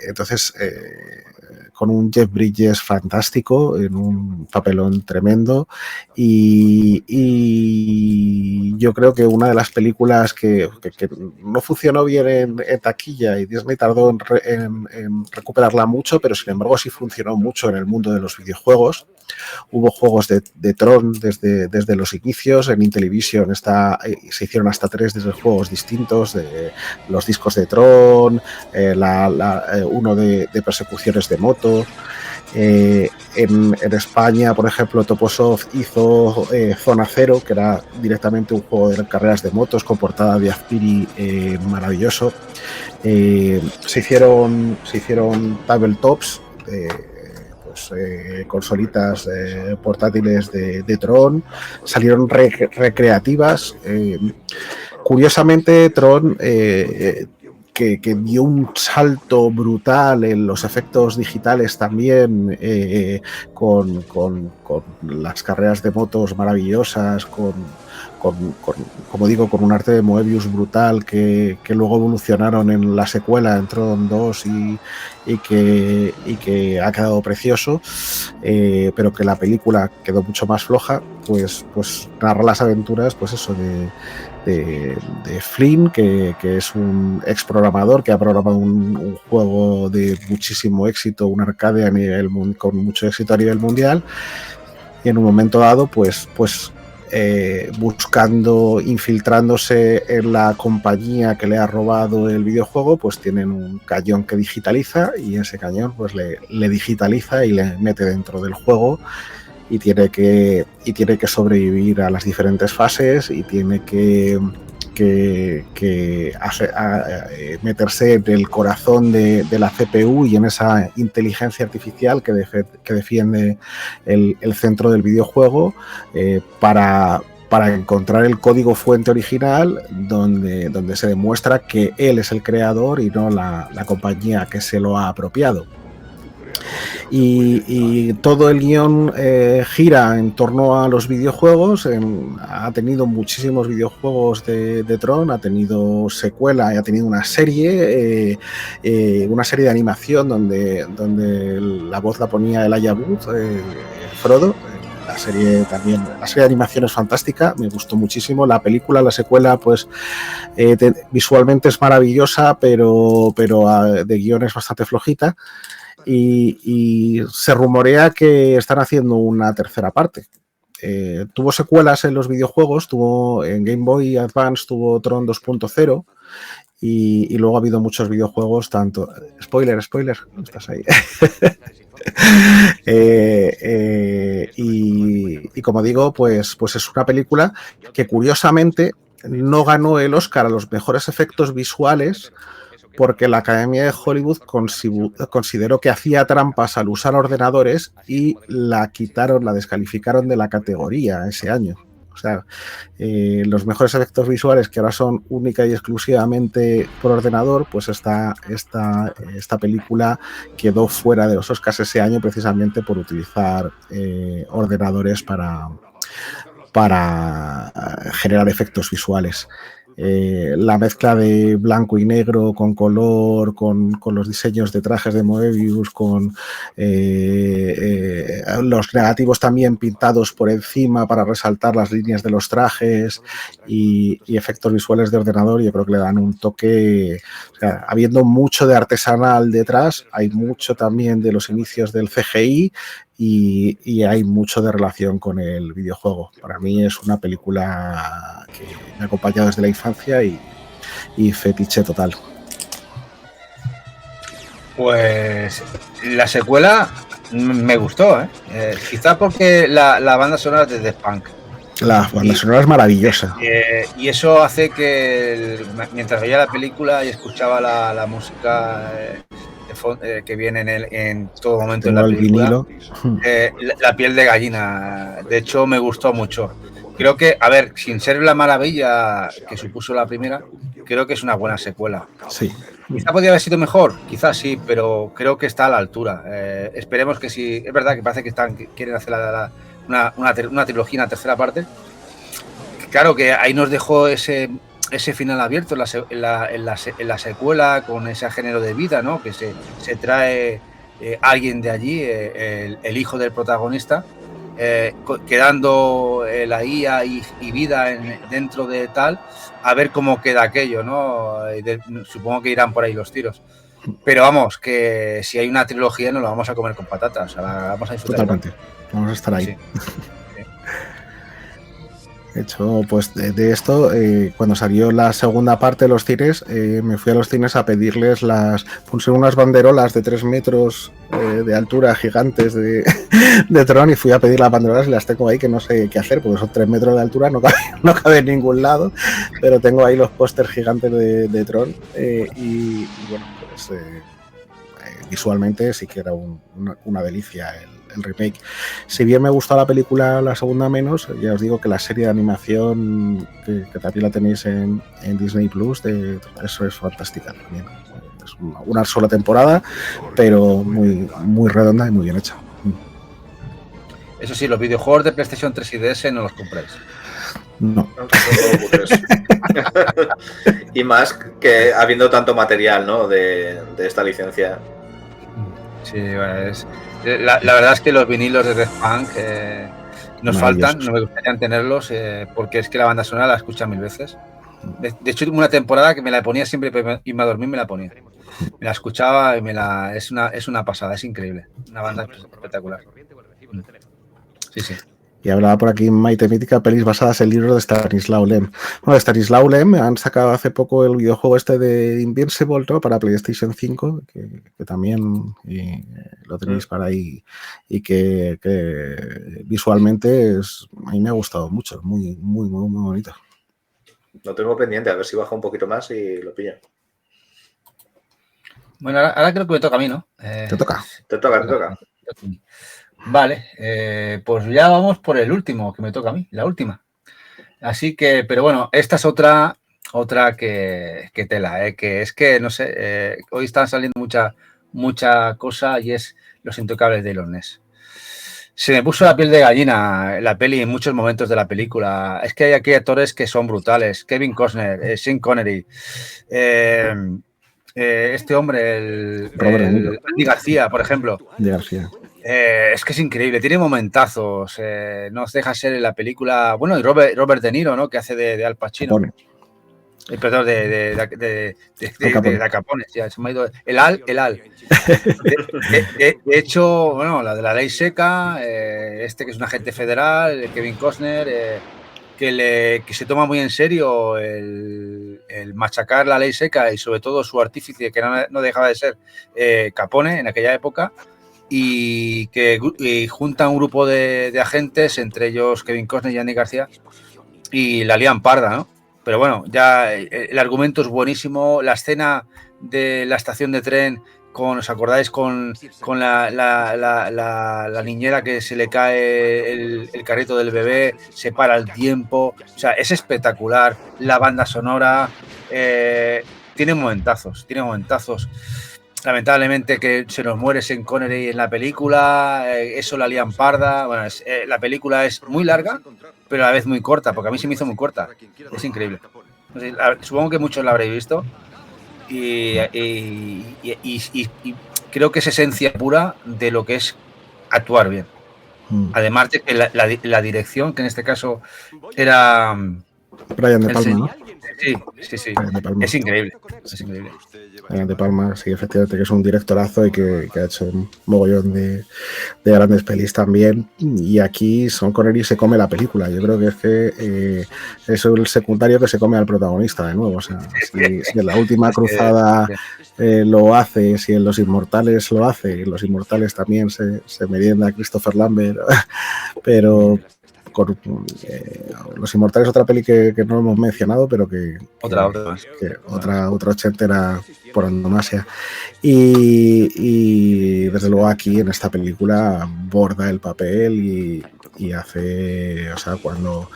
Entonces, con un Jeff Bridges fantástico, en un papelón tremendo, y yo creo que una de las películas que no funcionó bien en taquilla y Disney tardó en recuperarla mucho, pero sin embargo sí funcionó mucho en el mundo de los videojuegos. Hubo juegos de Tron desde los inicios. En Intellivision se hicieron hasta 3 juegos distintos de los discos de Tron, uno de persecuciones de moto. En España, por ejemplo, Toposoft hizo Zona Cero, que era directamente un juego de carreras de motos con portada de Azpiri maravilloso. Se hicieron tabletops, consolitas portátiles de Tron, salieron recreativas. Curiosamente, Tron que dio un salto brutal en los efectos digitales también, con las carreras de motos maravillosas, como digo, con un arte de Moebius brutal que luego evolucionaron en la secuela, en Tron 2 y que ha quedado precioso, pero que la película quedó mucho más floja, pues narra las aventuras, pues eso, de Flynn, que es un ex programador que ha programado un juego de muchísimo éxito, un arcade con mucho éxito a nivel mundial, y en un momento dado pues buscando, infiltrándose en la compañía que le ha robado el videojuego, pues tienen un cañón que digitaliza, y ese cañón pues le digitaliza y le mete dentro del juego, y tiene que sobrevivir a las diferentes fases, y tiene que meterse en el corazón de la CPU y en esa inteligencia artificial que defiende el centro del videojuego, para encontrar el código fuente original donde se demuestra que él es el creador y no la compañía que se lo ha apropiado. Y todo el guión gira en torno a los videojuegos. Ha tenido muchísimos videojuegos de Tron, ha tenido secuela y ha tenido una serie de animación donde la voz la ponía Elijah Wood, Frodo. La serie de animación es fantástica, me gustó muchísimo. La película, la secuela, pues visualmente es maravillosa, pero de guión es bastante flojita. Y se rumorea que están haciendo una tercera parte. tuvo secuelas en los videojuegos, tuvo en Game Boy Advance, tuvo Tron 2.0 y luego ha habido muchos videojuegos, tanto... Spoiler, ¿no estás ahí? Y como digo, pues es una película que curiosamente no ganó el Oscar a los mejores efectos visuales porque la Academia de Hollywood consideró que hacía trampas al usar ordenadores y la descalificaron de la categoría ese año. O sea, los mejores efectos visuales que ahora son única y exclusivamente por ordenador, pues esta película quedó fuera de los Oscars ese año precisamente por utilizar ordenadores para generar efectos visuales. La mezcla de blanco y negro con color, con los diseños de trajes de Moebius, con los negativos también pintados por encima para resaltar las líneas de los trajes y efectos visuales de ordenador, yo creo que le dan un toque, o sea, habiendo mucho de artesanal detrás, hay mucho también de los inicios del CGI y hay mucho de relación con el videojuego. Para mí es una película que me ha acompañado desde la infancia y fetiche total. Pues la secuela me gustó, quizá porque la banda sonora es de Daft Punk. La banda sonora es maravillosa. Y eso hace que mientras veía la película y escuchaba la música que viene en todo momento en la película, la piel de gallina. De hecho, me gustó mucho. Creo que, a ver, sin ser la maravilla que supuso la primera, creo que es una buena secuela. Sí. Quizá podría haber sido mejor, quizás sí, pero creo que está a la altura. Esperemos que sí. Es verdad que parece que quieren hacer una trilogía, una tercera parte. Claro que ahí nos dejó ese final abierto en la secuela, con ese género de vida, ¿no? Que se trae alguien de allí, el hijo del protagonista, quedando la IA y vida dentro de tal, a ver cómo queda aquello, ¿no? Supongo que irán por ahí los tiros. Pero vamos, que si hay una trilogía nos la vamos a comer con patatas, o sea, la vamos a disfrutar. Totalmente, vamos a estar ahí. Sí. De hecho, pues de esto, cuando salió la segunda parte de los cines, me fui a los cines a pedirles pusieron unas banderolas de 3 metros de altura gigantes de Tron y fui a pedir las banderolas y las tengo ahí que no sé qué hacer porque son 3 metros de altura, no cabe en ningún lado, pero tengo ahí los pósters gigantes de Tron y bueno, pues visualmente sí que era una delicia el remake. Si bien me gustó la película, la segunda menos, ya os digo que la serie de animación que también la tenéis en Disney Plus, eso es fantástica también. Es una sola temporada, pero muy, muy redonda y muy bien hecha. Eso sí, los videojuegos de PlayStation 3 y DS no los compráis. No. Y más que habiendo tanto material, ¿no? de esta licencia. Sí, bueno, la verdad es que los vinilos de Daft Punk nos faltan, no me gustaría tenerlos porque es que la banda sonora la escucha 1000 veces. De hecho, una temporada que me la ponía siempre y me a dormir me la ponía. Me la escuchaba y es una pasada, es increíble. Una banda espectacular. Sí, sí. Y hablaba por aquí Maite Mítica, pelis basadas en libros de Stanislaw Lem. Bueno, Stanislaw Lem han sacado hace poco el videojuego este de Invincible, ¿no? Para PlayStation 5, que también lo tenéis para ahí y que visualmente a mí me ha gustado mucho, muy, muy, muy, muy bonito. Lo tengo pendiente, a ver si baja un poquito más y lo pillo. Bueno, ahora creo que me toca a mí, ¿no? Te toca. Te toca. Vale, pues ya vamos por el último que me toca a mí, la última. Así que, pero bueno, esta es otra que tela, que es que, no sé, hoy están saliendo mucha cosa y es Los Intocables de Los Ness. Se me puso la piel de gallina la peli en muchos momentos de la película. Es que hay aquí actores que son brutales. Kevin Costner, Sean Connery, este hombre, Andy García, por ejemplo. Andy García. Es que es increíble, tiene momentazos, no os deja ser en la película, bueno, y Robert De Niro, ¿no? Que hace de Al Pacino. Perdón, de Capone, ya se me ha ido. El Al. De hecho, bueno, la de la ley seca, que es un agente federal, Kevin Costner, que se toma muy en serio el machacar la ley seca y sobre todo su artífice, que no dejaba de ser Capone en aquella época, y que junta un grupo de agentes, entre ellos Kevin Costner y Andy García, y la lían parda, ¿no? Pero bueno, ya el argumento es buenísimo. La escena de la estación de tren, ¿os acordáis? Con la niñera que se le cae el carrito del bebé, se para el tiempo. O sea, es espectacular. La banda sonora tiene momentazos. Lamentablemente que se nos muere Sean Connery en la película, eso la lían parda. Bueno, la película es muy larga, pero a la vez muy corta, porque a mí se me hizo muy corta. Es increíble. No sé, supongo que muchos la habréis visto y creo que es esencia pura de lo que es actuar bien. Además de que la dirección, que en este caso era Brian De Palma, ¿no? Sí. Es increíble. Brian De Palma, sí, efectivamente, que es un directorazo y que ha hecho un mogollón de grandes pelis también. Y aquí Sean Connery se come la película. Yo creo que es el secundario que se come al protagonista de nuevo. O sea, si en la última cruzada lo hace, si en Los Inmortales lo hace, en Los Inmortales también se merienda a Christopher Lambert, pero Los Inmortales, otra peli que no hemos mencionado, pero otra ochentera por antonomasia. Y desde luego aquí en esta película borda el papel y hace, o sea, cuando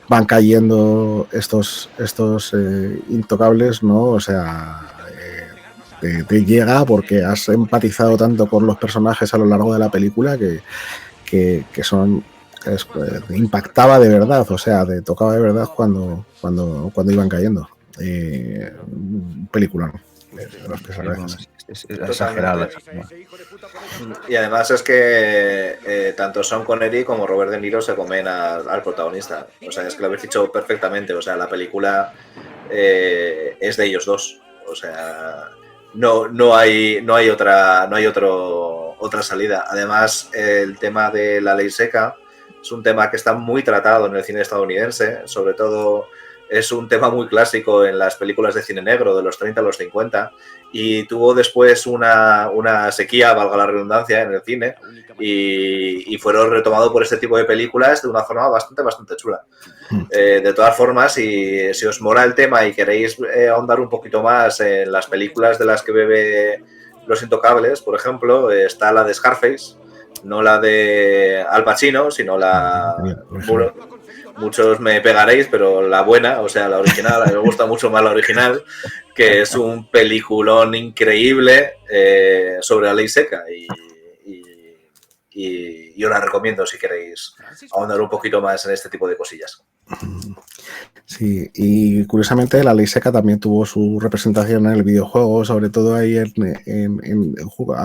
van cayendo estos intocables, ¿no? O sea, te llega porque has empatizado tanto con los personajes a lo largo de la película que son impactaba de verdad, o sea, te tocaba de verdad cuando iban cayendo. Película, ¿no? Es exagerado. Y además es que tanto Sean Connery como Robert De Niro se comen al protagonista. O sea, es que lo habéis dicho perfectamente. O sea, la película es de ellos dos. O sea, no hay otra salida. Además, el tema de la ley seca es un tema que está muy tratado en el cine estadounidense, sobre todo es un tema muy clásico en las películas de cine negro de los 30 a los 50 y tuvo después una sequía, valga la redundancia, en el cine y fueron retomados por este tipo de películas de una forma bastante chula. De todas formas, si os mola el tema y queréis ahondar un poquito más en las películas de las que bebe Los Intocables, por ejemplo, está la de Scarface, no la de Al Pacino, sino la... Muchos me pegaréis, pero la buena, o sea, la original, a mí me gusta mucho más la original, que es un peliculón increíble sobre la ley seca y yo la recomiendo si queréis ahondar un poquito más en este tipo de cosillas. Sí, y curiosamente la ley seca también tuvo su representación en el videojuego, sobre todo ahí a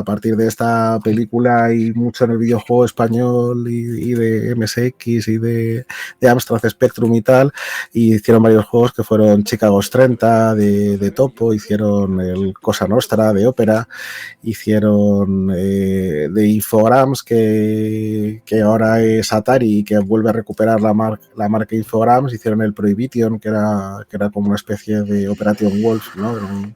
partir de esta película y mucho en el videojuego español y de MSX y de Amstrad Spectrum y tal, y hicieron varios juegos que fueron Chicago's 30 de Topo, hicieron el Cosa Nostra de Ópera, hicieron de Infogrames que ahora es Atari y que vuelve a recuperar la marca Infogrames, hicieron el Prohibition, que era como una especie de Operation Wolf, ¿no?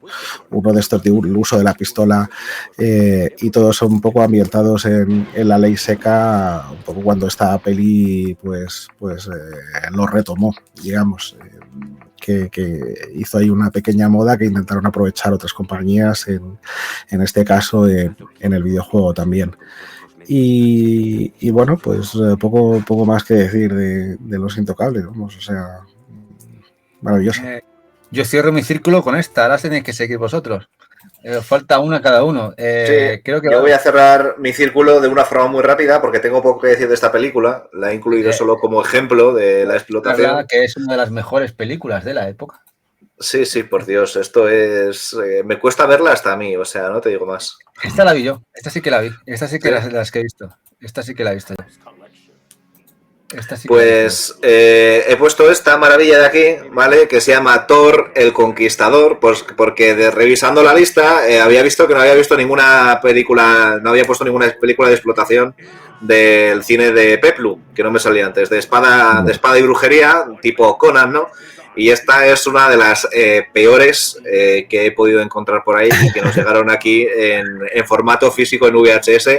Uno de estos de el uso de la pistola y todos son un poco ambientados en la ley seca, un poco cuando esta peli pues lo retomó, digamos, que hizo ahí una pequeña moda que intentaron aprovechar otras compañías, en este caso en el videojuego también. Y bueno, pues poco más que decir de Los Intocables, vamos, o sea, maravilloso. Yo cierro mi círculo con esta, ahora tenéis que seguir vosotros. Falta una cada uno. Sí, creo que yo voy a cerrar mi círculo de una forma muy rápida porque tengo poco que decir de esta película. La he incluido solo como ejemplo de la explotación. Que es una de las mejores películas de la época. Sí, por Dios, esto es... me cuesta verla hasta a mí, o sea, no te digo más. Esta la vi yo, esta sí que la vi, esta sí que las que he visto, esta sí que la he visto yo. Esta sí que Pues he puesto esta maravilla de aquí, ¿vale? Que se llama Thor el Conquistador, pues porque revisando la lista había visto que no había visto ninguna película, no había puesto ninguna película de explotación del cine de Peplum, que no me salía antes, de espada y brujería, tipo Conan, ¿no? Y esta es una de las peores que he podido encontrar por ahí y que nos llegaron aquí en formato físico en VHS.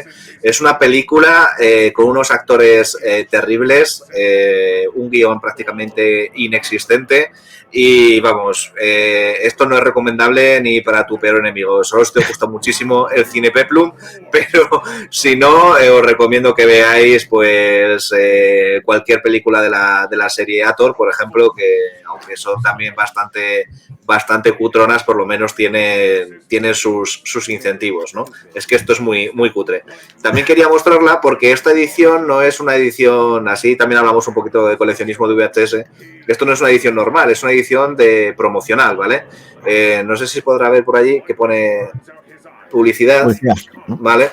Es una película con unos actores terribles, un guión prácticamente inexistente y vamos, esto no es recomendable ni para tu peor enemigo. Solo si te gusta muchísimo el cine Peplum, pero si no, os recomiendo que veáis pues cualquier película de la serie Ator, por ejemplo, que aunque son también bastante cutronas, por lo menos tiene sus incentivos, ¿no? Es que esto es muy, muy cutre. También quería mostrarla porque esta edición no es una edición así, también hablamos un poquito de coleccionismo de VHS. Esto no es una edición normal, es una edición de promocional, ¿vale? No sé si podrá ver por allí que pone publicidad, ¿vale?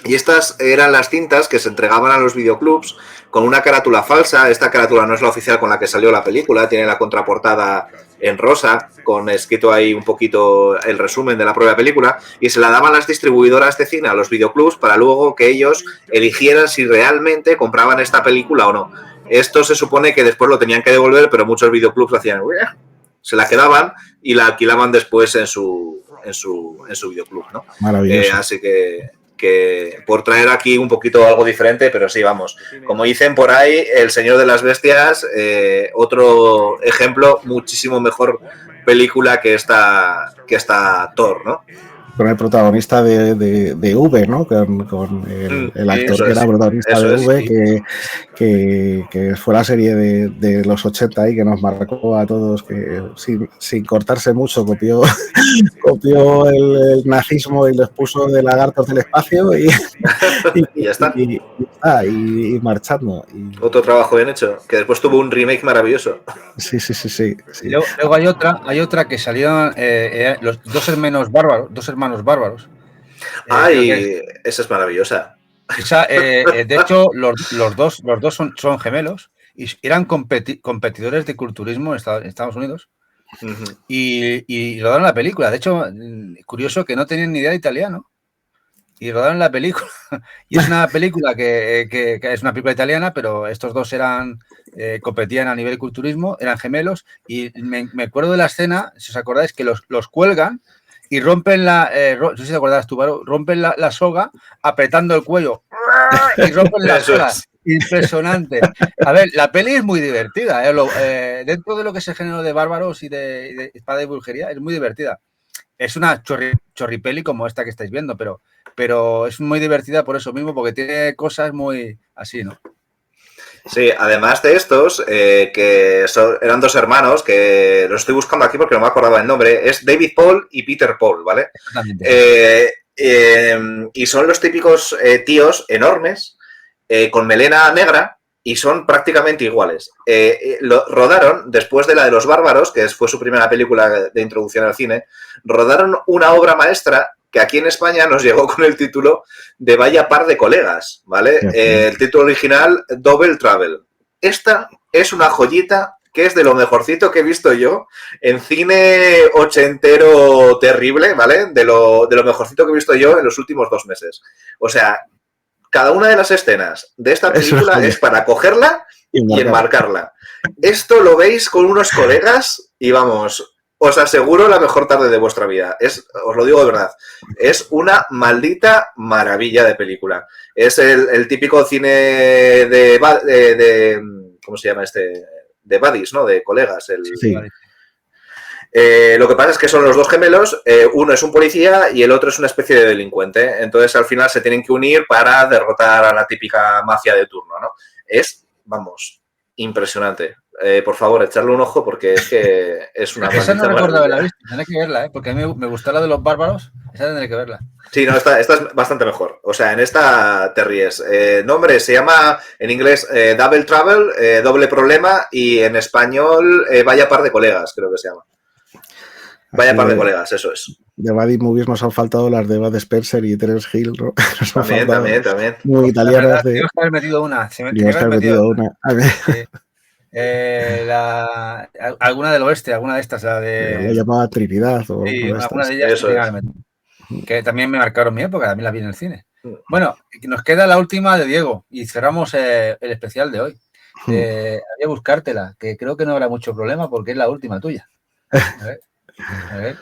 Y estas eran las cintas que se entregaban a los videoclubs con una carátula falsa. Esta carátula no es la oficial con la que salió la película, tiene la contraportada en rosa, con escrito ahí un poquito el resumen de la propia película, y se la daban las distribuidoras de cine a los videoclubs para luego que ellos eligieran si realmente compraban esta película o no. Esto se supone que después lo tenían que devolver, pero muchos videoclubs lo hacían, se la quedaban y la alquilaban después en su videoclub, ¿no? Maravilloso. Así que por traer aquí un poquito algo diferente, pero sí, vamos, como dicen por ahí, El Señor de las Bestias, otro ejemplo, muchísimo mejor película que esta Thor, ¿no? Con el protagonista de V, ¿no? Con el actor que era protagonista de V, que fue la serie de los 80 y que nos marcó a todos, que sin cortarse mucho copió el nazismo y les puso de lagartos del espacio y ya está. Y marchando. Otro trabajo bien hecho, que después tuvo un remake maravilloso. Sí. Luego hay otra que salieron los dos hermanos bárbaros. Esa es maravillosa. Esa, de hecho, los dos son gemelos y eran competidores de culturismo en Estados Unidos. Uh-huh. Y rodaron la película. De hecho, curioso que no tenían ni idea de italiano. Y rodaron la película. Y es una película que es una película italiana, pero estos dos competían a nivel de culturismo, eran gemelos. Y me acuerdo de la escena, si os acordáis, que los cuelgan y rompen no sé si te acuerdas tú, Varo, rompen la soga apretando el cuello y rompen la soga. Impresionante. A ver, la peli es muy divertida. Dentro de lo que es el género de bárbaros y de espada y brujería, es muy divertida. Es una chorripeli como esta que estáis viendo, pero es muy divertida por eso mismo, porque tiene cosas muy así, ¿no? Sí, además de estos, que eran dos hermanos, que los estoy buscando aquí porque no me acordaba el nombre, es David Paul y Peter Paul, ¿vale? Y son los típicos tíos enormes, con melena negra, y son prácticamente iguales. Lo rodaron, después de la de los bárbaros, que fue su primera película de introducción al cine, rodaron una obra maestra que aquí en España nos llegó con el título de Vaya par de colegas, ¿vale? El título original, Double Trouble. Esta es una joyita que es de lo mejorcito que he visto yo en cine ochentero terrible, ¿vale? De lo mejorcito que he visto yo en los últimos 2 meses. O sea, cada una de las escenas de esta película es para cogerla y enmarcarla. Esto lo veis con unos colegas y vamos... Os aseguro la mejor tarde de vuestra vida. Os lo digo de verdad. Es una maldita maravilla de película. Es el típico cine de ¿cómo se llama este? De buddies, ¿no? De colegas. Sí. Lo que pasa es que son los dos gemelos. Uno es un policía y el otro es una especie de delincuente. Entonces, al final se tienen que unir para derrotar a la típica mafia de turno, ¿no? Es, vamos, impresionante. Por favor, echarle un ojo porque es que es una... Esa no recuerdo haberla visto, tendré que verla, porque a mí me gustó la de los bárbaros, esa tendré que verla. Sí, no, esta es bastante mejor. O sea, en esta te ríes. Nombre se llama en inglés Double Trouble, doble problema, y en español Vaya par de colegas, creo que se llama. Vaya par de colegas, eso es. de Buddy Movies nos han faltado las de Bud Spencer y Terence Hill, ¿no? También. Muy italianas. Tenemos que haber metido una. Tenemos que haber metido una. Sí. Alguna del oeste, alguna de estas, la llamaba Trinidad o sí, alguna de ellas que también me marcaron mi época, también la vi en el cine. Bueno, nos queda la última de Diego y cerramos el especial de hoy. Había que buscártela, que creo que no habrá mucho problema porque es la última tuya. A ver.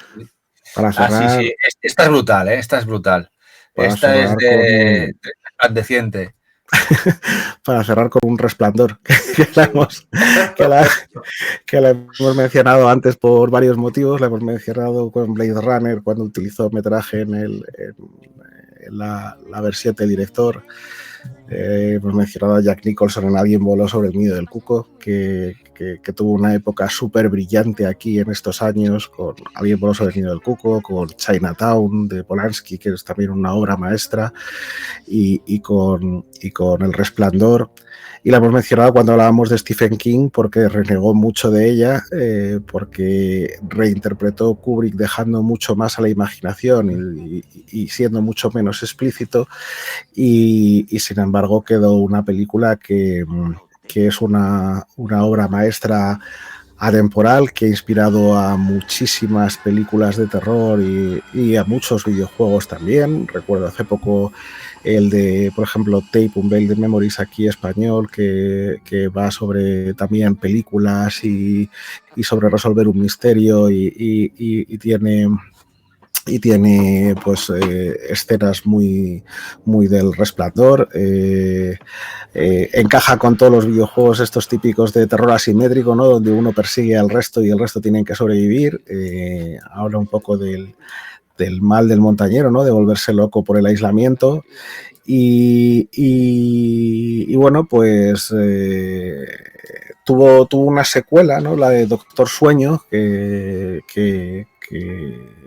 Para cerrar, sí. Esta es brutal, ¿eh? Esta es brutal. Esta es de resplandeciente. Para cerrar con un Resplandor, que la hemos mencionado antes por varios motivos. La hemos mencionado con Blade Runner cuando utilizó metraje en la versión de director. Hemos mencionado a Jack Nicholson en Alguien voló sobre el nido del cuco, que tuvo una época súper brillante aquí en estos años, con Alguien voló sobre el nido del cuco, con Chinatown de Polanski, que es también una obra maestra, y con El Resplandor. Y la hemos mencionado cuando hablábamos de Stephen King porque renegó mucho de ella, porque reinterpretó Kubrick dejando mucho más a la imaginación y siendo mucho menos explícito, y sin embargo quedó una película que es una obra maestra atemporal, que ha inspirado a muchísimas películas de terror y a muchos videojuegos también. Recuerdo hace poco el de, por ejemplo, Tape, un Veil de Memories aquí español, que va sobre también películas y sobre resolver un misterio y tiene pues escenas muy del Resplandor. Encaja con todos los videojuegos estos típicos de terror asimétrico, ¿no? Donde uno persigue al resto y el resto tienen que sobrevivir. Habla un poco del mal del montañero, ¿no? De volverse loco por el aislamiento. Y bueno, pues tuvo una secuela, ¿no? La de Doctor Sueño, que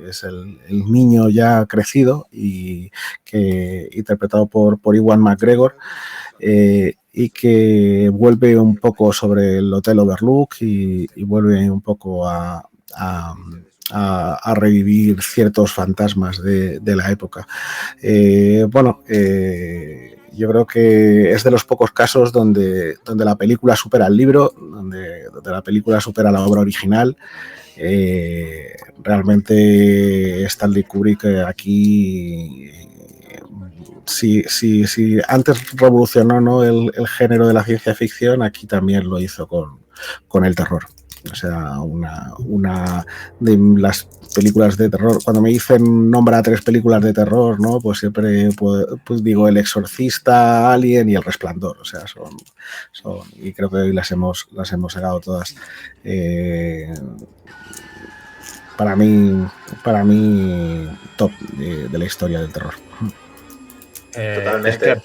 es el niño ya crecido y que interpretado por Ewan McGregor, y que vuelve un poco sobre el Hotel Overlook y vuelve un poco a revivir ciertos fantasmas de la época. Yo creo que es de los pocos casos donde la película supera el libro, donde la película supera la obra original. Realmente Stanley Kubrick aquí, sí, antes revolucionó, ¿no? el género de la ciencia ficción, aquí también lo hizo con el terror. O sea, una de las películas de terror. Cuando me dicen nombra 3 películas de terror, ¿no? Pues siempre pues digo El Exorcista, Alien y El Resplandor. O sea, son y creo que hoy las hemos sacado todas. Para mí top de la historia del terror. Totalmente. Es que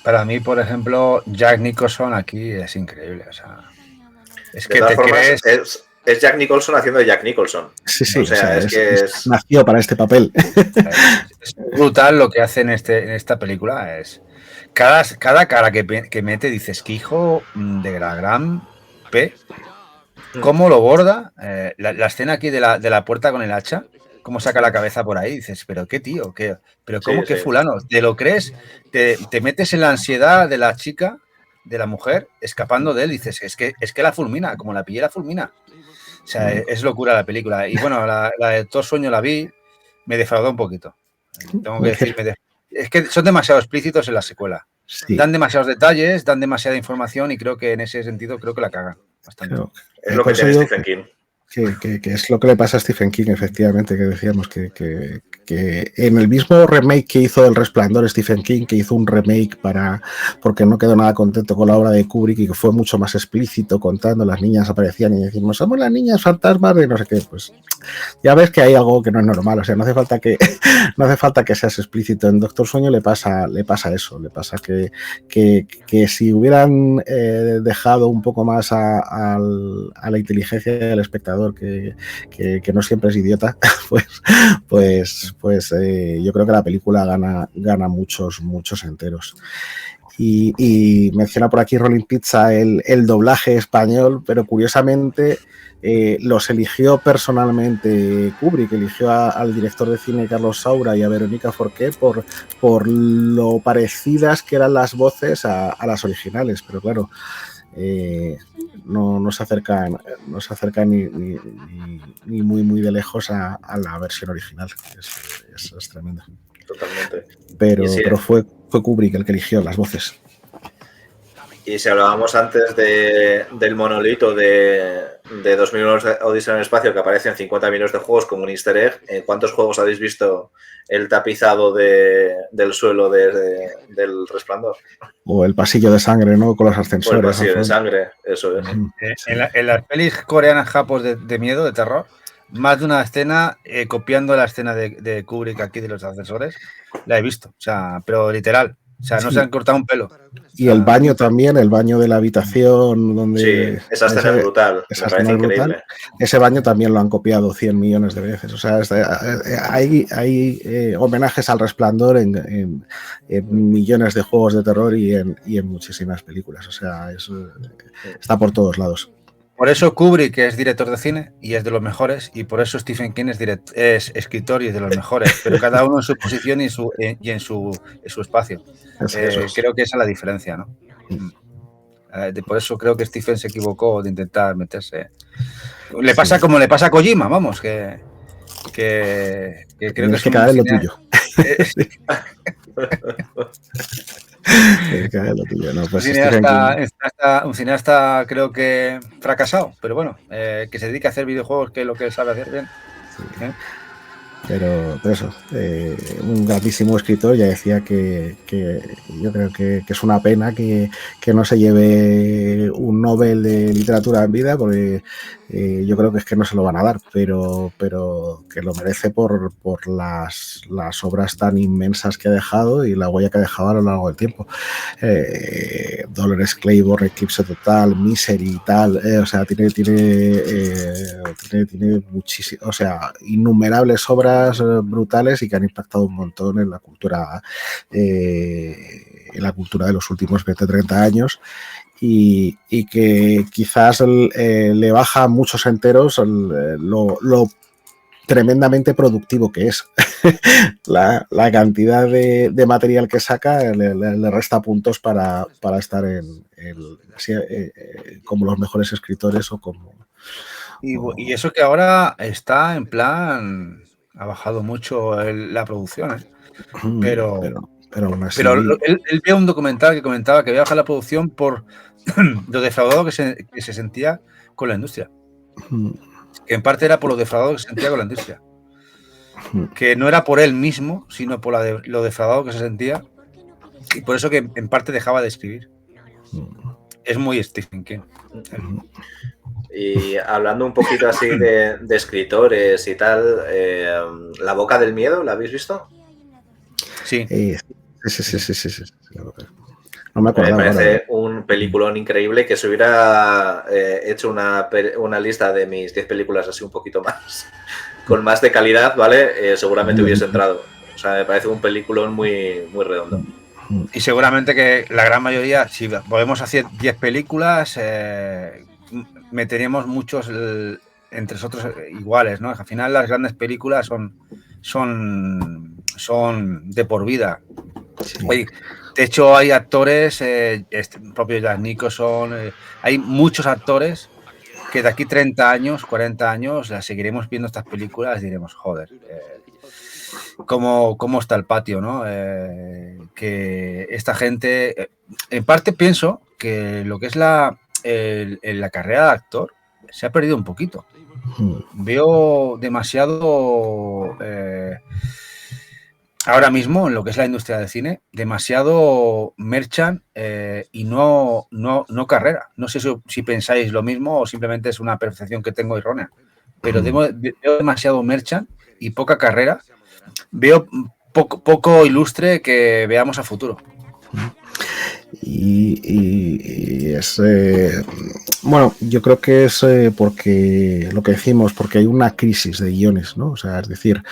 para mí, por ejemplo, Jack Nicholson aquí es increíble. O sea, es que te crees... Es Jack Nicholson haciendo de Jack Nicholson. Sí. O sea, es nació para este papel. Es brutal lo que hace en esta película. Es cada cara que mete, dices que hijo de la gran P. Cómo lo borda. La escena aquí de la puerta con el hacha. Cómo saca la cabeza por ahí. Dices, pero qué tío, pero cómo que fulano. ¿Te lo crees? Te metes en la ansiedad de la chica, de la mujer, escapando de él. Dices, es que la fulmina, como la pillé la fulmina. O sea, es locura la película. Y bueno, la de Todo Sueño la vi, me defraudó un poquito. Tengo que decir, es que son demasiado explícitos en la secuela. Sí. Dan demasiados detalles, dan demasiada información y creo que en ese sentido creo que la cagan bastante. Es lo que tiene Stephen King. Que es lo que le pasa a Stephen King, efectivamente, que decíamos que en el mismo remake que hizo El Resplandor Stephen King, que hizo un remake porque no quedó nada contento con la obra de Kubrick y que fue mucho más explícito contando, las niñas aparecían y decimos, somos las niñas fantasmas de no sé qué, pues ya ves que hay algo que no es normal, o sea, no hace falta que seas explícito. En Doctor Sueño le pasa eso, le pasa que si hubieran dejado un poco más a la inteligencia del espectador, que no siempre es idiota, pues yo creo que la película gana muchos enteros. Y menciona por aquí Rolling Pizza el doblaje español, pero curiosamente los eligió personalmente Kubrick, eligió al director de cine Carlos Saura y a Verónica Forqué por lo parecidas que eran las voces a las originales, pero claro, no se acercan ni muy de lejos a la versión original. Es tremendo. Totalmente. Pero fue Kubrick el que eligió las voces. Y si hablábamos antes del monolito de 2001 Odisea en el espacio que aparece en 50 millones de juegos como un easter egg, ¿en cuántos juegos habéis visto el tapizado del suelo del Resplandor? O el pasillo de sangre, ¿no? Con los ascensores. O el pasillo de sangre, eso es. En las pelis coreanas japos de miedo, de terror, más de una escena, copiando la escena de Kubrick aquí de los ascensores, la he visto, o sea, pero literal. O sea, no se han cortado un pelo. Y el baño también, el baño de la habitación donde... Sí, esa escena es brutal, me parece increíble. Ese baño también lo han copiado 100 millones de veces. O sea, hay homenajes al Resplandor en millones de juegos de terror y en muchísimas películas. O sea, está por todos lados. Por eso Kubrick es director de cine y es de los mejores, y por eso Stephen King es escritor y es de los mejores, pero cada uno en su posición y en su espacio. Creo que esa es la diferencia, ¿no? Por eso creo que Stephen se equivocó de intentar meterse. Le pasa como le pasa a Kojima, vamos, que creo que cada vez lo tuyo. Un cineasta creo que fracasado, pero bueno, que se dedica a hacer videojuegos, que es lo que sabe hacer bien. Sí. Pero eso, un grandísimo escritor. Ya decía que yo creo que es una pena que no se lleve un Nobel de literatura en vida, porque yo creo que es que no se lo van a dar, pero que lo merece por las obras tan inmensas que ha dejado y la huella que ha dejado a lo largo del tiempo. Dolores Claiborne, Eclipse Total, Misery y tal, o sea, tiene muchísimas, o sea, innumerables obras brutales y que han impactado un montón en la cultura de los últimos 20-30 años, y que quizás le baja a muchos enteros lo tremendamente productivo que es. la cantidad de material que saca le resta puntos para estar como los mejores escritores o como... Y eso que ahora está en plan... Ha bajado mucho la producción, pero aún así... Pero él vio un documental que comentaba que había bajado la producción por lo defraudado que se sentía con la industria. Que en parte era por lo defraudado que se sentía con la industria. Que no era por él mismo, sino por lo defraudado que se sentía, y por eso que en parte dejaba de escribir. Es muy Stephen King. Y hablando un poquito así de escritores y tal, La Boca del Miedo, ¿la habéis visto? Sí. Sí. No me acuerdo. Me parece un peliculón increíble, que se hubiera hecho una lista de mis 10 películas así un poquito más, con más de calidad, ¿vale? Seguramente hubiese entrado. O sea, me parece un peliculón muy, muy redondo. Y seguramente que la gran mayoría, si podemos hacer 10 películas, meteríamos muchos entre nosotros iguales, ¿no? Al final las grandes películas son de por vida. Sí. Oye, de hecho hay actores, propio Jack Nicholson, hay muchos actores que de aquí 30 años, 40 años, seguiremos viendo estas películas y diremos, joder, cómo está el patio, ¿no? Que esta gente, en parte pienso que lo que es la carrera de actor se ha perdido un poquito. Veo demasiado ahora mismo en lo que es la industria del cine, demasiado merchant y no carrera. No sé si pensáis lo mismo o simplemente es una percepción que tengo errónea, pero veo demasiado merchant y poca carrera. Veo poco ilustre que veamos a futuro. Y es bueno, yo creo que es porque lo que decimos, porque hay una crisis de guiones, ¿no? O sea, es decir,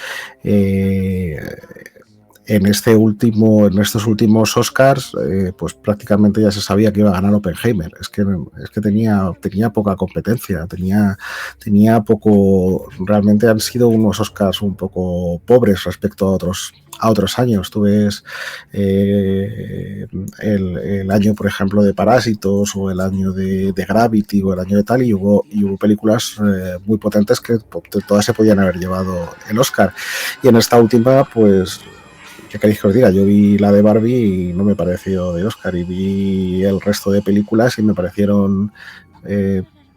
en estos últimos Oscars, pues prácticamente ya se sabía que iba a ganar Oppenheimer. Es que tenía poca competencia, tenía poco. Realmente han sido unos Oscars un poco pobres respecto a otros años. Tú ves el año, por ejemplo, de Parásitos, o el año de Gravity, o el año de tal, y hubo películas muy potentes que todas se podían haber llevado el Oscar. Y en esta última, pues, ¿qué queréis que os diga? Yo vi la de Barbie y no me pareció de Oscar, y vi el resto de películas y me parecieron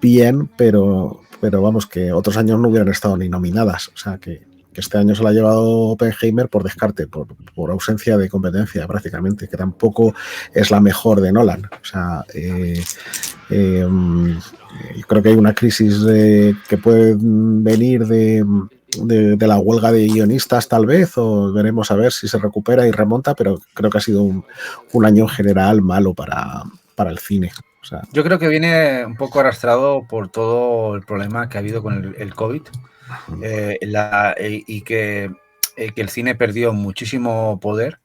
bien, pero vamos, que otros años no hubieran estado ni nominadas. O sea, que este año se la ha llevado Oppenheimer por descarte, por ausencia de competencia prácticamente, que tampoco es la mejor de Nolan. O sea, yo creo que hay una crisis que puede venir de la huelga de guionistas, tal vez, o veremos a ver si se recupera y remonta, pero creo que ha sido un año en general malo para el cine. O sea, yo creo que viene un poco arrastrado por todo el problema que ha habido con el COVID, y que el cine perdió muchísimo poder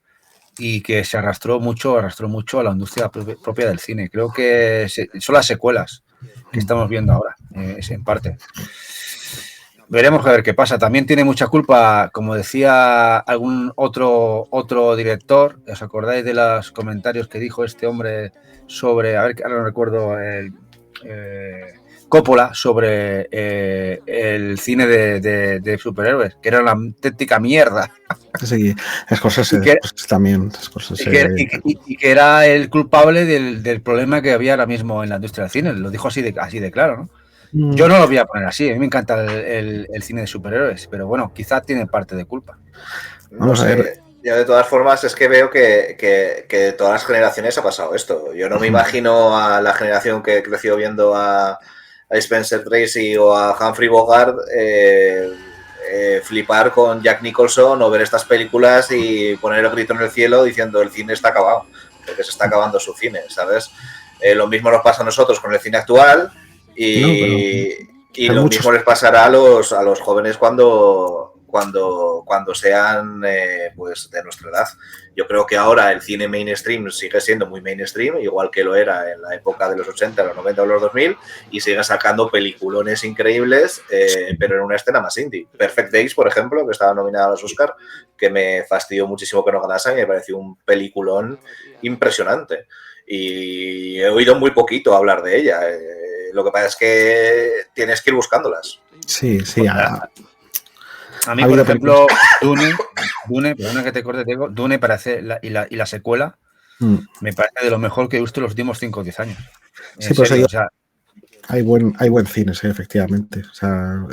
y que se arrastró mucho a la industria propia del cine. Creo que son las secuelas que estamos viendo ahora, en parte. Veremos a ver qué pasa. También tiene mucha culpa, como decía algún otro director. ¿Os acordáis de los comentarios que dijo este hombre sobre, a ver, ahora no recuerdo, Coppola, sobre el cine de superhéroes, que era una auténtica mierda? Sí, Scorsese también. Y que era el culpable del problema que había ahora mismo en la industria del cine. Lo dijo así de claro, ¿no? Yo no lo voy a poner así, a mí me encanta el cine de superhéroes, pero bueno, quizás tiene parte de culpa. No sé, yo de todas formas es que veo que todas las generaciones ha pasado esto. Yo no me imagino a la generación que creció viendo a Spencer Tracy o a Humphrey Bogart flipar con Jack Nicholson o ver estas películas y poner el grito en el cielo diciendo el cine está acabado, porque se está acabando su cine, ¿sabes? Lo mismo nos pasa a nosotros con el cine actual. Y lo mismo les pasará a los jóvenes cuando sean pues de nuestra edad. Yo creo que ahora el cine mainstream sigue siendo muy mainstream, igual que lo era en la época de los 80, los 90 o los 2000, y sigue sacando peliculones increíbles, pero en una escena más indie. Perfect Days, por ejemplo, que estaba nominada a los Oscar, que me fastidió muchísimo que no ganasen, y me pareció un peliculón impresionante. Y he oído muy poquito hablar de ella. Lo que pasa es que tienes que ir buscándolas. Sí. A mí, por ejemplo, Dune, perdona que te corte, Diego, Dune parece, y la secuela, me parece de lo mejor que he visto en los últimos 5 o 10 años. Sí, pues serio, hay buen cine, sí, efectivamente. O sea,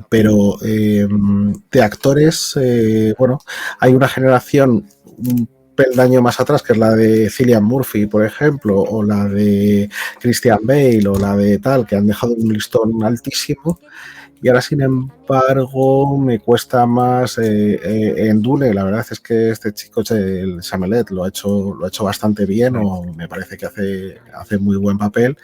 pero de actores, bueno, hay una generación un peldaño más atrás, que es la de Cillian Murphy, por ejemplo, o la de Christian Bale, o la de tal, que han dejado un listón altísimo. Y ahora, sin embargo, me cuesta más en Dune. La verdad es que este chico, el Samelet, lo ha hecho bastante bien, o me parece que hace muy buen papel.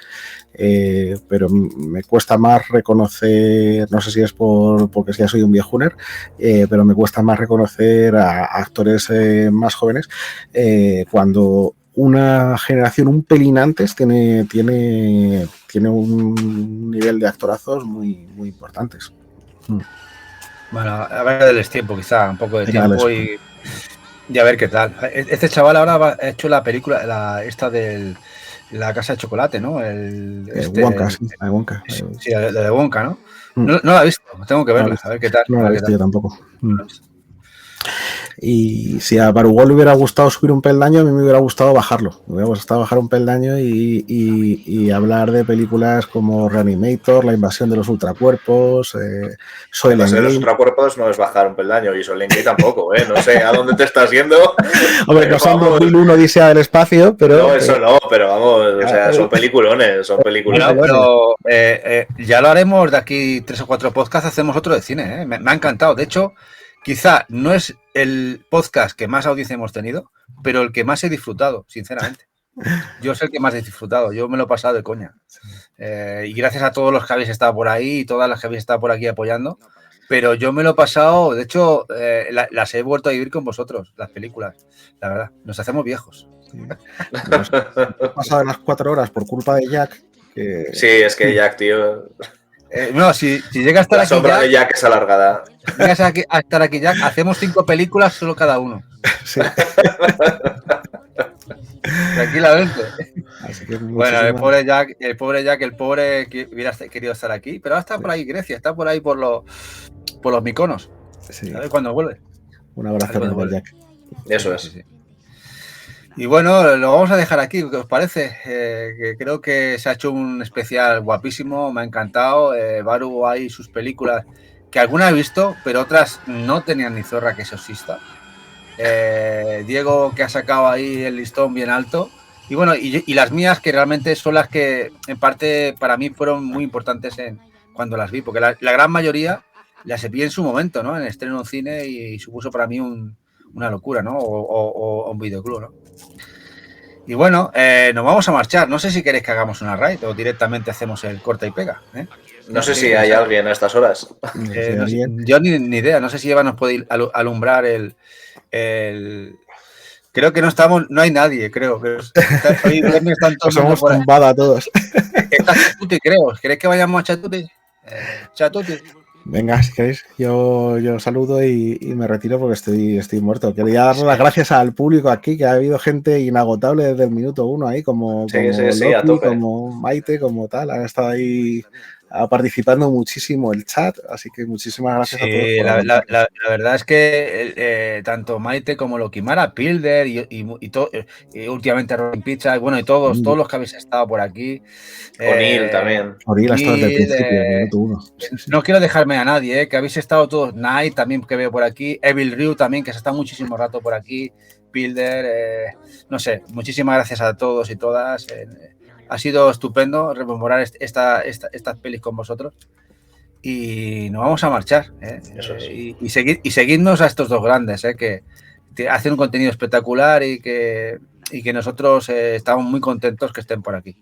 Pero me cuesta más reconocer, no sé si es porque ya soy un viejuner, pero me cuesta más reconocer a actores más jóvenes cuando una generación un pelín antes tiene un nivel de actorazos muy, muy importantes. Bueno, a ver del tiempo, quizá, un poco de tiempo y a ver qué tal. Este chaval ahora ha hecho la película, esta de La Casa de Chocolate, ¿no? Wonka, sí, Wonka. Sí, la de Wonka, ¿no? No la he visto, tengo que verla, a ver qué tal. No la he visto yo tampoco. Y si a Barugol le hubiera gustado subir un peldaño, a mí me hubiera gustado bajarlo. Me hubiera gustado bajar un peldaño y hablar de películas como Reanimator, La invasión de los ultracuerpos, La invasión de los ultracuerpos no es bajar un peldaño, y Soylent Green tampoco, no sé a dónde te estás yendo. Hombre, no son 2001 Odisea del espacio, pero... No, eso no, pero vamos, o sea, son peliculones, Bueno, pero ya lo haremos de aquí 3 o 4 podcasts, hacemos otro de cine, me ha encantado. De hecho, quizá no es el podcast que más audiencia hemos tenido, pero el que más he disfrutado, sinceramente. Yo sé el que más he disfrutado, yo me lo he pasado de coña. Y gracias a todos los que habéis estado por ahí y todas las que habéis estado por aquí apoyando, pero yo me lo he pasado, de hecho, las he vuelto a vivir con vosotros, las películas, la verdad, nos hacemos viejos. Sí. Nos he pasado las 4 horas por culpa de Jack. Sí, es que Jack, tío... no, si llega a estar la aquí sombra Jack, de Jack es alargada. llegas a estar aquí Jack, hacemos 5 películas solo cada uno. Sí. Tranquilamente. Así que Bueno, el pobre Jack, que hubiera querido estar aquí, pero ahora está por ahí Grecia, está por ahí por los Mykonos. Sí. A ver cuándo vuelve. Un abrazo enorme, Jack. Eso es. Sí. Y bueno, lo vamos a dejar aquí, ¿qué os parece? Que creo que se ha hecho un especial guapísimo, me ha encantado. Baru, hay sus películas que algunas he visto, pero otras no tenían ni zorra que eso exista. Diego, que ha sacado ahí el listón bien alto. Y bueno, y las mías, que realmente son las que en parte para mí fueron muy importantes cuando las vi, porque la gran mayoría las vi en su momento, ¿no? En estreno en cine y supuso para mí una locura, ¿no? O un videoclub, ¿no? Y bueno, nos vamos a marchar. No sé si queréis que hagamos una raid o directamente hacemos el corta y pega. No sé si hay alguien a estas horas. Yo ni idea. No sé si Eva nos puede alumbrar el... Creo que no hay nadie, creo. Hoy viernes están todos. Nos hemos tumbado a todos. Está Chatuti, creo. ¿Queréis que vayamos a Chatuti? Chatuti. Venga, si queréis, yo saludo y me retiro porque estoy muerto. Quería dar las gracias al público aquí, que ha habido gente inagotable desde el minuto 1 ahí, como Loki, como Maite, como tal. Han estado ahí participando muchísimo el chat, así que muchísimas gracias a todos. La verdad es que tanto Maite como Lokimara, Pilder y últimamente Robin Pizza, bueno, y todos los que habéis estado por aquí. O'Neill también. O'Neill ha estado desde el principio, el minuto 1. No quiero dejarme a nadie, que habéis estado todos. Knight también, que veo por aquí. Evil Ryu también, que se está muchísimo rato por aquí. Pilder, no sé, muchísimas gracias a todos y todas. Ha sido estupendo rememorar estas pelis con vosotros y nos vamos a marchar. Eso es. Y seguidnos a estos dos grandes, que hacen un contenido espectacular y que nosotros estamos muy contentos que estén por aquí.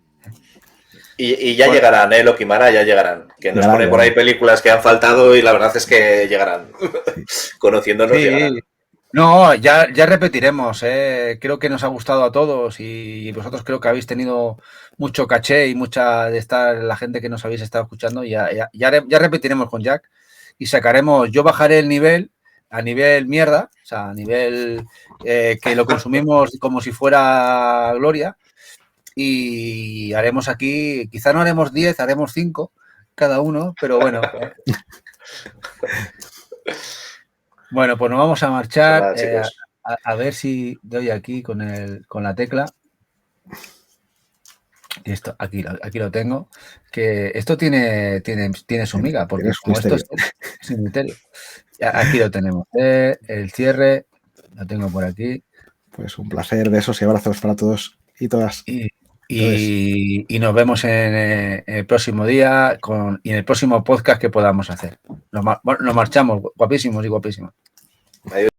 Y ya llegarán, Lokimara, ya llegarán. Que nos pone por ahí películas que han faltado y la verdad es que llegarán. Conociéndonos, llegarán. No, ya repetiremos. Creo que nos ha gustado a todos y vosotros creo que habéis tenido mucho caché y mucha de la gente que nos habéis estado escuchando. Ya repetiremos con Jack y sacaremos. Yo bajaré el nivel a nivel mierda, o sea, a nivel que lo consumimos como si fuera gloria. Y haremos aquí, quizá no haremos 10, haremos 5 cada uno, pero bueno. Bueno, pues nos vamos a marchar. A ver si doy aquí con la tecla. Y esto, aquí lo tengo. Que esto tiene su miga, porque como esto es un misterio. Aquí lo tenemos. El cierre, lo tengo por aquí. Pues un placer, besos y abrazos para todos y todas. Y nos vemos en el próximo día y en el próximo podcast que podamos hacer. Nos marchamos, guapísimos y guapísimas. Adiós.